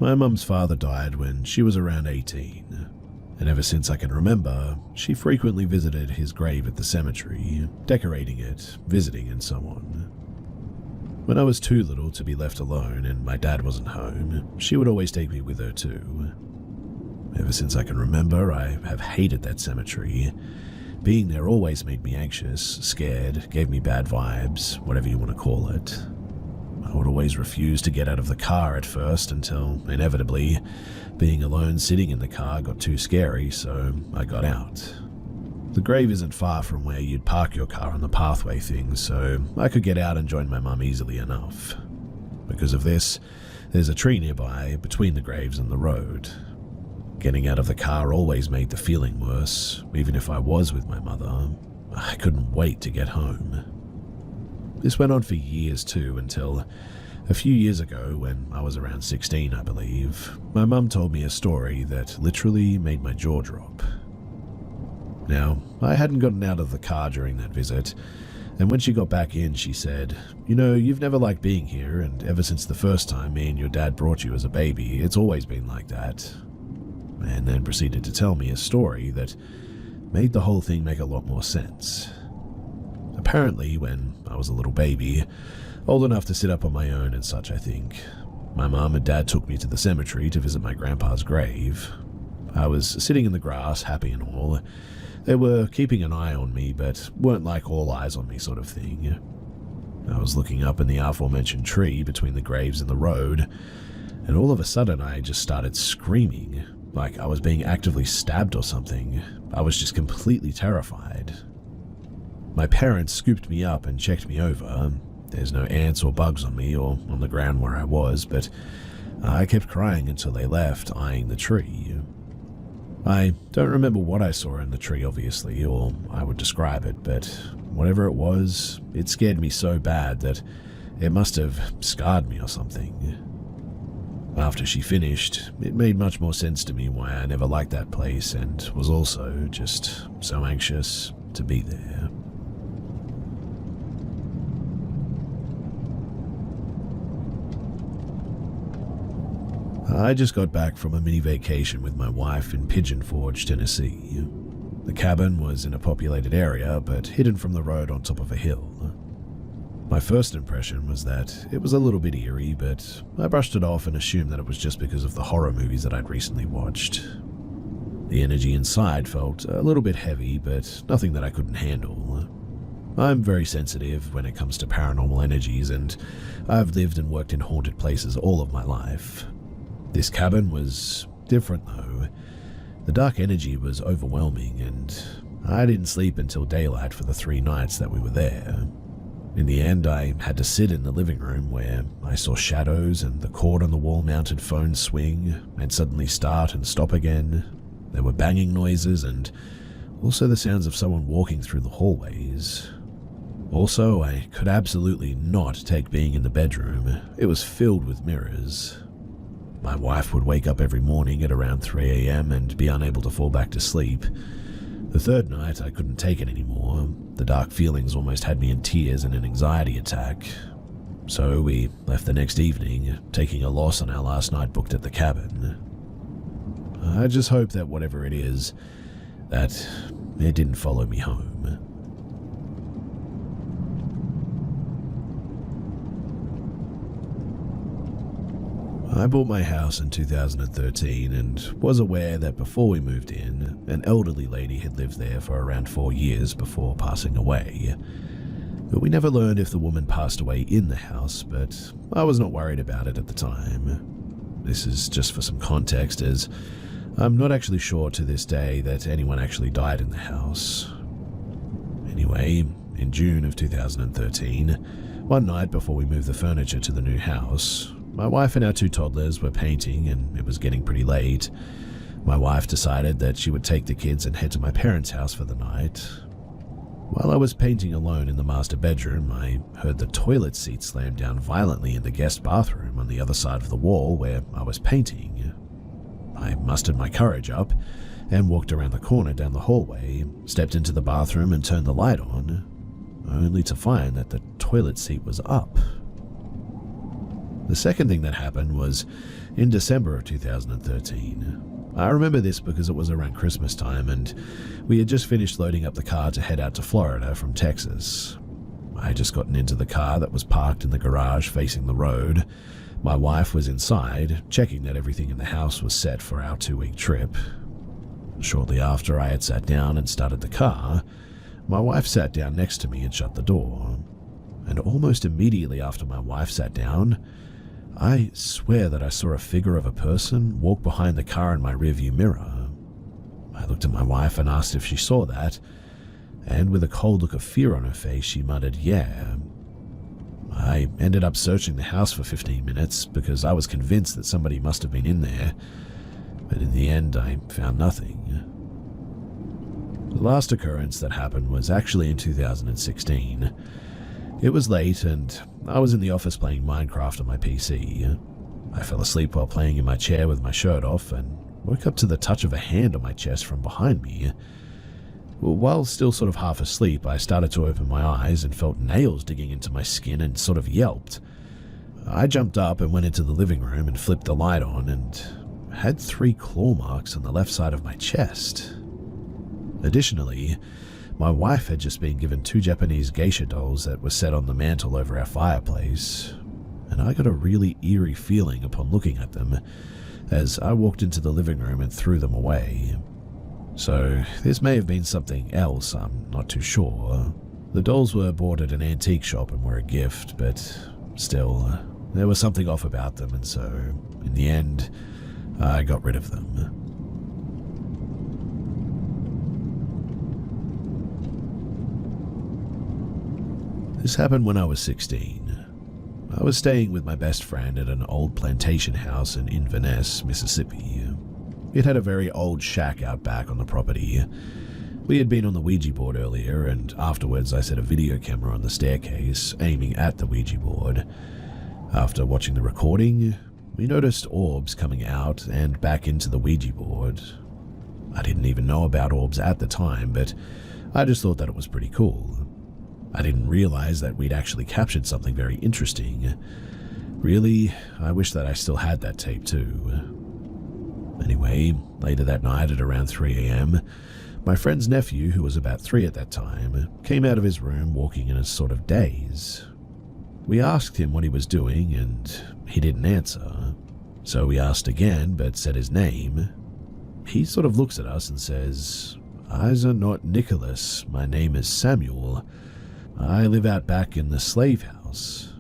My mum's father died when she was around 18, and ever since I can remember, she frequently visited his grave at the cemetery, decorating it, visiting, and so on. When I was too little to be left alone and my dad wasn't home, she would always take me with her too. Ever since I can remember, I have hated that cemetery. Being there always made me anxious, scared, gave me bad vibes, whatever you want to call it. I would always refuse to get out of the car at first until, inevitably, being alone sitting in the car got too scary, so I got out. The grave isn't far from where you'd park your car on the pathway thing, so I could get out and join my mum easily enough. Because of this, there's a tree nearby between the graves and the road. Getting out of the car always made the feeling worse, even if I was with my mother. I couldn't wait to get home. This went on for years too, until a few years ago, when I was around 16, I believe, my mum told me a story that literally made my jaw drop. Now, I hadn't gotten out of the car during that visit, and when she got back in, she said, "You know, you've never liked being here, and ever since the first time me and your dad brought you as a baby, it's always been like that." And then proceeded to tell me a story that made the whole thing make a lot more sense. Apparently, when I was a little baby, old enough to sit up on my own and such, I think, my mum and dad took me to the cemetery to visit my grandpa's grave. I was sitting in the grass, happy and all. They were keeping an eye on me, but weren't like all eyes on me sort of thing. I was looking up in the aforementioned tree between the graves and the road, and all of a sudden I just started screaming, like I was being actively stabbed or something. I was just completely terrified. My parents scooped me up and checked me over. There's no ants or bugs on me or on the ground where I was, but I kept crying until they left, eyeing the tree. I don't remember what I saw in the tree, obviously, or I would describe it, but whatever it was, it scared me so bad that it must have scarred me or something. After she finished, it made much more sense to me why I never liked that place and was also just so anxious to be there. I just got back from a mini vacation with my wife in Pigeon Forge, Tennessee. The cabin was in a populated area, but hidden from the road on top of a hill. My first impression was that it was a little bit eerie, but I brushed it off and assumed that it was just because of the horror movies that I'd recently watched. The energy inside felt a little bit heavy, but nothing that I couldn't handle. I'm very sensitive when it comes to paranormal energies, and I've lived and worked in haunted places all of my life. This cabin was different though. The dark energy was overwhelming, and I didn't sleep until daylight for the 3 nights that we were there. In the end, I had to sit in the living room where I saw shadows and the cord on the wall-mounted phone swing and suddenly start and stop again. There were banging noises and also the sounds of someone walking through the hallways. Also, I could absolutely not take being in the bedroom. It was filled with mirrors. My wife would wake up every morning at around 3 a.m. and be unable to fall back to sleep. The 3rd night, I couldn't take it anymore. The dark feelings almost had me in tears and an anxiety attack. So we left the next evening, taking a loss on our last night booked at the cabin. I just hope that whatever it is, that it didn't follow me home. I bought my house in 2013 and was aware that before we moved in, an elderly lady had lived there for around 4 years before passing away. But we never learned if the woman passed away in the house, but I was not worried about it at the time. This is just for some context, as I'm not actually sure to this day that anyone actually died in the house. Anyway, in June of 2013, one night before we moved the furniture to the new house, my wife and our 2 toddlers were painting and it was getting pretty late. My wife decided that she would take the kids and head to my parents' house for the night. While I was painting alone in the master bedroom, I heard the toilet seat slam down violently in the guest bathroom on the other side of the wall where I was painting. I mustered my courage up and walked around the corner down the hallway, stepped into the bathroom and turned the light on, only to find that the toilet seat was up. The second thing that happened was in December of 2013. I remember this because it was around Christmas time and we had just finished loading up the car to head out to Florida from Texas. I had just gotten into the car that was parked in the garage facing the road. My wife was inside, checking that everything in the house was set for our 2-week trip. Shortly after I had sat down and started the car, my wife sat down next to me and shut the door. And almost immediately after my wife sat down, I swear that I saw a figure of a person walk behind the car in my rearview mirror. I looked at my wife and asked if she saw that, and with a cold look of fear on her face, she muttered, "Yeah." I ended up searching the house for 15 minutes because I was convinced that somebody must have been in there, but in the end I found nothing. The last occurrence that happened was actually in 2016. It was late and I was in the office playing Minecraft on my PC. I fell asleep while playing in my chair with my shirt off and woke up to the touch of a hand on my chest from behind me. While still sort of half asleep, I started to open my eyes and felt nails digging into my skin and sort of yelped. I jumped up and went into the living room and flipped the light on and had 3 claw marks on the left side of my chest. Additionally, my wife had just been given 2 Japanese geisha dolls that were set on the mantle over our fireplace, and I got a really eerie feeling upon looking at them as I walked into the living room and threw them away. So this may have been something else, I'm not too sure. The dolls were bought at an antique shop and were a gift, but still, there was something off about them, and so, in the end, I got rid of them. This happened when I was 16. I was staying with my best friend at an old plantation house in Inverness, Mississippi. It had a very old shack out back on the property. We had been on the Ouija board earlier, and afterwards I set a video camera on the staircase, aiming at the Ouija board. After watching the recording, we noticed orbs coming out and back into the Ouija board. I didn't even know about orbs at the time, but I just thought that it was pretty cool. I didn't realize that we'd actually captured something very interesting. Really, I wish that I still had that tape too. Anyway, later that night at around 3 a.m., my friend's nephew, who was about 3 at that time, came out of his room walking in a sort of daze. We asked him what he was doing, and he didn't answer. So we asked again, but said his name. He sort of looks at us and says, "Eyes are not Nicholas, my name is Samuel. I live out back in the slave house."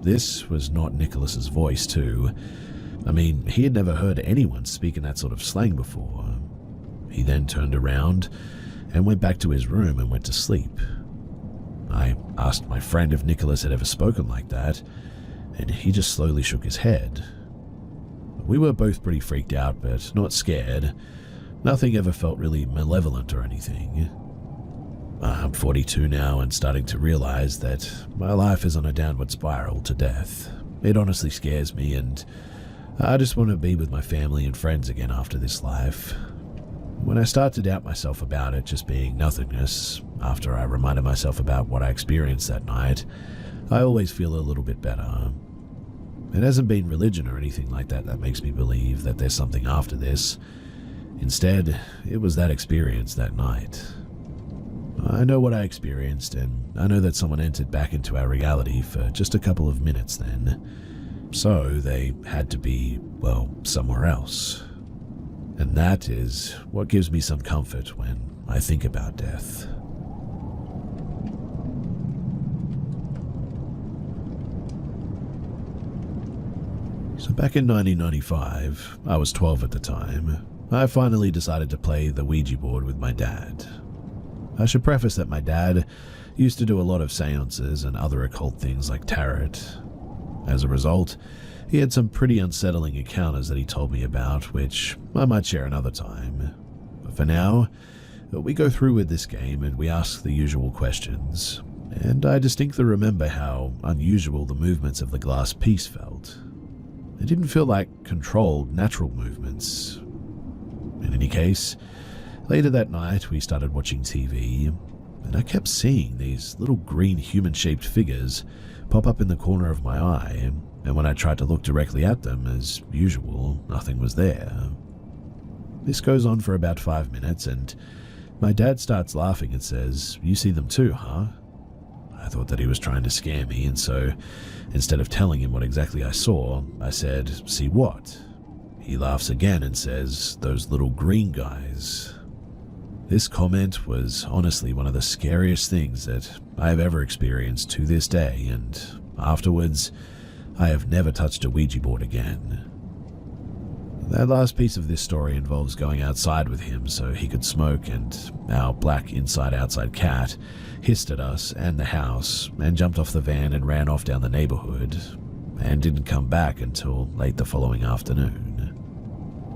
This was not Nicholas's voice too. I mean, he had never heard anyone speak in that sort of slang before. He then turned around and went back to his room and went to sleep. I asked my friend if Nicholas had ever spoken like that, and he just slowly shook his head. We were both pretty freaked out, but not scared. Nothing ever felt really malevolent or anything. I'm 42 now and starting to realize that my life is on a downward spiral to death. It honestly scares me, and I just want to be with my family and friends again after this life. When I start to doubt myself about it just being nothingness, after I reminded myself about what I experienced that night, I always feel a little bit better. It hasn't been religion or anything like that that makes me believe that there's something after this. Instead, it was that experience that night. I know what I experienced, and I know that someone entered back into our reality for just a couple of minutes then. So they had to be, well, somewhere else. And that is what gives me some comfort when I think about death. So back in 1995, I was 12 at the time, I finally decided to play the Ouija board with my dad. I should preface that my dad used to do a lot of seances and other occult things like tarot. As a result, he had some pretty unsettling encounters that he told me about, which I might share another time. But for now, we go through with this game and we ask the usual questions, and I distinctly remember how unusual the movements of the glass piece felt. It didn't feel like controlled, natural movements. In any case, later that night we started watching TV, and I kept seeing these little green human-shaped figures pop up in the corner of my eye, and when I tried to look directly at them, as usual, nothing was there. This goes on for about 5 minutes, and my dad starts laughing and says, "You see them too, huh?" I thought that he was trying to scare me, and so instead of telling him what exactly I saw, I said, "See what?" He laughs again and says, "Those little green guys." This comment was honestly one of the scariest things that I have ever experienced to this day, and afterwards, I have never touched a Ouija board again. That last piece of this story involves going outside with him so he could smoke, and our black inside-outside cat hissed at us and the house and jumped off the van and ran off down the neighborhood and didn't come back until late the following afternoon.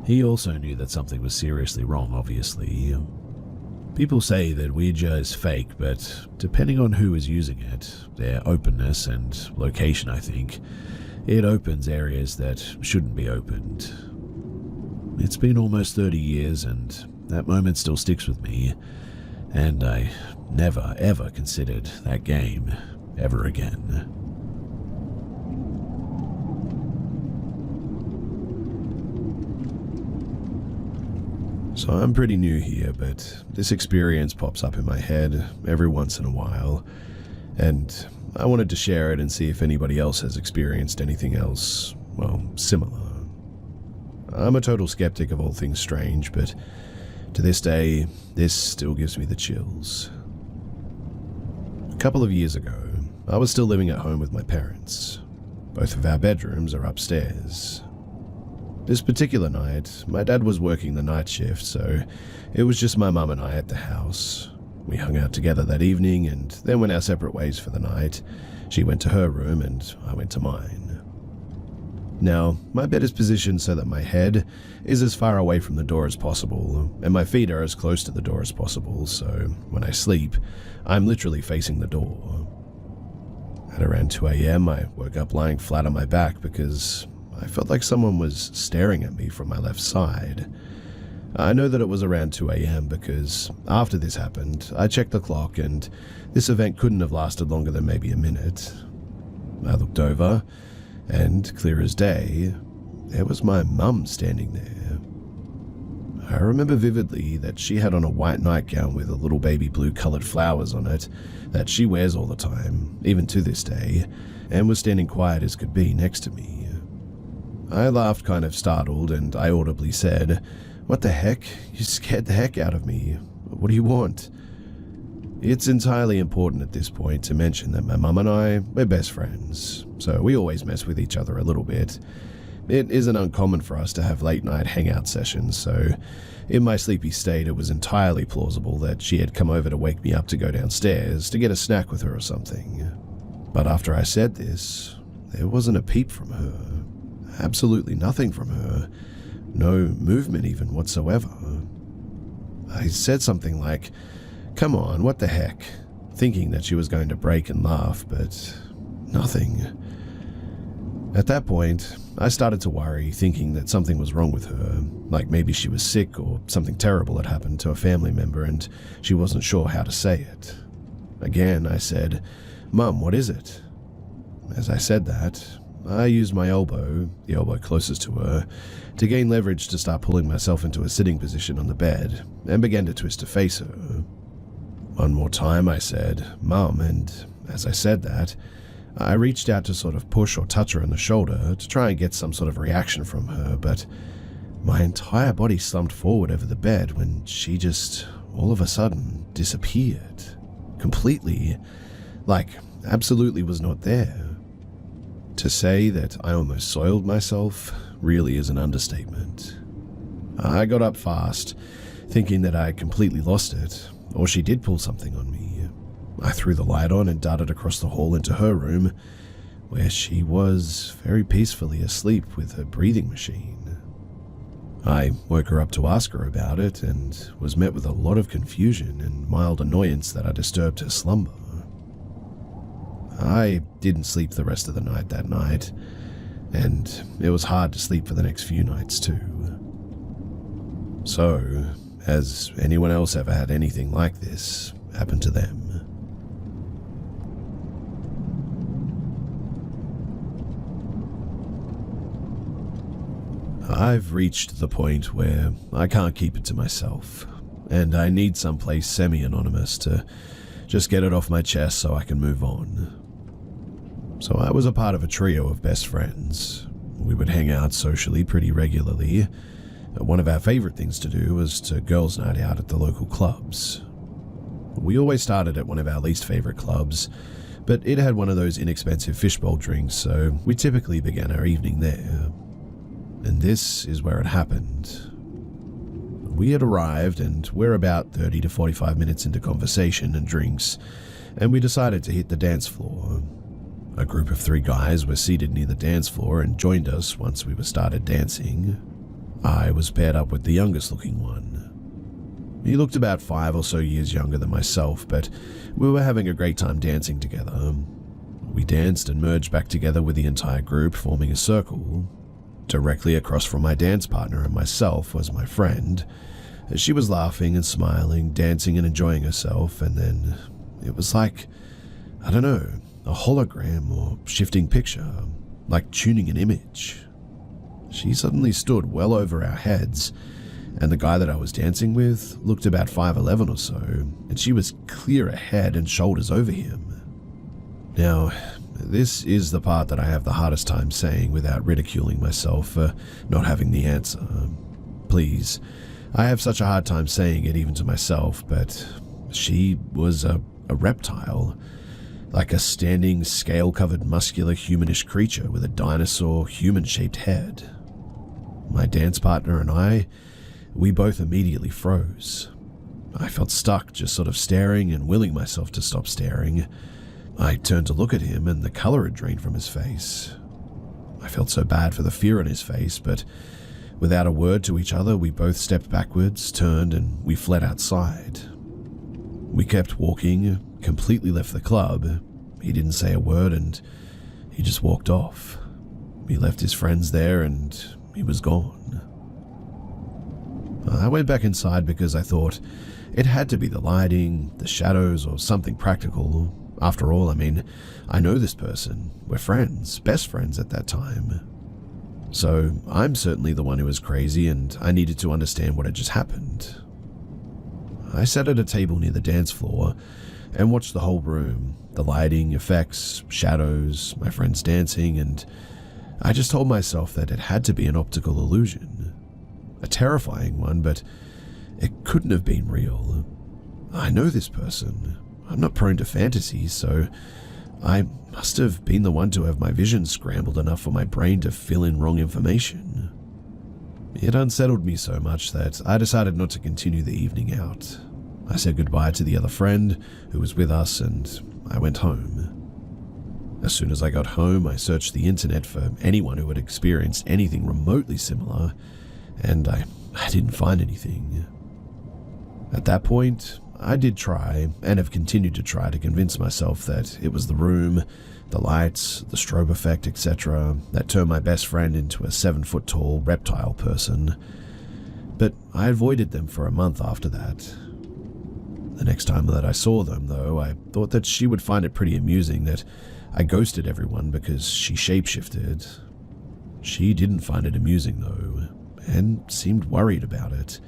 He also knew that something was seriously wrong, obviously. People say that Ouija is fake, but depending on who is using it, their openness and location, I think, it opens areas that shouldn't be opened. It's been almost 30 years, and that moment still sticks with me, and I never ever considered that game ever again. So I'm pretty new here, but this experience pops up in my head every once in a while, and I wanted to share it and see if anybody else has experienced anything else, well, similar. I'm a total skeptic of all things strange, but to this day, this still gives me the chills. A couple of years ago, I was still living at home with my parents. Both of our bedrooms are upstairs. This particular night, my dad was working the night shift, so it was just my mum and I at the house. We hung out together that evening and then went our separate ways for the night. She went to her room and I went to mine. Now, my bed is positioned so that my head is as far away from the door as possible, and my feet are as close to the door as possible, so when I sleep, I'm literally facing the door. At around 2 a.m., I woke up lying flat on my back because I felt like someone was staring at me from my left side. I know that it was around 2 a.m. because after this happened, I checked the clock and this event couldn't have lasted longer than maybe a minute. I looked over, and clear as day, there was my mum standing there. I remember vividly that she had on a white nightgown with a little baby blue colored flowers on it that she wears all the time, even to this day, and was standing quiet as could be next to me. I laughed kind of startled and I audibly said, "What the heck? You scared the heck out of me. What do you want?" It's entirely important at this point to mention that my mum and I, we're best friends, so we always mess with each other a little bit. It isn't uncommon for us to have late night hangout sessions, so in my sleepy state it was entirely plausible that she had come over to wake me up to go downstairs to get a snack with her or something. But after I said this, there wasn't a peep from her. Absolutely nothing from her. No movement even whatsoever. I said something like, "Come on, what the heck?" thinking that she was going to break and laugh, but nothing. At that point, I started to worry, thinking that something was wrong with her, like maybe she was sick or something terrible had happened to a family member and she wasn't sure how to say it. Again, I said, "Mum, what is it?" As I said that, I used my elbow, the elbow closest to her, to gain leverage to start pulling myself into a sitting position on the bed and began to twist to face her. One more time I said, "Mum," and as I said that, I reached out to sort of push or touch her on the shoulder to try and get some sort of reaction from her, but my entire body slumped forward over the bed when she just, all of a sudden, disappeared. Completely. Like, absolutely was not there. To say that I almost soiled myself really is an understatement. I got up fast, thinking that I completely lost it, or she did pull something on me. I threw the light on and darted across the hall into her room, where she was very peacefully asleep with her breathing machine. I woke her up to ask her about it and was met with a lot of confusion and mild annoyance that I disturbed her slumber. I didn't sleep the rest of the night that night, and it was hard to sleep for the next few nights too. So, has anyone else ever had anything like this happen to them? I've reached the point where I can't keep it to myself, and I need someplace semi-anonymous to just get it off my chest so I can move on. So I was a part of a trio of best friends. We would hang out socially pretty regularly. One of our favorite things to do was to girls' night out at the local clubs. We always started at one of our least favorite clubs, but it had one of those inexpensive fishbowl drinks, so we typically began our evening there. And this is where it happened. We had arrived, and we're about 30 to 45 minutes into conversation and drinks, and we decided to hit the dance floor. A group of 3 guys were seated near the dance floor and joined us once we were started dancing. I was paired up with the youngest looking one. He looked about 5 or so years younger than myself, but we were having a great time dancing together. We danced and merged back together with the entire group, forming a circle. Directly across from my dance partner and myself was my friend. She was laughing and smiling, dancing and enjoying herself, and then it was like, I don't know, a hologram or shifting picture, like tuning an image. She suddenly stood well over our heads, and the guy that I was dancing with looked about 5'11" or so, and she was clear ahead and shoulders over him. Now, this is the part that I have the hardest time saying without ridiculing myself for not having the answer. Please, I have such a hard time saying it even to myself, but she was a reptile. Like a standing, scale-covered, muscular, humanish creature with a dinosaur, human-shaped head. My dance partner and I, we both immediately froze. I felt stuck, just sort of staring and willing myself to stop staring. I turned to look at him, and the color had drained from his face. I felt so bad for the fear on his face, but without a word to each other, we both stepped backwards, turned, and we fled outside. We kept walking, completely left the club. He didn't say a word, and he just walked off. He left his friends there, and he was gone. I went back inside because I thought it had to be the lighting, the shadows, or something practical. After all, I know this person. We're friends, best friends at that time. So I'm certainly the one who was crazy, and I needed to understand what had just happened. I sat at a table near the dance floor and watched the whole room, the lighting, effects, shadows, my friends dancing, and I just told myself that it had to be an optical illusion. A terrifying one, but it couldn't have been real. I know this person. I'm not prone to fantasy, so I must have been the one to have my vision scrambled enough for my brain to fill in wrong information. It unsettled me so much that I decided not to continue the evening out. I said goodbye to the other friend who was with us, and I went home. As soon as I got home, I searched the internet for anyone who had experienced anything remotely similar, and I didn't find anything. At that point, I did try, and have continued to try, to convince myself that it was the room, the lights, the strobe effect, etc., that turned my best friend into a 7-foot-tall reptile person. But I avoided them for a month after that. The next time that I saw them, though, I thought that she would find it pretty amusing that I ghosted everyone because she shapeshifted. She didn't find it amusing, though, and seemed worried about it,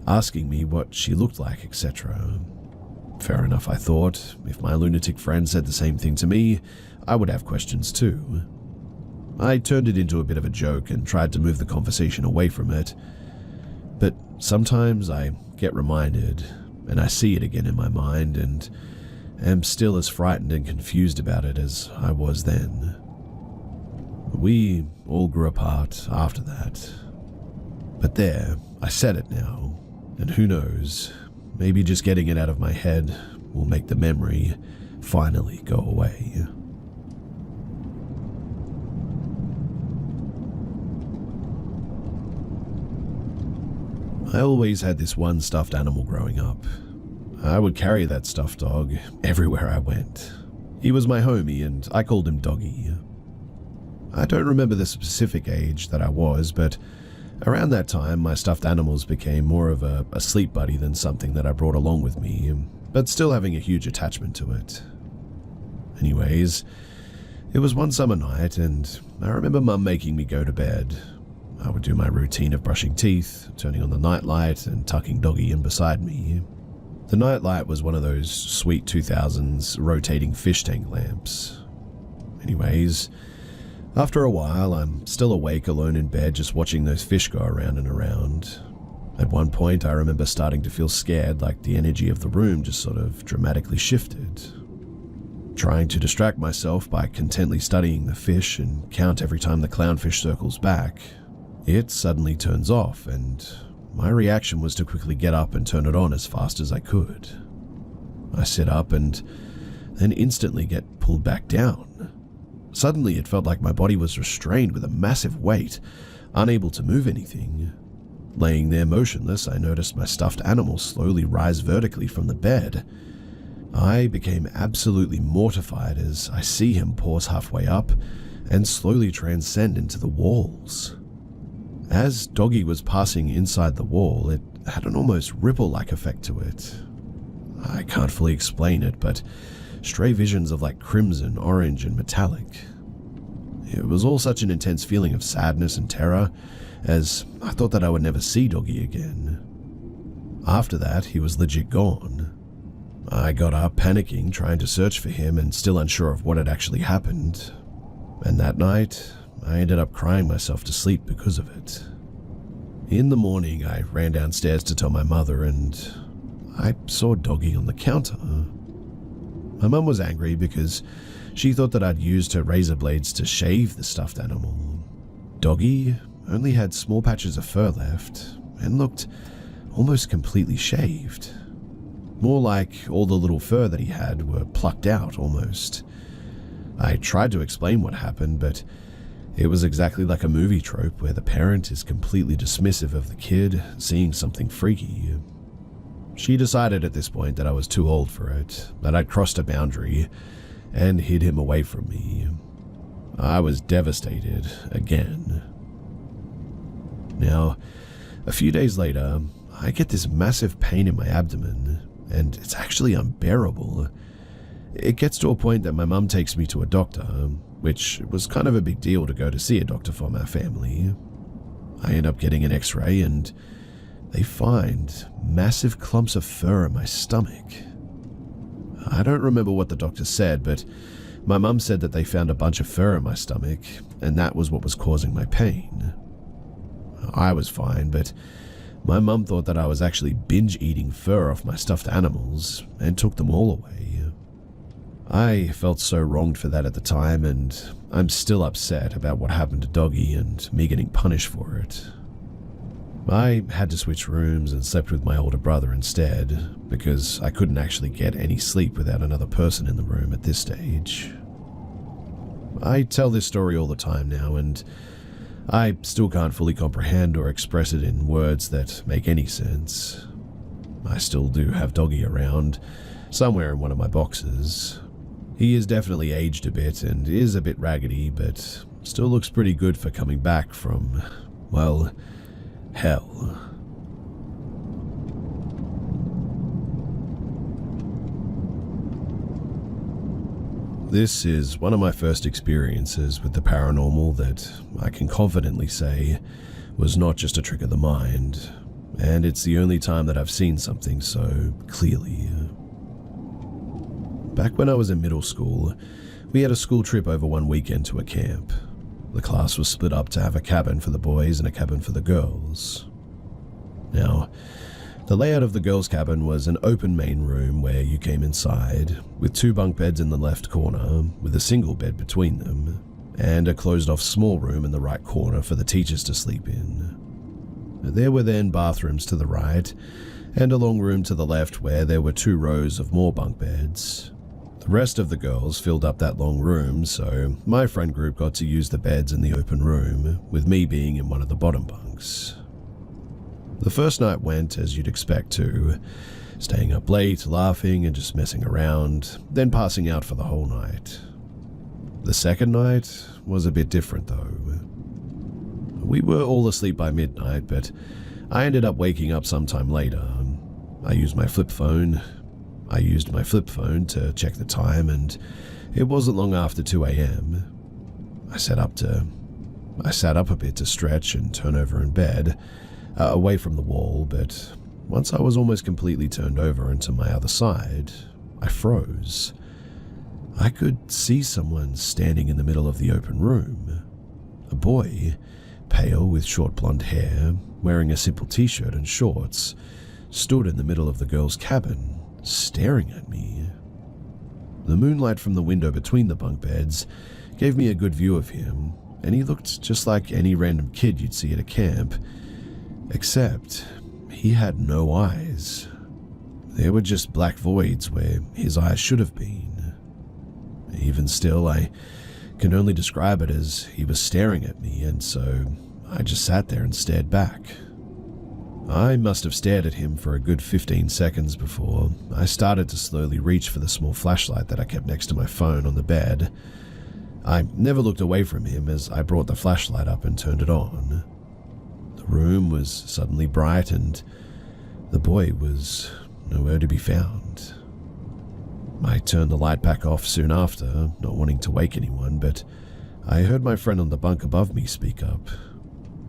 asking me what she looked like, etc. Fair enough, I thought. If my lunatic friend said the same thing to me, I would have questions too. I turned it into a bit of a joke and tried to move the conversation away from it. But sometimes I get reminded, and I see it again in my mind, and am still as frightened and confused about it as I was then. we all grew apart after that. But there, I said it now, and who knows, maybe just getting it out of my head will make the memory finally go away. I always had this one stuffed animal growing up. I would carry that stuffed dog everywhere I went. He was my homie and I called him Doggy. I don't remember the specific age that I was, but around that time my stuffed animals became more of a sleep buddy than something that I brought along with me, but still having a huge attachment to it. Anyways, it was one summer night and I remember Mum making me go to bed. I would do my routine of brushing teeth, turning on the nightlight and tucking Doggy in beside me. The nightlight was one of those sweet 2000s rotating fish tank lamps. Anyways, after a while, I'm still awake alone in bed just watching those fish go around and around. At one point, I remember starting to feel scared, like the energy of the room just sort of dramatically shifted. Trying to distract myself by contently studying the fish and count every time the clownfish circles back, it suddenly turns off, and my reaction was to quickly get up and turn it on as fast as I could. I sit up and then instantly get pulled back down. Suddenly it felt like my body was restrained with a massive weight, unable to move anything. Laying there motionless, I noticed my stuffed animal slowly rise vertically from the bed. I became absolutely mortified as I see him pause halfway up and slowly transcend into the walls. As Doggy was passing inside the wall, it had an almost ripple-like effect to it. I can't fully explain it, but stray visions of like crimson, orange, and metallic. It was all such an intense feeling of sadness and terror, as I thought that I would never see Doggy again. After that, he was legit gone. I got up panicking, trying to search for him and still unsure of what had actually happened. And that night, I ended up crying myself to sleep because of it. In the morning, I ran downstairs to tell my mother and I saw Doggy on the counter. My mum was angry because she thought that I'd used her razor blades to shave the stuffed animal. Doggy only had small patches of fur left and looked almost completely shaved. More like all the little fur that he had were plucked out almost. I tried to explain what happened, but it was exactly like a movie trope where the parent is completely dismissive of the kid seeing something freaky. She decided at this point that I was too old for it, that I'd crossed a boundary, and hid him away from me. I was devastated again. Now, a few days later, I get this massive pain in my abdomen, and it's actually unbearable. It gets to a point that my mum takes me to a doctor, which was kind of a big deal to go to see a doctor for my family. I end up getting an x-ray and they find massive clumps of fur in my stomach. I don't remember what the doctor said, but my mum said that they found a bunch of fur in my stomach and that was what was causing my pain. I was fine, but my mum thought that I was actually binge eating fur off my stuffed animals and took them all away. I felt so wronged for that at the time, and I'm still upset about what happened to Doggy and me getting punished for it. I had to switch rooms and slept with my older brother instead, because I couldn't actually get any sleep without another person in the room at this stage. I tell this story all the time now, and I still can't fully comprehend or express it in words that make any sense. I still do have Doggy around, somewhere in one of my boxes. He is definitely aged a bit and is a bit raggedy, but still looks pretty good for coming back from, well, hell. This is one of my first experiences with the paranormal that I can confidently say was not just a trick of the mind, and it's the only time that I've seen something so clearly. Back when I was in middle school, we had a school trip over one weekend to a camp. The class was split up to have a cabin for the boys and a cabin for the girls. Now, the layout of the girls' cabin was an open main room where you came inside, with 2 bunk beds in the left corner, with a single bed between them. and a closed-off small room in the right corner for the teachers to sleep in. There were then bathrooms to the right, and a long room to the left where there were 2 rows of more bunk beds. The rest of the girls filled up that long room, so my friend group got to use the beds in the open room, with me being in one of the bottom bunks. The first night went as you'd expect to, staying up late, laughing and just messing around, then passing out for the whole night. The second night was a bit different though. We were all asleep by midnight, but I ended up waking up sometime later. I used my flip phone to check the time, and it wasn't long after 2 a.m. I sat up a bit to stretch and turn over in bed, away from the wall, but once I was almost completely turned over into my other side, I froze. I could see someone standing in the middle of the open room. A boy, pale with short blonde hair, wearing a simple t-shirt and shorts, stood in the middle of the girls' cabin, staring at me. The moonlight from the window between the bunk beds gave me a good view of him, and he looked just like any random kid you'd see at a camp, except he had no eyes. There were just black voids where his eyes should have been. Even still, I can only describe it as he was staring at me, and so I just sat there and stared back. I must have stared at him for a good 15 seconds before I started to slowly reach for the small flashlight that I kept next to my phone on the bed. I never looked away from him as I brought the flashlight up and turned it on. The room was suddenly bright and the boy was nowhere to be found. I turned the light back off soon after, not wanting to wake anyone, but I heard my friend on the bunk above me speak up.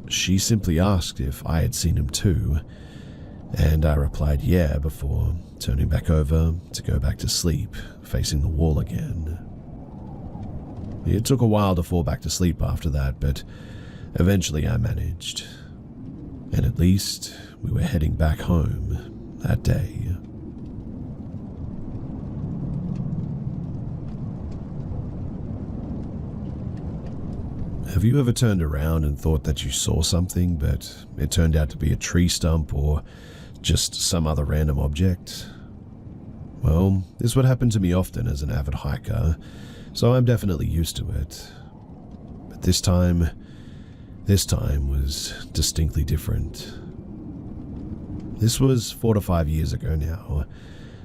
She simply asked if I had seen him too, and I replied yeah before turning back over to go back to sleep, facing the wall again. It took a while to fall back to sleep after that, but eventually I managed. And at least we were heading back home that day. Have you ever turned around and thought that you saw something, but it turned out to be a tree stump or just some other random object? Well, this would happen to me often as an avid hiker, so I'm definitely used to it. But this time was distinctly different. This was 4 to 5 years ago now,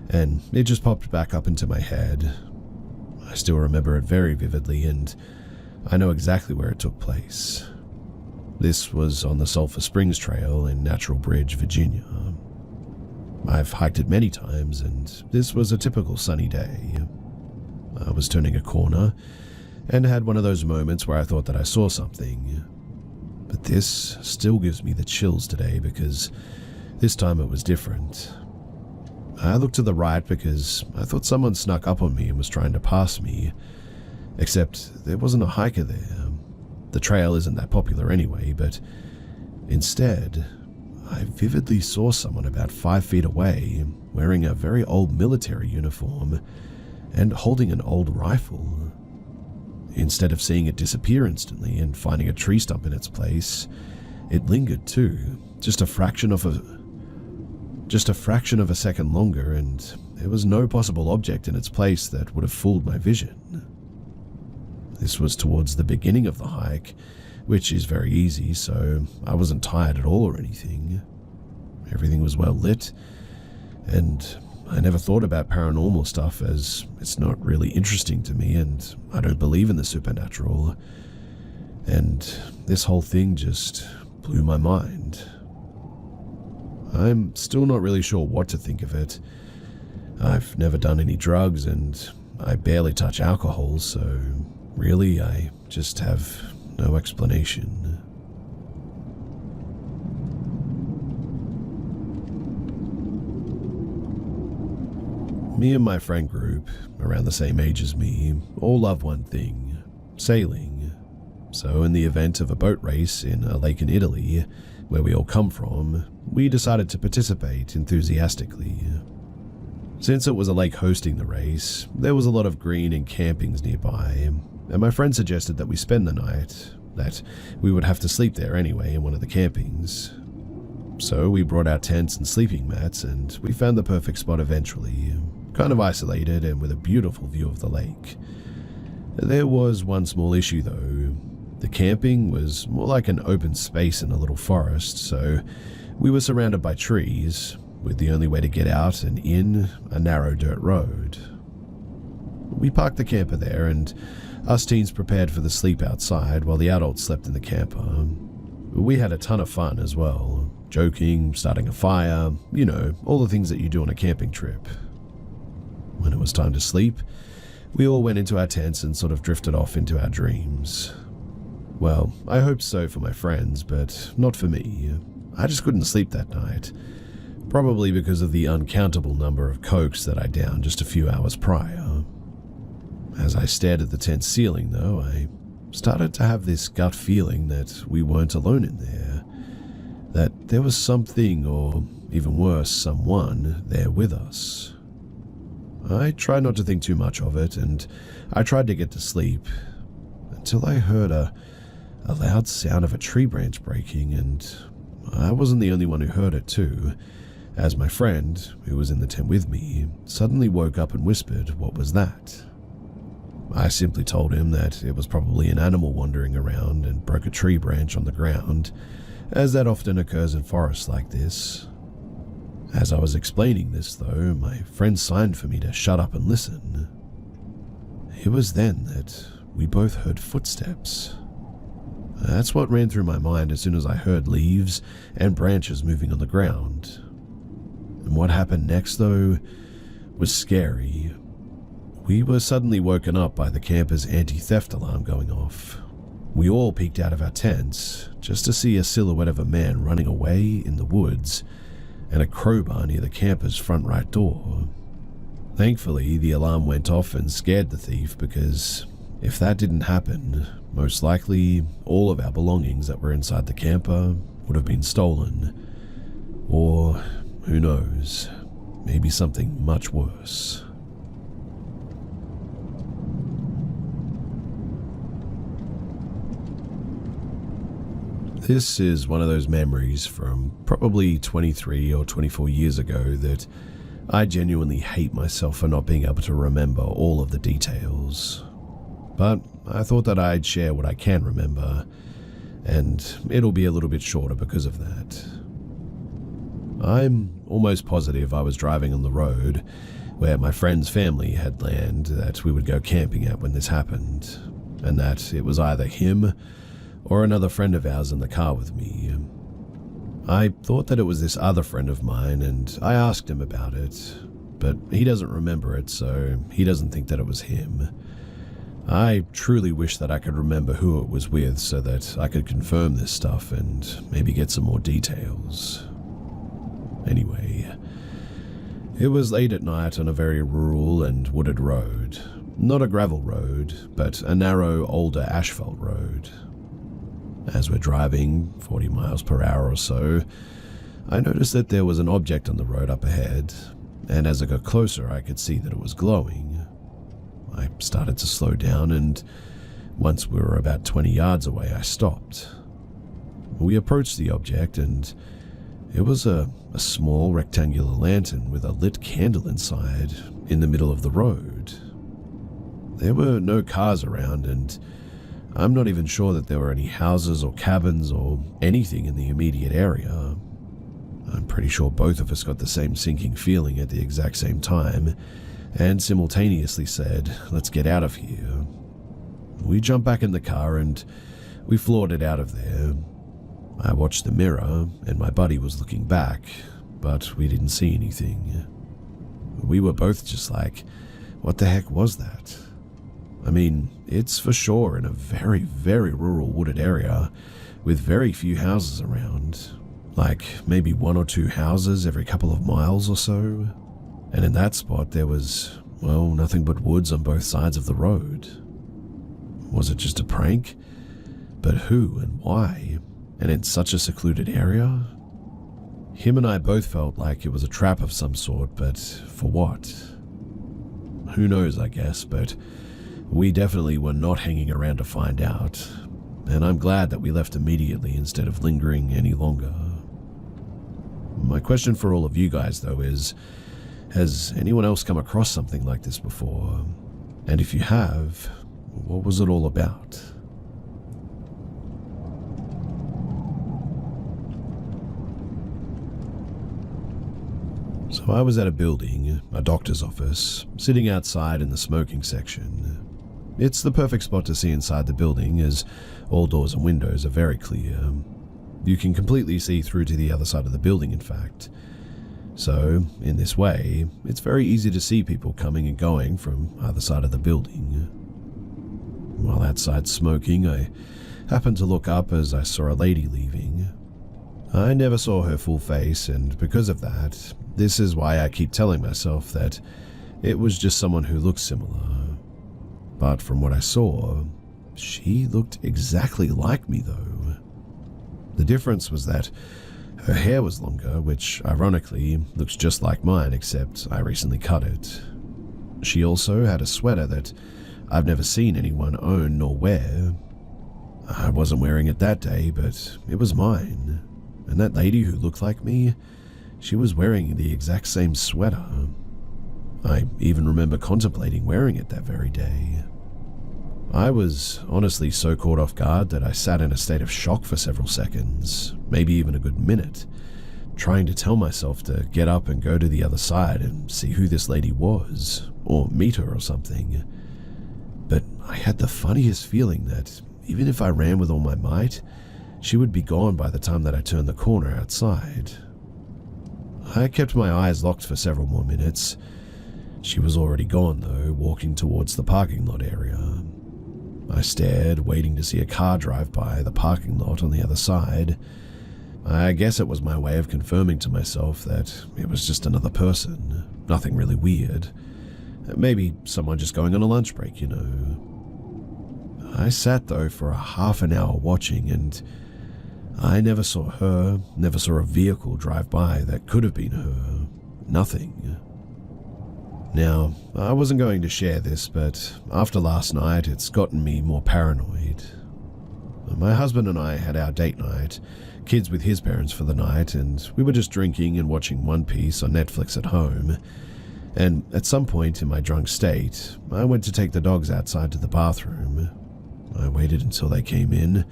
and it just popped back up into my head. I still remember it very vividly, and I know exactly where it took place. This was on the Sulphur Springs Trail in Natural Bridge, Virginia. I've hiked it many times, and this was a typical sunny day. I was turning a corner and had one of those moments where I thought that I saw something. But this still gives me the chills today because this time it was different. I looked to the right because I thought someone snuck up on me and was trying to pass me. Except there wasn't a hiker there. The trail isn't that popular anyway, but instead, I vividly saw someone about 5 feet away, wearing a very old military uniform and holding an old rifle. Instead of seeing it disappear instantly and finding a tree stump in its place, it lingered too, just a fraction of a second longer, and there was no possible object in its place that would have fooled my vision. This was towards the beginning of the hike, which is very easy, so I wasn't tired at all or anything. Everything was well lit, and I never thought about paranormal stuff as it's not really interesting to me, and I don't believe in the supernatural. And this whole thing just blew my mind. I'm still not really sure what to think of it. I've never done any drugs, and I barely touch alcohol, so really, I just have no explanation. Me and my friend group, around the same age as me, all love one thing: sailing. So in the event of a boat race in a lake in Italy, where we all come from, we decided to participate enthusiastically. Since it was a lake hosting the race, there was a lot of green and campings nearby, and my friend suggested that we spend the night, that we would have to sleep there anyway in one of the campings. So we brought our tents and sleeping mats, and we found the perfect spot eventually, kind of isolated and with a beautiful view of the lake. There was one small issue though. The camping was more like an open space in a little forest, so we were surrounded by trees, with the only way to get out and in a narrow dirt road. We parked the camper there, and us teens prepared for the sleep outside while the adults slept in the camper. We had a ton of fun as well, joking, starting a fire, all the things that you do on a camping trip. When it was time to sleep, we all went into our tents and sort of drifted off into our dreams. Well, I hoped so for my friends, but not for me. I just couldn't sleep that night, probably because of the uncountable number of cokes that I downed just a few hours prior. As I stared at the tent ceiling, though, I started to have this gut feeling that we weren't alone in there, that there was something, or even worse, someone there with us. I tried not to think too much of it, and I tried to get to sleep, until I heard a loud sound of a tree branch breaking, and I wasn't the only one who heard it too, as my friend, who was in the tent with me, suddenly woke up and whispered, "What was that?" I simply told him that it was probably an animal wandering around and broke a tree branch on the ground, as that often occurs in forests like this. As I was explaining this, though, my friend signed for me to shut up and listen. It was then that we both heard footsteps. That's what ran through my mind as soon as I heard leaves and branches moving on the ground. And what happened next, though, was scary. We were suddenly woken up by the camper's anti-theft alarm going off. We all peeked out of our tents just to see a silhouette of a man running away in the woods and a crowbar near the camper's front right door. Thankfully, the alarm went off and scared the thief, because if that didn't happen, most likely all of our belongings that were inside the camper would have been stolen. Or, who knows, maybe something much worse. This is one of those memories from probably 23 or 24 years ago that I genuinely hate myself for not being able to remember all of the details. But I thought that I'd share what I can remember, and it'll be a little bit shorter because of that. I'm almost positive I was driving on the road where my friend's family had land that we would go camping at when this happened, and that it was either him or another friend of ours in the car with me. I thought that it was this other friend of mine, and I asked him about it, but he doesn't remember it, so he doesn't think that it was him. I truly wish that I could remember who it was with so that I could confirm this stuff and maybe get some more details. Anyway, it was late at night on a very rural and wooded road. Not a gravel road, but a narrow, older asphalt road. As we're driving 40 miles per hour or so, I noticed that there was an object on the road up ahead, and as I got closer I could see that it was glowing. I started to slow down, and once we were about 20 yards away I stopped. We approached the object, and it was a small rectangular lantern with a lit candle inside in the middle of the road. There were no cars around, and I'm not even sure that there were any houses or cabins or anything in the immediate area. I'm pretty sure both of us got the same sinking feeling at the exact same time, and simultaneously said, "Let's get out of here." We jumped back in the car and we floored it out of there. I watched the mirror, and my buddy was looking back, but we didn't see anything. We were both just like, what the heck was that? I mean, it's for sure in a very, very rural wooded area with very few houses around, like maybe one or two houses every couple of miles or so. And in that spot there was, well, nothing but woods on both sides of the road. Was it just a prank? But who and why? And in such a secluded area? Him and I both felt like it was a trap of some sort, but for what? Who knows, I guess, but We definitely were not hanging around to find out, and I'm glad that we left immediately instead of lingering any longer. My question for all of you guys, though, is, has anyone else come across something like this before? And if you have, what was it all about? So I was at a building, a doctor's office, sitting outside in the smoking section. It's the perfect spot to see inside the building, as all doors and windows are very clear. You can completely see through to the other side of the building, in fact. So, in this way, it's very easy to see people coming and going from either side of the building. While outside smoking, I happened to look up as I saw a lady leaving. I never saw her full face, and because of that, this is why I keep telling myself that it was just someone who looked similar. But from what I saw, she looked exactly like me, though. The difference was that her hair was longer, which ironically looks just like mine, except I recently cut it. She also had a sweater that I've never seen anyone own nor wear. I wasn't wearing it that day, but it was mine. And that lady who looked like me, she was wearing the exact same sweater. I even remember contemplating wearing it that very day. I was honestly so caught off guard that I sat in a state of shock for several seconds, maybe even a good minute, trying to tell myself to get up and go to the other side and see who this lady was, or meet her or something. But I had the funniest feeling that even if I ran with all my might, she would be gone by the time that I turned the corner outside. I kept my eyes locked for several more minutes. She was already gone, though, walking towards the parking lot area. I stared, waiting to see a car drive by the parking lot on the other side. I guess it was my way of confirming to myself that it was just another person, nothing really weird. Maybe someone just going on a lunch break, you know. I sat, though, for a half an hour watching, and I never saw her, never saw a vehicle drive by that could have been her. Nothing. Now, I wasn't going to share this, but after last night, it's gotten me more paranoid. My husband and I had our date night, kids with his parents for the night, and we were just drinking and watching One Piece on Netflix at home. And at some point in my drunk state, I went to take the dogs outside to the bathroom. I waited until they came in.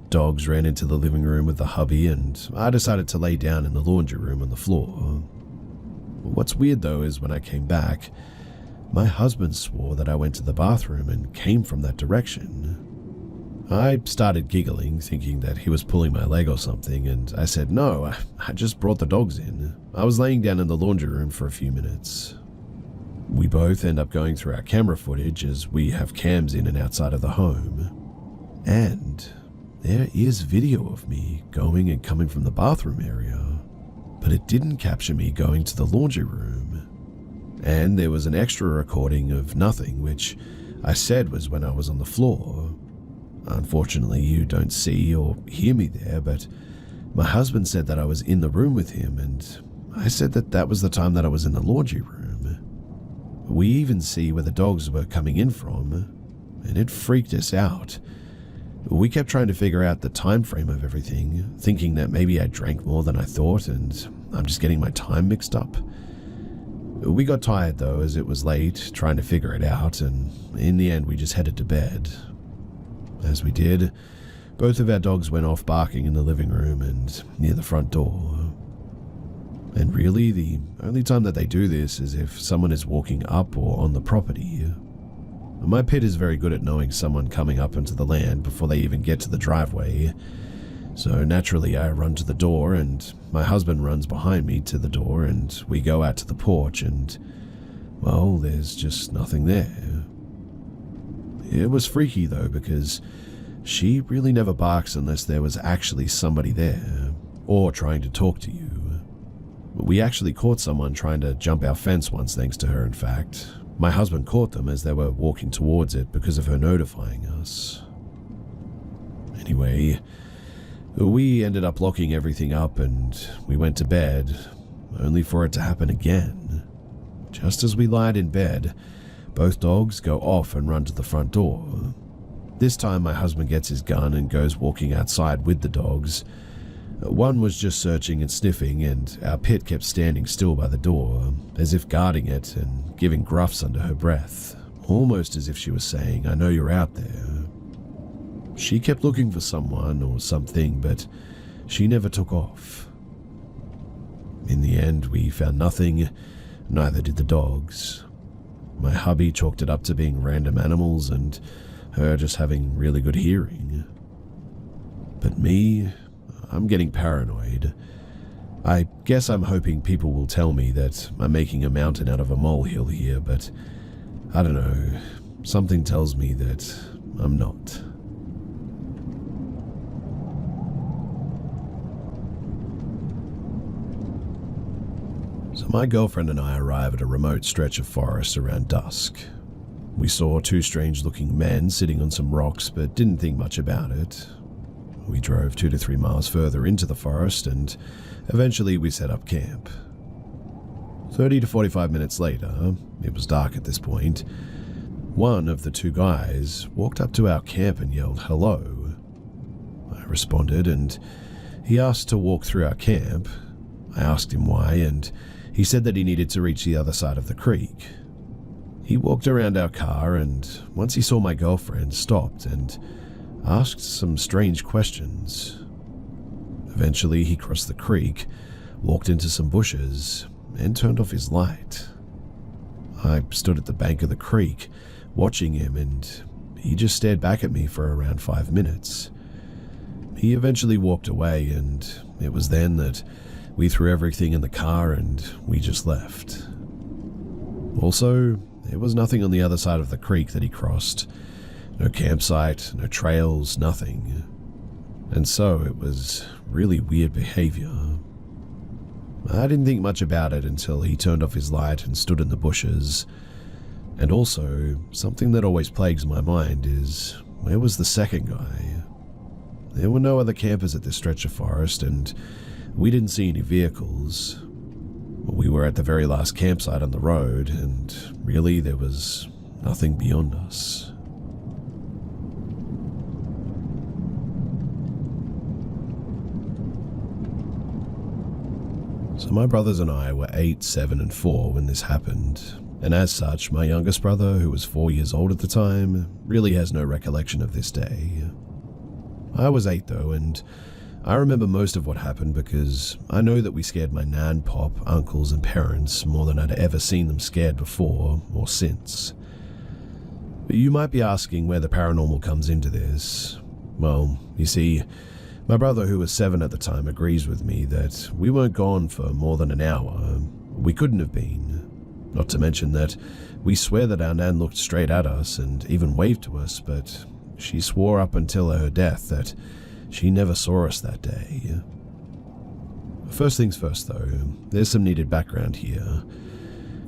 Dogs ran into the living room with the hubby, and I decided to lay down in the laundry room on the floor. What's weird, though, is when I came back, my husband swore that I went to the bathroom and came from that direction. I started giggling, thinking that he was pulling my leg or something, and I said, no, I just brought the dogs in. I was laying down in the laundry room for a few minutes. We both end up going through our camera footage as we have cams in and outside of the home. And there is video of me going and coming from the bathroom area, but it didn't capture me going to the laundry room. And there was an extra recording of nothing, which I said was when I was on the floor. Unfortunately, you don't see or hear me there, but my husband said that I was in the room with him, and I said that that was the time that I was in the laundry room. We even see where the dogs were coming in from, and it freaked us out. We kept trying to figure out the time frame of everything, thinking that maybe I drank more than I thought and I'm just getting my time mixed up. We got tired, though, as it was late, trying to figure it out, and in the end we just headed to bed. As we did, both of our dogs went off barking in the living room and near the front door. And really, the only time that they do this is if someone is walking up or on the property. My pit is very good at knowing someone coming up into the land before they even get to the driveway. So naturally I run to the door, and my husband runs behind me to the door, and we go out to the porch, and, well, there's just nothing there. It was freaky, though, because she really never barks unless there was actually somebody there, or trying to talk to you. We actually caught someone trying to jump our fence once, thanks to her, in fact. My husband caught them as they were walking towards it because of her notifying us. Anyway, we ended up locking everything up and we went to bed, only for it to happen again. Just as we lied in bed, both dogs go off and run to the front door. This time my husband gets his gun and goes walking outside with the dogs. One was just searching and sniffing, and our pit kept standing still by the door, as if guarding it and giving gruffs under her breath, almost as if she was saying, "I know you're out there." She kept looking for someone or something, but she never took off. In the end, we found nothing, neither did the dogs. My hubby chalked it up to being random animals and her just having really good hearing. But me, I'm getting paranoid. I guess I'm hoping people will tell me that I'm making a mountain out of a molehill here, but I don't know. Something tells me that I'm not. So my girlfriend and I arrive at a remote stretch of forest around dusk. We saw two strange-looking men sitting on some rocks, but didn't think much about it. We drove 2 to 3 miles further into the forest, and eventually we set up camp. 30 to 45 minutes later, it was dark at this point, one of the two guys walked up to our camp and yelled, "Hello." I responded, and he asked to walk through our camp. I asked him why, and he said that he needed to reach the other side of the creek. He walked around our car, and once he saw my girlfriend, stopped and asked some strange questions. Eventually, he crossed the creek, walked into some bushes, and turned off his light. I stood at the bank of the creek, watching him, and he just stared back at me for around 5 minutes. He eventually walked away, and it was then that we threw everything in the car and we just left. Also, there was nothing on the other side of the creek that he crossed. No campsite, no trails, nothing. And so it was really weird behavior. I didn't think much about it until he turned off his light and stood in the bushes. And also, something that always plagues my mind is, where was the second guy? There were no other campers at this stretch of forest, and we didn't see any vehicles. We were at the very last campsite on the road, and really there was nothing beyond us. So my brothers and I were 8, 7, and 4 when this happened, and as such, my youngest brother, who was 4 years old at the time, really has no recollection of this day. I was 8 though, and I remember most of what happened because I know that we scared my nan, pop, uncles, and parents more than I'd ever seen them scared before or since. But you might be asking where the paranormal comes into this. Well, you see, my brother, who was 7 at the time, agrees with me that we weren't gone for more than an hour. We couldn't have been. Not to mention that we swear that our nan looked straight at us and even waved to us, but she swore up until her death that she never saw us that day. First things first though, there's some needed background here.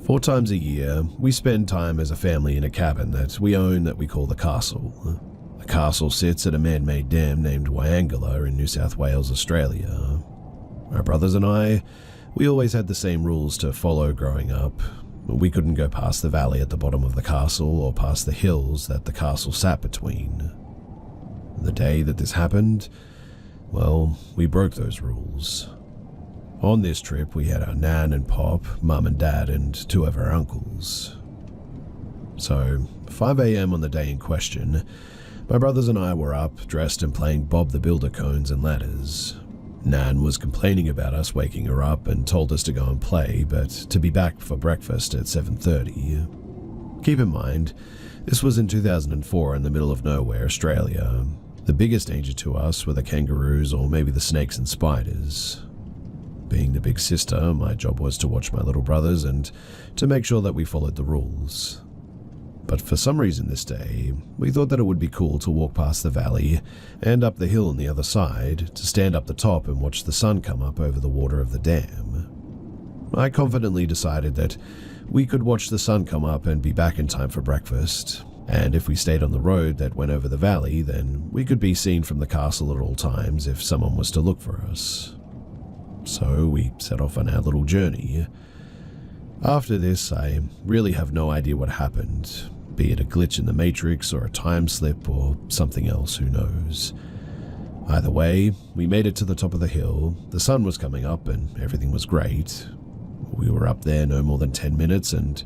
4 times a year, we spend time as a family in a cabin that we own that we call the castle. The castle sits at a man-made dam named Wyangala in New South Wales, Australia. My brothers and I, we always had the same rules to follow growing up. We couldn't go past the valley at the bottom of the castle or past the hills that the castle sat between. The day that this happened, well, we broke those rules. On this trip, we had our nan and pop, mum and dad, and 2 of our uncles. So, 5 a.m. on the day in question, my brothers and I were up, dressed and playing Bob the Builder cones and ladders. Nan was complaining about us waking her up and told us to go and play, but to be back for breakfast at 7:30. Keep in mind, this was in 2004 in the middle of nowhere, Australia. The biggest danger to us were the kangaroos or maybe the snakes and spiders. Being the big sister, my job was to watch my little brothers and to make sure that we followed the rules. But for some reason this day, we thought that it would be cool to walk past the valley and up the hill on the other side to stand up the top and watch the sun come up over the water of the dam. I confidently decided that we could watch the sun come up and be back in time for breakfast, and if we stayed on the road that went over the valley, then we could be seen from the castle at all times if someone was to look for us. So we set off on our little journey. After this, I really have no idea what happened, be it a glitch in the Matrix or a time slip or something else, who knows. Either way, we made it to the top of the hill, the sun was coming up and everything was great. We were up there no more than 10 minutes and,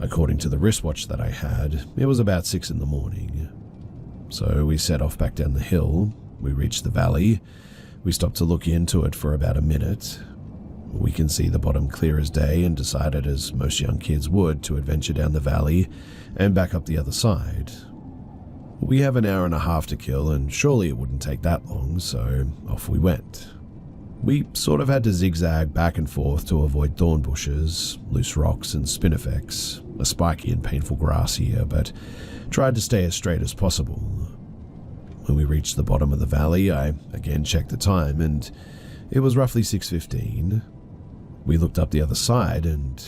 according to the wristwatch that I had, it was about 6 in the morning. So we set off back down the hill, we reached the valley, we stopped to look into it for about a minute. We can see the bottom clear as day and decided, as most young kids would, to adventure down the valley and back up the other side. We have an hour and a half to kill and surely it wouldn't take that long, so off we went. We sort of had to zigzag back and forth to avoid thorn bushes, loose rocks and spinifex, a spiky and painful grass here, but tried to stay as straight as possible. When we reached the bottom of the valley, I again checked the time and it was roughly 6:15. We looked up the other side and,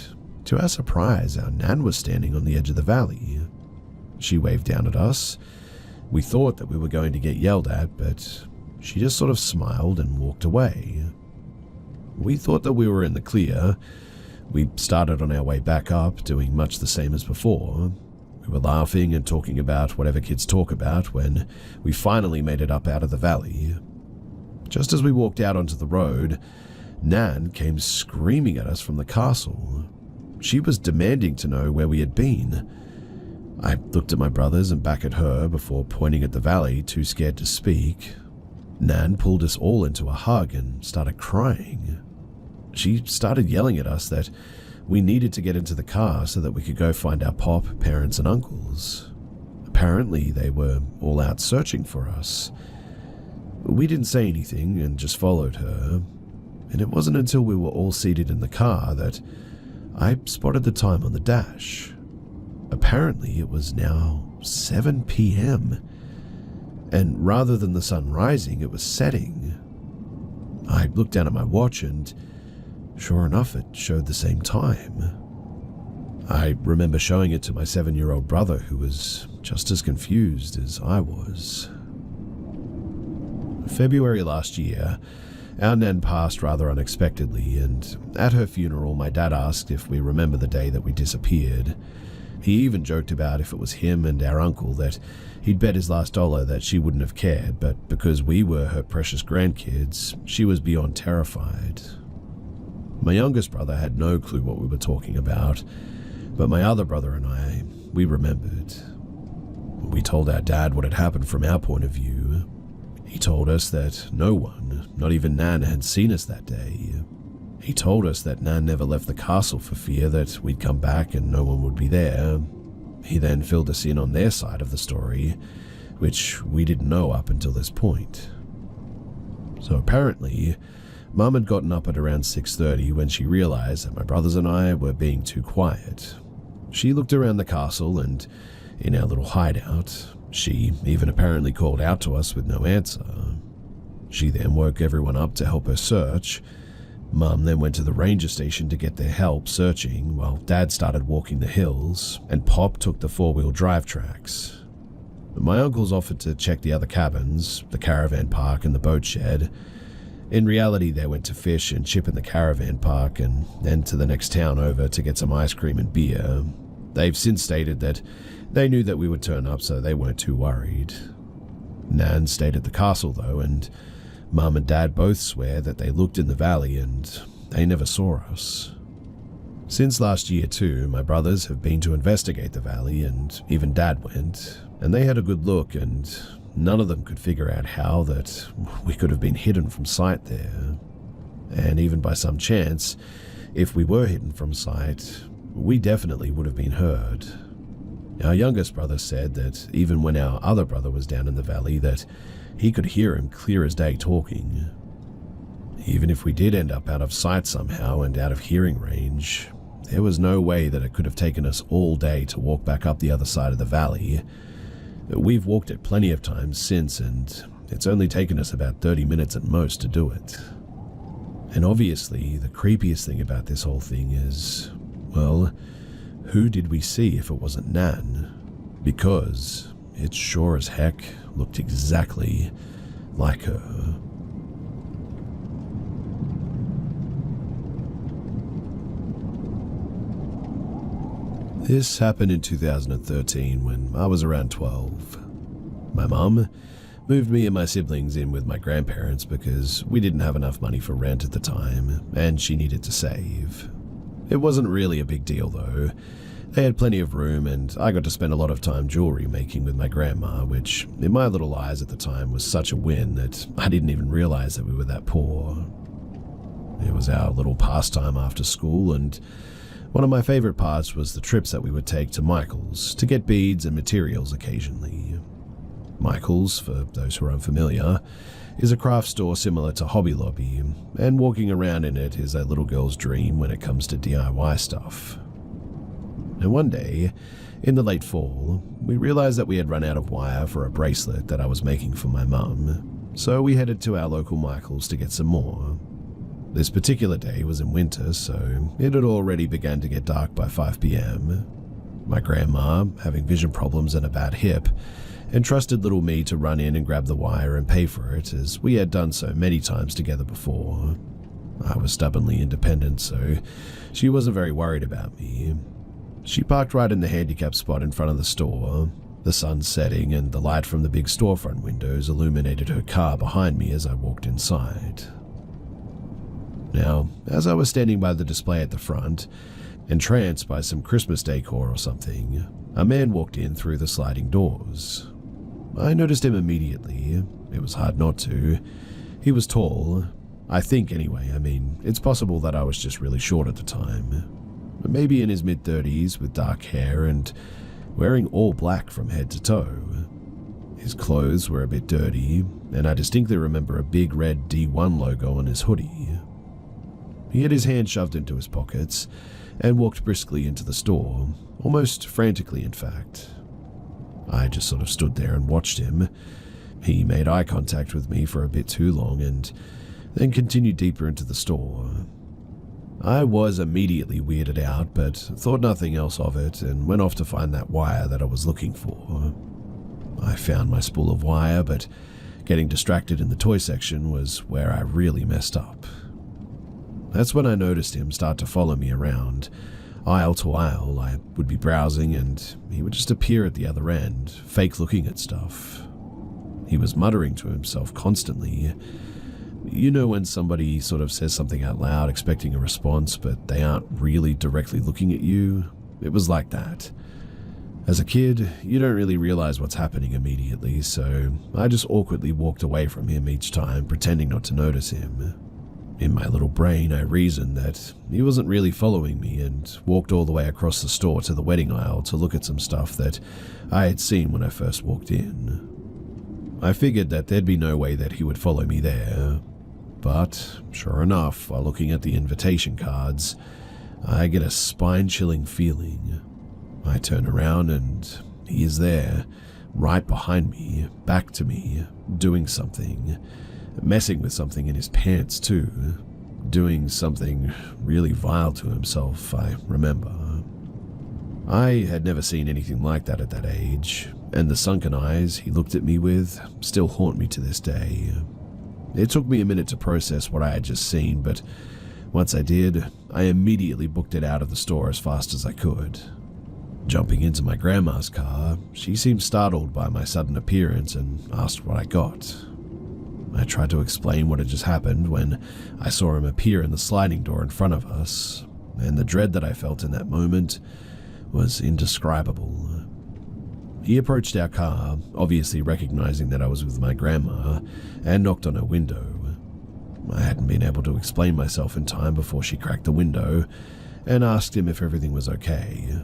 to our surprise, our Nan was standing on the edge of the valley. She waved down at us. We thought that we were going to get yelled at, but she just sort of smiled and walked away. We thought that we were in the clear. We started on our way back up, doing much the same as before. We were laughing and talking about whatever kids talk about when we finally made it up out of the valley. Just as we walked out onto the road, Nan came screaming at us from the castle. She was demanding to know where we had been. I looked at my brothers and back at her before pointing at the valley, too scared to speak. Nan pulled us all into a hug and started crying. She started yelling at us that we needed to get into the car so that we could go find our pop, parents, and uncles. Apparently, they were all out searching for us. We didn't say anything and just followed her, and it wasn't until we were all seated in the car that I spotted the time on the dash. Apparently, it was now 7 p.m., and rather than the sun rising, it was setting. I looked down at my watch and, sure enough, it showed the same time. I remember showing it to my 7-year-old brother, who was just as confused as I was. February last year, our Nan passed rather unexpectedly, and at her funeral my dad asked if we remember the day that we disappeared. He even joked about if it was him and our uncle that he'd bet his last dollar that she wouldn't have cared, but because we were her precious grandkids, she was beyond terrified. My youngest brother had no clue what we were talking about, but my other brother and I, we remembered. We told our dad what had happened from our point of view. He told us that no one, not even Nan, had seen us that day. He told us that Nan never left the castle for fear that we'd come back and no one would be there. He then filled us in on their side of the story, which we didn't know up until this point. So apparently, Mum had gotten up at around 6:30 when she realized that my brothers and I were being too quiet. She looked around the castle and, in our little hideout, she even apparently called out to us with no answer. She then woke everyone up to help her search. Mum then went to the ranger station to get their help searching, while Dad started walking the hills, and Pop took the 4-wheel drive tracks. My uncles offered to check the other cabins, the caravan park and the boat shed. In reality, they went to fish and chip in the caravan park and then to the next town over to get some ice cream and beer. They've since stated that they knew that we would turn up, so they weren't too worried. Nan stayed at the castle though, and Mum and Dad both swear that they looked in the valley and they never saw us. Since last year too, my brothers have been to investigate the valley, and even Dad went, and they had a good look, and none of them could figure out how that we could have been hidden from sight there. And even by some chance, if we were hidden from sight, we definitely would have been heard. Our youngest brother said that even when our other brother was down in the valley, that he could hear him clear as day talking. Even if we did end up out of sight somehow and out of hearing range, there was no way that it could have taken us all day to walk back up the other side of the valley. We've walked it plenty of times since, and it's only taken us about 30 minutes at most to do it. And obviously, the creepiest thing about this whole thing is, well, who did we see if it wasn't Nan? Because it sure as heck looked exactly like her. This happened in 2013 when I was around 12. My mum moved me and my siblings in with my grandparents because we didn't have enough money for rent at the time, and she needed to save. It wasn't really a big deal though. They had plenty of room, and I got to spend a lot of time jewelry making with my grandma, which, in my little eyes at the time, was such a win that I didn't even realize that we were that poor. It was our little pastime after school, and one of my favorite parts was the trips that we would take to Michael's to get beads and materials occasionally. Michael's, for those who are unfamiliar, is a craft store similar to Hobby Lobby, and walking around in it is a little girl's dream when it comes to DIY stuff. And one day, in the late fall, we realized that we had run out of wire for a bracelet that I was making for my mum, so we headed to our local Michael's to get some more. This particular day was in winter, so it had already begun to get dark by 5 p.m. My grandma, having vision problems and a bad hip, entrusted little me to run in and grab the wire and pay for it, as we had done so many times together before. I was stubbornly independent, so she wasn't very worried about me. She parked right in the handicap spot in front of the store. The sun setting and the light from the big storefront windows illuminated her car behind me as I walked inside. Now, as I was standing by the display at the front, entranced by some Christmas decor or something, a man walked in through the sliding doors. I noticed him immediately. It was hard not to. He was tall. I think anyway. I mean, it's possible that I was just really short at the time. Maybe in his mid-30s with dark hair and wearing all black from head to toe. His clothes were a bit dirty, and I distinctly remember a big red D1 logo on his hoodie. He had his hand shoved into his pockets and walked briskly into the store, almost frantically in fact. I just sort of stood there and watched him. He made eye contact with me for a bit too long and then continued deeper into the store. I was immediately weirded out, but thought nothing else of it and went off to find that wire that I was looking for. I found my spool of wire, but getting distracted in the toy section was where I really messed up. That's when I noticed him start to follow me around. Aisle to aisle, I would be browsing and he would just appear at the other end, fake looking at stuff. He was muttering to himself constantly. You know when somebody sort of says something out loud expecting a response, but they aren't really directly looking at you? It was like that. As a kid, you don't really realize what's happening immediately, so I just awkwardly walked away from him each time, pretending not to notice him. In my little brain, I reasoned that he wasn't really following me and walked all the way across the store to the wedding aisle to look at some stuff that I had seen when I first walked in. I figured that there'd be no way that he would follow me there, but sure enough, while looking at the invitation cards, I get a spine-chilling feeling. I turn around and he is there, right behind me, back to me, doing something. Messing with something in his pants too. Doing something really vile to himself, I remember. I had never seen anything like that at that age, and the sunken eyes he looked at me with still haunt me to this day. It took me a minute to process what I had just seen, but once I did, I immediately booked it out of the store as fast as I could. Jumping into my grandma's car, she seemed startled by my sudden appearance and asked what I got. I tried to explain what had just happened when I saw him appear in the sliding door in front of us, and the dread that I felt in that moment was indescribable. He approached our car, obviously recognizing that I was with my grandma, and knocked on her window. I hadn't been able to explain myself in time before she cracked the window and asked him if everything was okay.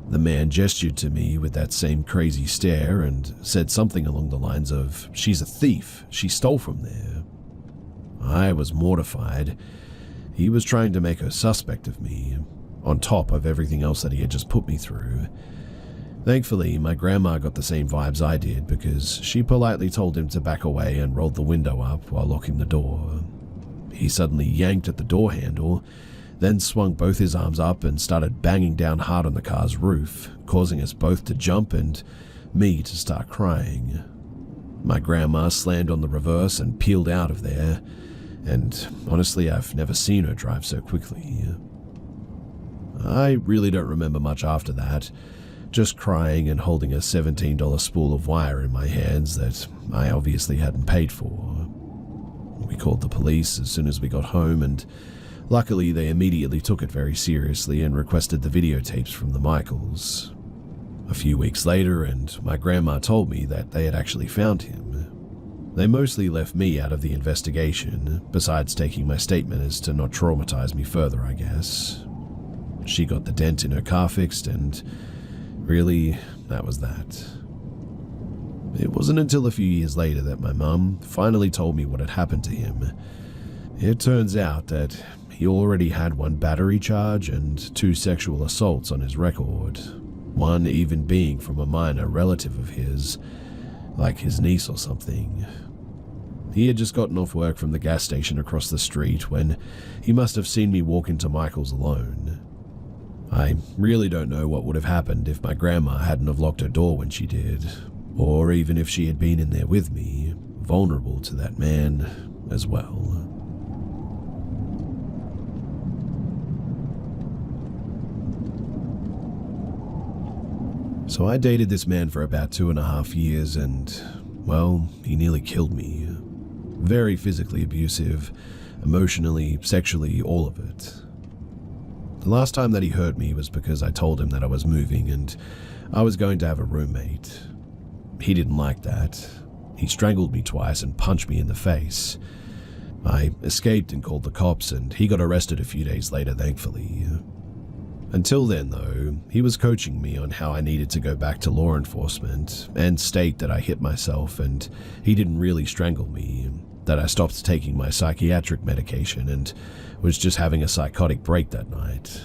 The man gestured to me with that same crazy stare and said something along the lines of, "She's a thief, she stole from there." I was mortified. He was trying to make her suspect of me, on top of everything else that he had just put me through. Thankfully, my grandma got the same vibes I did because she politely told him to back away and rolled the window up while locking the door. He suddenly yanked at the door handle, then swung both his arms up and started banging down hard on the car's roof, causing us both to jump and me to start crying. My grandma slammed on the reverse and peeled out of there, and honestly, I've never seen her drive so quickly. I really don't remember much after that, just crying and holding a $17 spool of wire in my hands that I obviously hadn't paid for. We called the police as soon as we got home, and luckily they immediately took it very seriously and requested the videotapes from the Michaels. A few weeks later, and my grandma told me that they had actually found him. They mostly left me out of the investigation, besides taking my statement as to not traumatize me further, I guess. She got the dent in her car fixed, and really, that was that. It wasn't until a few years later that my mum finally told me what had happened to him. It turns out that he already had one battery charge and 2 sexual assaults on his record, one even being from a minor relative of his, like his niece or something. He had just gotten off work from the gas station across the street when he must have seen me walk into Michael's alone. I really don't know what would have happened if my grandma hadn't have locked her door when she did, or even if she had been in there with me, vulnerable to that man as well. So I dated this man for about 2.5 years and, well, he nearly killed me. Very physically abusive, emotionally, sexually, all of it. The last time that he hurt me was because I told him that I was moving and I was going to have a roommate. He didn't like that. He strangled me twice and punched me in the face. I escaped and called the cops, and he got arrested a few days later, thankfully. Until then, though, he was coaching me on how I needed to go back to law enforcement and state that I hit myself and he didn't really strangle me, that I stopped taking my psychiatric medication and was just having a psychotic break that night.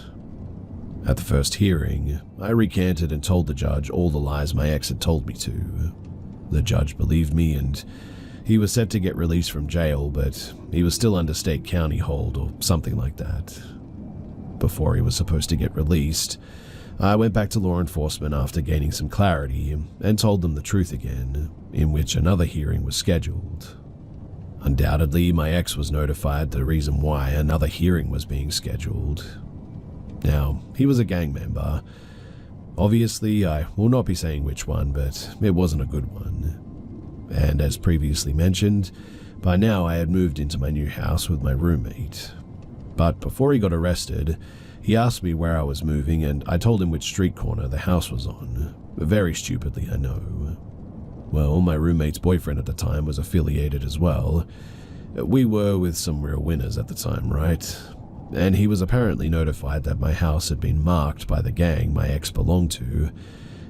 At the first hearing, I recanted and told the judge all the lies my ex had told me to. The judge believed me, and he was set to get released from jail, but he was still under state county hold or something like that. Before he was supposed to get released, I went back to law enforcement after gaining some clarity and told them the truth again, in which another hearing was scheduled. Undoubtedly, my ex was notified the reason why another hearing was being scheduled. Now, he was a gang member. Obviously, I will not be saying which one, but it wasn't a good one. And as previously mentioned, by now I had moved into my new house with my roommate. But before he got arrested, he asked me where I was moving, and I told him which street corner the house was on. Very stupidly, I know. Well, my roommate's boyfriend at the time was affiliated as well. We were with some real winners at the time, right? And he was apparently notified that my house had been marked by the gang my ex belonged to,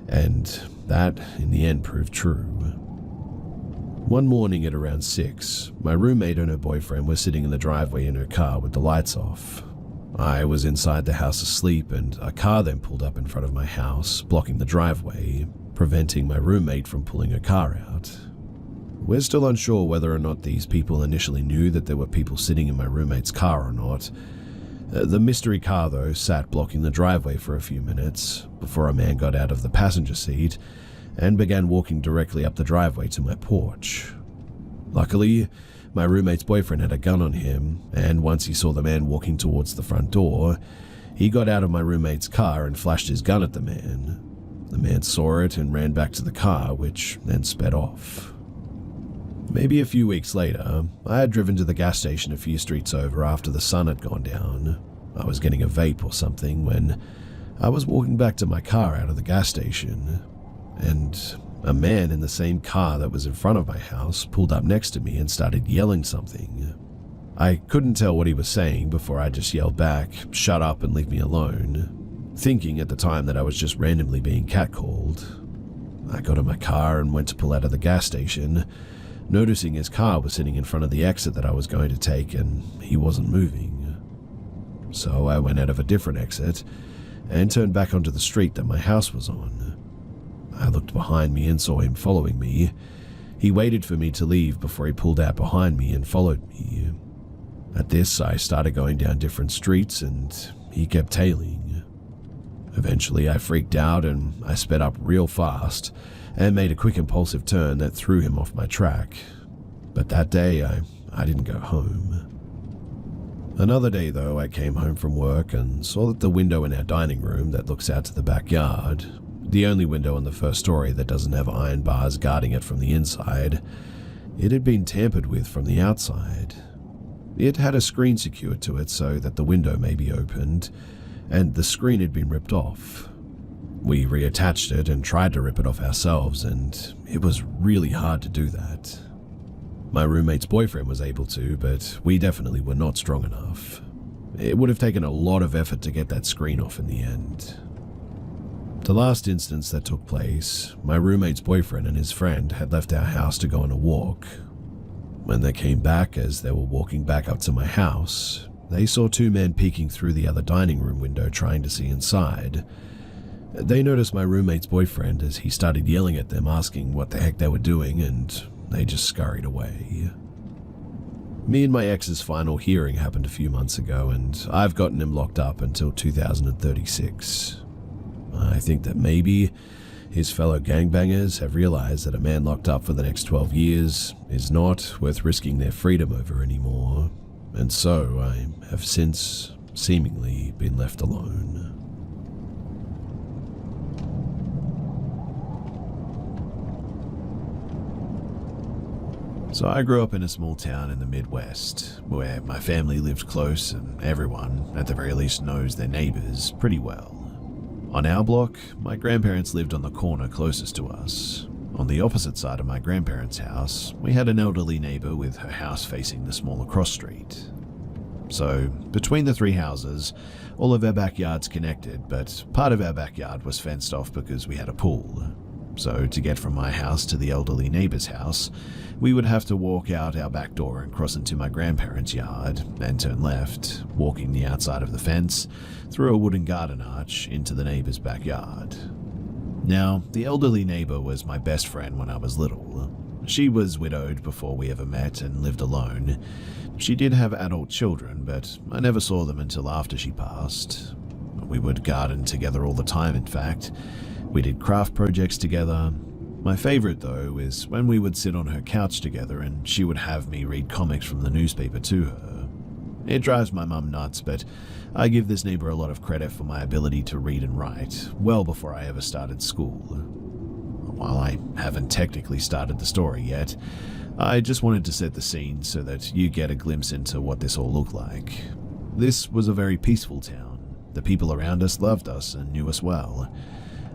and that, in the end, proved true. One morning at around 6, my roommate and her boyfriend were sitting in the driveway in her car with the lights off. I was inside the house asleep, and a car then pulled up in front of my house, blocking the driveway, preventing my roommate from pulling her car out. We're still unsure whether or not these people initially knew that there were people sitting in my roommate's car or not. The mystery car, though, sat blocking the driveway for a few minutes before a man got out of the passenger seat and began walking directly up the driveway to my porch. Luckily, my roommate's boyfriend had a gun on him, and once he saw the man walking towards the front door, he got out of my roommate's car and flashed his gun at the man. The man saw it and ran back to the car, which then sped off. Maybe a few weeks later, I had driven to the gas station a few streets over after the sun had gone down. I was getting a vape or something when I was walking back to my car out of the gas station, and a man in the same car that was in front of my house pulled up next to me and started yelling something. I couldn't tell what he was saying before I just yelled back, "Shut up and leave me alone," thinking at the time that I was just randomly being catcalled. I got in my car and went to pull out of the gas station, noticing his car was sitting in front of the exit that I was going to take and he wasn't moving. So I went out of a different exit and turned back onto the street that my house was on. I looked behind me and saw him following me. He waited for me to leave before he pulled out behind me and followed me. At this, I started going down different streets and he kept tailing. Eventually, I freaked out and I sped up real fast and made a quick impulsive turn that threw him off my track. But that day, I didn't go home. Another day though, I came home from work and saw that the window in our dining room that looks out to the backyard, the only window on the first story that doesn't have iron bars guarding it from the inside, it had been tampered with from the outside. It had a screen secured to it so that the window may be opened, and the screen had been ripped off. We reattached it and tried to rip it off ourselves, and it was really hard to do that. My roommate's boyfriend was able to, but we definitely were not strong enough. It would have taken a lot of effort to get that screen off in the end. The last instance that took place, my roommate's boyfriend and his friend had left our house to go on a walk. When they came back, as they were walking back up to my house, they saw two men peeking through the other dining room window trying to see inside. They noticed my roommate's boyfriend as he started yelling at them, asking what the heck they were doing, and they just scurried away. Me and my ex's final hearing happened a few months ago, and I've gotten him locked up until 2036. I think that maybe his fellow gangbangers have realized that a man locked up for the next 12 years is not worth risking their freedom over anymore, and so I have since seemingly been left alone. So I grew up in a small town in the Midwest, where my family lived close and everyone, at the very least, knows their neighbors pretty well. On our block, my grandparents lived on the corner closest to us. On the opposite side of my grandparents' house, we had an elderly neighbor with her house facing the smaller cross street. So, between the three houses, all of our backyards connected, but part of our backyard was fenced off because we had a pool. So, to get from my house to the elderly neighbor's house, we would have to walk out our back door and cross into my grandparents' yard, and turn left, walking the outside of the fence, through a wooden garden arch into the neighbor's backyard. Now, the elderly neighbor was my best friend when I was little. She was widowed before we ever met and lived alone. She did have adult children, but I never saw them until after she passed. We would garden together all the time, in fact. We did craft projects together. My favorite, though, is when we would sit on her couch together and she would have me read comics from the newspaper to her. It drives my mum nuts, but I give this neighbor a lot of credit for my ability to read and write, well before I ever started school. While I haven't technically started the story yet, I just wanted to set the scene so that you get a glimpse into what this all looked like. This was a very peaceful town. The people around us loved us and knew us well.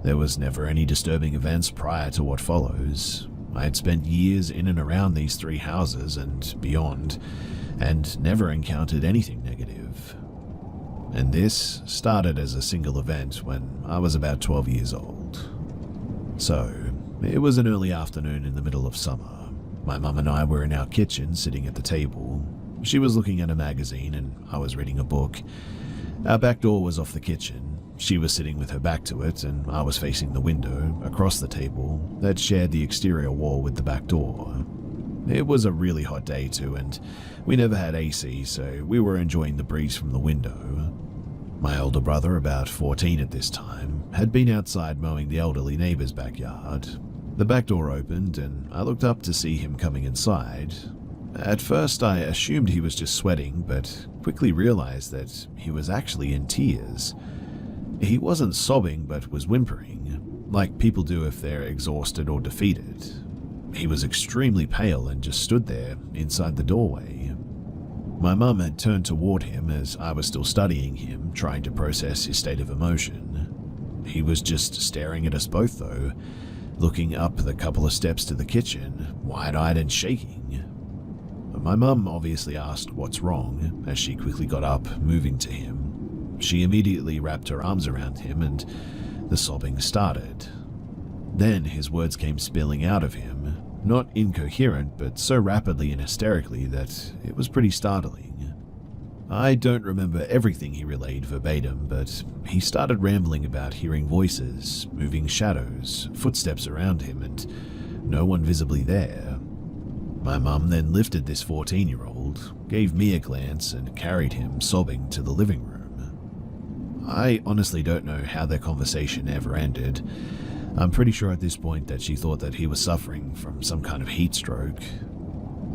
There was never any disturbing events prior to what follows. I had spent years in and around these three houses and beyond, and never encountered anything negative. And this started as a single event when I was about 12 years old. So, it was an early afternoon in the middle of summer. My mum and I were in our kitchen sitting at the table. She was looking at a magazine and I was reading a book. Our back door was off the kitchen. She was sitting with her back to it, and I was facing the window across the table that shared the exterior wall with the back door. It was a really hot day too, and we never had AC, so we were enjoying the breeze from the window. My older brother, about 14 at this time, had been outside mowing the elderly neighbor's backyard. The back door opened, and I looked up to see him coming inside. At first, I assumed he was just sweating, but quickly realized that he was actually in tears. He wasn't sobbing, but was whimpering, like people do if they're exhausted or defeated. He was extremely pale and just stood there, inside the doorway. My mum had turned toward him as I was still studying him, trying to process his state of emotion. He was just staring at us both, though, looking up the couple of steps to the kitchen, wide-eyed and shaking. My mum obviously asked what's wrong, as she quickly got up, moving to him. She immediately wrapped her arms around him and the sobbing started. Then his words came spilling out of him, not incoherent, but so rapidly and hysterically that it was pretty startling. I don't remember everything he relayed verbatim, but he started rambling about hearing voices, moving shadows, footsteps around him, and no one visibly there. My mum then lifted this 14-year-old, gave me a glance, and carried him, sobbing, to the living room. I honestly don't know how their conversation ever ended. I'm pretty sure at this point that she thought that he was suffering from some kind of heat stroke.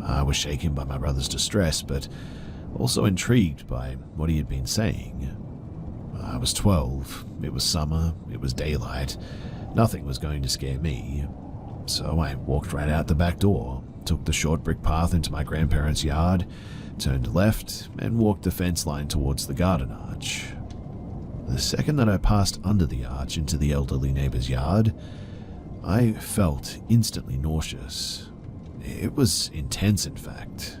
I was shaken by my brother's distress, but also intrigued by what he had been saying. I was 12, it was summer, it was daylight, nothing was going to scare me. So I walked right out the back door, took the short brick path into my grandparents' yard, turned left, and walked the fence line towards the garden arch. The second that I passed under the arch into the elderly neighbor's yard, I felt instantly nauseous. It was intense, in fact.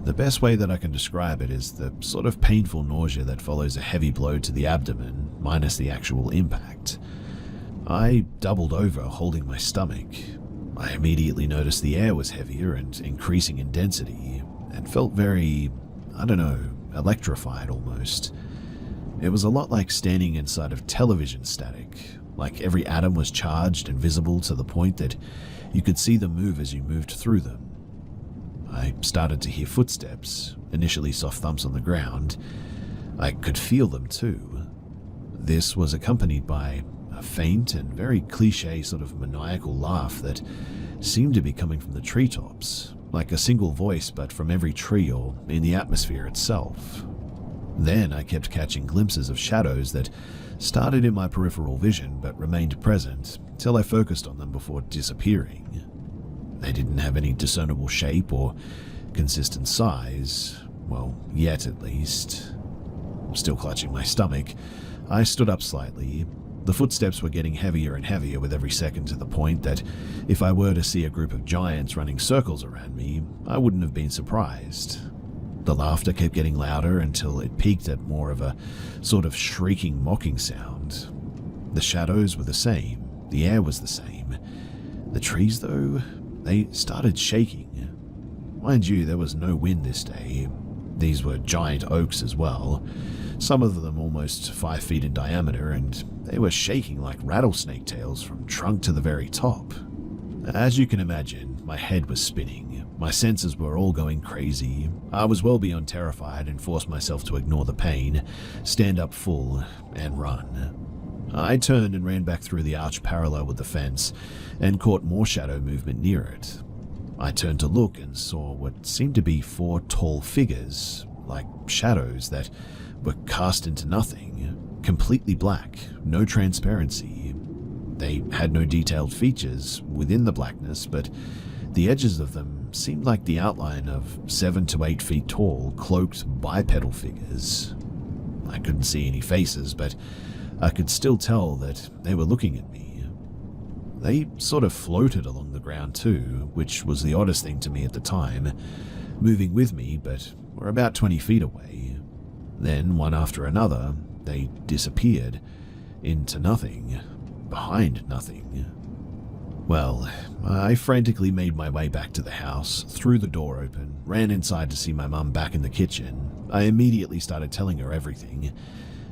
The best way that I can describe it is the sort of painful nausea that follows a heavy blow to the abdomen, minus the actual impact. I doubled over, holding my stomach. I immediately noticed the air was heavier and increasing in density, and felt very, electrified almost. It was a lot like standing inside of television static, like every atom was charged and visible to the point that you could see them move as you moved through them. I started to hear footsteps, initially soft thumps on the ground. I could feel them too. This was accompanied by a faint and very cliché sort of maniacal laugh that seemed to be coming from the treetops, like a single voice but from every tree or in the atmosphere itself. Then I kept catching glimpses of shadows that started in my peripheral vision but remained present till I focused on them before disappearing. They didn't have any discernible shape or consistent size, well, yet at least. Still clutching my stomach, I stood up slightly. The footsteps were getting heavier and heavier with every second, to the point that if I were to see a group of giants running circles around me, I wouldn't have been surprised. The laughter kept getting louder until it peaked at more of a sort of shrieking, mocking sound. The shadows were the same, the air was the same. The trees, though, they started shaking. Mind you, there was no wind this day. These were giant oaks as well, some of them almost 5 feet in diameter, and they were shaking like rattlesnake tails from trunk to the very top. As you can imagine, my head was spinning. My senses were all going crazy. I was well beyond terrified and forced myself to ignore the pain, stand up full, and run. I turned and ran back through the arch parallel with the fence and caught more shadow movement near it. I turned to look and saw what seemed to be 4 tall figures, like shadows that were cast into nothing, completely black, no transparency. They had no detailed features within the blackness, but the edges of them seemed like the outline of 7 to 8 feet tall, cloaked bipedal figures. I couldn't see any faces, but I could still tell that they were looking at me. They sort of floated along the ground too, which was the oddest thing to me at the time, moving with me but were about 20 feet away. Then, one after another, they disappeared into nothing, behind nothing. Well, I frantically made my way back to the house, threw the door open, ran inside to see my mum back in the kitchen. I immediately started telling her everything.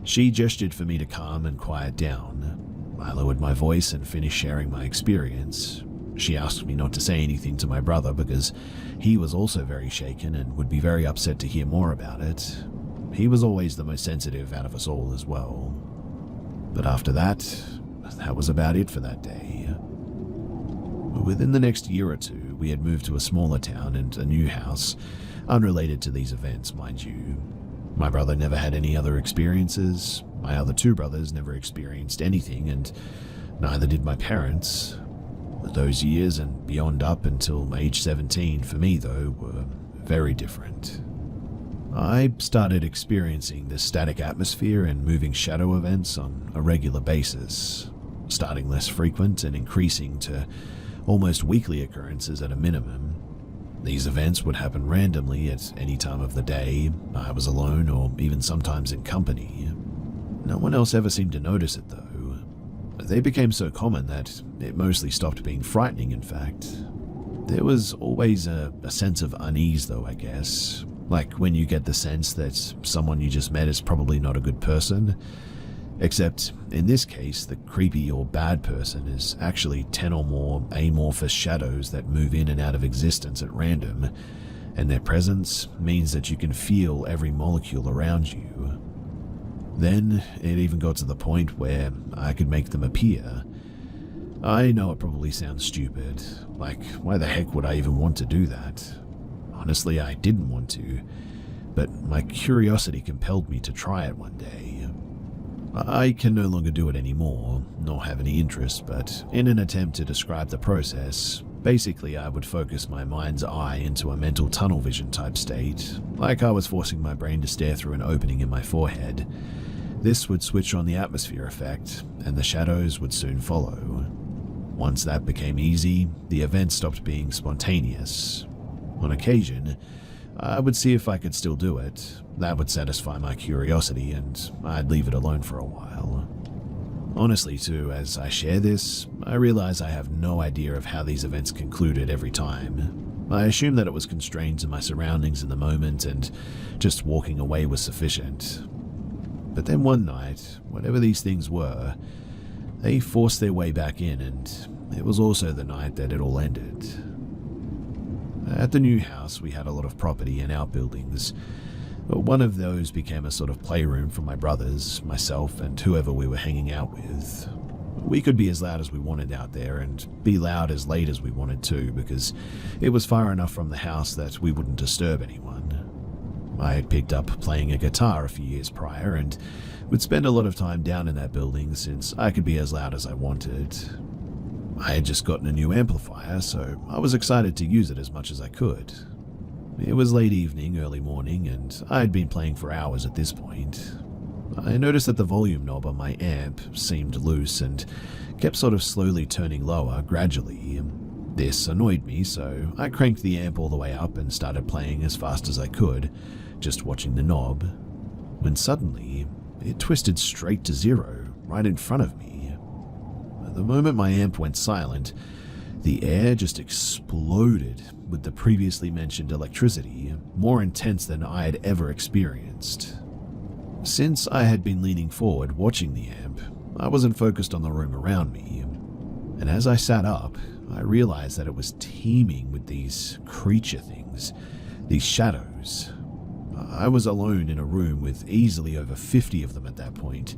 She gestured for me to calm and quiet down. I lowered my voice and finished sharing my experience. She asked me not to say anything to my brother because he was also very shaken and would be very upset to hear more about it. He was always the most sensitive out of us all as well. But after that was about it for that day. Within the next year or two, we had moved to a smaller town and a new house, unrelated to these events, mind you. My brother never had any other experiences, my other 2 brothers never experienced anything, and neither did my parents. Those years and beyond up until age 17 for me, though, were very different. I started experiencing this static atmosphere and moving shadow events on a regular basis, starting less frequent and increasing to almost weekly occurrences at a minimum. These events would happen randomly at any time of the day. I was alone or even sometimes in company. No one else ever seemed to notice it though. They became so common that it mostly stopped being frightening, in fact. There was always a sense of unease though, I guess. Like when you get the sense that someone you just met is probably not a good person. Except, in this case, the creepy or bad person is actually 10 or more amorphous shadows that move in and out of existence at random, and their presence means that you can feel every molecule around you. Then, it even got to the point where I could make them appear. I know it probably sounds stupid, like why the heck would I even want to do that? Honestly, I didn't want to, but my curiosity compelled me to try it one day. I can no longer do it anymore, nor have any interest, but in an attempt to describe the process, basically I would focus my mind's eye into a mental tunnel vision type state, like I was forcing my brain to stare through an opening in my forehead. This would switch on the atmosphere effect, and the shadows would soon follow. Once that became easy, the event stopped being spontaneous. On occasion, I would see if I could still do it. That would satisfy my curiosity, and I'd leave it alone for a while. Honestly, too, as I share this, I realize I have no idea of how these events concluded every time. I assume that it was constrained to my surroundings in the moment, and just walking away was sufficient. But then one night, whatever these things were, they forced their way back in, and it was also the night that it all ended. At the new house, we had a lot of property and outbuildings. One of those became a sort of playroom for my brothers, myself, and whoever we were hanging out with. We could be as loud as we wanted out there, and be loud as late as we wanted to, because it was far enough from the house that we wouldn't disturb anyone. I had picked up playing a guitar a few years prior, and would spend a lot of time down in that building since I could be as loud as I wanted. I had just gotten a new amplifier, so I was excited to use it as much as I could. It was late evening, early morning, and I had been playing for hours at this point. I noticed that the volume knob on my amp seemed loose and kept sort of slowly turning lower gradually. This annoyed me, so I cranked the amp all the way up and started playing as fast as I could, just watching the knob, when suddenly it twisted straight to zero, right in front of me. The moment my amp went silent, the air just exploded with the previously mentioned electricity, more intense than I had ever experienced. Since I had been leaning forward watching the amp, I wasn't focused on the room around me, and as I sat up, I realized that it was teeming with these creature things, these shadows. I was alone in a room with easily over 50 of them at that point.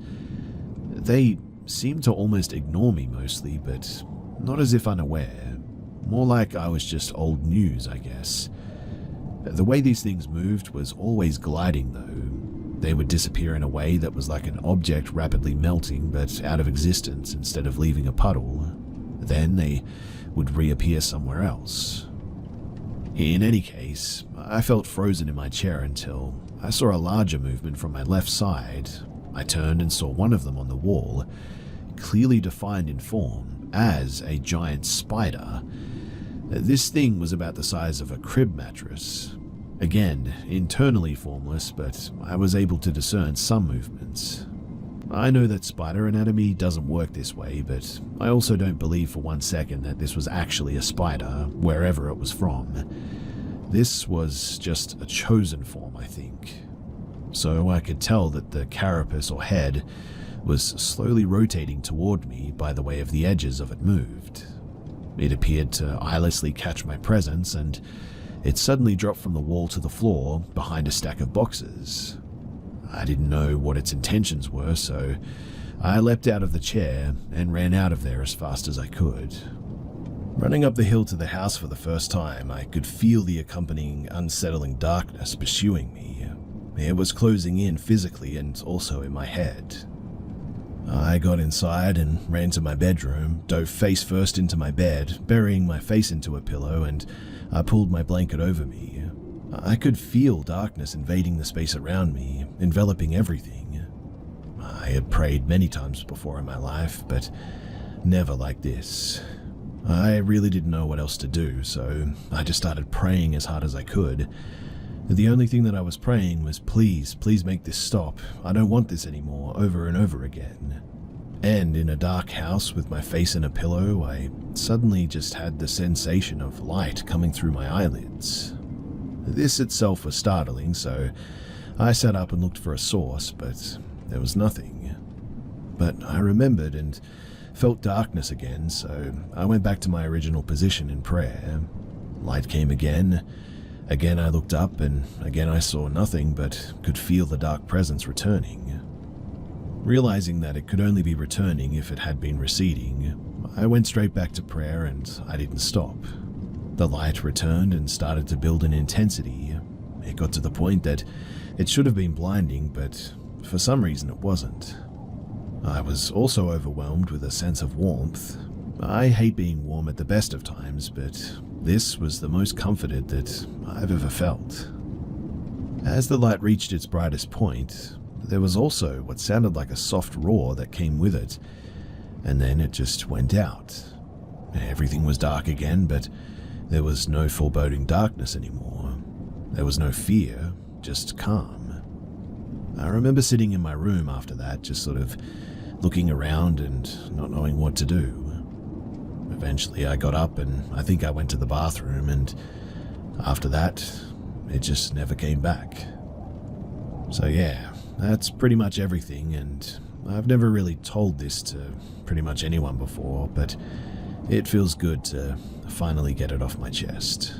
They seemed to almost ignore me mostly, but not as if unaware. More like I was just old news, I guess. The way these things moved was always gliding, though. They would disappear in a way that was like an object rapidly melting but out of existence instead of leaving a puddle. Then they would reappear somewhere else. In any case, I felt frozen in my chair until I saw a larger movement from my left side. I turned and saw one of them on the wall, clearly defined in form as a giant spider. This thing was about the size of a crib mattress. Again, internally formless, but I was able to discern some movements. I know that spider anatomy doesn't work this way, but I also don't believe for 1 second that this was actually a spider, wherever it was from. This was just a chosen form, I think. So I could tell that the carapace or head was slowly rotating toward me by the way of the edges of it moved. It appeared to eyelessly catch my presence, and it suddenly dropped from the wall to the floor behind a stack of boxes. I didn't know what its intentions were, so I leapt out of the chair and ran out of there as fast as I could. Running up the hill to the house for the first time, I could feel the accompanying unsettling darkness pursuing me. It was closing in physically and also in my head. I got inside and ran to my bedroom, dove face first into my bed, burying my face into a pillow, and I pulled my blanket over me. I could feel darkness invading the space around me, enveloping everything. I had prayed many times before in my life, but never like this. I really didn't know what else to do, so I just started praying as hard as I could. The only thing that I was praying was, please, please make this stop. I don't want this anymore, over and over again. And in a dark house with my face in a pillow, I suddenly just had the sensation of light coming through my eyelids. This itself was startling, so I sat up and looked for a source, but there was nothing. But I remembered and felt darkness again, so I went back to my original position in prayer. Light came again. Again I looked up, and again I saw nothing, but could feel the dark presence returning. Realizing that it could only be returning if it had been receding, I went straight back to prayer, and I didn't stop. The light returned and started to build in intensity. It got to the point that it should have been blinding, but for some reason it wasn't. I was also overwhelmed with a sense of warmth. I hate being warm at the best of times, but this was the most comforted that I've ever felt. As the light reached its brightest point, there was also what sounded like a soft roar that came with it, and then it just went out. Everything was dark again, but there was no foreboding darkness anymore. There was no fear, just calm. I remember sitting in my room after that, just sort of looking around and not knowing what to do. Eventually I got up and I think I went to the bathroom, and after that, it just never came back. So yeah, that's pretty much everything, and I've never really told this to pretty much anyone before, but it feels good to finally get it off my chest.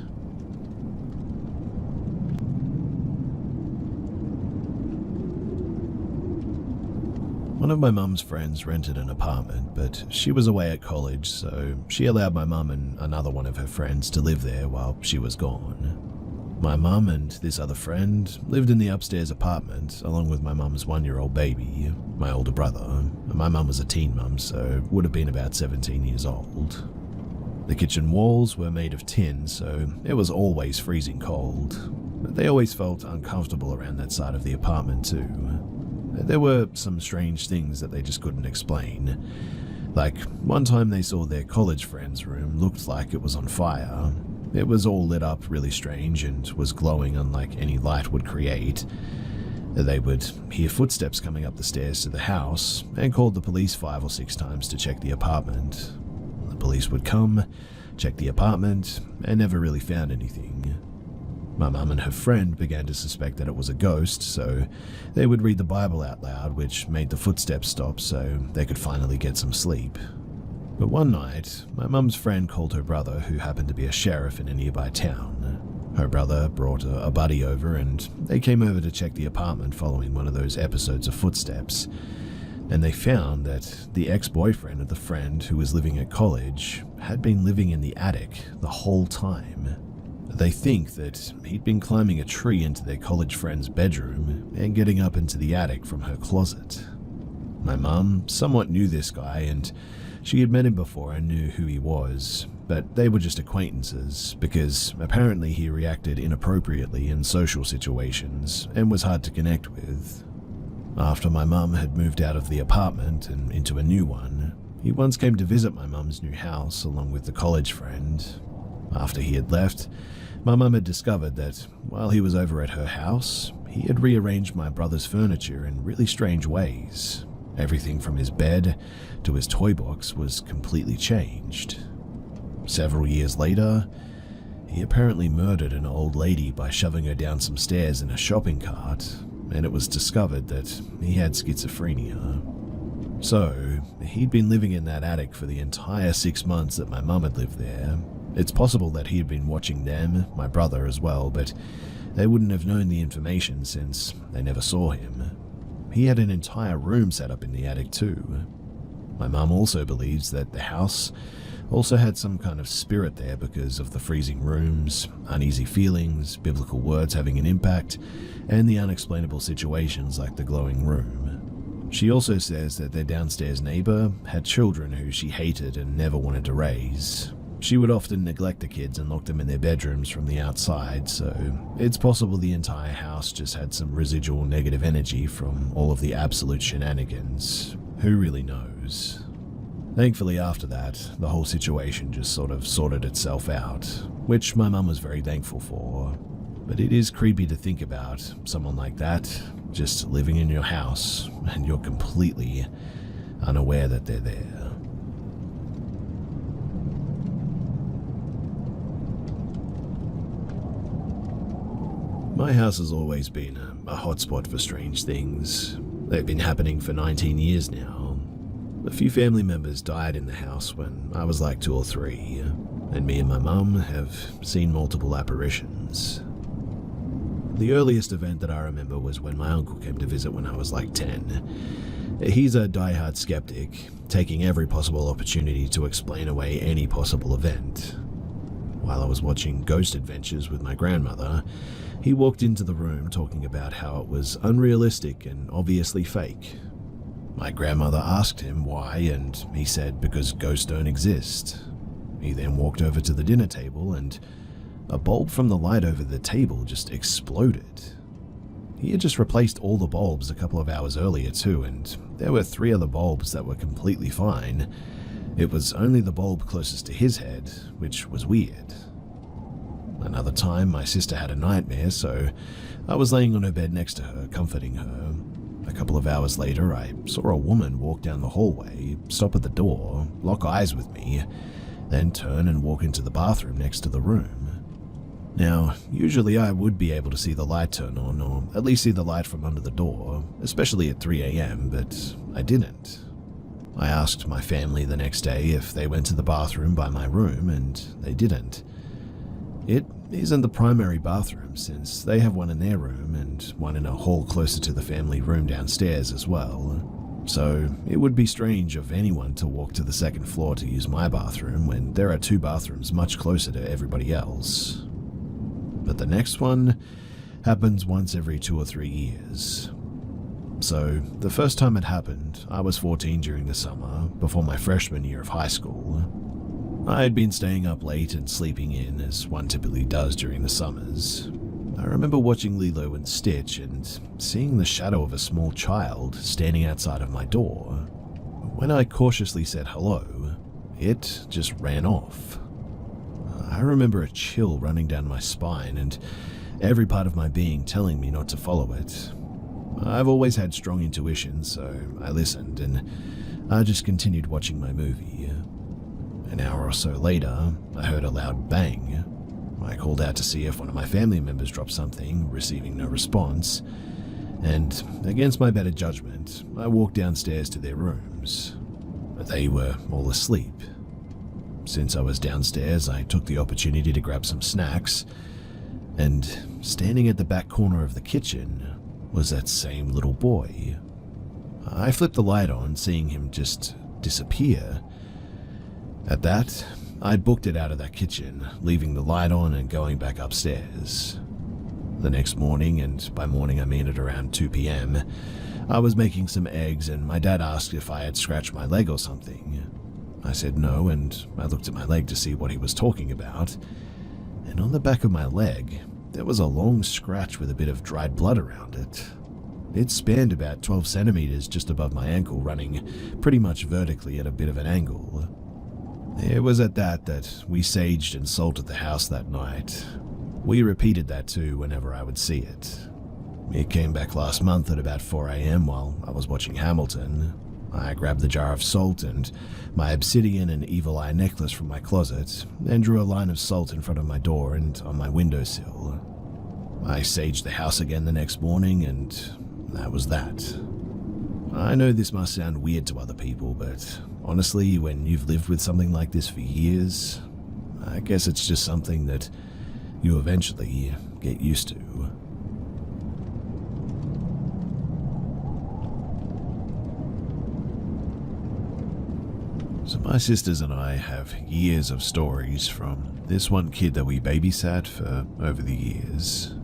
One of my mum's friends rented an apartment, but she was away at college, so she allowed my mum and another one of her friends to live there while she was gone. My mum and this other friend lived in the upstairs apartment along with my mum's 1-year-old baby, my older brother. My mum was a teen mum, so would have been about 17 years old. The kitchen walls were made of tin, so it was always freezing cold, but they always felt uncomfortable around that side of the apartment too. There were some strange things that they just couldn't explain. Like, one time they saw their college friend's room looked like it was on fire. It was all lit up really strange and was glowing unlike any light would create. They would hear footsteps coming up the stairs to the house and called the police 5 or 6 times to check the apartment. The police would come, check the apartment, and never really found anything. My mum and her friend began to suspect that it was a ghost, so they would read the Bible out loud, which made the footsteps stop so they could finally get some sleep. But one night, my mum's friend called her brother, who happened to be a sheriff in a nearby town. Her brother brought a buddy over, and they came over to check the apartment following one of those episodes of footsteps, and they found that the ex-boyfriend of the friend who was living at college had been living in the attic the whole time. They think that he'd been climbing a tree into their college friend's bedroom and getting up into the attic from her closet. My mum somewhat knew this guy, and she had met him before and knew who he was, but they were just acquaintances because apparently he reacted inappropriately in social situations and was hard to connect with. After my mum had moved out of the apartment and into a new one, he once came to visit my mum's new house along with the college friend. After he had left, my mum had discovered that while he was over at her house, he had rearranged my brother's furniture in really strange ways. Everything from his bed to his toy box was completely changed. Several years later, he apparently murdered an old lady by shoving her down some stairs in a shopping cart, and it was discovered that he had schizophrenia. So, he'd been living in that attic for the entire 6 months that my mum had lived there. It's possible that he had been watching them, my brother as well, but they wouldn't have known the information since they never saw him. He had an entire room set up in the attic too. My mum also believes that the house also had some kind of spirit there because of the freezing rooms, uneasy feelings, biblical words having an impact, and the unexplainable situations like the glowing room. She also says that their downstairs neighbor had children who she hated and never wanted to raise. She would often neglect the kids and lock them in their bedrooms from the outside, so it's possible the entire house just had some residual negative energy from all of the absolute shenanigans. Who really knows? Thankfully after that, the whole situation just sort of sorted itself out, which my mum was very thankful for. But it is creepy to think about someone like that just living in your house and you're completely unaware that they're there. My house has always been a hotspot for strange things. They've been happening for 19 years now. A few family members died in the house when I was like 2 or 3, and me and my mum have seen multiple apparitions. The earliest event that I remember was when my uncle came to visit when I was like 10. He's a diehard skeptic, taking every possible opportunity to explain away any possible event. While I was watching Ghost Adventures with my grandmother, he walked into the room talking about how it was unrealistic and obviously fake. My grandmother asked him why, and he said because ghosts don't exist. He then walked over to the dinner table and a bulb from the light over the table just exploded. He had just replaced all the bulbs a couple of hours earlier too, and there were 3 other bulbs that were completely fine. It was only the bulb closest to his head, which was weird. Another time, my sister had a nightmare, so I was laying on her bed next to her, comforting her. A couple of hours later, I saw a woman walk down the hallway, stop at the door, lock eyes with me, then turn and walk into the bathroom next to the room. Now, usually I would be able to see the light turn on, or at least see the light from under the door, especially at 3 a.m., but I didn't. I asked my family the next day if they went to the bathroom by my room, and they didn't. It isn't the primary bathroom, since they have one in their room and one in a hall closer to the family room downstairs as well. So it would be strange of anyone to walk to the second floor to use my bathroom when there are 2 bathrooms much closer to everybody else. But the next one happens once every 2 or 3 years. So, the first time it happened, I was 14 during the summer, before my freshman year of high school. I had been staying up late and sleeping in, as one typically does during the summers. I remember watching Lilo and Stitch and seeing the shadow of a small child standing outside of my door. When I cautiously said hello, it just ran off. I remember a chill running down my spine and every part of my being telling me not to follow it. I've always had strong intuition, so I listened and I just continued watching my movie. An hour or so later, I heard a loud bang. I called out to see if one of my family members dropped something, receiving no response, and against my better judgment, I walked downstairs to their rooms. They were all asleep. Since I was downstairs, I took the opportunity to grab some snacks, and standing at the back corner of the kitchen was that same little boy. I flipped the light on, seeing him just disappear. At that, I booked it out of that kitchen, leaving the light on and going back upstairs. The next morning, and by morning I mean at around 2 p.m., I was making some eggs and my dad asked if I had scratched my leg or something. I said no, and I looked at my leg to see what he was talking about, and on the back of my leg, there was a long scratch with a bit of dried blood around it. It spanned about 12 centimeters just above my ankle, running pretty much vertically at a bit of an angle. It was at that we saged and salted the house that night. We repeated that too whenever I would see it. It came back last month at about 4 a.m. while I was watching Hamilton. I grabbed the jar of salt and my obsidian and evil eye necklace from my closet and drew a line of salt in front of my door and on my windowsill. I saged the house again the next morning, and that was that. I know this must sound weird to other people, but honestly, when you've lived with something like this for years, I guess it's just something that you eventually get used to. So my sisters and I have years of stories from this one kid that we babysat for over the years.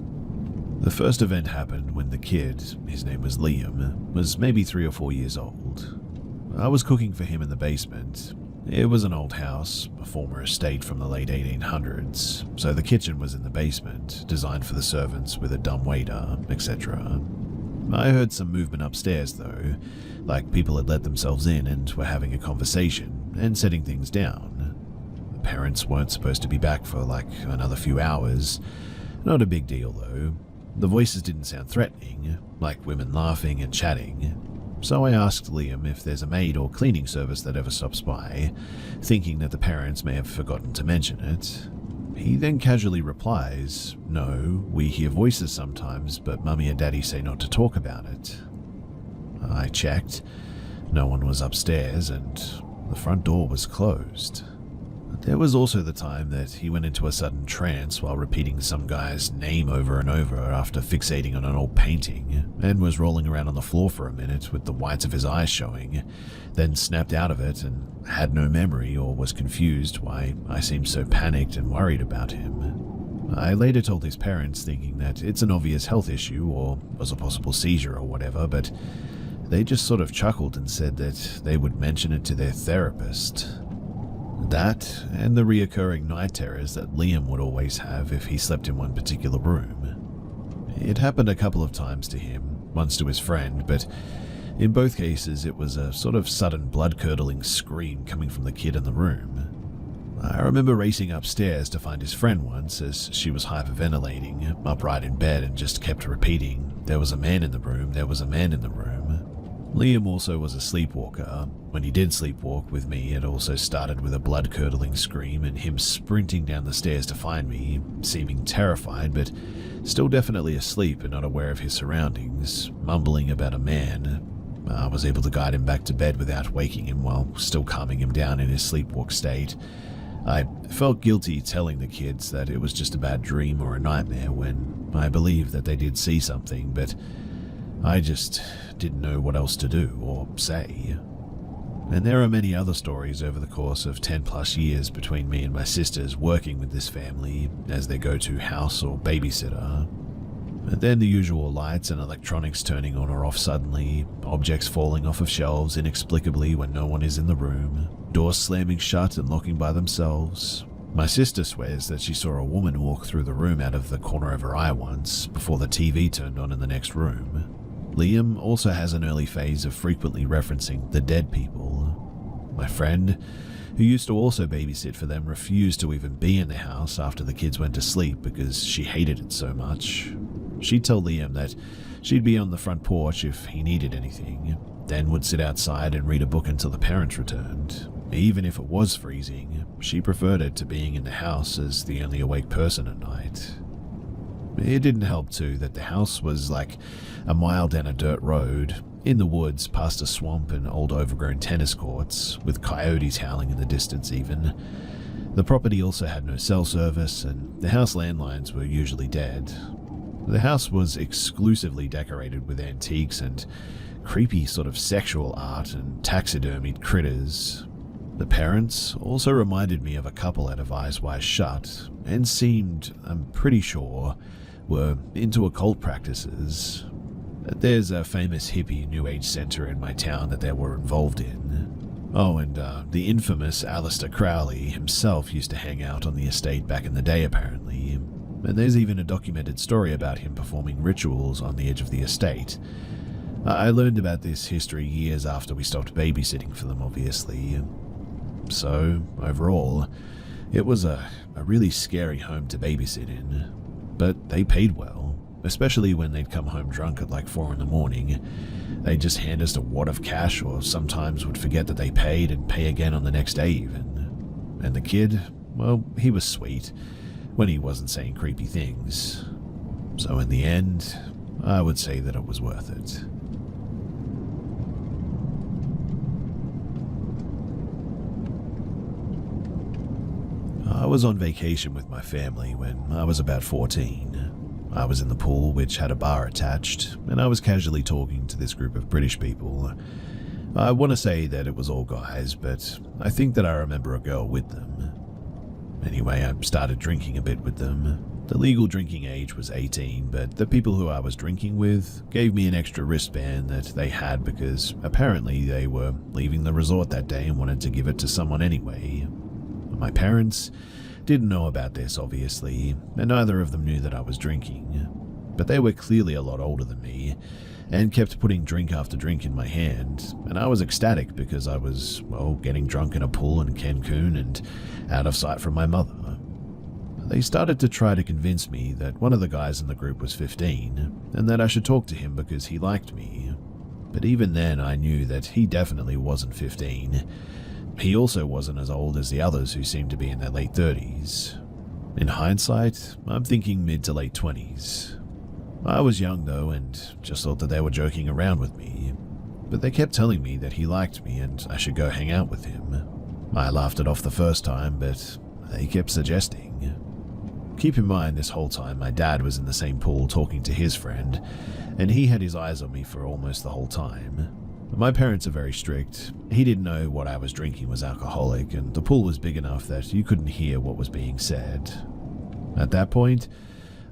The first event happened when the kid, his name was Liam, was maybe 3 or 4 years old. I was cooking for him in the basement. It was an old house, a former estate from the late 1800s, so the kitchen was in the basement, designed for the servants with a dumb waiter, etc. I heard some movement upstairs though, like people had let themselves in and were having a conversation and setting things down. The parents weren't supposed to be back for like another few hours. Not a big deal though. The voices didn't sound threatening, like women laughing and chatting. So I asked Liam if there's a maid or cleaning service that ever stops by, thinking that the parents may have forgotten to mention it. He then casually replies, "No, we hear voices sometimes, but Mummy and Daddy say not to talk about it." I checked. No one was upstairs and the front door was closed. There was also the time that he went into a sudden trance while repeating some guy's name over and over after fixating on an old painting, and was rolling around on the floor for a minute with the whites of his eyes showing, then snapped out of it and had no memory or was confused why I seemed so panicked and worried about him. I later told his parents, thinking that it's an obvious health issue or was a possible seizure or whatever, but they just sort of chuckled and said that they would mention it to their therapist. That, and the reoccurring night terrors that Liam would always have if he slept in one particular room. It happened a couple of times to him, once to his friend, but in both cases it was a sort of sudden blood-curdling scream coming from the kid in the room. I remember racing upstairs to find his friend once, as she was hyperventilating, upright in bed, and just kept repeating, "There was a man in the room, there was a man in the room." Liam also was a sleepwalker. When he did sleepwalk with me, it also started with a blood-curdling scream and him sprinting down the stairs to find me, seeming terrified but still definitely asleep and not aware of his surroundings, mumbling about a man. I was able to guide him back to bed without waking him while still calming him down in his sleepwalk state. I felt guilty telling the kids that it was just a bad dream or a nightmare when I believed that they did see something, but I just didn't know what else to do or say. And there are many other stories over the course of 10 plus years between me and my sisters working with this family as their go-to house or babysitter. And then the usual lights and electronics turning on or off suddenly, objects falling off of shelves inexplicably when no one is in the room, doors slamming shut and locking by themselves. My sister swears that she saw a woman walk through the room out of the corner of her eye once, before the TV turned on in the next room. Liam also has an early phase of frequently referencing the dead people. My friend, who used to also babysit for them, refused to even be in the house after the kids went to sleep because she hated it so much. She'd tell Liam that she'd be on the front porch if he needed anything, then would sit outside and read a book until the parents returned. Even if it was freezing, she preferred it to being in the house as the only awake person at night. It didn't help too that the house was like a mile down a dirt road, in the woods past a swamp and old overgrown tennis courts, with coyotes howling in the distance even. The property also had no cell service, and the house landlines were usually dead. The house was exclusively decorated with antiques and creepy sort of sexual art and taxidermied critters. The parents also reminded me of a couple out of Eyes Wide Shut, and seemed, I'm pretty sure, were into occult practices. There's a famous hippie New Age center in my town that they were involved in. Oh, and the infamous Aleister Crowley himself used to hang out on the estate back in the day, apparently. And there's even a documented story about him performing rituals on the edge of the estate. I learned about this history years after we stopped babysitting for them, obviously. So, overall, it was a really scary home to babysit in. But they paid well, especially when they'd come home drunk at like 4 in the morning. They'd just hand us a wad of cash, or sometimes would forget that they paid and pay again on the next day even. And the kid, well, he was sweet, when he wasn't saying creepy things. So in the end, I would say that it was worth it. I was on vacation with my family when I was about 14. I was in the pool, which had a bar attached, and I was casually talking to this group of British people. I want to say that it was all guys, but I think that I remember a girl with them. Anyway, I started drinking a bit with them. The legal drinking age was 18, but the people who I was drinking with gave me an extra wristband that they had because apparently they were leaving the resort that day and wanted to give it to someone anyway. My parents didn't know about this, obviously, and neither of them knew that I was drinking. But they were clearly a lot older than me, and kept putting drink after drink in my hand, and I was ecstatic because I was, well, getting drunk in a pool in Cancun and out of sight from my mother. They started to try to convince me that one of the guys in the group was 15, and that I should talk to him because he liked me. But even then I knew that he definitely wasn't 15. He also wasn't as old as the others who seemed to be in their late 30s. In hindsight, I'm thinking mid to late 20s. I was young though, and just thought that they were joking around with me, but they kept telling me that he liked me and I should go hang out with him. I laughed it off the first time, but they kept suggesting. Keep in mind, this whole time my dad was in the same pool talking to his friend, and he had his eyes on me for almost the whole time. My parents are very strict. He didn't know what I was drinking was alcoholic, and the pool was big enough that you couldn't hear what was being said. At that point,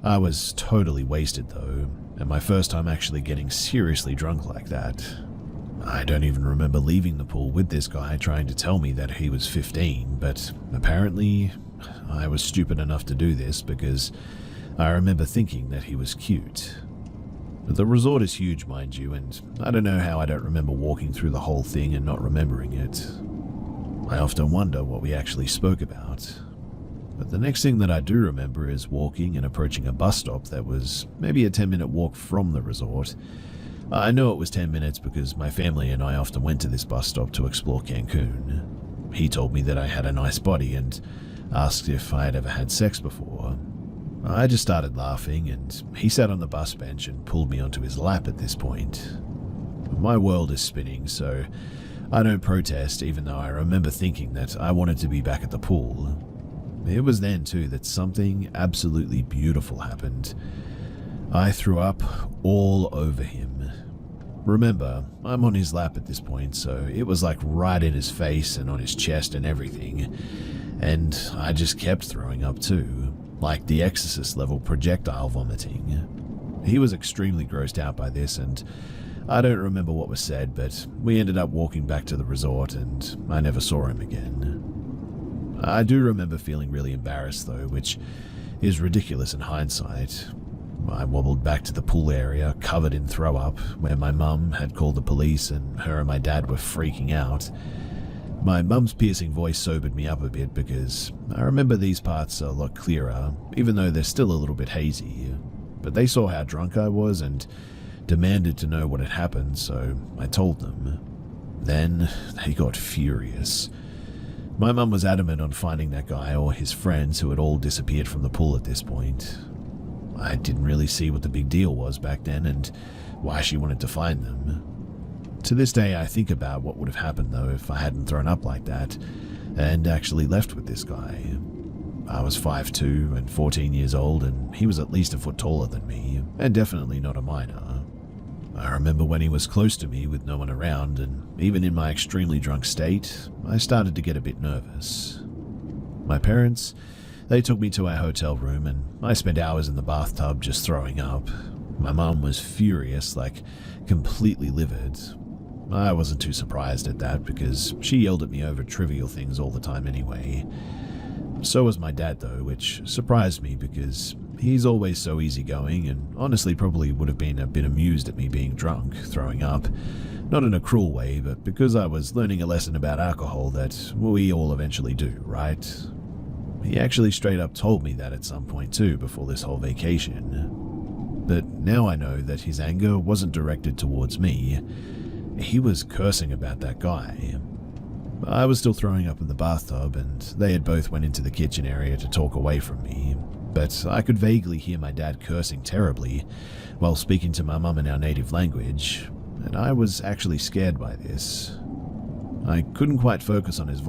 I was totally wasted though, and my first time actually getting seriously drunk like that. I don't even remember leaving the pool with this guy trying to tell me that he was 15, but apparently I was stupid enough to do this because I remember thinking that he was cute. The resort is huge, mind you, and I don't know how I don't remember walking through the whole thing and not remembering it. I often wonder what we actually spoke about. But the next thing that I do remember is walking and approaching a bus stop that was maybe a 10-minute walk from the resort. I know it was 10 minutes because my family and I often went to this bus stop to explore Cancun. He told me that I had a nice body and asked if I had ever had sex before. I just started laughing, and he sat on the bus bench and pulled me onto his lap at this point. My world is spinning, so I don't protest, even though I remember thinking that I wanted to be back at the pool. It was then, too, that something absolutely beautiful happened. I threw up all over him. Remember, I'm on his lap at this point, so it was like right in his face and on his chest and everything. And I just kept throwing up too, like the Exorcist level projectile vomiting. He was extremely grossed out by this, and I don't remember what was said, but we ended up walking back to the resort and I never saw him again. I do remember feeling really embarrassed though, which is ridiculous in hindsight. I wobbled back to the pool area, covered in throw up, where my mum had called the police and her and my dad were freaking out. My mum's piercing voice sobered me up a bit because I remember these parts a lot clearer, even though they're still a little bit hazy. But they saw how drunk I was and demanded to know what had happened, so I told them. Then they got furious. My mum was adamant on finding that guy or his friends who had all disappeared from the pool at this point. I didn't really see what the big deal was back then and why she wanted to find them. To this day, I think about what would have happened though if I hadn't thrown up like that and actually left with this guy. I was 5'2" and 14 years old, and he was at least a foot taller than me, and definitely not a minor. I remember when he was close to me with no one around, and even in my extremely drunk state, I started to get a bit nervous. My parents, they took me to our hotel room, and I spent hours in the bathtub just throwing up. My mum was furious, like completely livid. I wasn't too surprised at that because she yelled at me over trivial things all the time anyway. So was my dad though, which surprised me because he's always so easygoing and honestly probably would have been a bit amused at me being drunk, throwing up. Not in a cruel way, but because I was learning a lesson about alcohol that we all eventually do, right? He actually straight up told me that at some point too before this whole vacation. But now I know that his anger wasn't directed towards me. He was cursing about that guy. I was still throwing up in the bathtub, and they had both went into the kitchen area to talk away from me, but I could vaguely hear my dad cursing terribly while speaking to my mum in our native language, and I was actually scared by this. I couldn't quite focus on his voice.